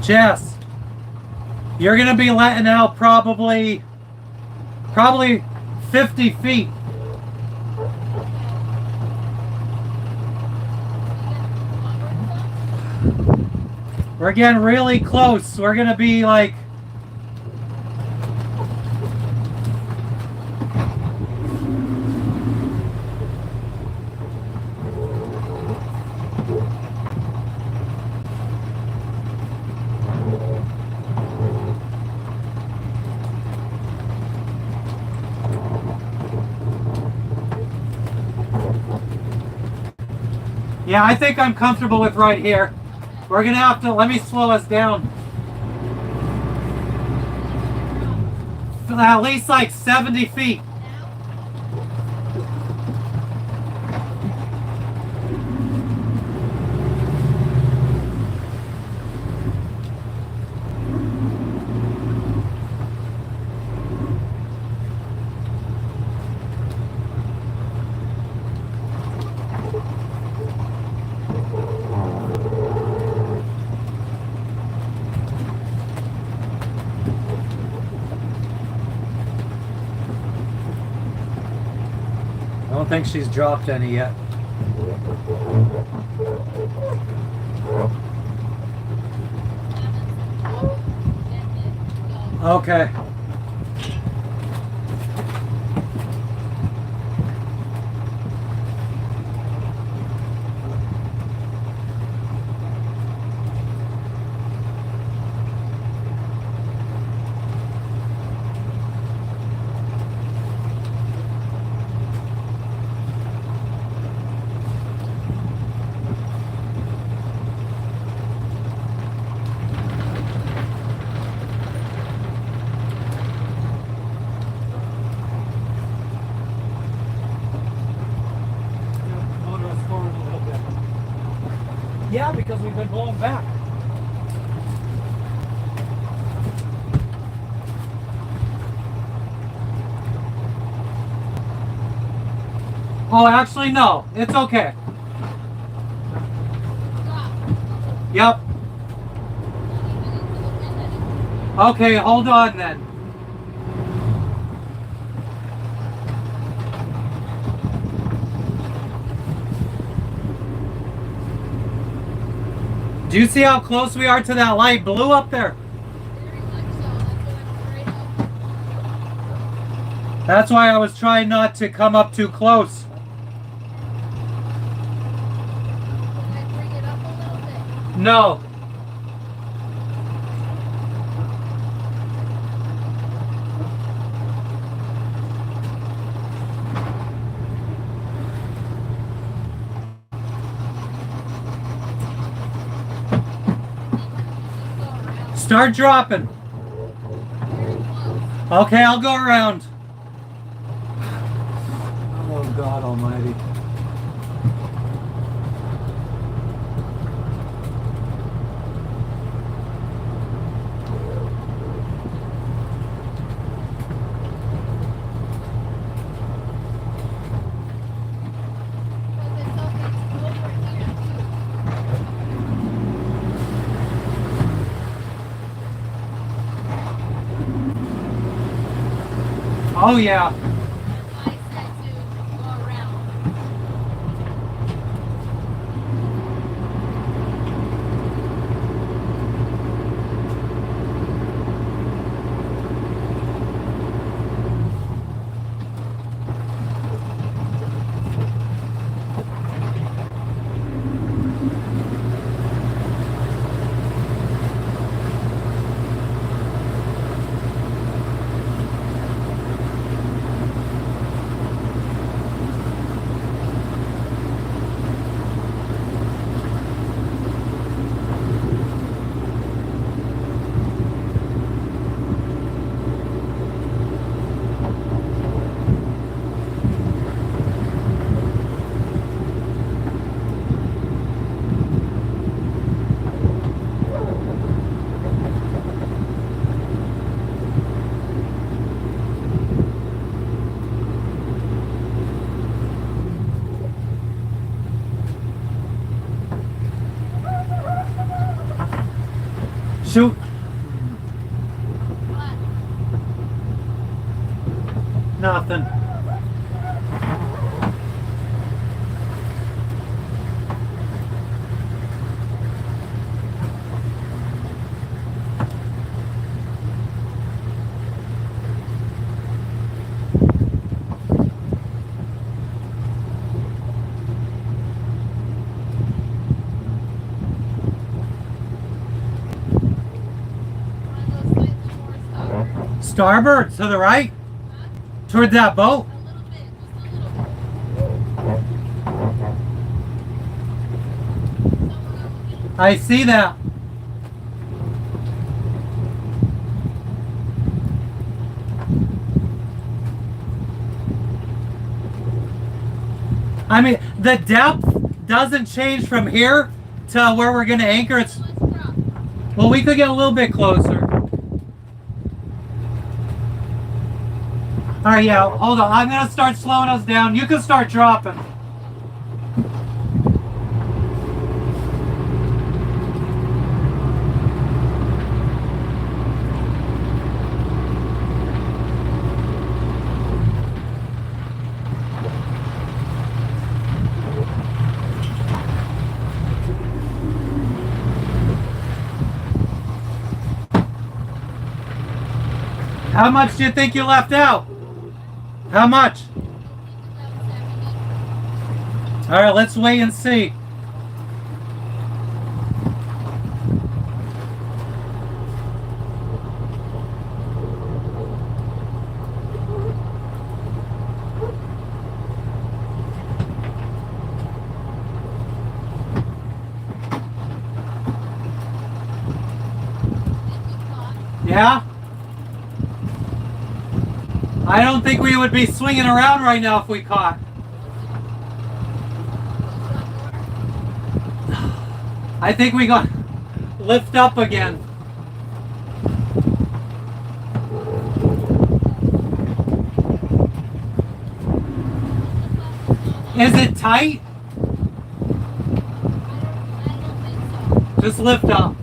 Speaker 1: Jess, you're gonna be letting out probably 50 feet. We're getting really close. We're gonna be like, yeah, I think I'm comfortable with right here. We're gonna have to, let me slow us down. At least like 70 feet. I don't think she's dropped any yet. Okay. Yeah, because we've been blowing back. Oh, actually, no. It's okay. Yep. Okay, hold on then. Do you see how close we are to that light blue up there? That's why I was trying not to come up too close.
Speaker 2: Can I bring it up a little bit?
Speaker 1: No. Start dropping. Okay, I'll go around. Oh, God almighty. Oh, yeah.
Speaker 2: I said to go around.
Speaker 1: Shoot.
Speaker 2: What?
Speaker 1: Nothing.
Speaker 2: Wanna go slightly more starboard?
Speaker 1: Starboard, to the right,
Speaker 2: Huh?
Speaker 1: toward that boat.
Speaker 2: A little bit, just a little bit. Someone on the beach.
Speaker 1: I see that. I mean, the depth doesn't change from here to where we're going to anchor. It's,
Speaker 2: Let's drop.
Speaker 1: well, we could get a little bit closer. All right, yeah, hold on. I'm going to start slowing us down. You can start dropping. How much do you think you left out? How much? All right, let's wait and see. Yeah? I don't think we would be swinging around right now if we caught. I think we got lift up again. Is it tight?
Speaker 2: I don't think so.
Speaker 1: Just lift up.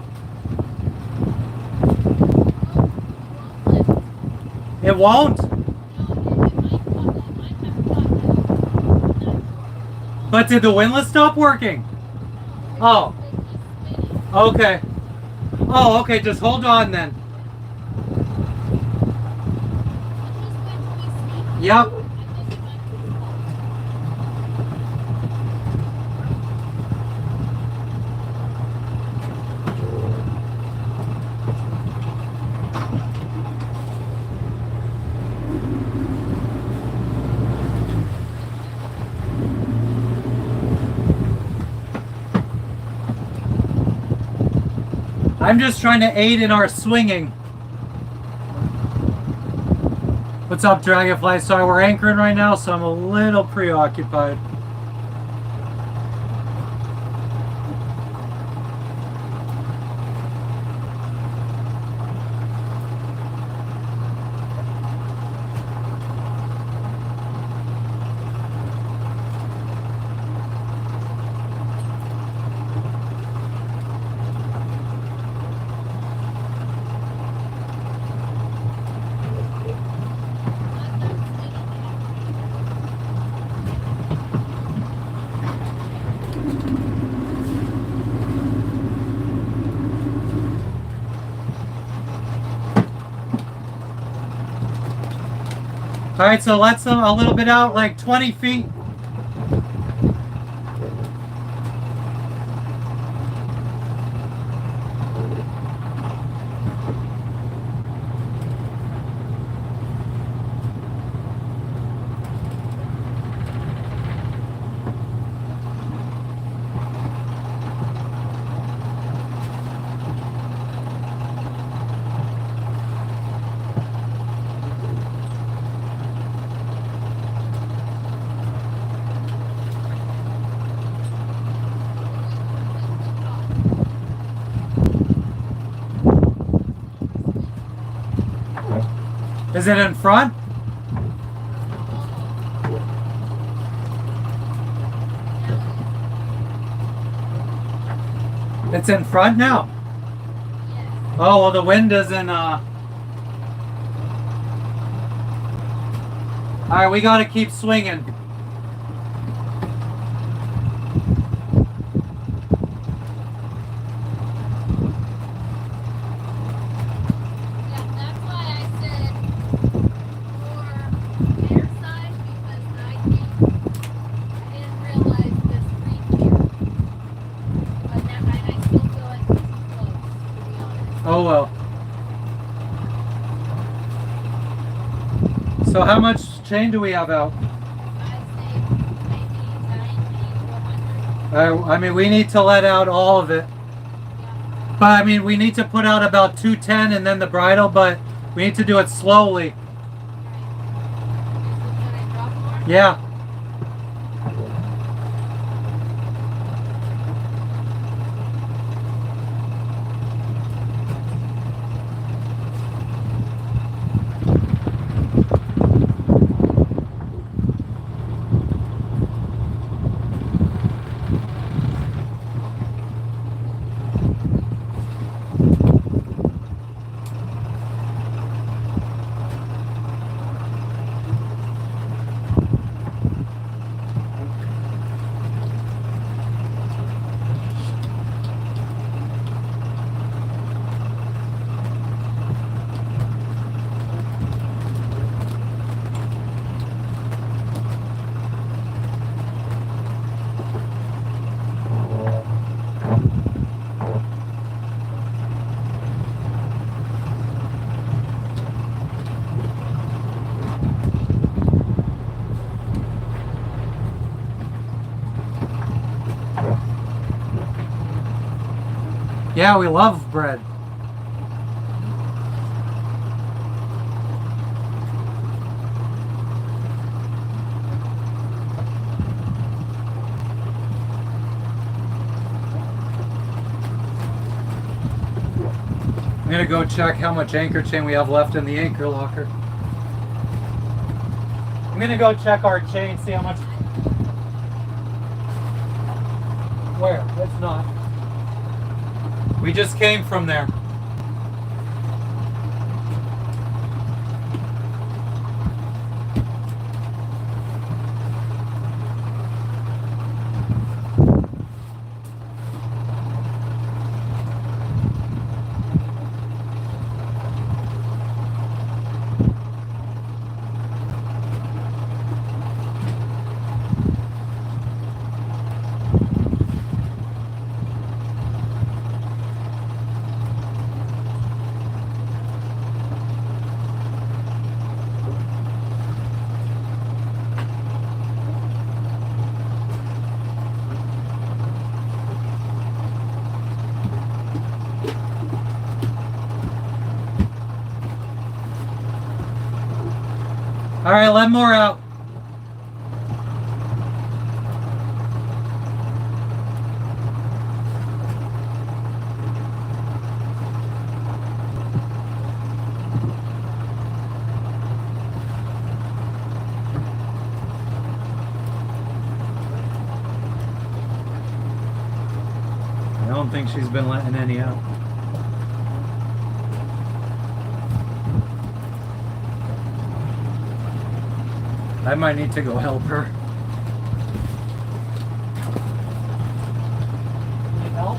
Speaker 1: It won't? But did the windlass stop working? Oh. Okay. Oh, okay. Just hold on then. Yep. I'm just trying to aid in our swinging. What's up, Dragonfly? Sorry, we're anchoring right now, so I'm a little preoccupied. All right, so let's a little bit out, like 20 feet. Is it in front? It's in front now. Oh, well, the wind isn't, Alright, we gotta keep swinging.
Speaker 2: Yeah, that's why I said for their side because I didn't realize this reef here. But that I still feel like this is close, to be honest.
Speaker 1: Oh, well. So how much chain do we have out?
Speaker 2: I'd say maybe 90 to 100.
Speaker 1: I mean, we need to let out all of it.
Speaker 2: Yeah.
Speaker 1: But I mean, we need to put out about 210 and then the bridle, but we need to do it slowly.
Speaker 2: Right. Should I drop more?
Speaker 1: Yeah. Yeah, we love bread. I'm gonna go check how much anchor chain we have left in the anchor locker. I'm gonna go check our chain, see how much. Where? It's not. We just came from there. All right, let more out. I don't think she's been letting any out. I might need to go help her. Need help?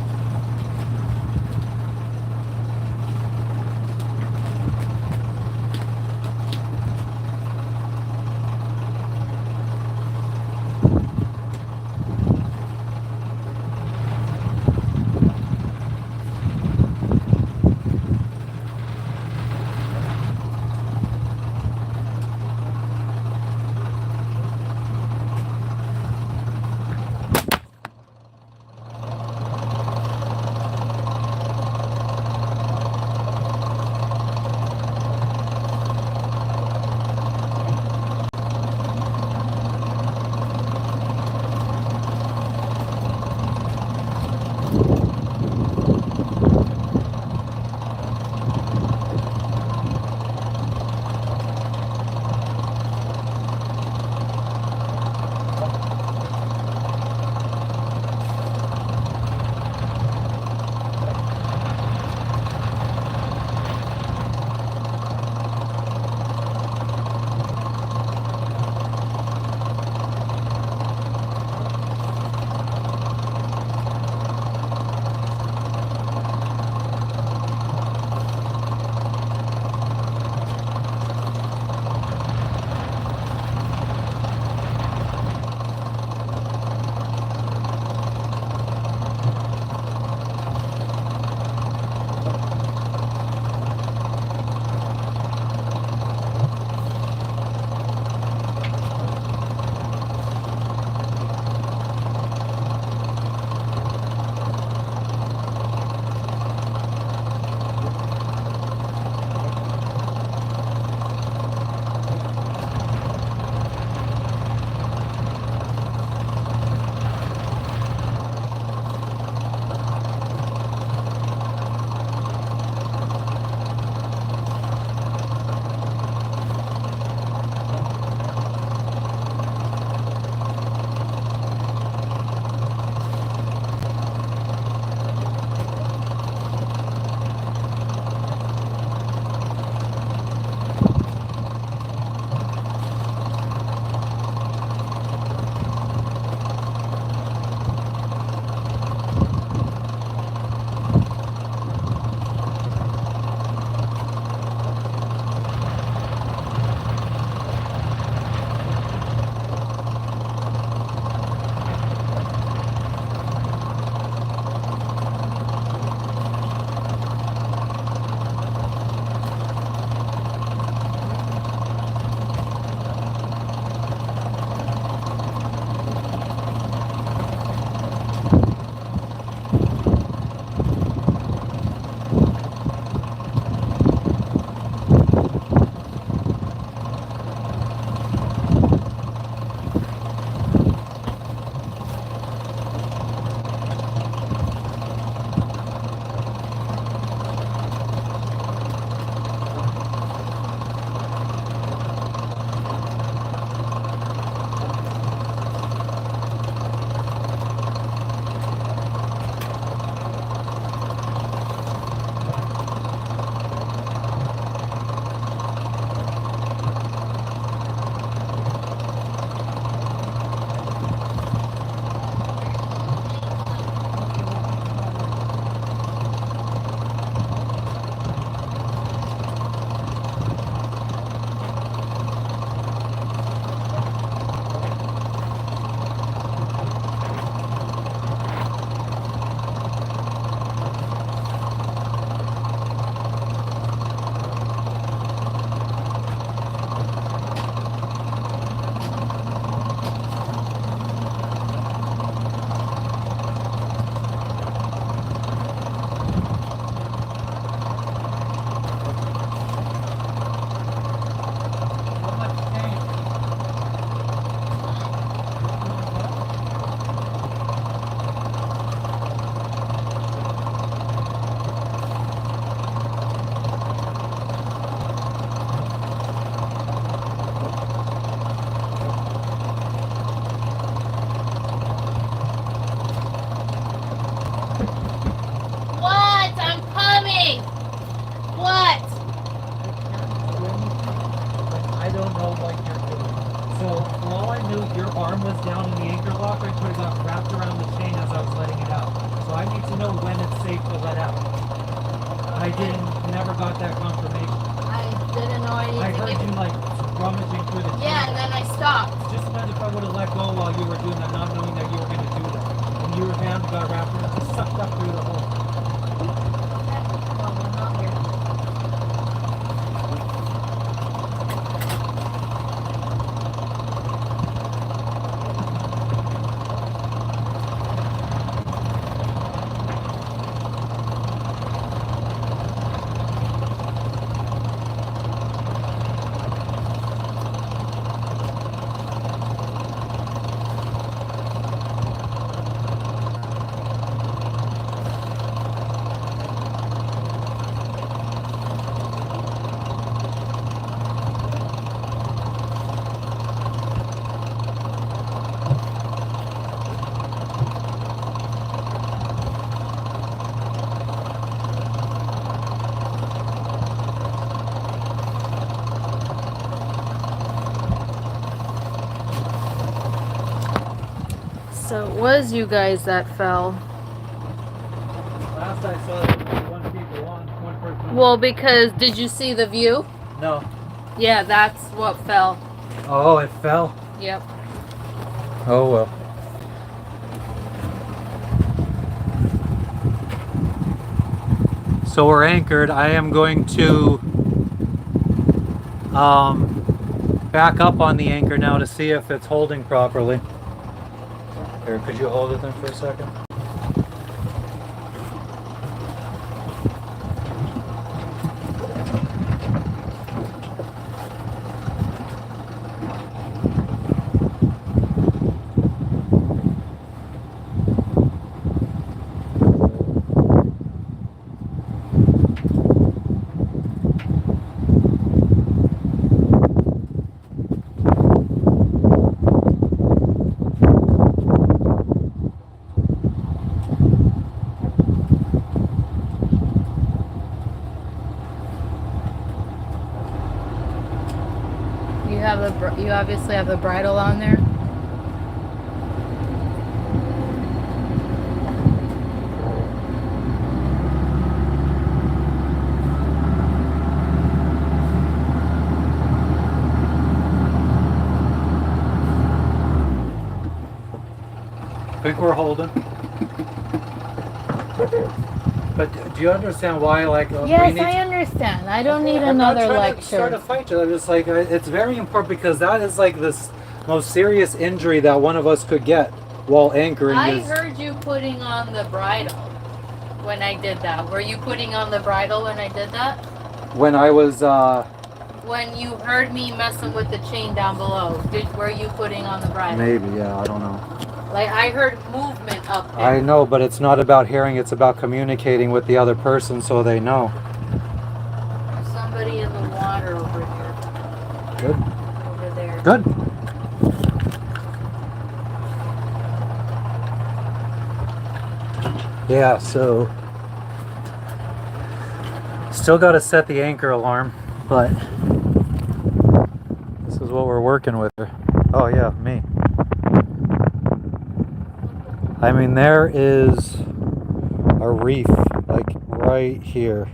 Speaker 1: don't know what you're doing. So for all I knew, your arm was down in the anchor lock, or it could have got wrapped around the chain as I was letting it out. So I need to know when it's safe to let out. I never got that confirmation.
Speaker 2: I didn't know I
Speaker 1: I
Speaker 2: needed to
Speaker 1: heard
Speaker 2: give
Speaker 1: you like rummaging through the chain.
Speaker 2: Yeah, and then I stopped.
Speaker 1: Just imagine if I would have let go while you were doing that, not knowing that you were going to do that. And your hand got wrapped around, just sucked up through the hole.
Speaker 2: Okay. No, we're not here. So it was you guys that fell.
Speaker 1: Last I saw there was one person on.
Speaker 2: Well, because did you see the view?
Speaker 1: No.
Speaker 2: Yeah, that's what fell.
Speaker 1: Oh, it fell?
Speaker 2: Yep.
Speaker 1: Oh well. So we're anchored. I am going to back up on the anchor now to see if it's holding properly. Here, could you hold it then for a second?
Speaker 2: You obviously have the bridle on there.
Speaker 1: I think we're holding. But do you understand why, like,
Speaker 2: Yes, I understand. I don't need another
Speaker 1: I'm not trying
Speaker 2: lecture.
Speaker 1: to start a fight. I'm just like, it's very important because that is like this most serious injury that one of us could get while anchoring.
Speaker 2: I heard you putting on the bridle when I did that. Were you putting on the bridle when I did that?
Speaker 1: When I was,
Speaker 2: When you heard me messing with the chain down below, were you putting on the bridle?
Speaker 1: maybe, yeah, I don't know.
Speaker 2: Like, I heard movement up there.
Speaker 1: I know, but it's not about hearing, it's about communicating with the other person so they know.
Speaker 2: There's somebody in the water over here.
Speaker 1: Good.
Speaker 2: Over there.
Speaker 1: Good. Yeah, so still got to set the anchor alarm, but this is what we're working with. Oh yeah, me. I mean, there is a reef like right here.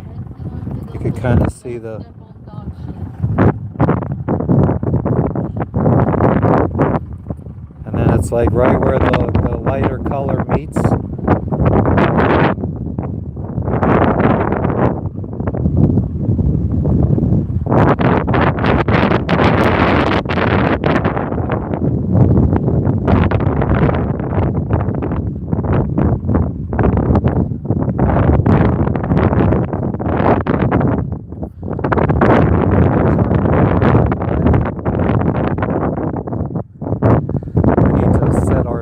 Speaker 1: You could kind of see the and then it's like right where the lighter color meets.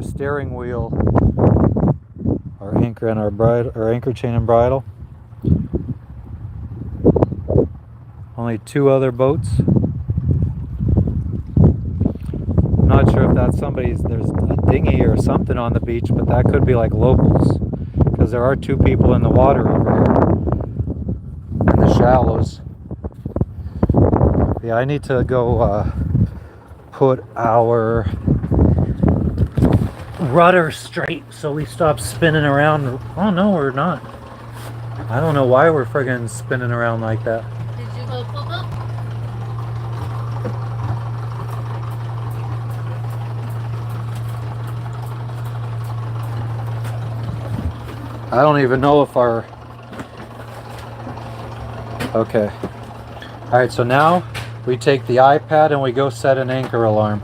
Speaker 1: Steering wheel, our anchor and our anchor chain and bridle. Only 2 other boats. I'm not sure if that's there's a dinghy or something on the beach, but that could be like locals because there are 2 people in the water over here in the shallows. Yeah, I need to go put our rudder straight so we stop spinning around. Oh no, we're not. I don't know why we're friggin' spinning around like that.
Speaker 2: Did you go pull up?
Speaker 1: I don't even know if our... Okay. Alright, so now we take the iPad and we go set an anchor alarm.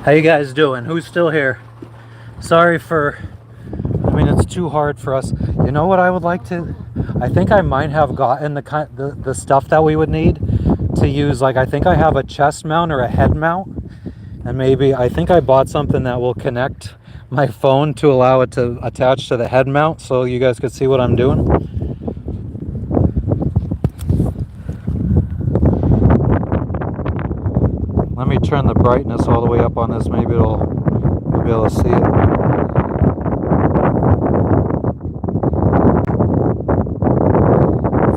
Speaker 1: How you guys doing? Who's still here? Sorry for... I mean, it's too hard for us. You know what I would like to... I think I might have gotten the stuff that we would need to use. Like, I think I have a chest mount or a head mount. And maybe, I think I bought something that will connect my phone to allow it to attach to the head mount so you guys could see what I'm doing. Let me turn the brightness all the way up on this. Maybe you'll be able to see it.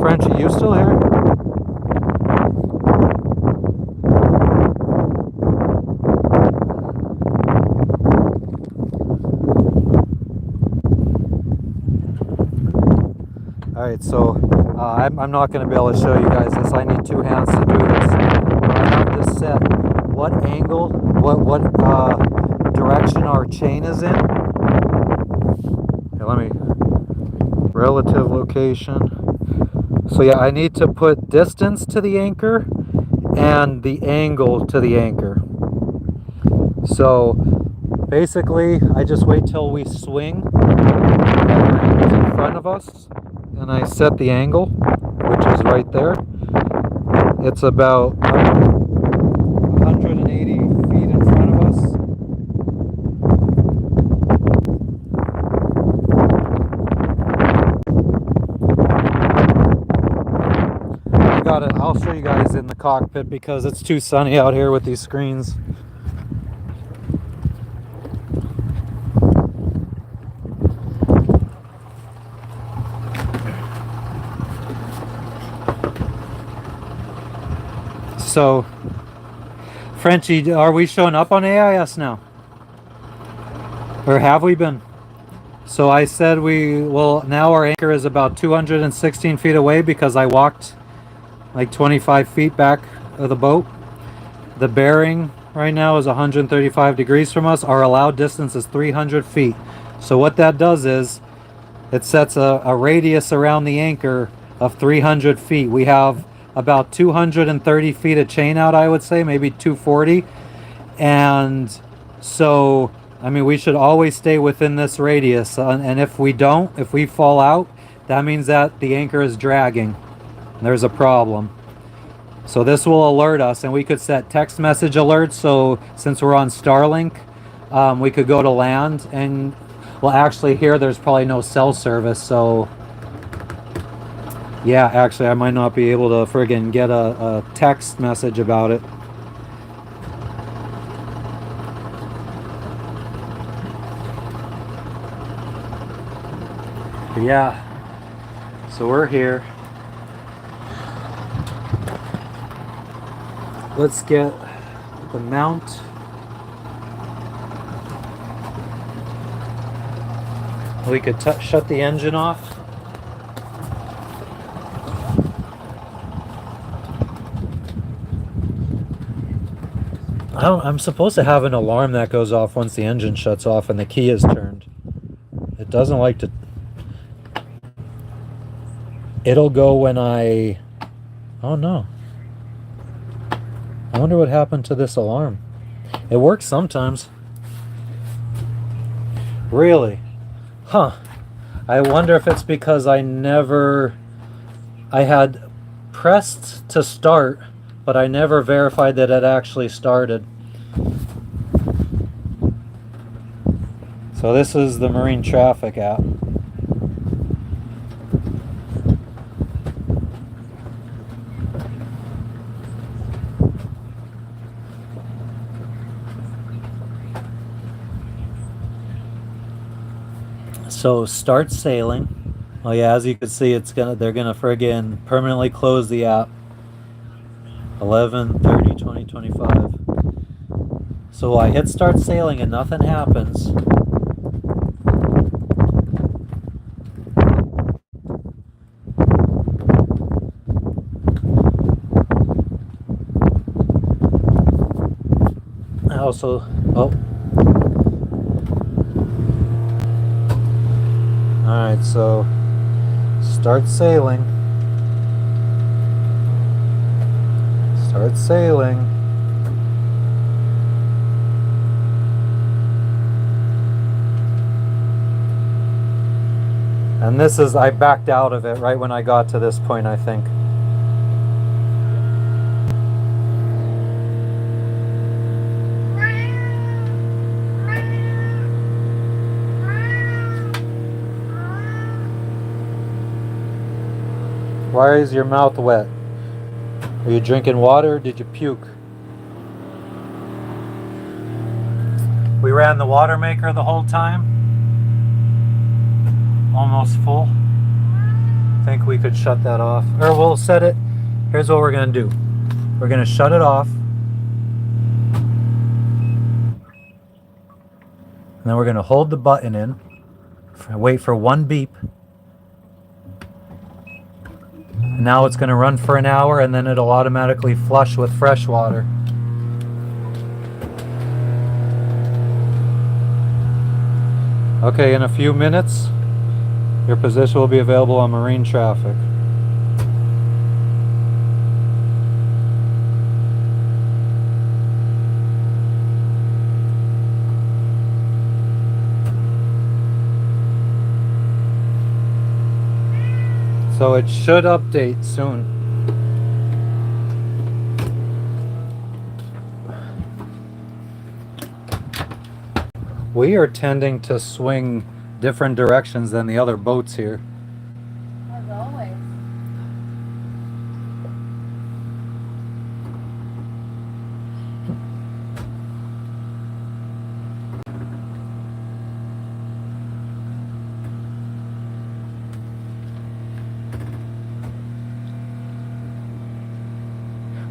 Speaker 1: Frenchie, you still here? Alright, so I'm not going to be able to show you guys this. I need 2 hands to do this. But I have this set. What angle, what direction our chain is in. Okay, let me... Relative location. So yeah, I need to put distance to the anchor and the angle to the anchor. So basically, I just wait till we swing and it's in front of us, and I set the angle, which is right there. It's about 180 feet in front of us. I'll show you guys in the cockpit because it's too sunny out here with these screens. So, Frenchie, are we showing up on AIS now? Or have we been? So I said now our anchor is about 216 feet away because I walked like 25 feet back of the boat. The bearing right now is 135 degrees from us. Our allowed distance is 300 feet. So what that does is it sets a radius around the anchor of 300 feet. We have about 230 feet of chain out, I would say, maybe 240. And so, I mean, we should always stay within this radius. And if we don't, if we fall out, that means that the anchor is dragging. There's a problem. So this will alert us, and we could set text message alerts. So since we're on Starlink, we could go to land, and well, actually here there's probably no cell service. So yeah, actually I might not be able to friggin' get a text message about it. But yeah, so we're here. Let's get the mount. We could shut the engine off. I'm supposed to have an alarm that goes off once the engine shuts off and the key is turned. It doesn't like to... It'll go when I... Oh no. I wonder what happened to this alarm. It works sometimes. Really? Huh. I wonder if it's because I had pressed to start, but I never verified that it actually started. So this is the Marine Traffic app. So start sailing. Oh yeah, as you can see, they're gonna friggin' permanently close the app. 11/30/2025. So I hit start sailing and nothing happens. I also, oh. Alright, so start sailing. Start sailing. And this is, I backed out of it right when I got to this point, I think. Why is your mouth wet? Are you drinking water? Did you puke? We ran the water maker the whole time. Almost full. Think we could shut that off. Or we'll set it. Here's what we're going to do. We're going to shut it off. And then we're going to hold the button in. Wait for one beep. Now it's going to run for an hour and then it'll automatically flush with fresh water. Okay, in a few minutes, your position will be available on marine traffic. So it should update soon. We are tending to swing different directions than the other boats here.
Speaker 2: As always.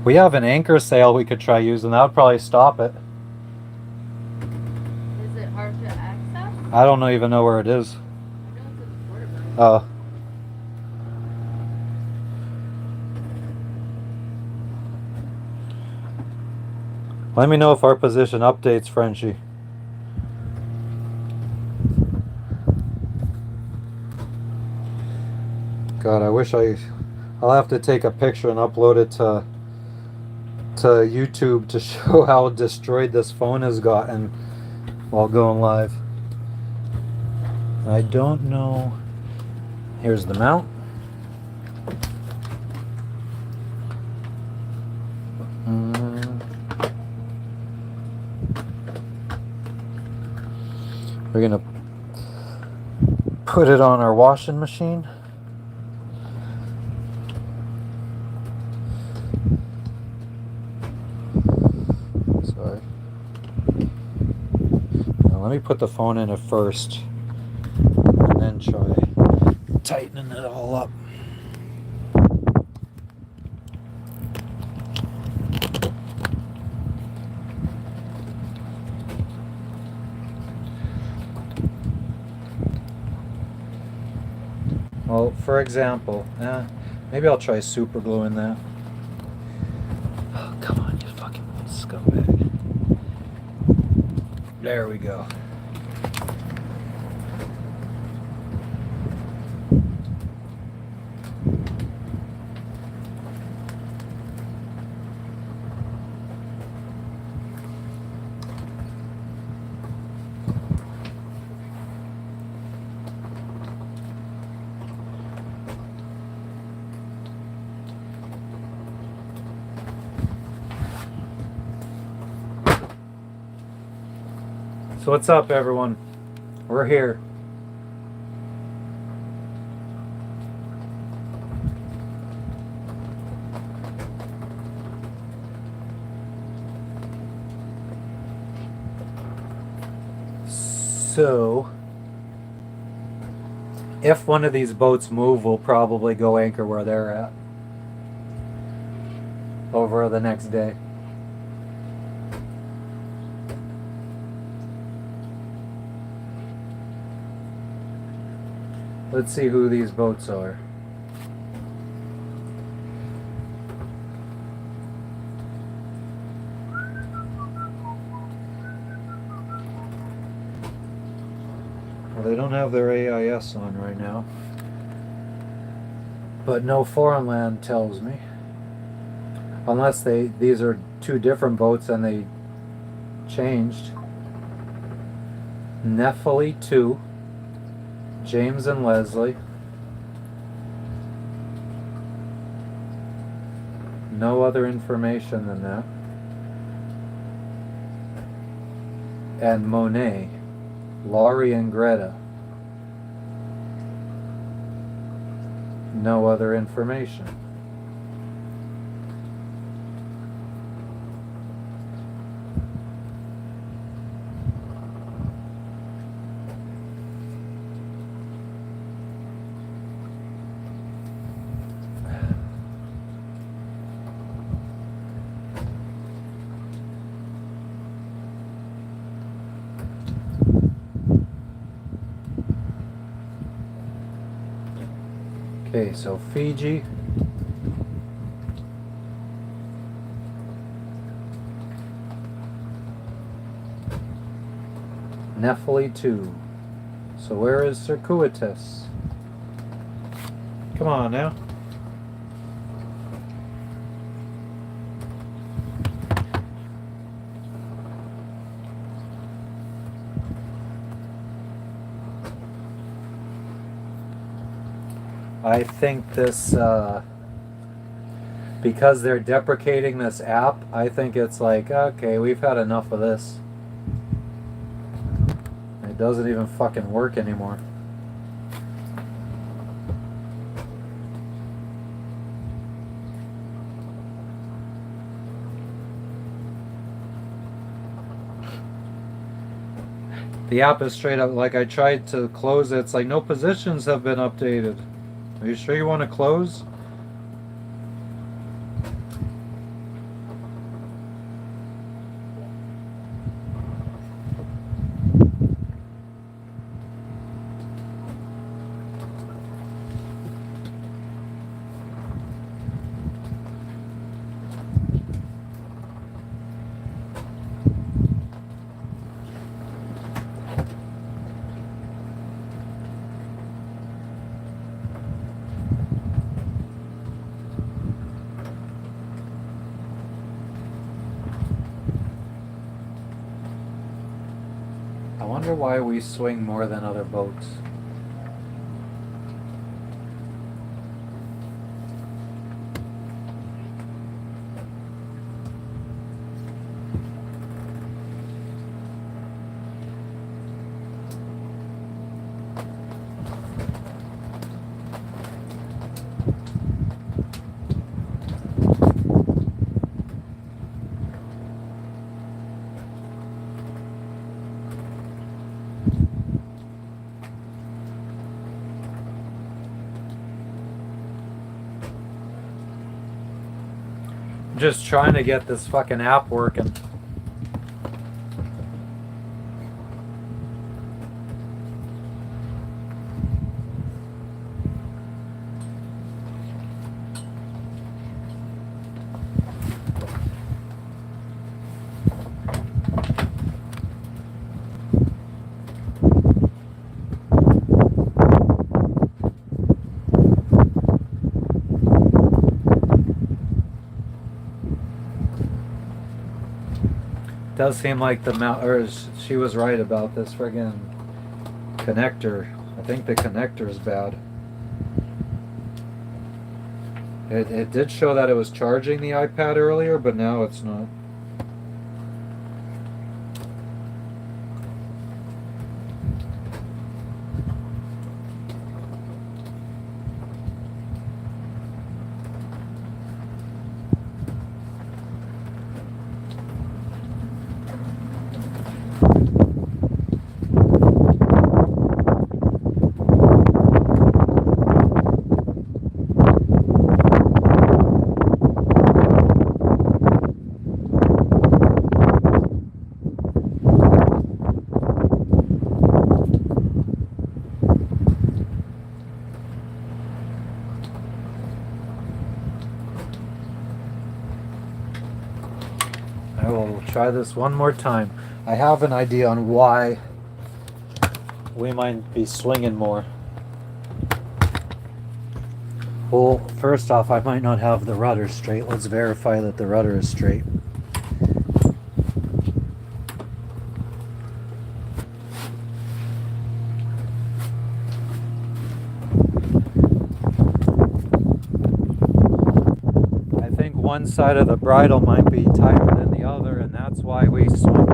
Speaker 1: We have an anchor sail we could try using. That would probably stop it.
Speaker 2: Is it hard to access?
Speaker 1: I don't even know where it is.
Speaker 2: I know it's in the quarterback.
Speaker 1: Oh. Let me know if our position updates, Frenchie. God, I wish I'll have to take a picture and upload it to YouTube to show how destroyed this phone has gotten while going live. I don't know. Here's the mount. We're gonna put it on our washing machine. Sorry. Now let me put the phone in it first and then try tightening it all up. Well, for example, maybe I'll try super gluing that. Oh, come on, you fucking scumbag. There we go. So what's up, everyone? We're here. So If one of these boats move, we'll probably go anchor where they're at over the next day. Let's see who these boats are. Well, they don't have their AIS on right now. But no foreign land tells me. Unless these are two different boats and they changed. Nephili 2, James and Leslie. No other information than that. And Monet, Laurie and Greta. No other information. Okay, so Fiji. Nephili 2. So where is Circuitous? Come on now. I think this, because they're deprecating this app, I think it's like, okay, we've had enough of this. It doesn't even fucking work anymore. The app is straight up, like I tried to close it, it's like no positions have been updated. Are you sure you want to close? I wonder why we swing more than other boats. Just trying to get this fucking app working. Does seem like the she was right about this friggin' connector. I think the connector is bad. It did show that it was charging the iPad earlier, but now it's not. try this one more time. I have an idea on why we might be swinging more. Well, first off, I might not have the rudder straight. Let's verify that the rudder is straight. I think one side of the bridle might be tighter than the other, and that's why we swing.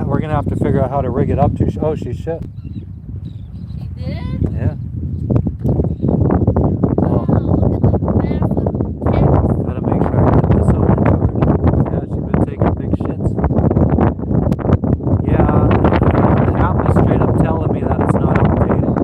Speaker 1: We're gonna have to figure out how to rig it up to. Oh, she shit.
Speaker 2: She did?
Speaker 1: Yeah.
Speaker 2: Wow, look at the massive
Speaker 1: Gotta make sure I get this on the charge. Yeah, she's been taking big shits. Yeah, the app is straight up telling me that it's not updated.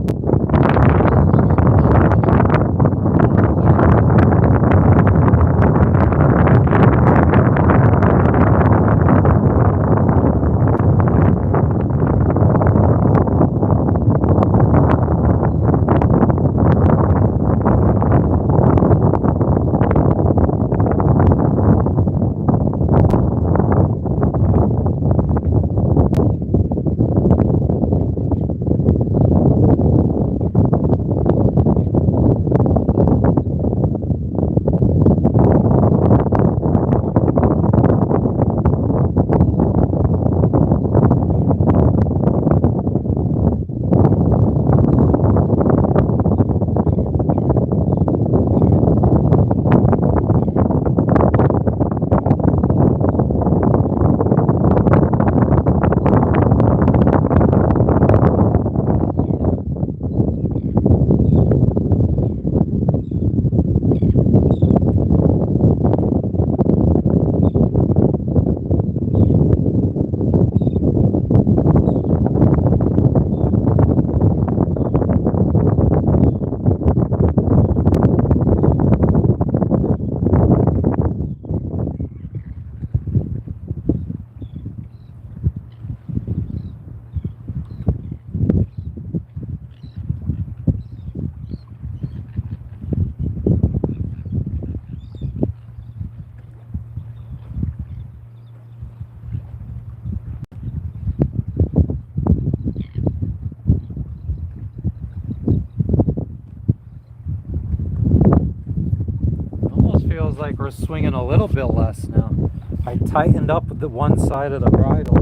Speaker 1: Feels like we're swinging a little bit less now. I tightened up the one side of the bridle.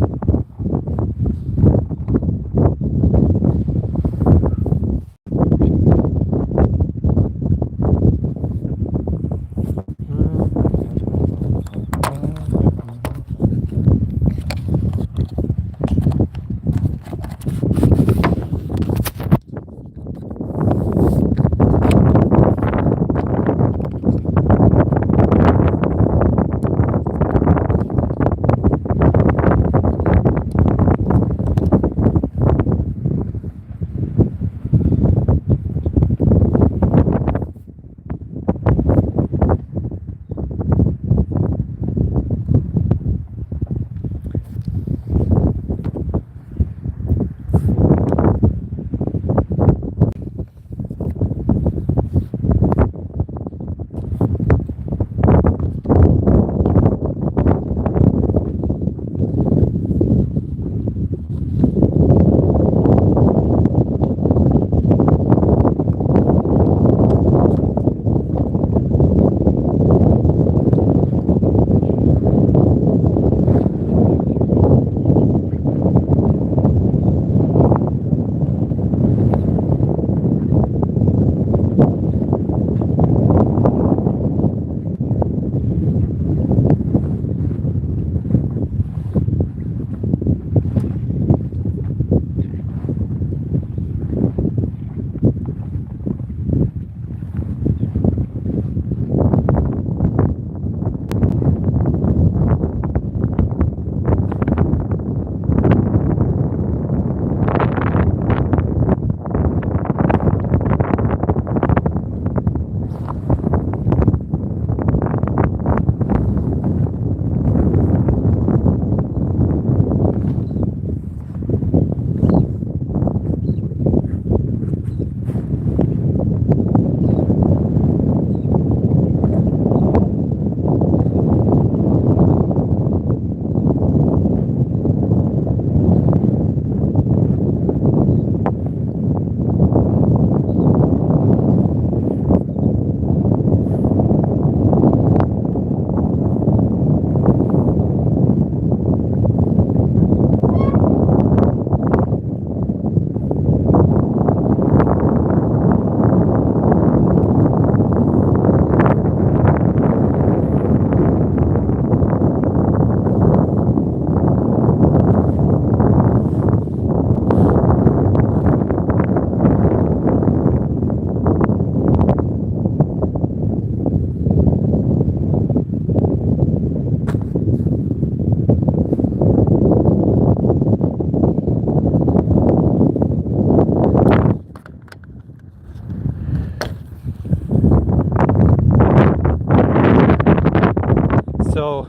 Speaker 1: so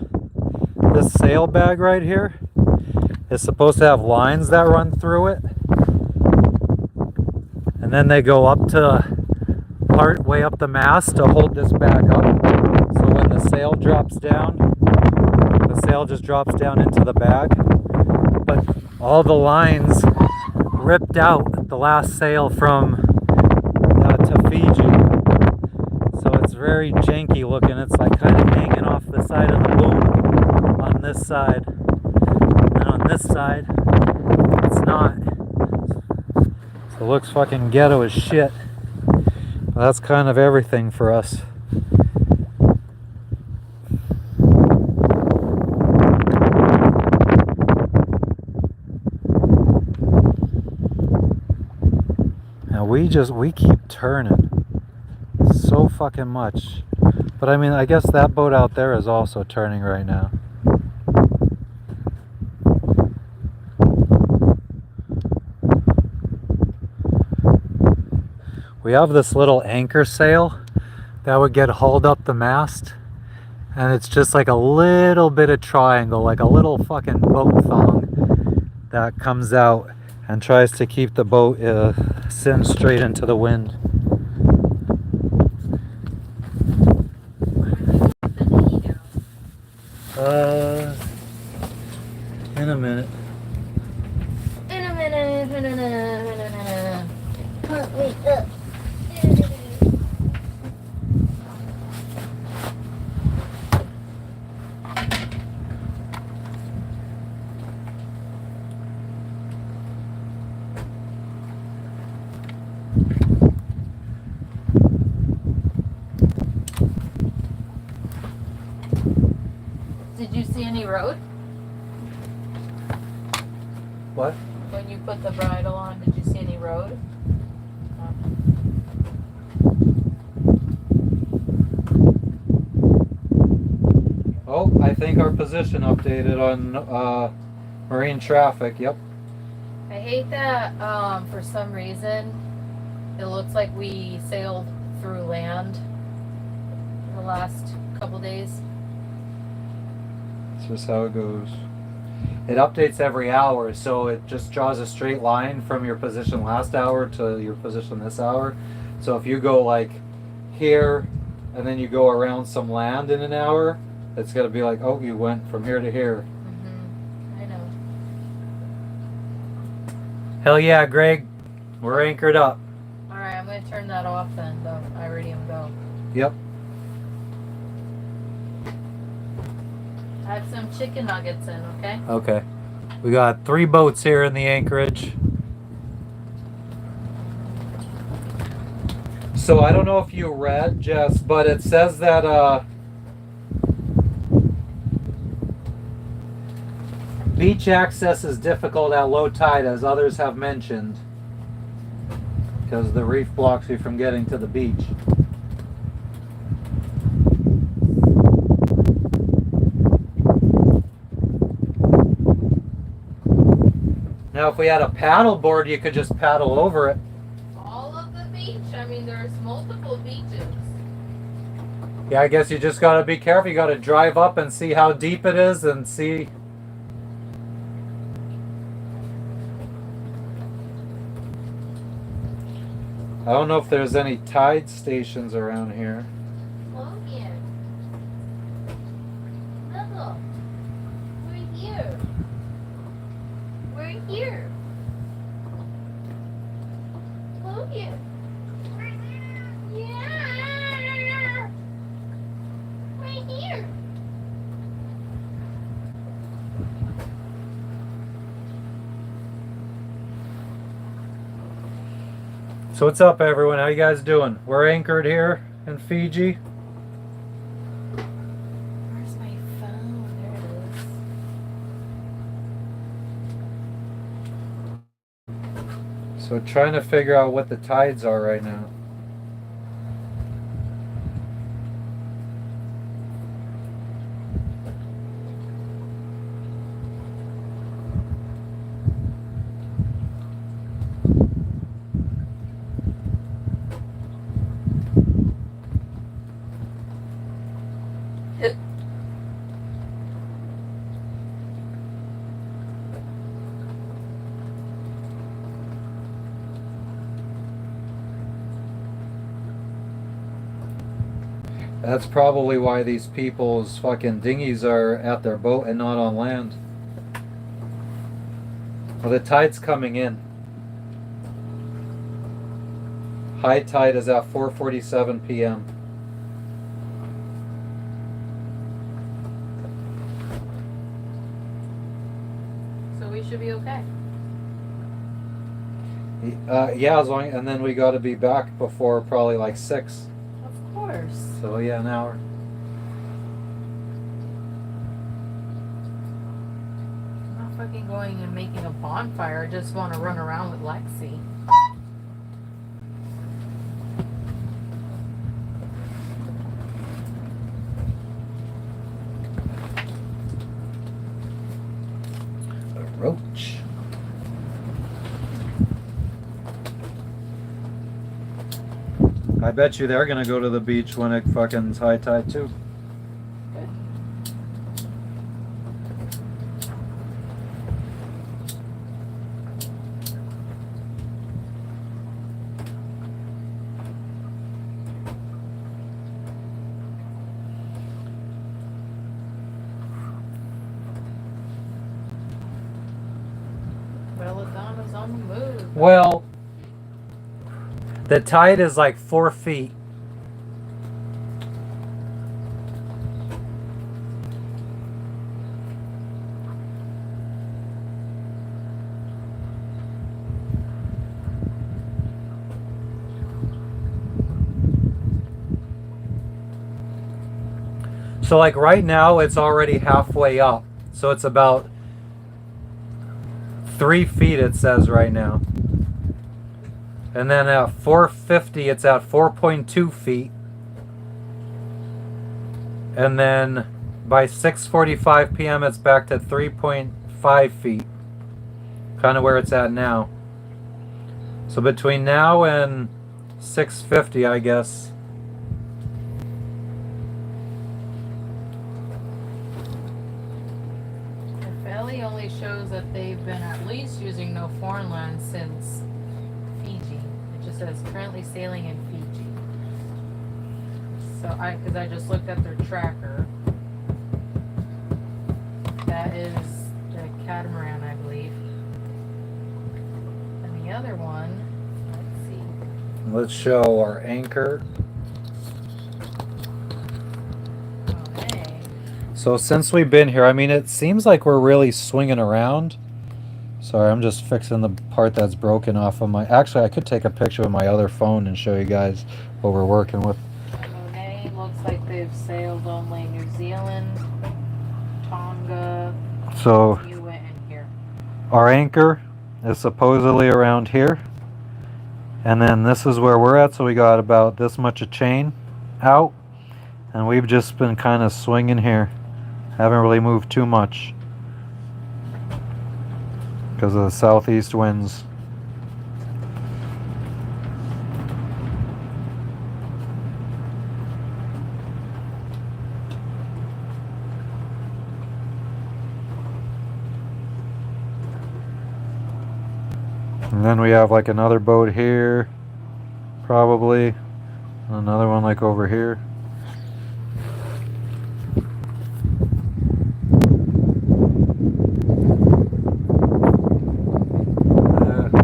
Speaker 1: this sail bag right here is supposed to have lines that run through it, and then they go up to part way up the mast to hold this bag up. So when the sail drops down, the sail just drops down into the bag. But all the lines ripped out the last sail from to Fiji, so it's very janky looking. It's like kind of hanging off the side of the boom on this side, and on this side it's not. So it looks fucking ghetto as shit. But that's kind of everything for us. We keep turning so fucking much. But I mean, I guess that boat out there is also turning right now. We have this little anchor sail that would get hauled up the mast, and it's just like a little bit of triangle, like a little fucking boat thong that comes out and tries to keep the boat sent straight into the wind. In a minute.
Speaker 2: Did you see any road?
Speaker 1: What?
Speaker 2: When you put the bridle on, did you see any road?
Speaker 1: Oh, I think our position updated on marine traffic. Yep.
Speaker 2: I hate that for some reason it looks like we sailed through land the last couple days.
Speaker 1: That's just how it goes. It updates every hour, so it just draws a straight line from your position last hour to your position this hour. So if you go like here and then you go around some land in an hour, it's going to be like, oh, you went from here to here.
Speaker 2: Mm-hmm. I know.
Speaker 1: Hell yeah, Greg. We're anchored up.
Speaker 2: Alright, I'm going to turn that off then, the Iridium Go.
Speaker 1: Yep.
Speaker 2: I have some chicken nuggets in, okay?
Speaker 1: Okay. We got 3 boats here in the anchorage. So I don't know if you read, Jess, but it says that beach access is difficult at low tide, as others have mentioned, because the reef blocks you from getting to the beach. Now, if we had a paddle board, you could just paddle over it.
Speaker 2: All of the beach? I mean, there's multiple beaches.
Speaker 1: Yeah, I guess you just got to be careful. You got to drive up and see how deep it is and see. I don't know if there's any tide stations around here.
Speaker 2: Logan. Look. We're here. We're here. Logan. Yeah. We're here.
Speaker 1: So what's up, everyone? How you guys doing? We're anchored here in Fiji.
Speaker 2: Where's my phone? There it is.
Speaker 1: So trying to figure out what the tides are right now. That's probably why these people's fucking dinghies are at their boat and not on land. Well, the tide's coming in. High tide is at 4:47 p.m.
Speaker 2: So we should be okay.
Speaker 1: Yeah, as long, and then we got to be back before probably like 6.
Speaker 2: Of course.
Speaker 1: So yeah, an hour.
Speaker 2: I'm not fucking going and making a bonfire. I just want to run around with Lexi.
Speaker 1: A roach. I bet you they're gonna go to the beach when it fucking's high tide too.
Speaker 2: Good. Belladonna's on the move.
Speaker 1: Well, the tide is like 4 feet. So like right now it's already halfway up. So it's about 3 feet it says right now. And then at 4:50 it's at 4.2 feet. And then by 6:45 p.m. it's back to 3.5 feet. Kind of where it's at now. So between now and 6:50, I guess.
Speaker 2: The Valley only shows that they've been at least using no foreign land since Fiji. It just says currently sailing in Fiji. So because I just looked at their tracker. That is the catamaran, I believe. And the other one, let's see.
Speaker 1: Let's show our anchor.
Speaker 2: Oh, hey.
Speaker 1: So since we've been here, I mean, it seems like we're really swinging around. Sorry, I'm just fixing the part that's broken off of my... Actually, I could take a picture with my other phone and show you guys what we're working with.
Speaker 2: Okay, looks like they've sailed only New Zealand, Tonga.
Speaker 1: So
Speaker 2: You went in here.
Speaker 1: our anchor is supposedly around here. And then this is where we're at. So we got about this much of chain out. And we've just been kind of swinging here. Haven't really moved too much because of the southeast winds. And then we have like another boat here, probably. Another one like over here.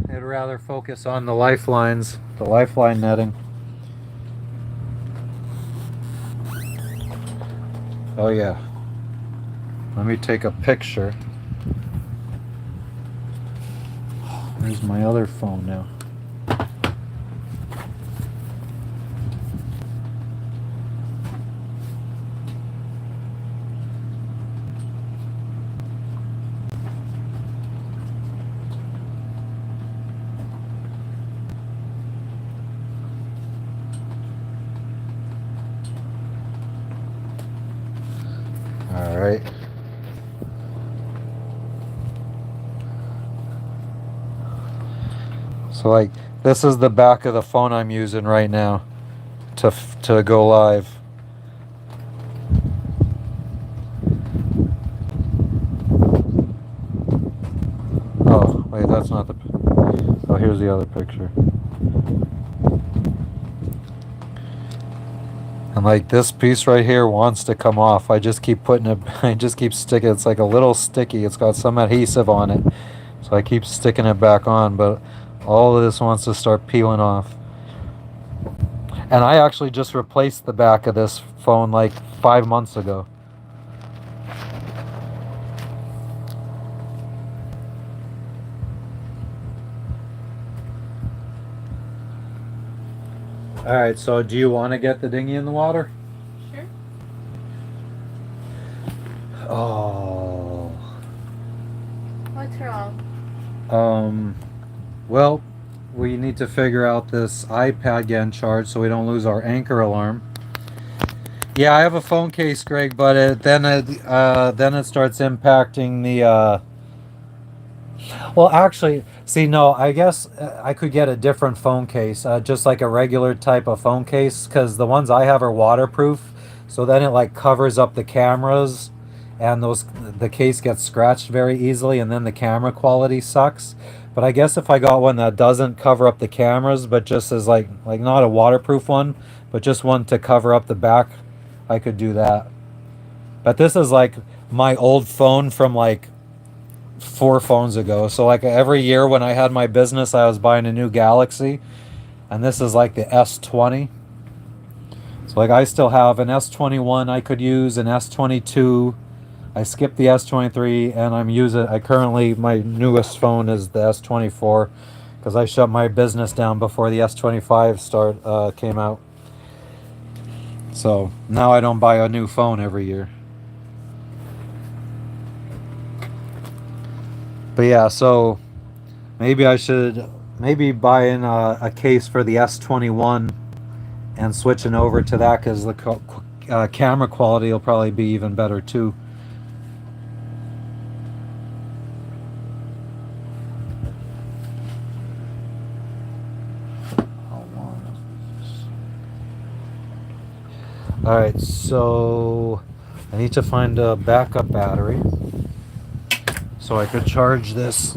Speaker 1: I'd rather focus on the lifelines, the lifeline netting. Oh yeah. Let me take a picture. Where's my other phone now? All right. So like this is the back of the phone I'm using right now to go live. Oh, wait, that's not the... Oh, here's the other picture. And like this piece right here wants to come off. I just keep putting it, I just keep sticking, it's like a little sticky. It's got some adhesive on it. So I keep sticking it back on, but all of this wants to start peeling off. And I actually just replaced the back of this phone like 5 months ago. Alright, so do you want to get the dinghy in the water?
Speaker 2: Sure.
Speaker 1: Oh.
Speaker 2: What's wrong?
Speaker 1: Well, we need to figure out this iPad getting charged so we don't lose our anchor alarm. Yeah, I have a phone case, Greg, but then it starts impacting the. Well, actually, see, no, I guess I could get a different phone case, just like a regular type of phone case, because the ones I have are waterproof. So then it like covers up the cameras, and the case gets scratched very easily, and then the camera quality sucks. But I guess if I got one that doesn't cover up the cameras, but just as like not a waterproof one, but just one to cover up the back, I could do that. But this is like my old phone from like 4 phones ago. So like every year when I had my business, I was buying a new Galaxy, and this is like the S20. So like I still have an S21 I could use, an S22. I skipped the S23, and I currently, my newest phone is the S24, because I shut my business down before the S25 came out. So now I don't buy a new phone every year. But yeah, so maybe I should buy in a case for the S21 and switching over to that, because the camera quality will probably be even better too. Alright, so I need to find a backup battery so I could charge this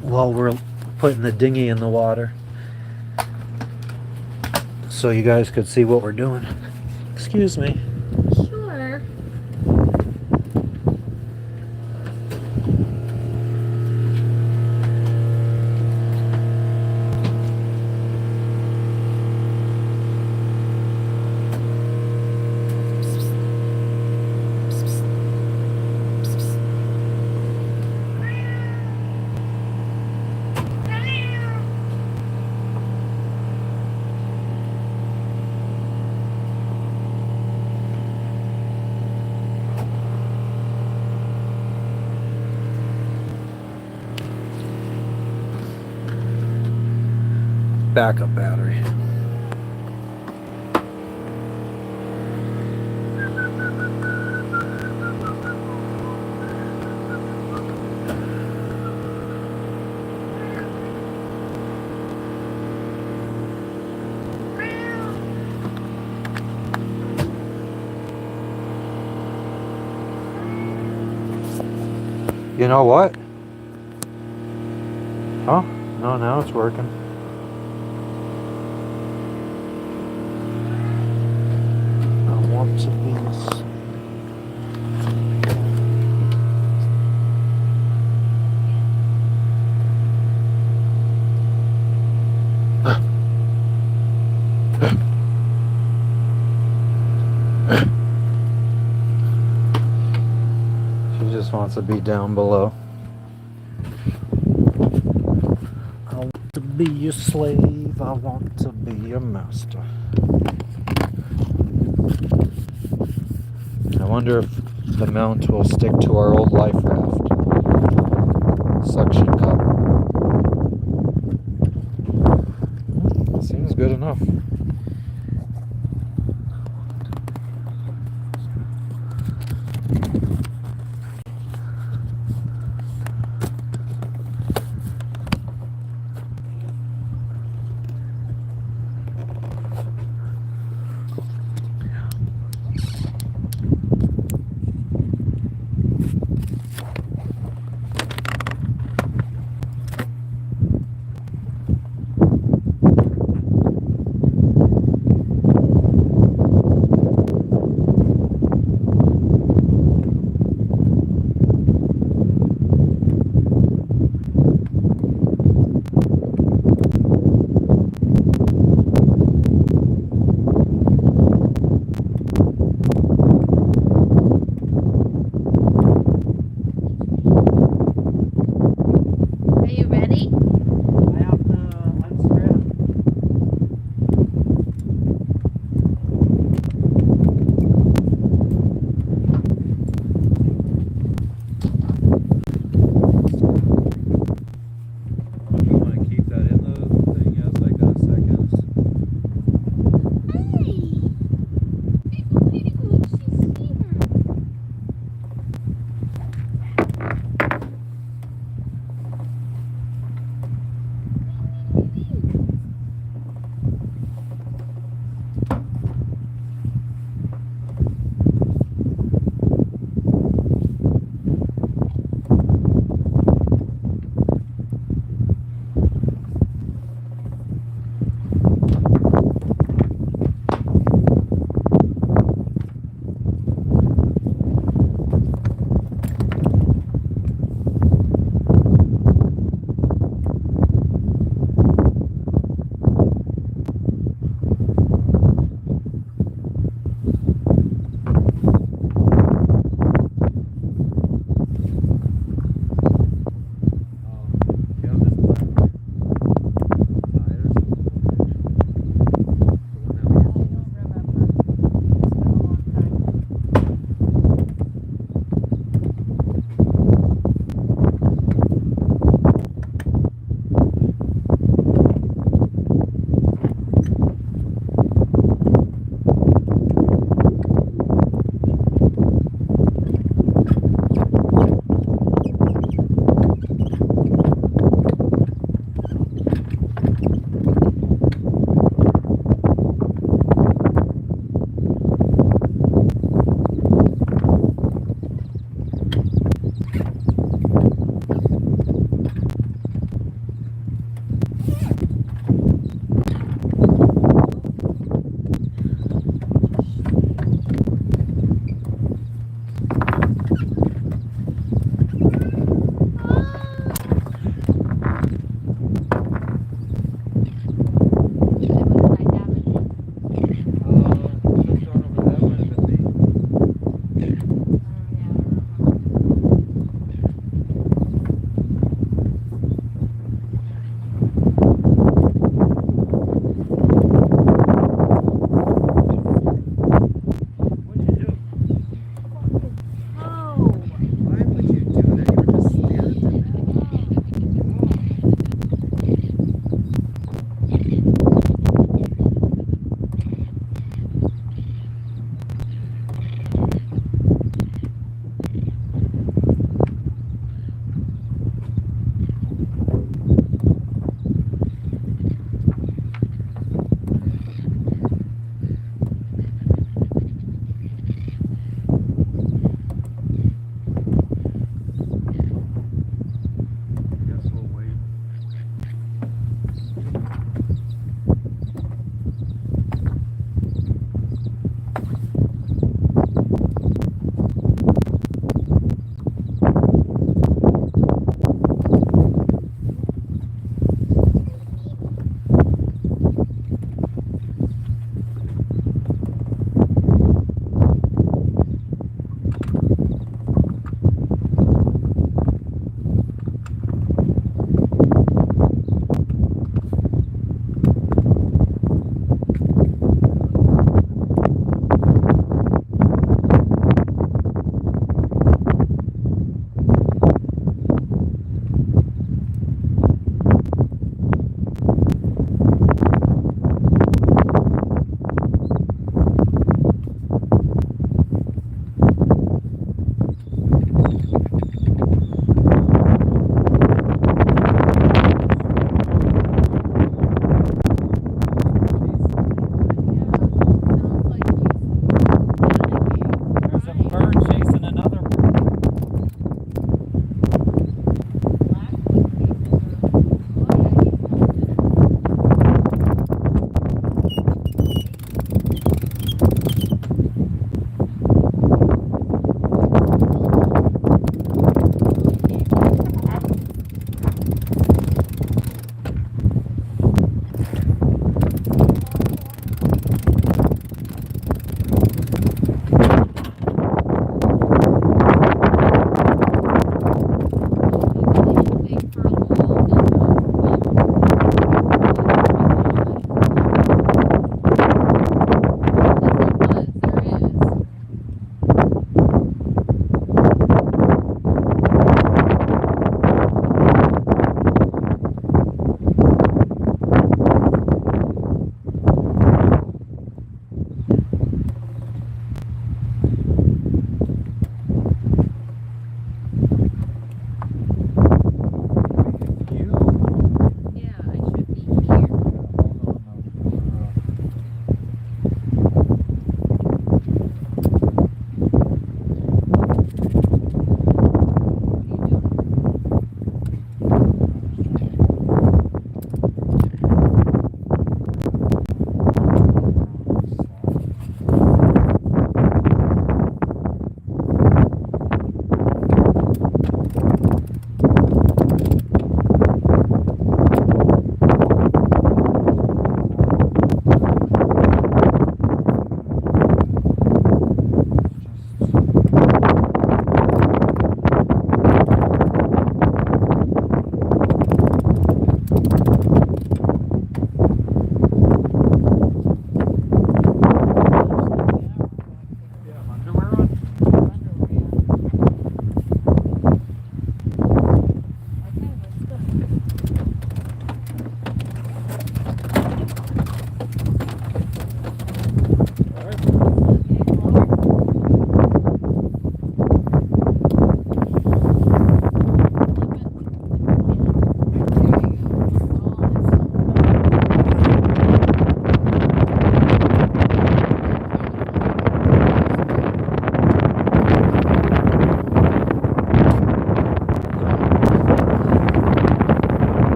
Speaker 1: while we're putting the dinghy in the water, so you guys could see what we're doing. Excuse me.
Speaker 2: Sure.
Speaker 1: Backup battery. You know what? Oh, no, now it's working. I want to be She just wants to be down below. I want to be your slave. I want to be your master. I wonder if the mount will stick to our old life raft suction cup. Seems good enough.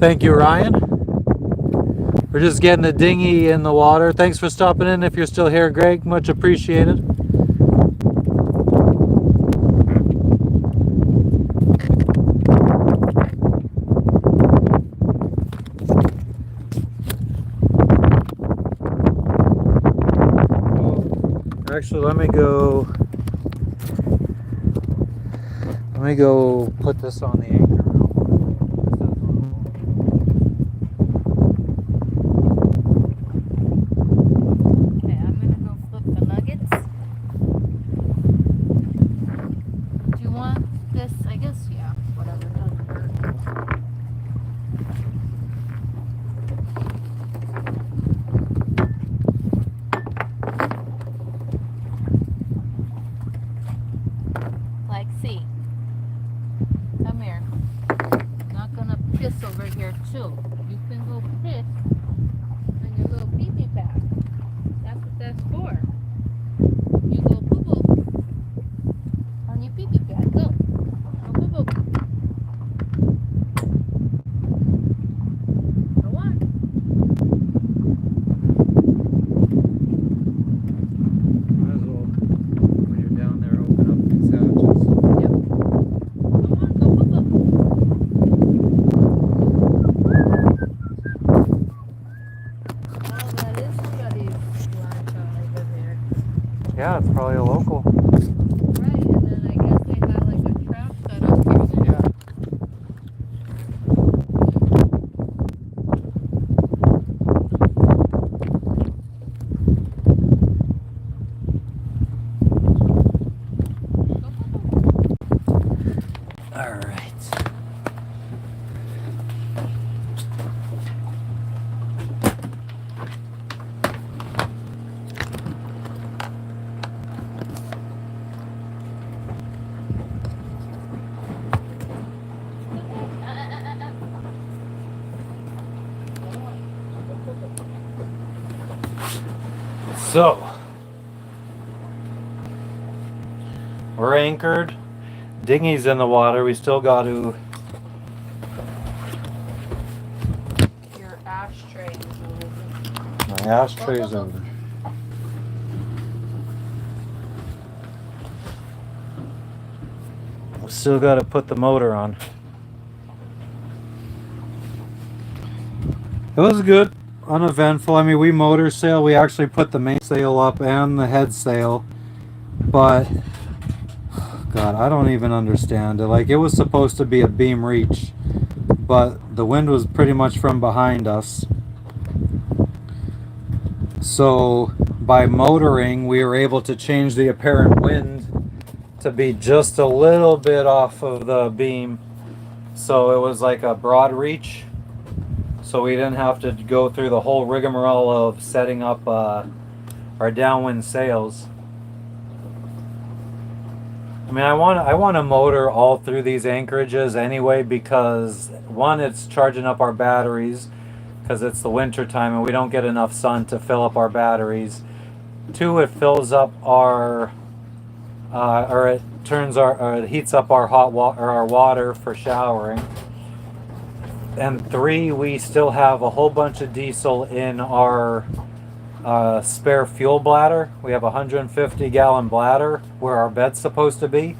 Speaker 1: Thank you, Ryan. We're just getting the dinghy in the water. Thanks for stopping in if you're still here, Greg. Much appreciated. Actually, let me go put this on the anchor.
Speaker 2: Okay, I'm gonna go flip the nuggets. Do you want this? I guess, yeah, whatever, doesn't hurt. Like, see. Come here. Not gonna piss over here too. You can go piss on your little pee-pee pad. That's what that's for. You go poo-poo on your pee-pee pad. Go. Go poo-poo. Go on.
Speaker 1: Might as well, when you're down there, open up these hatches.
Speaker 2: Yep. Come on, go poo-poo. Oh, that is somebody's lancha over there.
Speaker 1: Yeah, it's probably a local.
Speaker 2: Right, and then I guess they had like a trap set up here. Then.
Speaker 1: Yeah.
Speaker 2: Go poo-poo.
Speaker 1: All right. So, we're anchored. Dinghy's in the water. We still got to.
Speaker 2: Your ashtray is over.
Speaker 1: My ashtray's over. We still got to put the motor on. It was good, uneventful. I mean, we motor sail. We actually put the mainsail up and the head sail, but God, I don't even understand it. Like, it was supposed to be a beam reach, but the wind was pretty much from behind us. So by motoring, we were able to change the apparent wind to be just a little bit off of the beam. So it was like a broad reach. So we didn't have to go through the whole rigmarole of setting up our downwind sails. I mean, I want to motor all through these anchorages anyway, because one, it's charging up our batteries because it's the winter time and we don't get enough sun to fill up our batteries. Two, it fills up our or it heats up our hot water or our water for showering. And three, we still have a whole bunch of diesel in our spare fuel bladder. We have a 150-gallon bladder where our bed's supposed to be.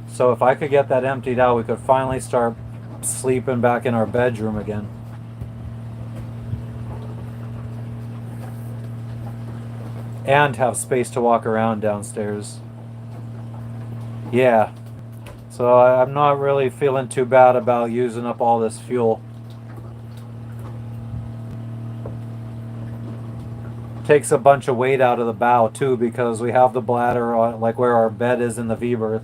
Speaker 1: So if I could get that emptied out, we could finally start sleeping back in our bedroom again. And have space to walk around downstairs. Yeah. So I'm not really feeling too bad about using up all this fuel. Takes a bunch of weight out of the bow too, because we have the bladder on, like where our bed is in the V-berth.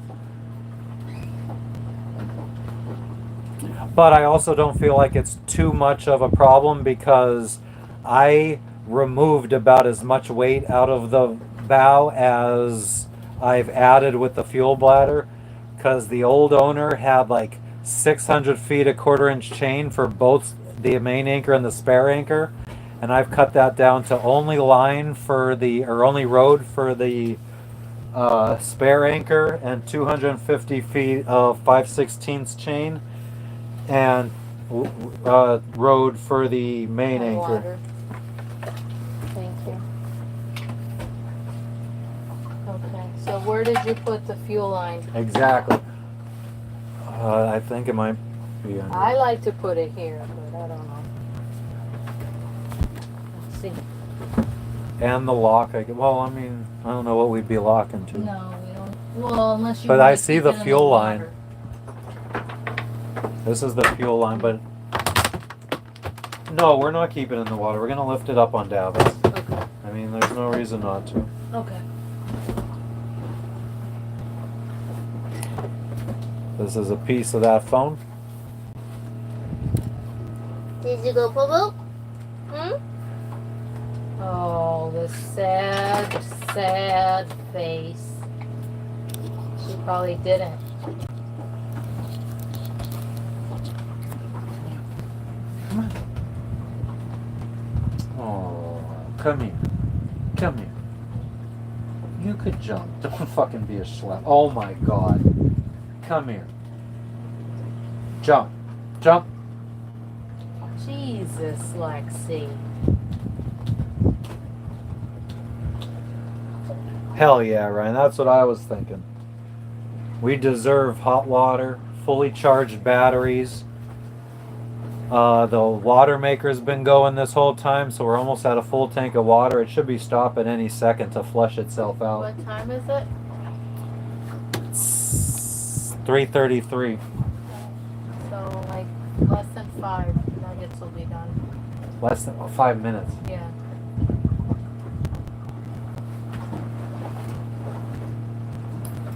Speaker 1: But I also don't feel like it's too much of a problem, because I removed about as much weight out of the bow as I've added with the fuel bladder, because the old owner had like 600 feet of 1/4-inch chain for both the main anchor and the spare anchor. And I've cut that down to only line for the, or only road for the spare anchor, and 250 feet of 5/16 chain. And road for the main
Speaker 2: My
Speaker 1: anchor.
Speaker 2: water. Thank you. Okay, so where did you put the fuel line?
Speaker 1: Exactly. I think it might be under.
Speaker 2: I like to put it here, but I don't know. Let's see.
Speaker 1: And the lock. Well, I mean, I don't know what we'd be locking to.
Speaker 2: No, we don't. Well, unless you.
Speaker 1: But
Speaker 2: wanna
Speaker 1: I see
Speaker 2: keep
Speaker 1: the
Speaker 2: it in
Speaker 1: fuel
Speaker 2: water.
Speaker 1: line. This is the fuel line, but no, we're not keeping it in the water. We're gonna lift it up on davits.
Speaker 2: Okay.
Speaker 1: I mean, there's no reason not to.
Speaker 2: Okay.
Speaker 1: This is a piece of that phone.
Speaker 3: Did you go poop?
Speaker 2: Oh, the sad, sad face. She probably didn't.
Speaker 1: Oh, come here. Come here. You could jump. Don't fucking be a schlep. Oh my god. Come here. Jump. Jump.
Speaker 2: Jesus, Lexi.
Speaker 1: Hell yeah, Ryan. That's what I was thinking. We deserve hot water, fully charged batteries. The water maker's been going this whole time, so we're almost at a full tank of water. It should be stopping any second to flush itself out.
Speaker 2: What time is it?
Speaker 1: 3:33.
Speaker 2: So, like, less than 5 nuggets will be done.
Speaker 1: Less than 5 minutes.
Speaker 2: Yeah.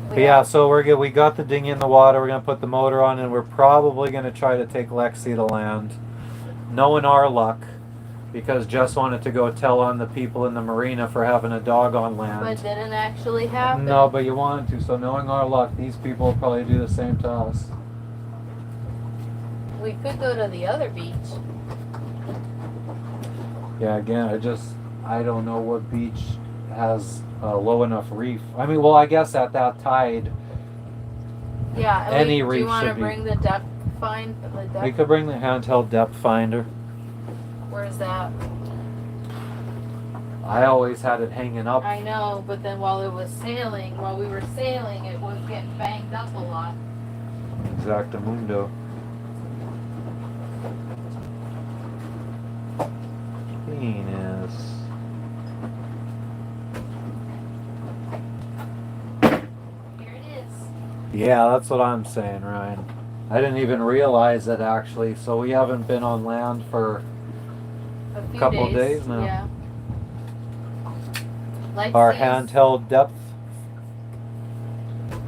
Speaker 1: But yeah, so we're good. We got the dinghy in the water. We're gonna put the motor on, and we're probably gonna try to take Lexi to land, knowing our luck, because Jess wanted to go tell on the people in the marina for having a dog on land.
Speaker 2: But didn't actually happen.
Speaker 1: No, but you wanted to. So knowing our luck, these people will probably do the same to us.
Speaker 2: We could go to the other beach.
Speaker 1: Yeah, again, I don't know what beach has a low enough reef. I mean, well, I guess at that tide,
Speaker 2: Yeah.
Speaker 1: Any
Speaker 2: Do
Speaker 1: reef
Speaker 2: you want to
Speaker 1: should be-
Speaker 2: bring the depth find? The depth?
Speaker 1: we could bring the handheld depth finder.
Speaker 2: Where's that?
Speaker 1: I always had it hanging up.
Speaker 2: I know, but then while we were sailing, it was getting banged up a lot.
Speaker 1: Exactamundo. Penis.
Speaker 2: Here it is.
Speaker 1: Yeah, that's what I'm saying, Ryan. I didn't even realize it actually. So we haven't been on land for
Speaker 2: A few
Speaker 1: Couple days now.
Speaker 2: Yeah.
Speaker 1: our
Speaker 2: Lexi's-
Speaker 1: handheld depth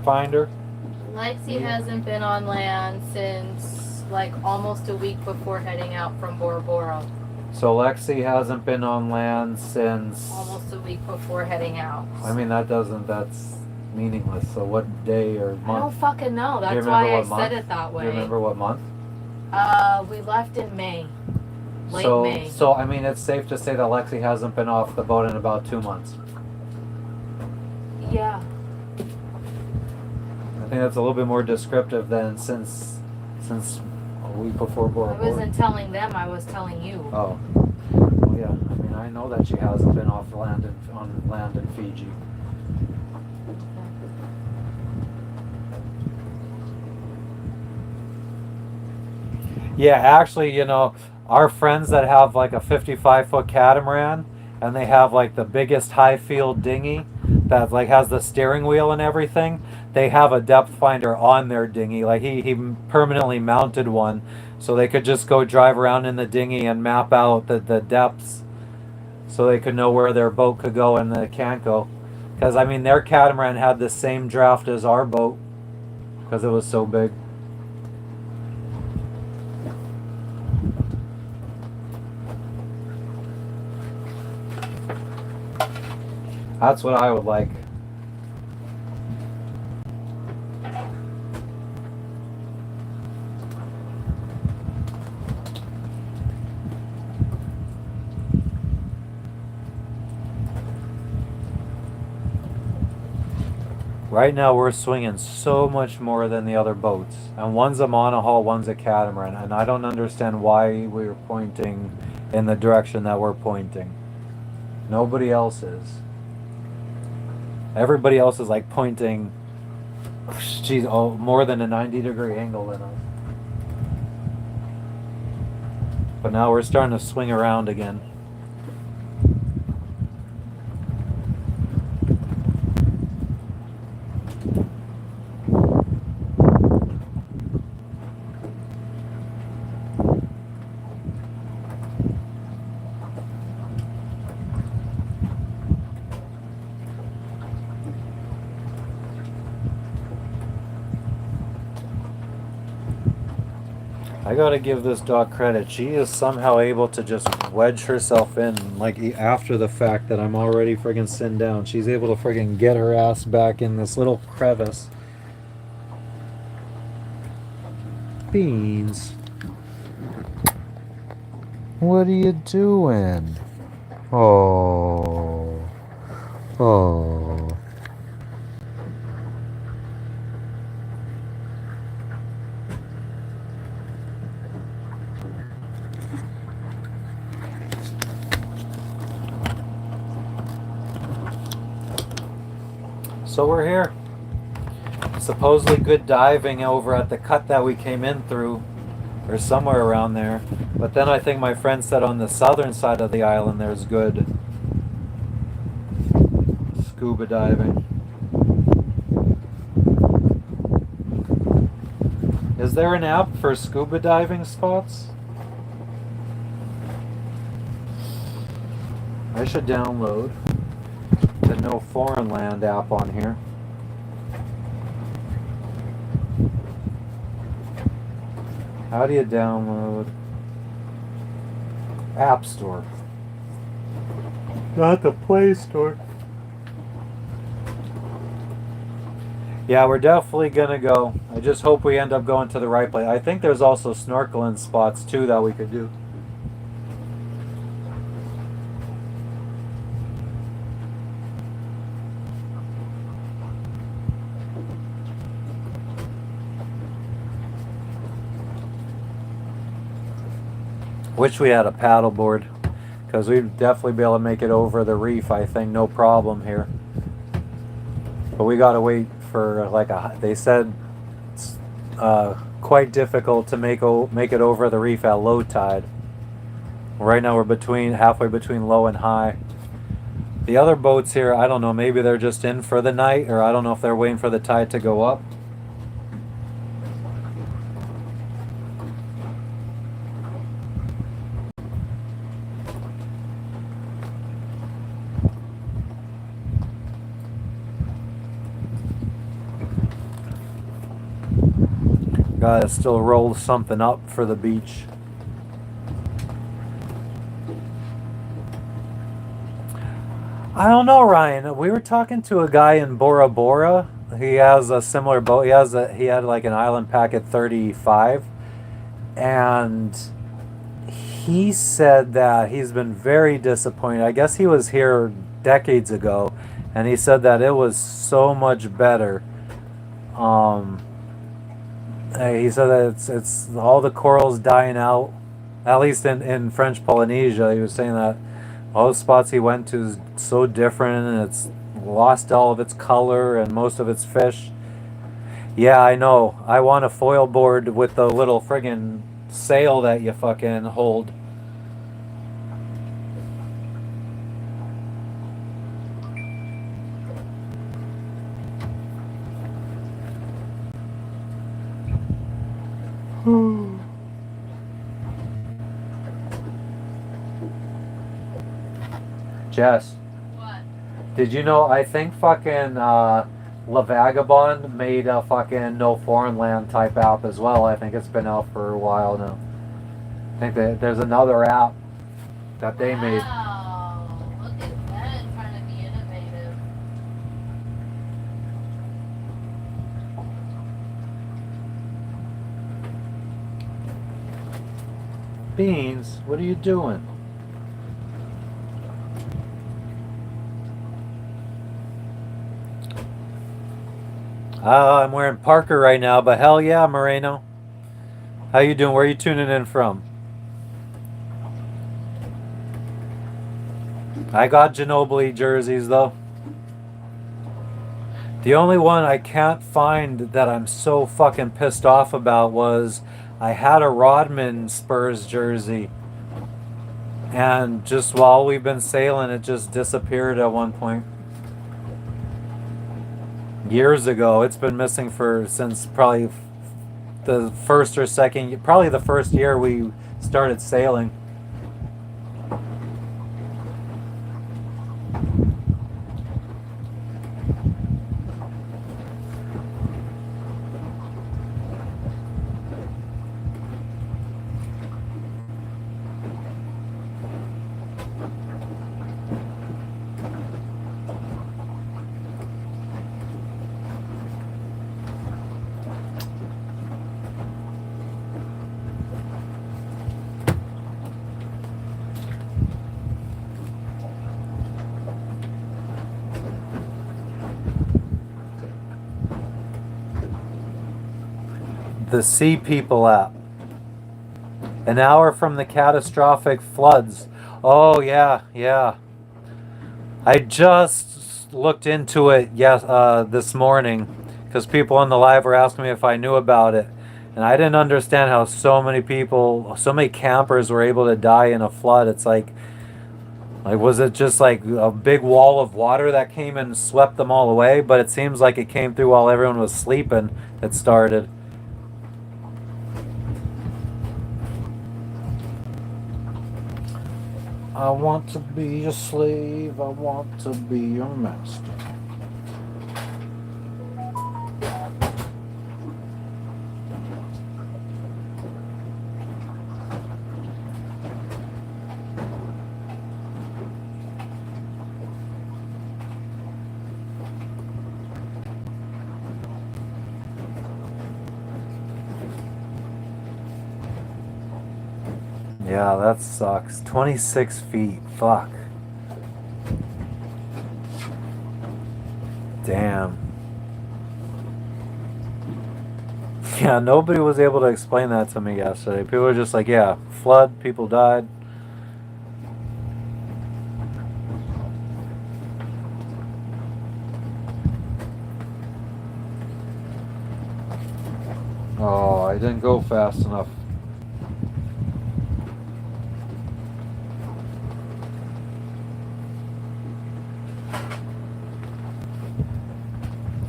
Speaker 1: finder.
Speaker 2: Lexi hasn't been on land since like almost a week before heading out from Bora Bora.
Speaker 1: So Lexi hasn't been on land since.
Speaker 2: Almost a week before heading out.
Speaker 1: I mean, that's meaningless. So what day or
Speaker 2: I don't
Speaker 1: month?
Speaker 2: fucking know.
Speaker 1: Do you
Speaker 2: That's
Speaker 1: remember
Speaker 2: why I
Speaker 1: what month?
Speaker 2: said it that
Speaker 1: Do
Speaker 2: way.
Speaker 1: you remember what month?
Speaker 2: We left in May. Late
Speaker 1: so,
Speaker 2: May.
Speaker 1: So I mean, it's safe to say that Lexi hasn't been off the boat in about 2 months.
Speaker 2: Yeah.
Speaker 1: I think that's a little bit more descriptive than since a week before Bora
Speaker 2: I
Speaker 1: Bora.
Speaker 2: wasn't telling them, I was telling you.
Speaker 1: Oh. Well, yeah. I mean, I know that she hasn't been off land on land in Fiji. Yeah, actually, you know, our friends that have like a 55-foot catamaran and they have like the biggest high field dinghy that like has the steering wheel and everything, they have a depth finder on their dinghy. Like he permanently mounted one so they could just go drive around in the dinghy and map out the depths so they could know where their boat could go and they can't go. Because I mean, their catamaran had the same draft as our boat because it was so big. That's what I would like. Right now we're swinging so much more than the other boats. And one's a monohull, one's a catamaran. And I don't understand why we're pointing in the direction that we're pointing. Nobody else is. Everybody else is like pointing, geez, oh, more than a 90-degree angle than us. But now we're starting to swing around again. I gotta give this dog credit. She is somehow able to just wedge herself in, like after the fact that I'm already friggin' sitting down. She's able to friggin' get her ass back in this little crevice. Beans. What are you doing? Oh. Oh. So we're here. Supposedly good diving over at the cut that we came in through, or somewhere around there. But then I think my friend said on the southern side of the island there's good scuba diving. Is there an app for scuba diving spots? I should download the No Foreign Land app on here. How do you download? App Store. Not the Play Store. Yeah, we're definitely gonna go. I just hope we end up going to the right place. I think there's also snorkeling spots too that we could do. Wish we had a paddleboard, because we'd definitely be able to make it over the reef, I think, no problem here. But we gotta wait for like they said it's quite difficult to make it over the reef at low tide. Right now we're halfway between low and high. The other boats here, I don't know, maybe they're just in for the night, or I don't know if they're waiting for the tide to go up. Gotta still roll something up for the beach. I don't know, Ryan. We were talking to a guy in Bora Bora. He has a similar boat. He had like an Island Packet 35, and he said that he's been very disappointed. I guess he was here decades ago, and he said that it was so much better. He said that it's all the corals dying out, at least in French Polynesia. He was saying that all the spots he went to is so different, and it's lost all of its color and most of its fish. Yeah, I know. I want a foil board with the little friggin' sail that you fucking hold. Jess.
Speaker 2: What?
Speaker 1: Did you know, I think fucking La Vagabond made a fucking No Foreign Land type app as well. I think it's been out for a while now. I think that there's another app that they made.
Speaker 2: Wow, look at that, trying to be innovative.
Speaker 1: Beans, what are you doing? I'm wearing Parker right now, but hell yeah, Moreno. How you doing? Where are you tuning in from? I got Ginobili jerseys though. The only one I can't find that I'm so fucking pissed off about was I had a Rodman Spurs jersey. And just while we've been sailing, it just disappeared at one point. Years ago. It's been missing since probably the first or second, probably the first year we started sailing. The Sea People app. An hour from the catastrophic floods. Oh yeah, yeah. I just looked into it this morning because people on the live were asking me if I knew about it, and I didn't understand how so many people, so many campers were able to die in a flood. It's like was it just like a big wall of water that came and swept them all away? But it seems like it came through while everyone was sleeping. It started. I want to be a slave, I want to be your master. Yeah, that sucks. 26 feet. Fuck. Damn. Yeah, nobody was able to explain that to me yesterday. People were just like, yeah, flood, people died. Oh, I didn't go fast enough.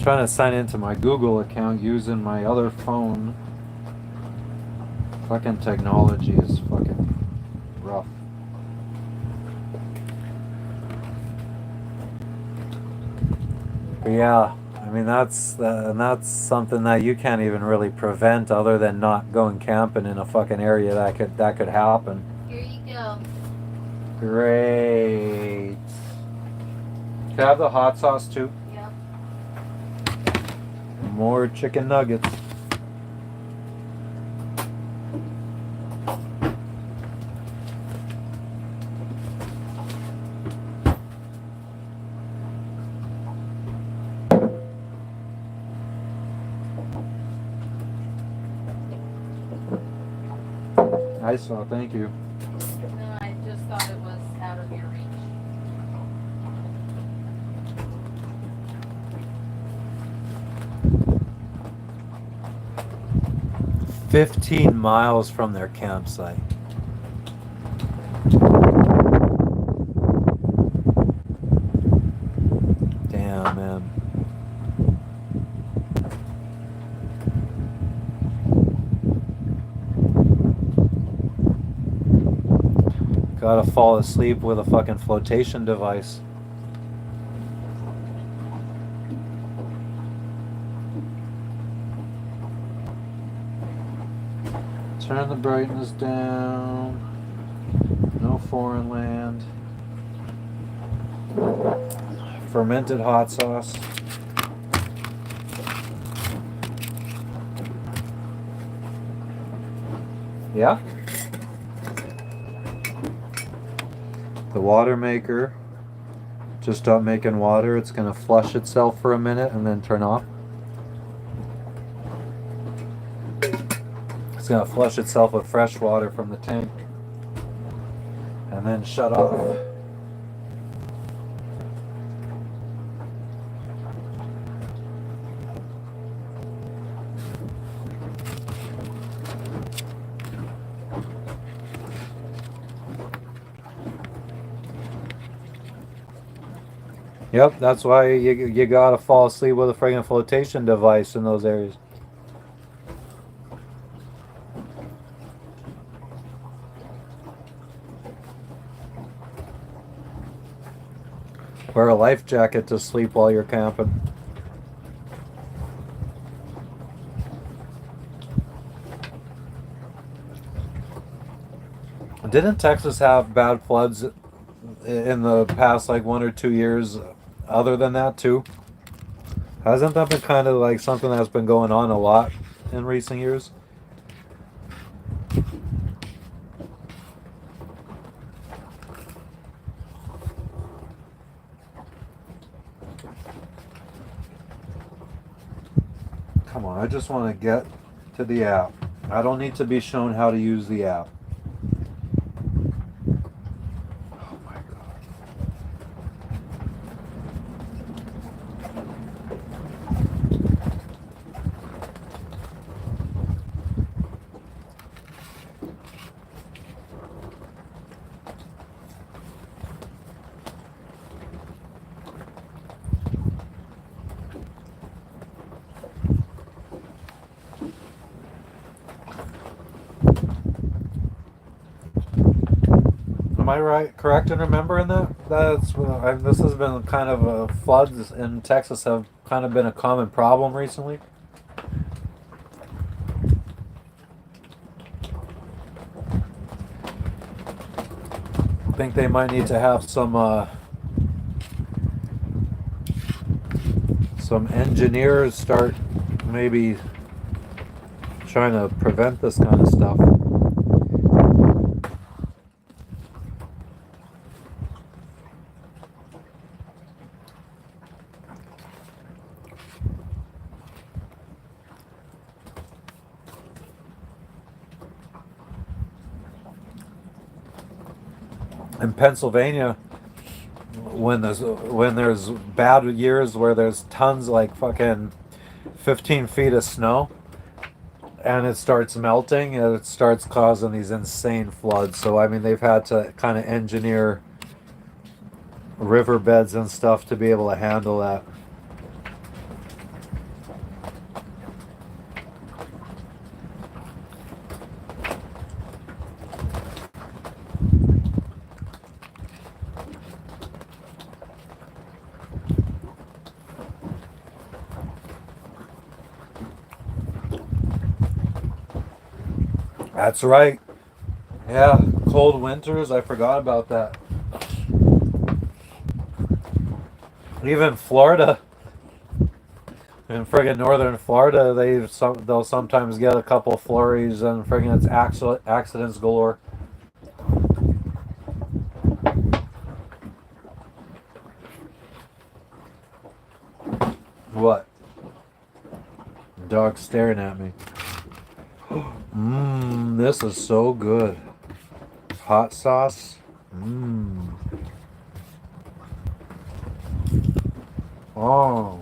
Speaker 1: Trying to sign into my Google account using my other phone. Fucking technology is fucking rough. But yeah, I mean that's something that you can't even really prevent other than not going camping in a fucking area that could happen.
Speaker 2: Here you go.
Speaker 1: Great. Can I have the hot sauce too? More chicken nuggets. I saw, thank you.
Speaker 2: No, I just thought it was out of your reach.
Speaker 1: 15 miles from their campsite. Damn, man. Gotta fall asleep with a fucking flotation device. Turn the brightness down. No foreign land. Fermented hot sauce. Yeah? The water maker. Just stop making water. It's going to flush itself for a minute and then turn off. gonna flush itself with fresh water from the tank and then shut off. Yep, that's why you gotta fall asleep with a friggin' flotation device in those areas. Wear a life jacket to sleep while you're camping. Didn't Texas have bad floods in the past like 1 or 2 years? Other than that too, hasn't that been kind of like something that's been going on a lot in recent years? Come on, I just want to get to the app. I don't need to be shown how to use the app. Oh my God. Am I right? Correct in remembering that? This has been kind of floods in Texas have kind of been a common problem recently. I think they might need to have some engineers start maybe trying to prevent this kind of stuff. In Pennsylvania, when there's bad years where there's tons, like fucking 15 feet of snow, and it starts melting, it starts causing these insane floods. So I mean, they've had to kind of engineer riverbeds and stuff to be able to handle that. That's right. Yeah, cold winters. I forgot about that. Even Florida, in friggin' northern Florida, they'll sometimes get a couple flurries and friggin' it's accidents galore. What? Dog staring at me. Mmm, this is so good. Hot sauce. Mmm. Oh.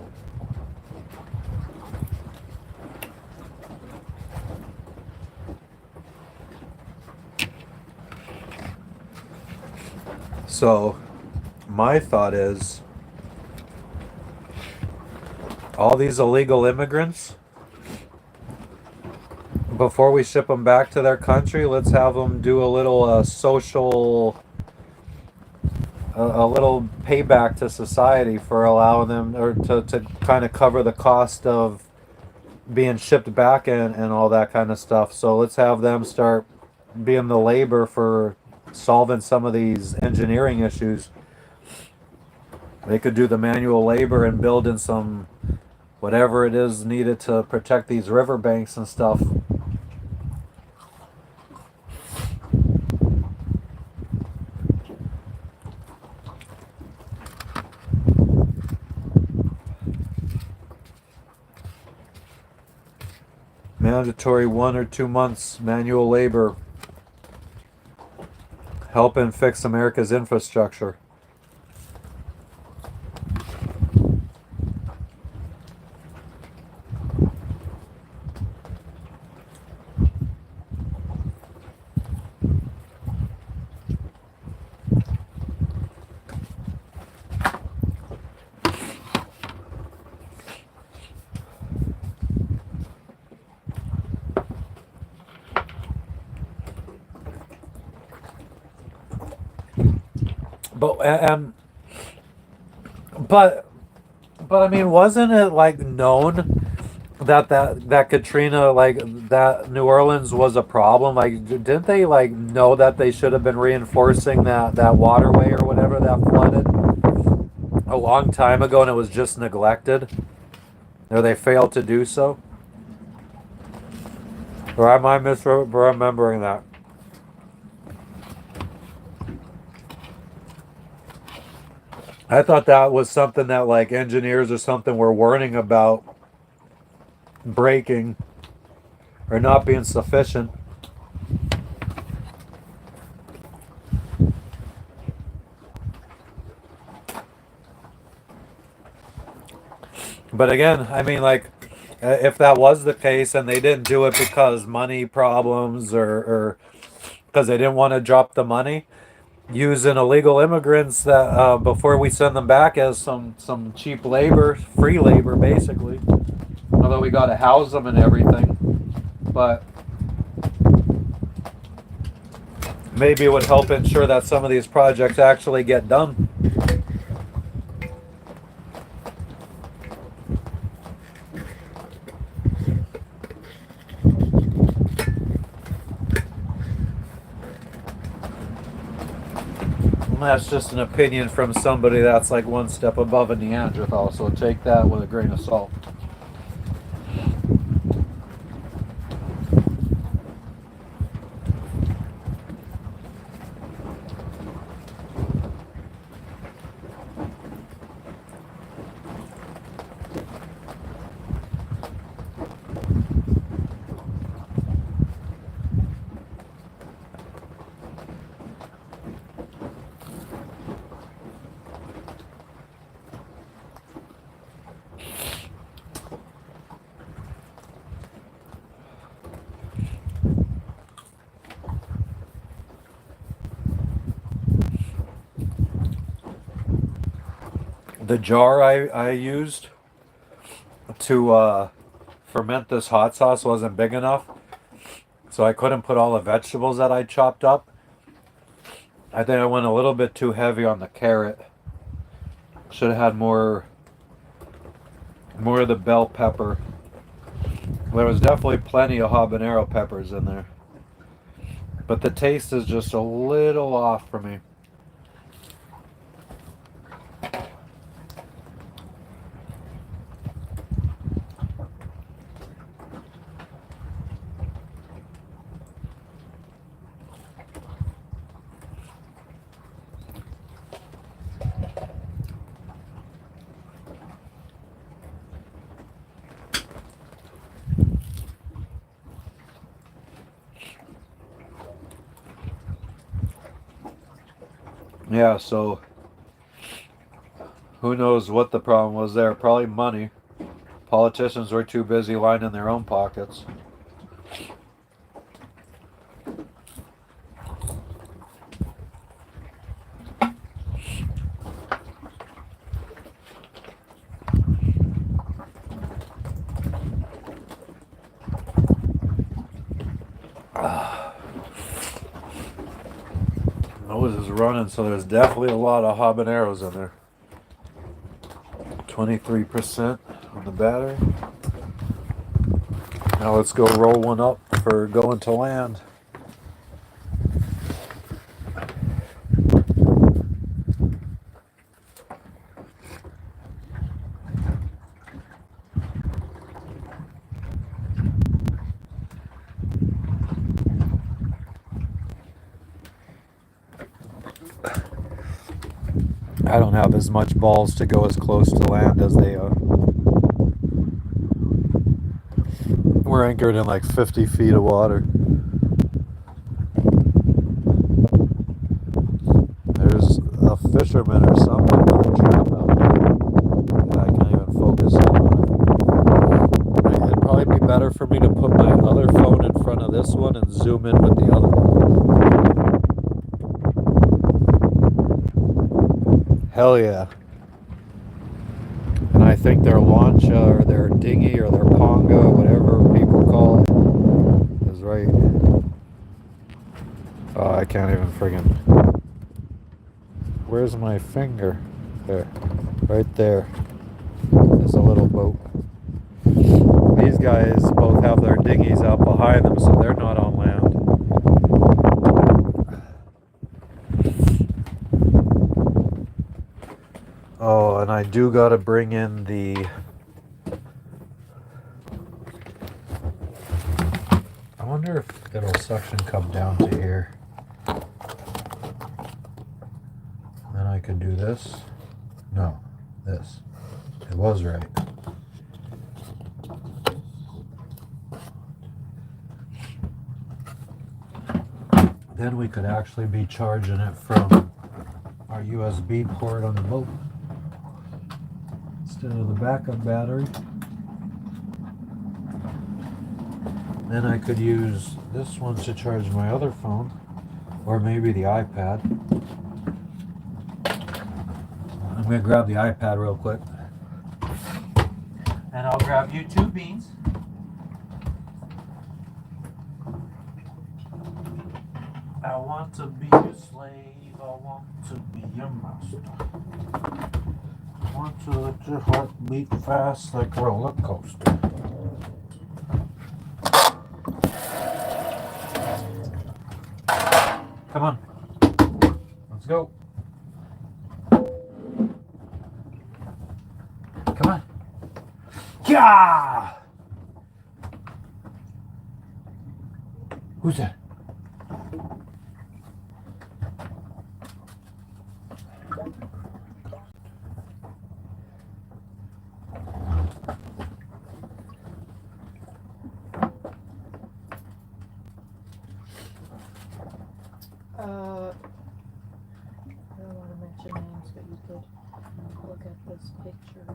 Speaker 1: So, my thought is, all these illegal immigrants, before we ship them back to their country, let's have them do a little social, a little payback to society for allowing them, or to kind of cover the cost of being shipped back and all that kind of stuff. So let's have them start being the labor for solving some of these engineering issues. They could do the manual labor and build in some, whatever it is needed to protect these riverbanks and stuff. Mandatory 1 or 2 months manual labor. Helping fix America's infrastructure. But I mean, wasn't it like known that Katrina, like that New Orleans was a problem? Like, didn't they like know that they should have been reinforcing that waterway or whatever that flooded a long time ago, and it was just neglected, or they failed to do so? Or am I misremembering that? I thought that was something that like engineers or something were warning about breaking or not being sufficient. But again, I mean, like, if that was the case and they didn't do it because money problems or because they didn't want to drop the money, using illegal immigrants that before we send them back as some cheap labor, free labor, basically. Although we got to house them and everything, but maybe it would help ensure that some of these projects actually get done. That's just an opinion from somebody that's like one step above a Neanderthal, so take that with a grain of salt. The jar I used to ferment this hot sauce wasn't big enough, so I couldn't put all the vegetables that I chopped up. I think I went a little bit too heavy on the carrot. Should have had more of the bell pepper. There was definitely plenty of habanero peppers in there, but the taste is just a little off for me. Yeah, so who knows what the problem was there? Probably money. Politicians were too busy lining their own pockets. Nose is running, so there's definitely a lot of habaneros in there. 23% on the battery. Now let's go roll one up for going to land. I don't have as much balls to go as close to land as they were
Speaker 4: we're anchored in like 50 feet of water. There's a fisherman or something with a trap out there. I can't even focus in on it. It'd probably be better for me to put my other phone in front of this one and zoom in with the other one. Hell yeah. And I think their launch or their dinghy or their ponga, whatever people call it, is right. Oh, I can't even friggin'. Where's my finger? There. Right there. There's a little boat. These guys both have their dinghies out behind them, so they're not on land. Oh, and I do gotta bring in the... I wonder if it'll suction cup down to here. Then I could do this. No, this. It was right. Then we could actually be charging it from our USB port on the boat instead of the backup battery. Then I could use this one to charge my other phone, or maybe the iPad. I'm gonna grab the iPad real quick. And I'll grab you 2 beans. I want to be a slave, I want to be your master. I want to let your heart beat fast like a roller coaster. Come on, let's go. Come on. Yeah! Who's that?
Speaker 2: I don't want to mention names, but you could look at this picture.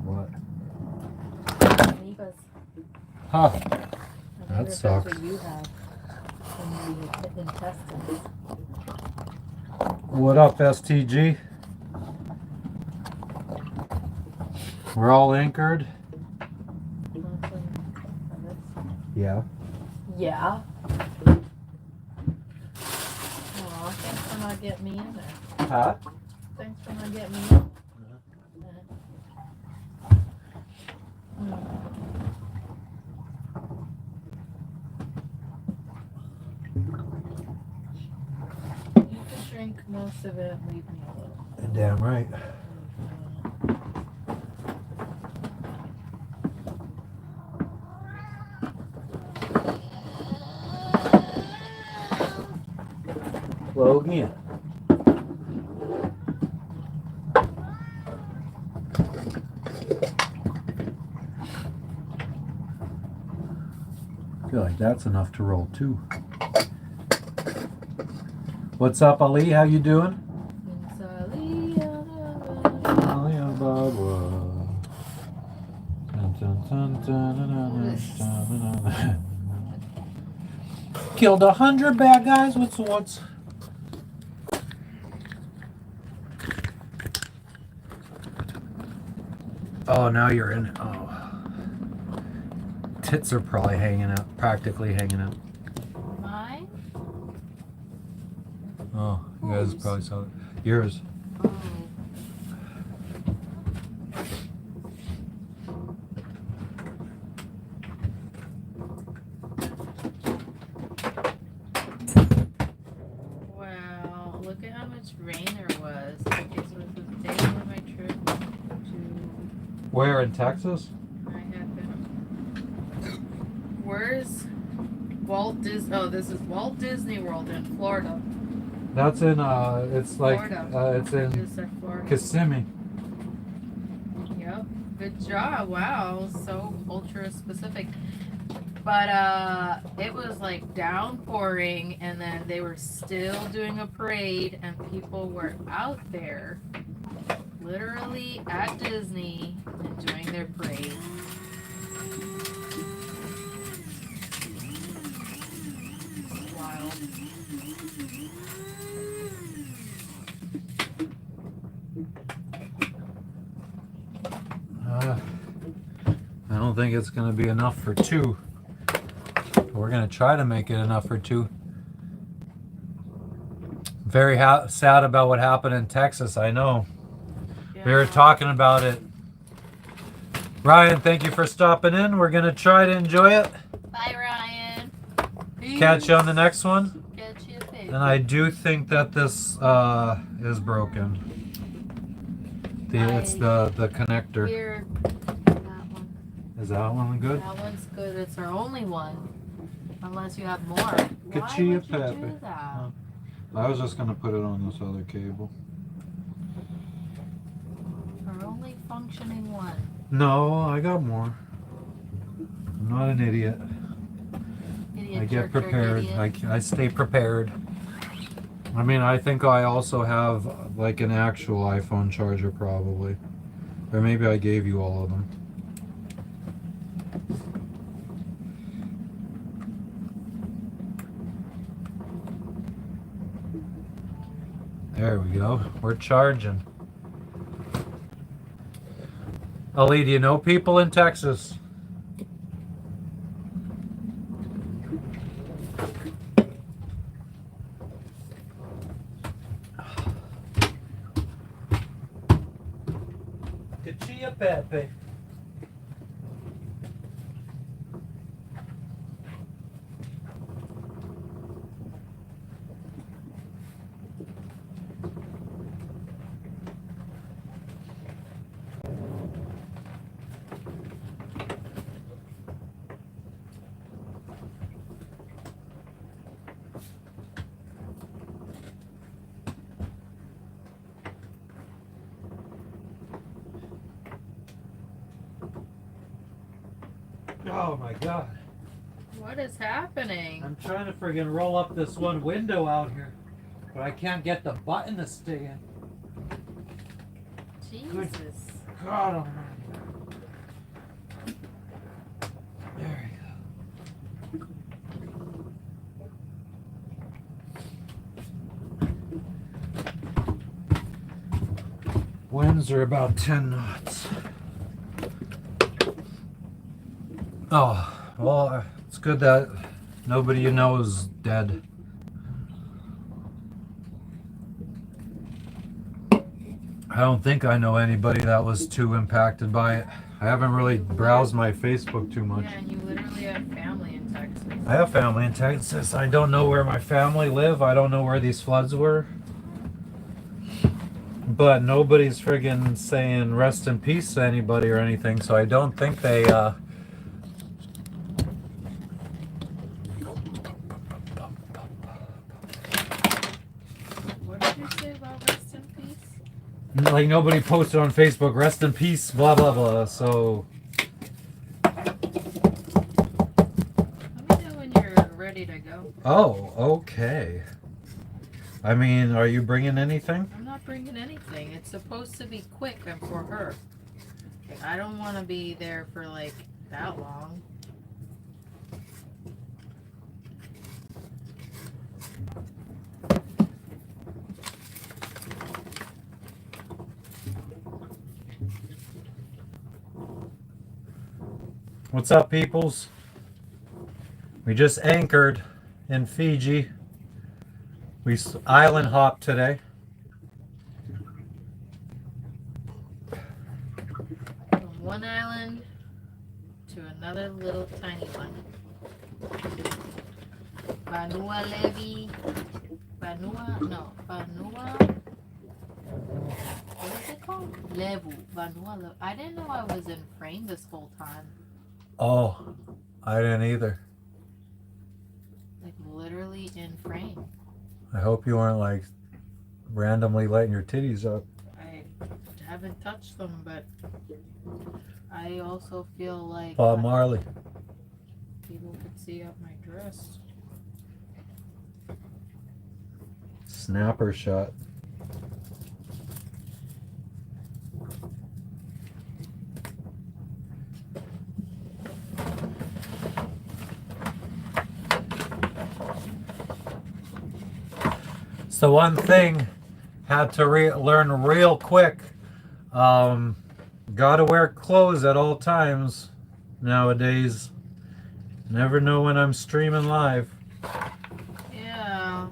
Speaker 4: What?
Speaker 2: Amoebas.
Speaker 4: Huh.
Speaker 2: I wonder
Speaker 4: That
Speaker 2: if that's
Speaker 4: sucks.
Speaker 2: what you have in the intestines.
Speaker 4: What up, STG? We're all anchored. Yeah.
Speaker 2: Yeah. Aw, thanks for not getting me in there.
Speaker 4: Huh?
Speaker 2: Thanks for not getting me in. You can drink most of it and leave me a little.
Speaker 4: Damn right. Hello again. I feel like that's enough to roll 2. What's up, Ali? How you doing? Killed 100 bad guys with swords. Oh, now you're in it. Oh. Tits are probably hanging out, practically hanging out.
Speaker 2: Mine?
Speaker 4: Oh, you guys probably saw it. Yours.
Speaker 2: Oh. Wow, look at how much rain there was. Like this was the day of my trip to...
Speaker 4: Where in Texas?
Speaker 2: I have been... Where's Walt Disney? Oh, this is Walt Disney World in Florida.
Speaker 1: That's in it's like
Speaker 2: Florida.
Speaker 1: it's in
Speaker 2: Just said Florida.
Speaker 1: Kissimmee.
Speaker 2: Yep. Good job. Wow. So ultra specific. But it was like downpouring, and then they were still doing a parade, and people were out there, literally at Disney, enjoying their parade. Wild.
Speaker 1: I don't think it's gonna be enough for two. We're gonna try to make it enough for two. Very sad about what happened in Texas. I know.
Speaker 2: Yeah.
Speaker 1: We were talking about it. Ryan, thank you for stopping in. We're gonna try to enjoy it.
Speaker 2: Bye, Ryan.
Speaker 1: Catch you on the next one.
Speaker 2: Catch you, baby.
Speaker 1: And I do think that this is broken. It's the connector.
Speaker 2: Here, that one.
Speaker 1: Is that one good?
Speaker 2: That one's good. It's our only one. Unless you have more. Why would you
Speaker 1: Ka-chia, Pepe.
Speaker 2: do that?
Speaker 1: Oh. I was just gonna put it on this other cable.
Speaker 2: Our only functioning one.
Speaker 1: No, I got more. I'm not an idiot.
Speaker 2: Idiot,
Speaker 1: I get
Speaker 2: jerk,
Speaker 1: prepared.
Speaker 2: idiot.
Speaker 1: I stay prepared. I mean, I think I also have like an actual iPhone charger probably. Or maybe I gave you all of them. There we go. We're charging. Ali, do you know people in Texas? Ka-chia, Pepe. Oh my god.
Speaker 2: What is happening?
Speaker 1: I'm trying to friggin' roll up this one window out here, but I can't get the button to stay in.
Speaker 2: Jesus.
Speaker 1: God almighty. There we go. Winds are about 10 knots. Oh, well, it's good that nobody you know is dead. I don't think I know anybody that was too impacted by it. I haven't really browsed my Facebook too much.
Speaker 2: Yeah, and you literally have family in Texas.
Speaker 1: I have family in Texas. I don't know where my family live. I don't know where these floods were. But nobody's friggin' saying rest in peace to anybody or anything, so I don't think they,
Speaker 2: What did you say about rest in peace?
Speaker 1: like nobody posted on Facebook, rest in peace, blah, blah, blah, so.
Speaker 2: Let me know when you're ready to go.
Speaker 1: Oh, okay. I mean, are you bringing anything?
Speaker 2: I'm not bringing anything. It's supposed to be quick and for her. I don't want to be there for like that long.
Speaker 1: What's up, peoples? We just anchored in Fiji. We island hopped today.
Speaker 2: From one island to another little tiny one. Vanua Levy. Vanua. What is it called? Levu. Vanua Levu. I didn't know I was in frame this whole time.
Speaker 1: Oh, I didn't either.
Speaker 2: Like literally in frame.
Speaker 4: I hope you aren't like randomly letting your titties up.
Speaker 2: I haven't touched them, but I also feel like
Speaker 4: Bob Marley.
Speaker 2: people could see up my dress.
Speaker 4: Snapper shot. So one thing had to learn real quick. Gotta wear clothes at all times nowadays. Never know when I'm streaming live.
Speaker 2: Yeah.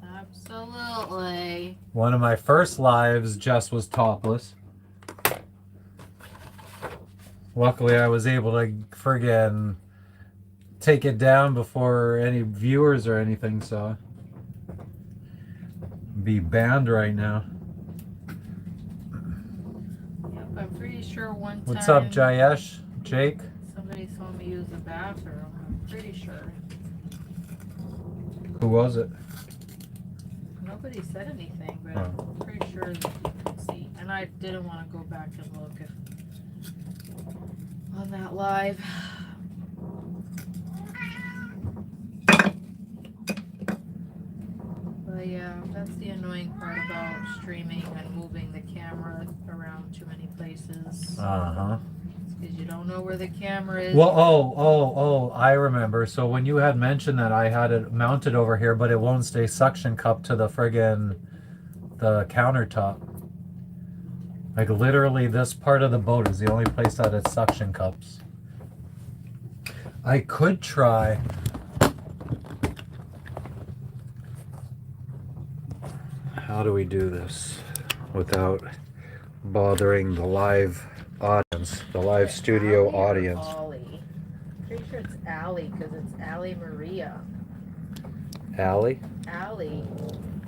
Speaker 2: Absolutely.
Speaker 4: One of my first lives, Jess was topless. Luckily, I was able to friggin' take it down before any viewers or anything saw. Be banned right now.
Speaker 2: Yep, I'm pretty sure one time.
Speaker 4: What's up, Jayesh? Jake?
Speaker 2: Somebody saw me use the bathroom. I'm pretty sure.
Speaker 4: Who was it?
Speaker 2: Nobody said anything, but
Speaker 4: Oh.
Speaker 2: I'm pretty sure that you can see. And I didn't want to go back and look on that live. But yeah, that's the annoying part about streaming and moving the camera around too many places.
Speaker 4: Uh-huh.
Speaker 2: Because you don't know where the camera is.
Speaker 4: Well, I remember. So when you had mentioned that, I had it mounted over here, but it won't stay suction cupped to the friggin' the countertop. Like literally this part of the boat is the only place that it suction cups. I could try. How do we do this without bothering the live audience, the live studio
Speaker 2: Allie or
Speaker 4: audience?
Speaker 2: Ollie? Pretty sure it's Allie because it's Allie Maria.
Speaker 4: Allie?
Speaker 2: Allie,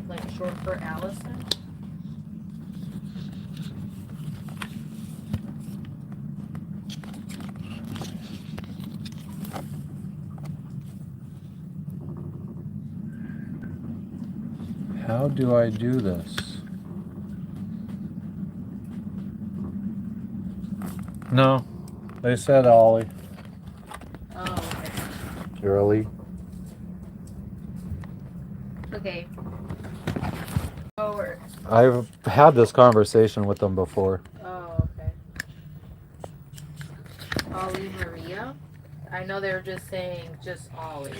Speaker 2: like short for Allison.
Speaker 4: How do I do this? No, they said Ollie.
Speaker 2: Oh, okay.
Speaker 4: Early.
Speaker 2: Okay. Forward.
Speaker 4: I've had this conversation with them before.
Speaker 2: Oh, okay. Ollie Maria? I know they were just saying just Ollie.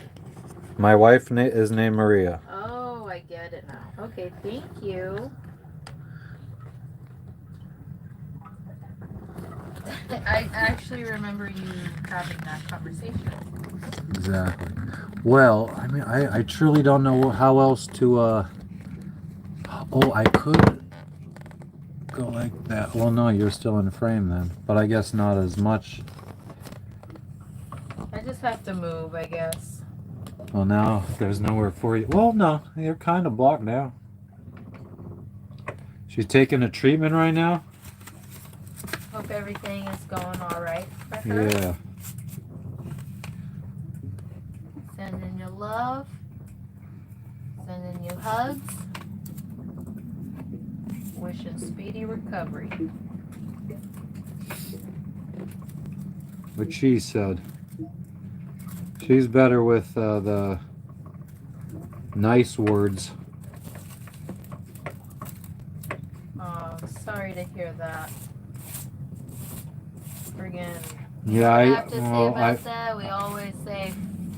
Speaker 4: My wife is named Maria.
Speaker 2: Oh, I get it now. Okay, thank you. I actually remember you having that conversation.
Speaker 4: Exactly. Well, I mean, I truly don't know how else to, oh, I could go like that. Well, no, you're still in frame then, but I guess not as much.
Speaker 2: I just have to move, I guess.
Speaker 4: Well, now there's nowhere for you. Well, no, you're kind of blocked now. She's taking a treatment right now?
Speaker 2: Hope everything is going all right for her.
Speaker 4: Yeah.
Speaker 2: Sending you love. Sending you hugs. Wishing speedy recovery.
Speaker 4: What she said. She's better with the nice words.
Speaker 2: Oh, sorry to hear that. Friggin'.
Speaker 4: Yeah,
Speaker 2: I have to say about that, we always say,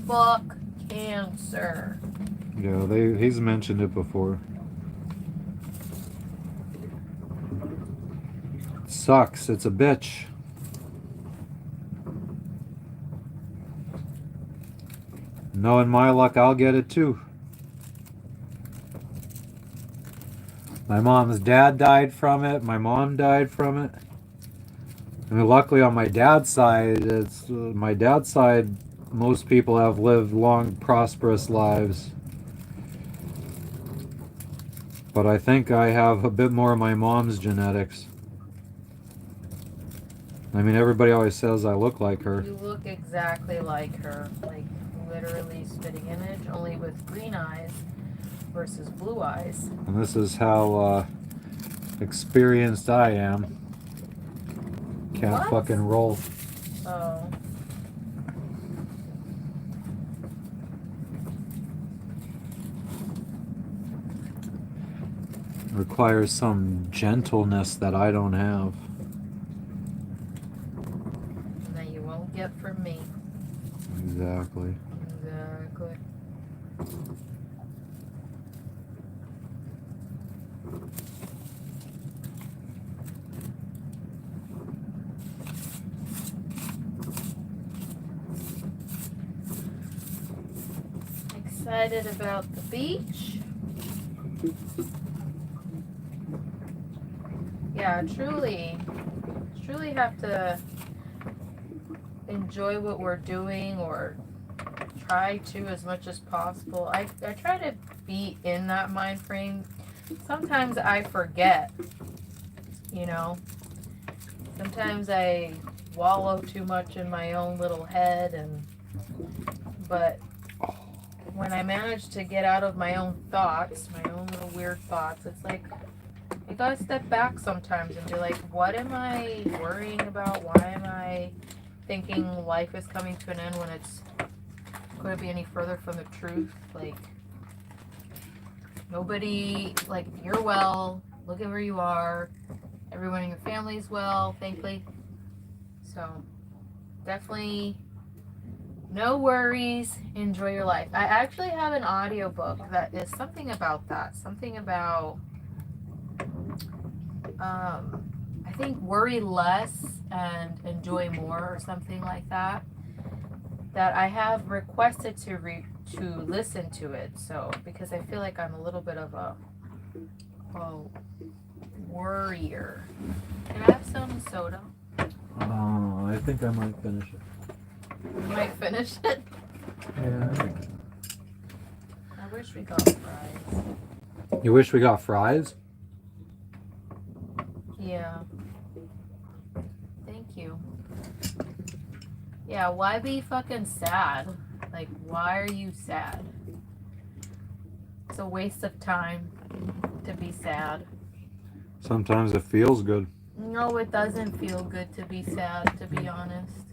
Speaker 2: fuck cancer.
Speaker 4: Yeah, he's mentioned it before. It sucks. It's a bitch. Knowing my luck, I'll get it too. My mom's dad died from it. My mom died from it. I mean, luckily on my dad's side, most people have lived long, prosperous lives. But I think I have a bit more of my mom's genetics. I mean, everybody always says I look like her.
Speaker 2: You look exactly like her. Like, literally spitting image, only with green eyes versus blue eyes.
Speaker 4: And this is how experienced I am. Can't
Speaker 2: What?
Speaker 4: fucking roll.
Speaker 2: Oh.
Speaker 4: Requires some gentleness that I don't have.
Speaker 2: That you won't get from me.
Speaker 4: Exactly.
Speaker 2: Exactly. Excited about the beach. Yeah, truly have to enjoy what we're doing, or try to as much as possible. I try to be in that mind frame. Sometimes I forget, you know. Sometimes I wallow too much in my own little head, but when I manage to get out of my own thoughts, my own little weird thoughts, it's like you gotta step back sometimes and be like, what am I worrying about? Why am I thinking life is coming to an end when it's going to be any further from the truth? Like, nobody, like, if you're well, look at where you are. Everyone in your family is well, thankfully. So, definitely no worries. Enjoy your life. I actually have an audiobook that is something about that. Something about, I think, worry less and enjoy more, or something like that. That I have requested to listen to it. So, because I feel like I'm a little bit of a worrier. Can I have some soda?
Speaker 4: I think I might finish it.
Speaker 2: You might finish it.
Speaker 4: Yeah.
Speaker 2: I wish we got fries.
Speaker 4: You wish we got fries?
Speaker 2: Yeah. Thank you. Yeah, why be fucking sad? Like, why are you sad? It's a waste of time to be sad.
Speaker 4: Sometimes it feels good.
Speaker 2: No, it doesn't feel good to be sad, to be honest.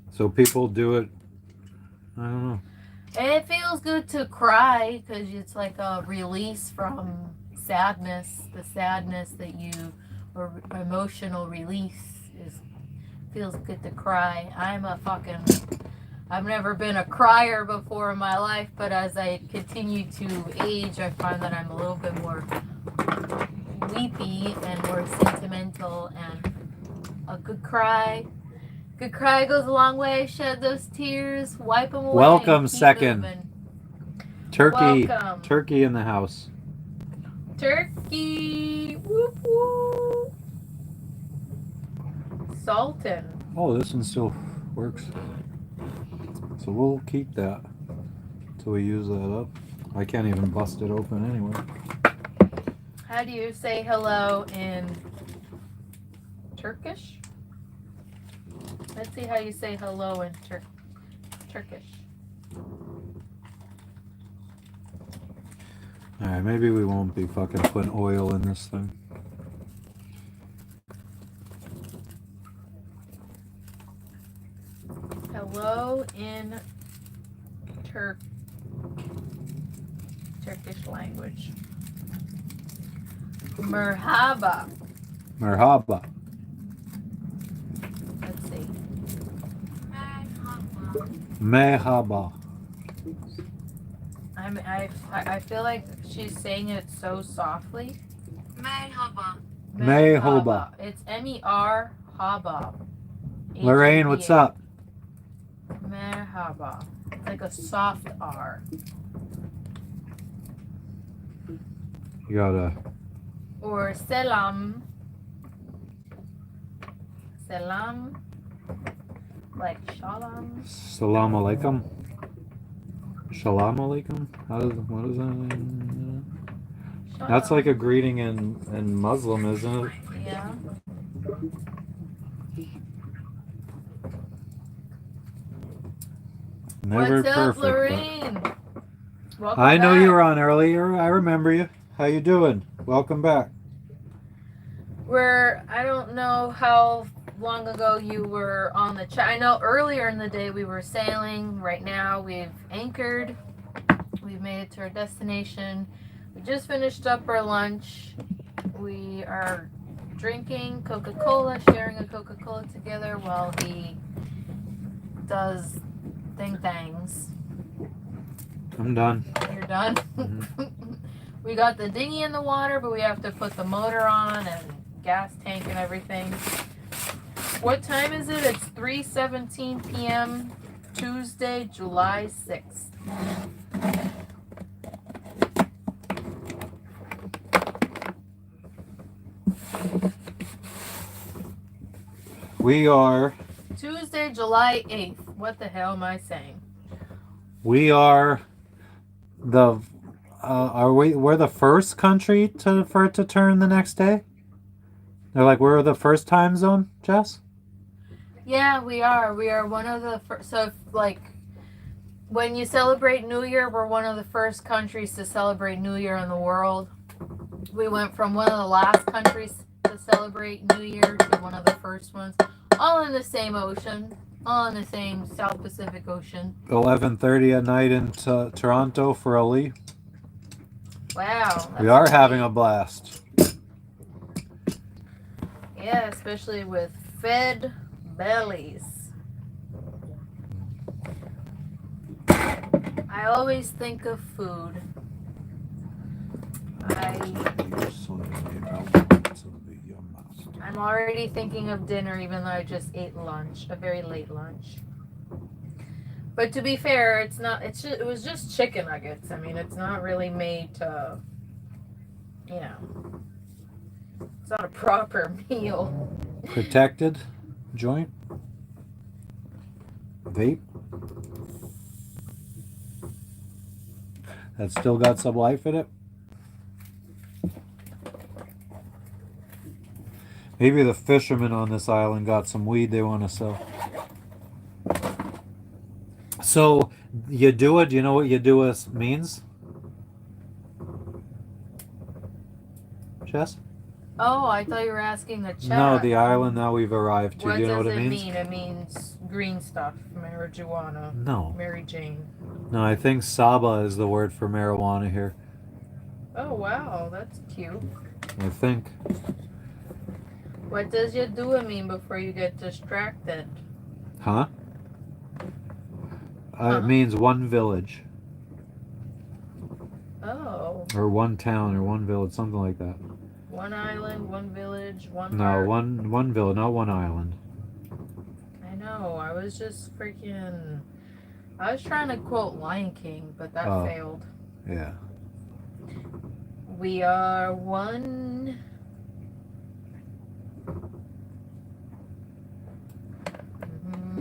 Speaker 4: So people do it, I don't know.
Speaker 2: It feels good to cry because it's like a release from sadness. The sadness that you, or emotional release, feels good to cry. I've never been a crier before in my life, but as I continue to age, I find that I'm a little bit more weepy and more sentimental, and a good cry goes a long way. Shed those tears, wipe them away.
Speaker 4: Welcome,
Speaker 2: and keep
Speaker 4: second.
Speaker 2: moving.
Speaker 4: Turkey.
Speaker 2: Welcome.
Speaker 4: Turkey in the house.
Speaker 2: Turkey. Whoop whoop. Sultan.
Speaker 4: Oh, this one still works. So we'll keep that till we use that up. I can't even bust it open anyway.
Speaker 2: How do you say hello in Turkish? Let's see how you say hello in Turkish.
Speaker 4: Alright, maybe we won't be fucking putting oil in this thing.
Speaker 2: Hello in Turkish language. Merhaba.
Speaker 4: Merhaba.
Speaker 2: Let's see.
Speaker 4: Merhaba.
Speaker 2: I feel like she's saying it so softly.
Speaker 3: Merhaba.
Speaker 4: Merhaba.
Speaker 2: It's M-E-R haba.
Speaker 4: Lorraine, what's up?
Speaker 2: Merhaba. It's like a soft R.
Speaker 4: You gotta.
Speaker 2: Or selam. Selam. Like shalom.
Speaker 4: Salam alaikum. Shalom alaikum. What is that? That's like a greeting in Muslim, isn't it?
Speaker 2: Yeah.
Speaker 4: Never
Speaker 2: What's up,
Speaker 4: perfect.
Speaker 2: Lorraine? Welcome
Speaker 4: I know
Speaker 2: back.
Speaker 4: you were on earlier. I remember you. How you doing? Welcome back.
Speaker 2: I don't know how long ago you were on the chat. I know earlier in the day we were sailing. Right now we've anchored. We've made it to our destination. We just finished up our lunch. We are drinking Coca-Cola, sharing a Coca-Cola together while he does things.
Speaker 4: I'm done.
Speaker 2: You're done?
Speaker 4: Mm-hmm.
Speaker 2: We got the dinghy in the water, but we have to put the motor on and gas tank and everything. What time is it? It's 3:17 p.m. Tuesday, July 6th.
Speaker 4: We are
Speaker 2: Tuesday, July 8th. What the hell am I saying?
Speaker 4: we're the first country for it to turn the next day? They're like, we're the first time zone, Jess?
Speaker 2: Yeah, we are. We are one of the first. So, when you celebrate New Year, we're one of the first countries to celebrate New Year in the world. We went from one of the last countries to celebrate New Year to one of the first ones. All in the same ocean. All in the same South Pacific Ocean.
Speaker 4: 11:30 at night in Toronto for Ali.
Speaker 2: Wow.
Speaker 4: We are having a blast.
Speaker 2: Yeah, especially with fed bellies. I always think of food. I'm already thinking of dinner, even though I just ate lunch, a very late lunch. But to be fair, it's not. It was just chicken nuggets. I mean, it's not really made to, it's not a proper meal.
Speaker 4: Protected joint. Vape. That's still got some life in it. Maybe the fishermen on this island got some weed they want to sell. So, Yadua, do you know what Yadua means? Jess?
Speaker 2: Oh, I thought you were asking the chat.
Speaker 4: No, the island that we've arrived to.
Speaker 2: What
Speaker 4: Do you know
Speaker 2: does
Speaker 4: what it means?
Speaker 2: mean? It means green stuff, marijuana.
Speaker 4: No.
Speaker 2: Mary Jane.
Speaker 4: No, I think Saba is the word for marijuana here.
Speaker 2: Oh, wow, that's cute.
Speaker 4: I think.
Speaker 2: What does Yadua mean before you get distracted?
Speaker 4: Huh? It means one village.
Speaker 2: Oh.
Speaker 4: Or one town or one village, something like that.
Speaker 2: One island, one village, one
Speaker 4: No,
Speaker 2: heart.
Speaker 4: one village, not one island.
Speaker 2: I know, I was just freaking... I was trying to quote Lion King, but that failed.
Speaker 4: Yeah.
Speaker 2: We are one...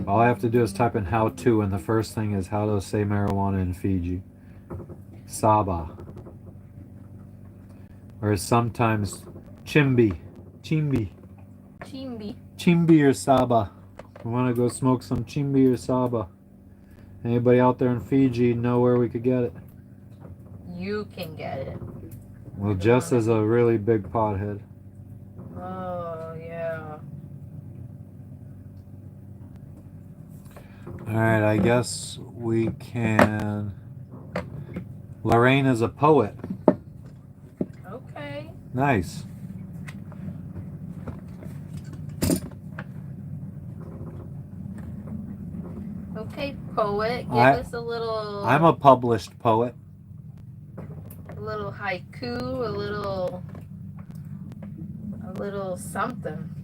Speaker 4: All I have to do is type in how to, and the first thing is how to say marijuana in Fiji. Saba. Or sometimes Chimbi. Chimbi.
Speaker 2: Chimbi.
Speaker 4: Chimbi or Saba. I want to go smoke some Chimbi or Saba. Anybody out there in Fiji know where we could get it?
Speaker 2: You can get it.
Speaker 4: Well, Jess is a really big pothead.
Speaker 2: Oh, yeah.
Speaker 4: Alright, I guess we can... Lorraine is a poet.
Speaker 2: Okay.
Speaker 4: Nice.
Speaker 2: Okay, poet. Give us a little...
Speaker 4: I'm a published poet.
Speaker 2: A little haiku, a little something.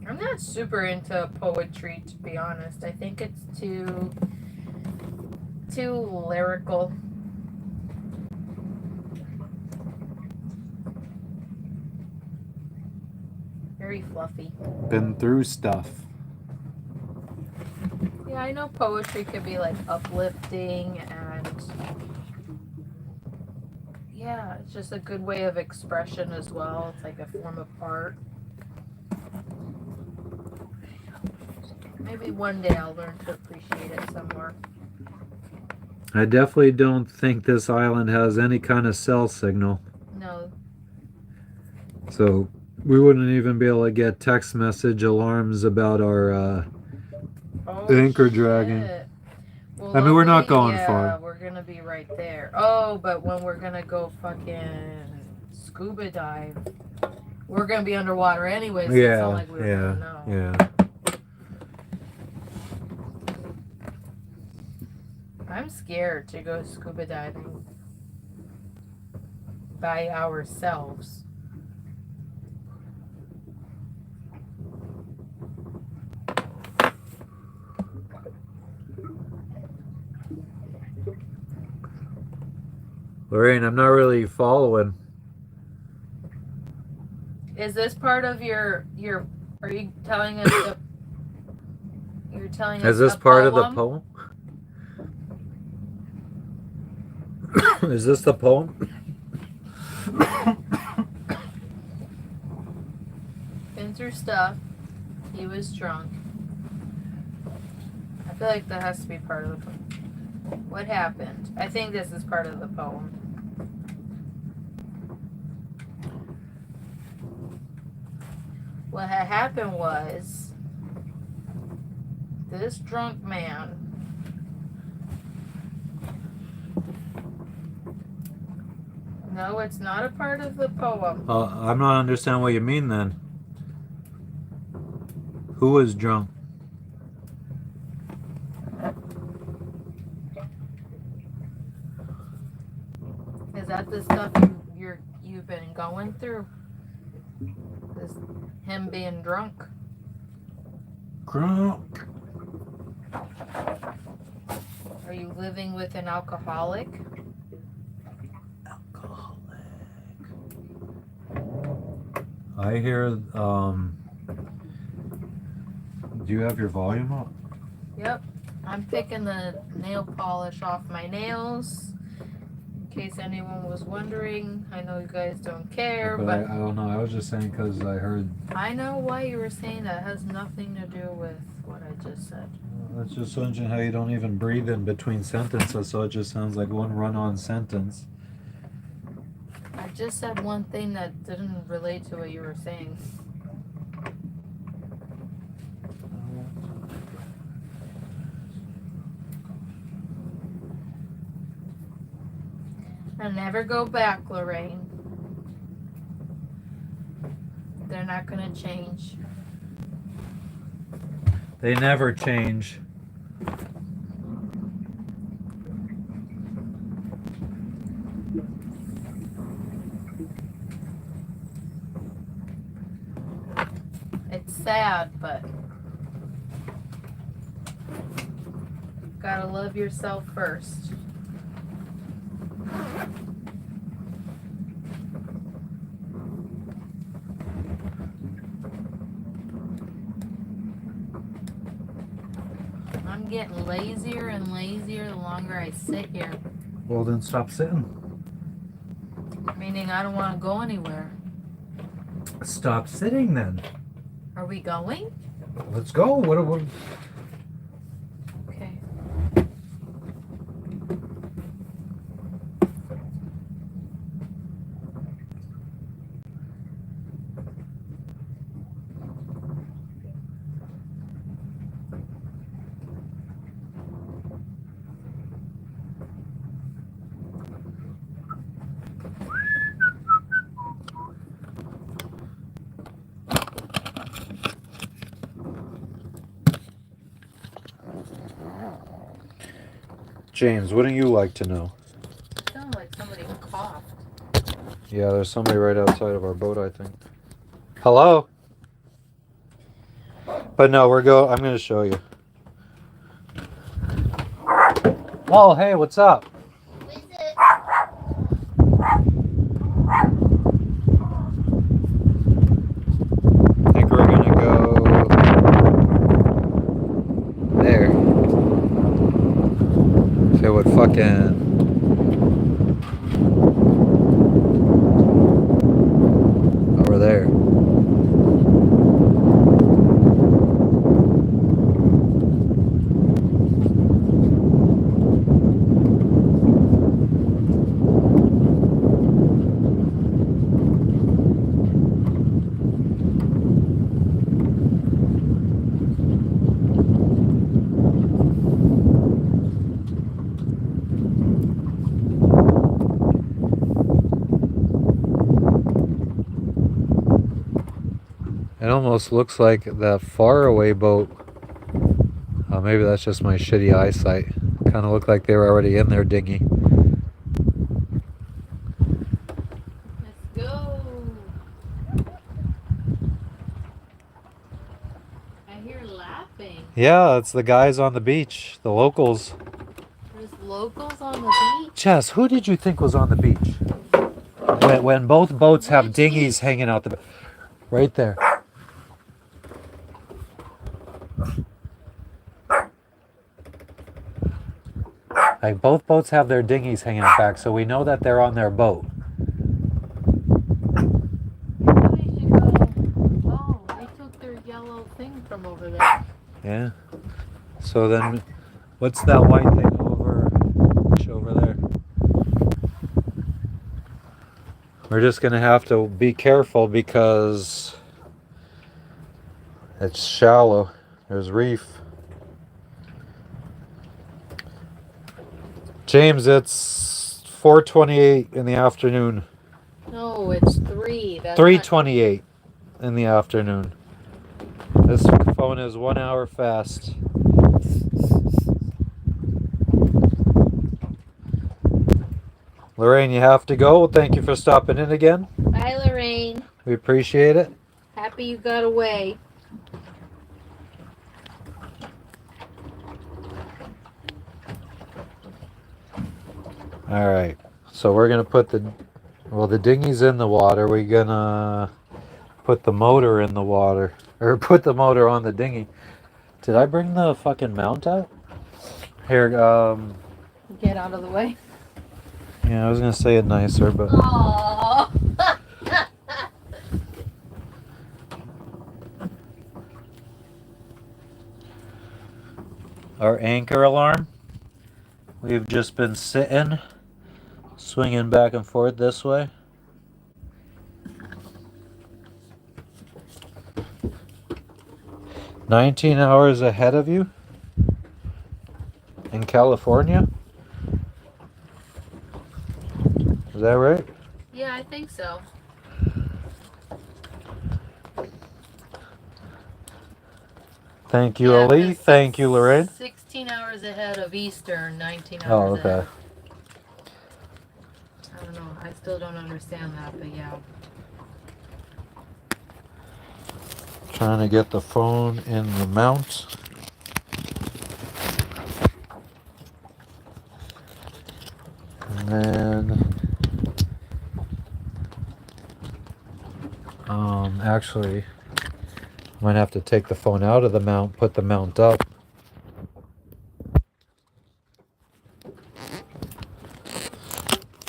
Speaker 2: I'm not super into poetry, to be honest. I think it's too lyrical. Very fluffy.
Speaker 4: Been through stuff.
Speaker 2: Yeah, I know poetry could be like uplifting and yeah, it's just a good way of expression as well. It's like a form of art. Maybe one day I'll learn to appreciate it some more.
Speaker 4: I definitely don't think this island has any kind of cell signal.
Speaker 2: No.
Speaker 4: So we wouldn't even be able to get text message alarms about our anchor dragging.
Speaker 2: Well,
Speaker 4: I mean, we're not
Speaker 2: luckily,
Speaker 4: going far.
Speaker 2: Yeah, we're gonna be right there. Oh, but when we're gonna go fucking scuba dive, we're gonna be underwater anyway. So it's not like we're gonna know.
Speaker 4: Yeah.
Speaker 2: I'm scared to go scuba diving by ourselves.
Speaker 4: Lorraine, I'm not really following.
Speaker 2: Is this part of your? Are you telling us the? You're telling us.
Speaker 4: Is this
Speaker 2: the
Speaker 4: part of the
Speaker 2: poem?
Speaker 4: poem? Is this the poem?
Speaker 2: Been through stuff. He was drunk. I feel like that has to be part of the poem. What happened? I think this is part of the poem. What had happened was this drunk man No, it's not a part of the poem.
Speaker 4: I'm not understanding what you mean then. Who was drunk?
Speaker 2: Is that the stuff you've been going through? This him being drunk?
Speaker 4: Drunk.
Speaker 2: Are you living with an alcoholic?
Speaker 4: I hear, do you have your volume up?
Speaker 2: Yep. I'm picking the nail polish off my nails. In case anyone was wondering. I know you guys don't care, but
Speaker 4: I don't know. I was just saying because I heard.
Speaker 2: I know why you were saying that. It has nothing to do with what I just said.
Speaker 4: That's just wondering how you don't even breathe in between sentences, so it just sounds like one run-on sentence.
Speaker 2: I just said one thing that didn't relate to what you were saying. I'll never go back, Lorraine. They're not gonna change.
Speaker 4: They never change.
Speaker 2: It's sad, but gotta love yourself first. I'm getting lazier and lazier the longer I sit here.
Speaker 4: Well, then stop sitting.
Speaker 2: Meaning I don't want to go anywhere.
Speaker 4: Stop sitting then.
Speaker 2: Are we going?
Speaker 4: Let's go. What?
Speaker 2: Okay.
Speaker 4: James, wouldn't you like to know?
Speaker 2: It sounded like somebody coughed.
Speaker 4: Yeah, there's somebody right outside of our boat, I think. Hello? But no, I'm going to show you. Oh, hey, what's up?
Speaker 3: What is it?
Speaker 4: I think we're going to go there. So what fucking... over there. It almost looks like that faraway boat. Oh, maybe that's just my shitty eyesight. Kind of looked like they were already in their dinghy.
Speaker 2: Let's go. I hear laughing.
Speaker 4: Yeah, it's the guys on the beach, the locals.
Speaker 2: There's locals on the beach.
Speaker 4: Jess, who did you think was on the beach? When both boats have
Speaker 2: Which
Speaker 4: dinghies hanging out the... Right there. Like, both boats have their dinghies hanging out back, so we know that they're on their boat.
Speaker 2: Maybe we should go. Oh, they took their yellow thing from over there.
Speaker 4: Yeah. So then, what's that white thing over there? We're just gonna have to be careful because it's shallow. There's reef. James, it's 4:28 in the afternoon.
Speaker 2: No, it's 3. That's
Speaker 4: 3:28 in the afternoon. This phone is 1 hour fast. Lorraine, you have to go. Well, thank you for stopping in again.
Speaker 2: Bye, Lorraine.
Speaker 4: We appreciate it.
Speaker 2: Happy you got away.
Speaker 4: All right. So we're going to put the dinghy's in the water. We're going to put the motor in the water. Or put the motor on the dinghy. Did I bring the fucking mount out? Here,
Speaker 2: Get out of the way.
Speaker 4: yeah, I was going to say it nicer, but...
Speaker 2: Aww.
Speaker 4: Our anchor alarm. We've just been sitting, swinging back and forth this way. "19 hours ahead of you in California." Is that right?
Speaker 2: Yeah, I think so.
Speaker 4: Thank you,
Speaker 2: Yeah,
Speaker 4: Ali.
Speaker 2: 'cause
Speaker 4: Thank you, Lorraine.
Speaker 2: 16 hours ahead of Eastern, 19
Speaker 4: Oh,
Speaker 2: hours
Speaker 4: okay.
Speaker 2: ahead. I don't know. I still don't understand that, but yeah.
Speaker 4: Trying to get the phone in the mount. And then, actually, I might have to take the phone out of the mount, put the mount up.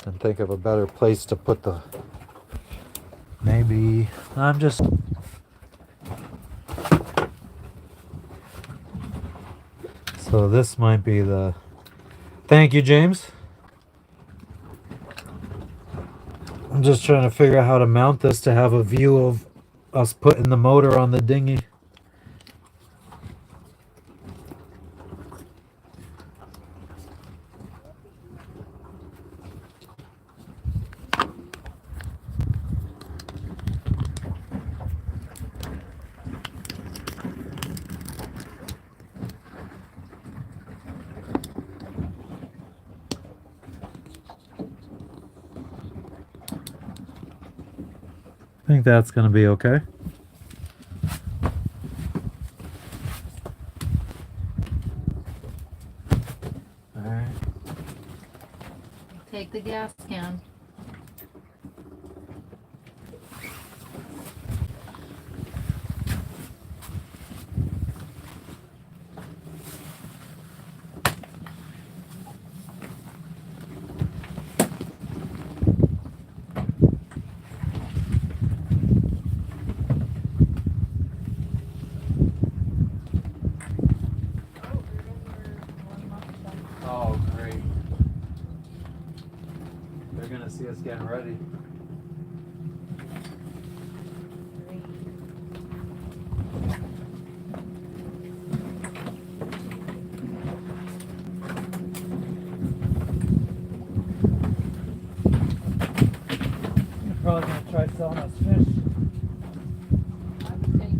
Speaker 4: And think of a better place to put the, maybe, I'm just, so this might be the, thank you, James. I'm just trying to figure out how to mount this to have a view of us putting the motor on the dinghy. I think that's going to be okay. All right.
Speaker 2: Take the gas can.
Speaker 4: Oh, great. They're going to see us getting ready. They're probably going to try selling us fish.
Speaker 2: I would take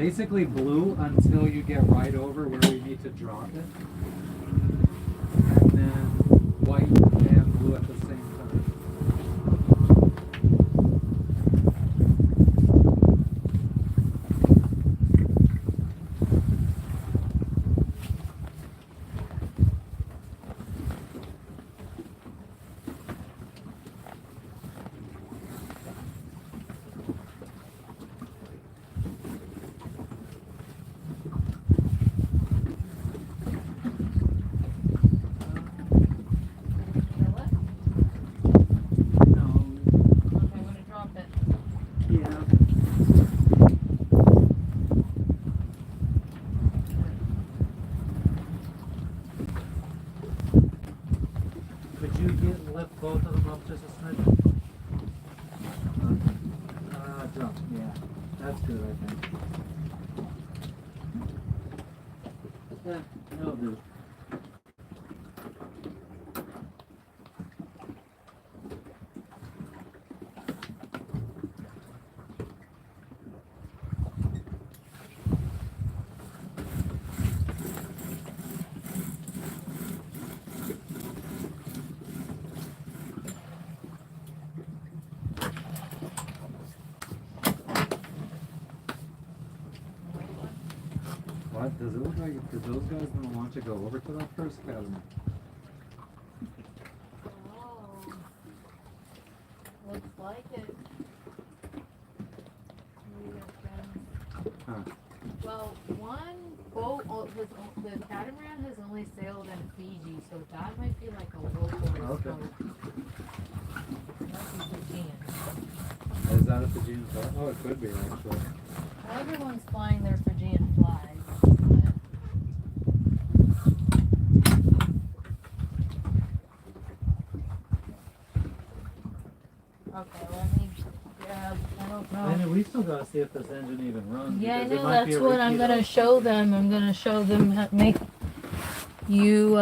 Speaker 1: basically blue until you get right over where we need to drop it. And then white and blue at the same time. Lift both of them up just a smidge. Jump. Yeah, that's good, I think. Yeah, that'll do. What? Does it look like, did those guys not want to go over to that first cabinet?
Speaker 2: Oh. Looks like it.
Speaker 1: Huh.
Speaker 2: Well, one boat, the catamaran has only sailed in Fiji, so that might be like a local boat.
Speaker 1: Okay.
Speaker 2: Might be Fijian.
Speaker 1: Is that a Fijian flag? Oh, it could be actually.
Speaker 2: Well, everyone's flying their Fijian flags. Okay, let me grab, I don't know.
Speaker 1: And we still gotta see if this engine even runs.
Speaker 2: Yeah, I
Speaker 1: because it
Speaker 2: know,
Speaker 1: might be
Speaker 2: that's
Speaker 1: a
Speaker 2: what I'm
Speaker 1: repeat
Speaker 2: gonna
Speaker 1: of-
Speaker 2: show them. I'm gonna show them how to make you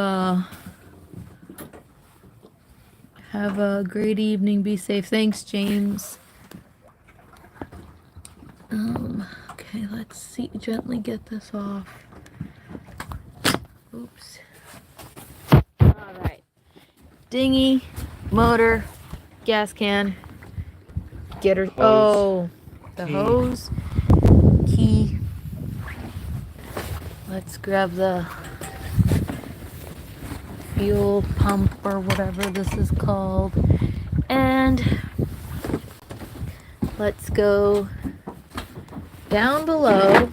Speaker 2: have a great evening. Be safe. Thanks, James. Okay, let's see. Gently get this off. Oops. All right. Dinghy, motor, gas can. Get her. Oh, the
Speaker 1: Key.
Speaker 2: hose. Key. Let's grab the fuel pump or whatever this is called. And let's go down below.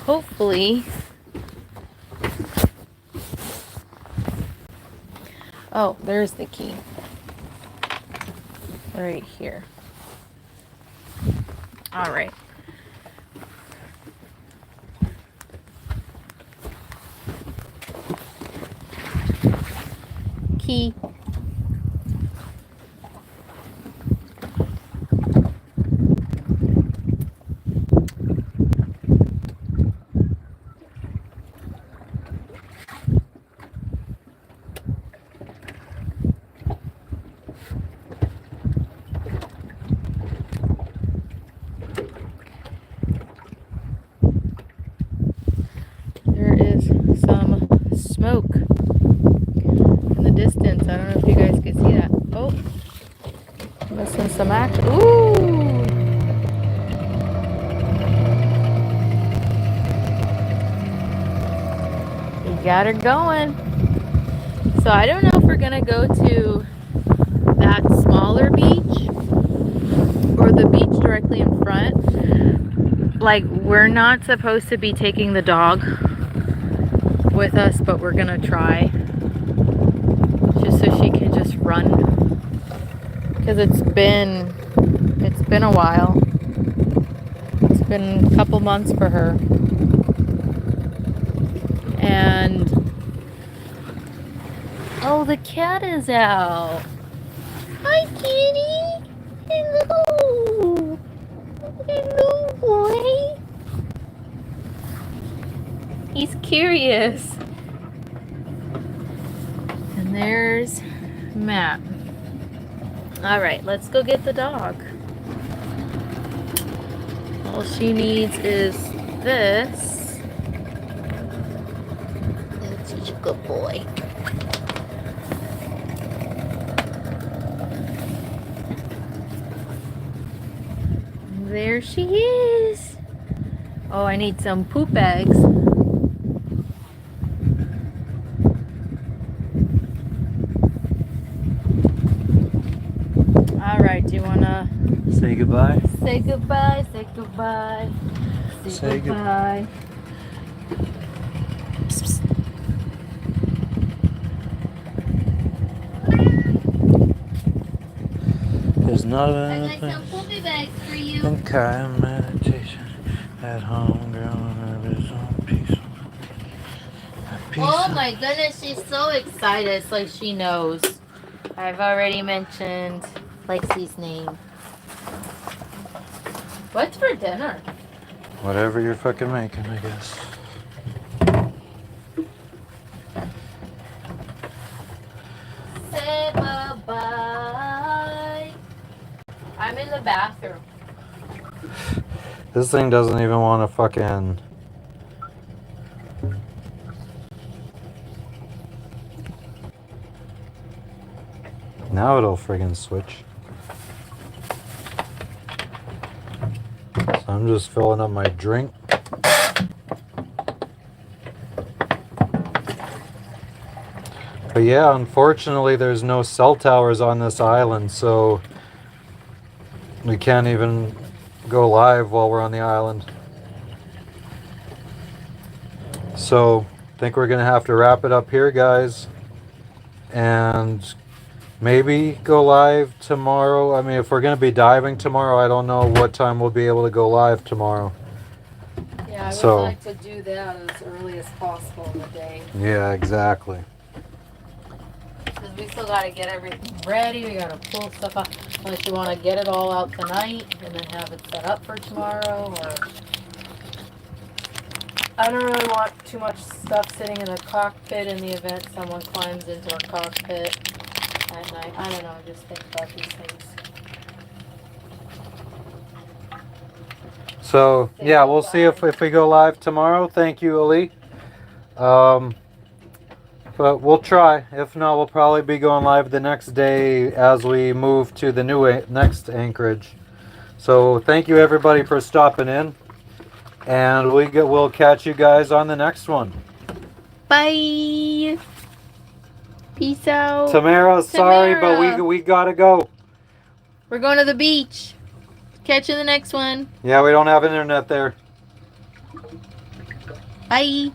Speaker 2: Hopefully. Oh, there's the key. Right here. All right. Key. There is some smoke in the distance. I don't know if you guys can see that. Oh, missing some action. Ooh! You got her going. So I don't know if we're gonna go to that smaller beach or the beach directly in front. Like, we're not supposed to be taking the dog with us, but we're gonna try just so she can just run, because it's been a while. It's been a couple months for her, and oh, the cat is out. Hi, kitty. Hello. Hello, boy. He's curious. And there's Matt. All right, let's go get the dog. All she needs is this.
Speaker 3: That's such a good boy.
Speaker 2: There she is. Oh, I need some poop bags. All right, do you wanna
Speaker 4: Say goodbye.
Speaker 2: say goodbye? Say goodbye.
Speaker 4: Say
Speaker 2: goodbye.
Speaker 4: There's not
Speaker 2: I got
Speaker 4: anything
Speaker 2: some poopy bags for you.
Speaker 4: in kind meditation at home, growing his own peace.
Speaker 2: Oh my goodness, she's so excited. It's like she knows. I've already mentioned Lexi's name. What's for dinner?
Speaker 4: Whatever you're fucking making, I guess.
Speaker 2: Say bye-bye. I'm in the bathroom.
Speaker 4: This thing doesn't even want to fucking... Now it'll friggin' switch. So I'm just filling up my drink. But yeah, unfortunately there's no cell towers on this island, so we can't even go live while we're on the island. So I think we're gonna have to wrap it up here, guys, and maybe go live tomorrow. I mean, if we're gonna be diving tomorrow, I don't know what time we'll be able to go live tomorrow.
Speaker 2: Yeah, I would
Speaker 4: So-
Speaker 2: like to do that as early as possible in the day.
Speaker 4: Yeah, exactly.
Speaker 2: Because we still got to get everything ready. We got to pull stuff out. Unless you want to get it all out tonight and then have it set up for tomorrow. Or I don't really want too much stuff sitting in the cockpit in the event someone climbs into our cockpit at night. I don't know. I just think about these things.
Speaker 4: So yeah, we'll see if we go live tomorrow. Thank you, Ali. But we'll try. If not, we'll probably be going live the next day as we move to the next anchorage. So thank you everybody for stopping in, and we'll catch you guys on the next one.
Speaker 2: Bye. Peace out.
Speaker 4: Tamara, sorry, but
Speaker 2: Tamara.
Speaker 4: we gotta go.
Speaker 2: We're going to the beach. Catch you in the next one.
Speaker 4: Yeah, we don't have internet there.
Speaker 2: Bye.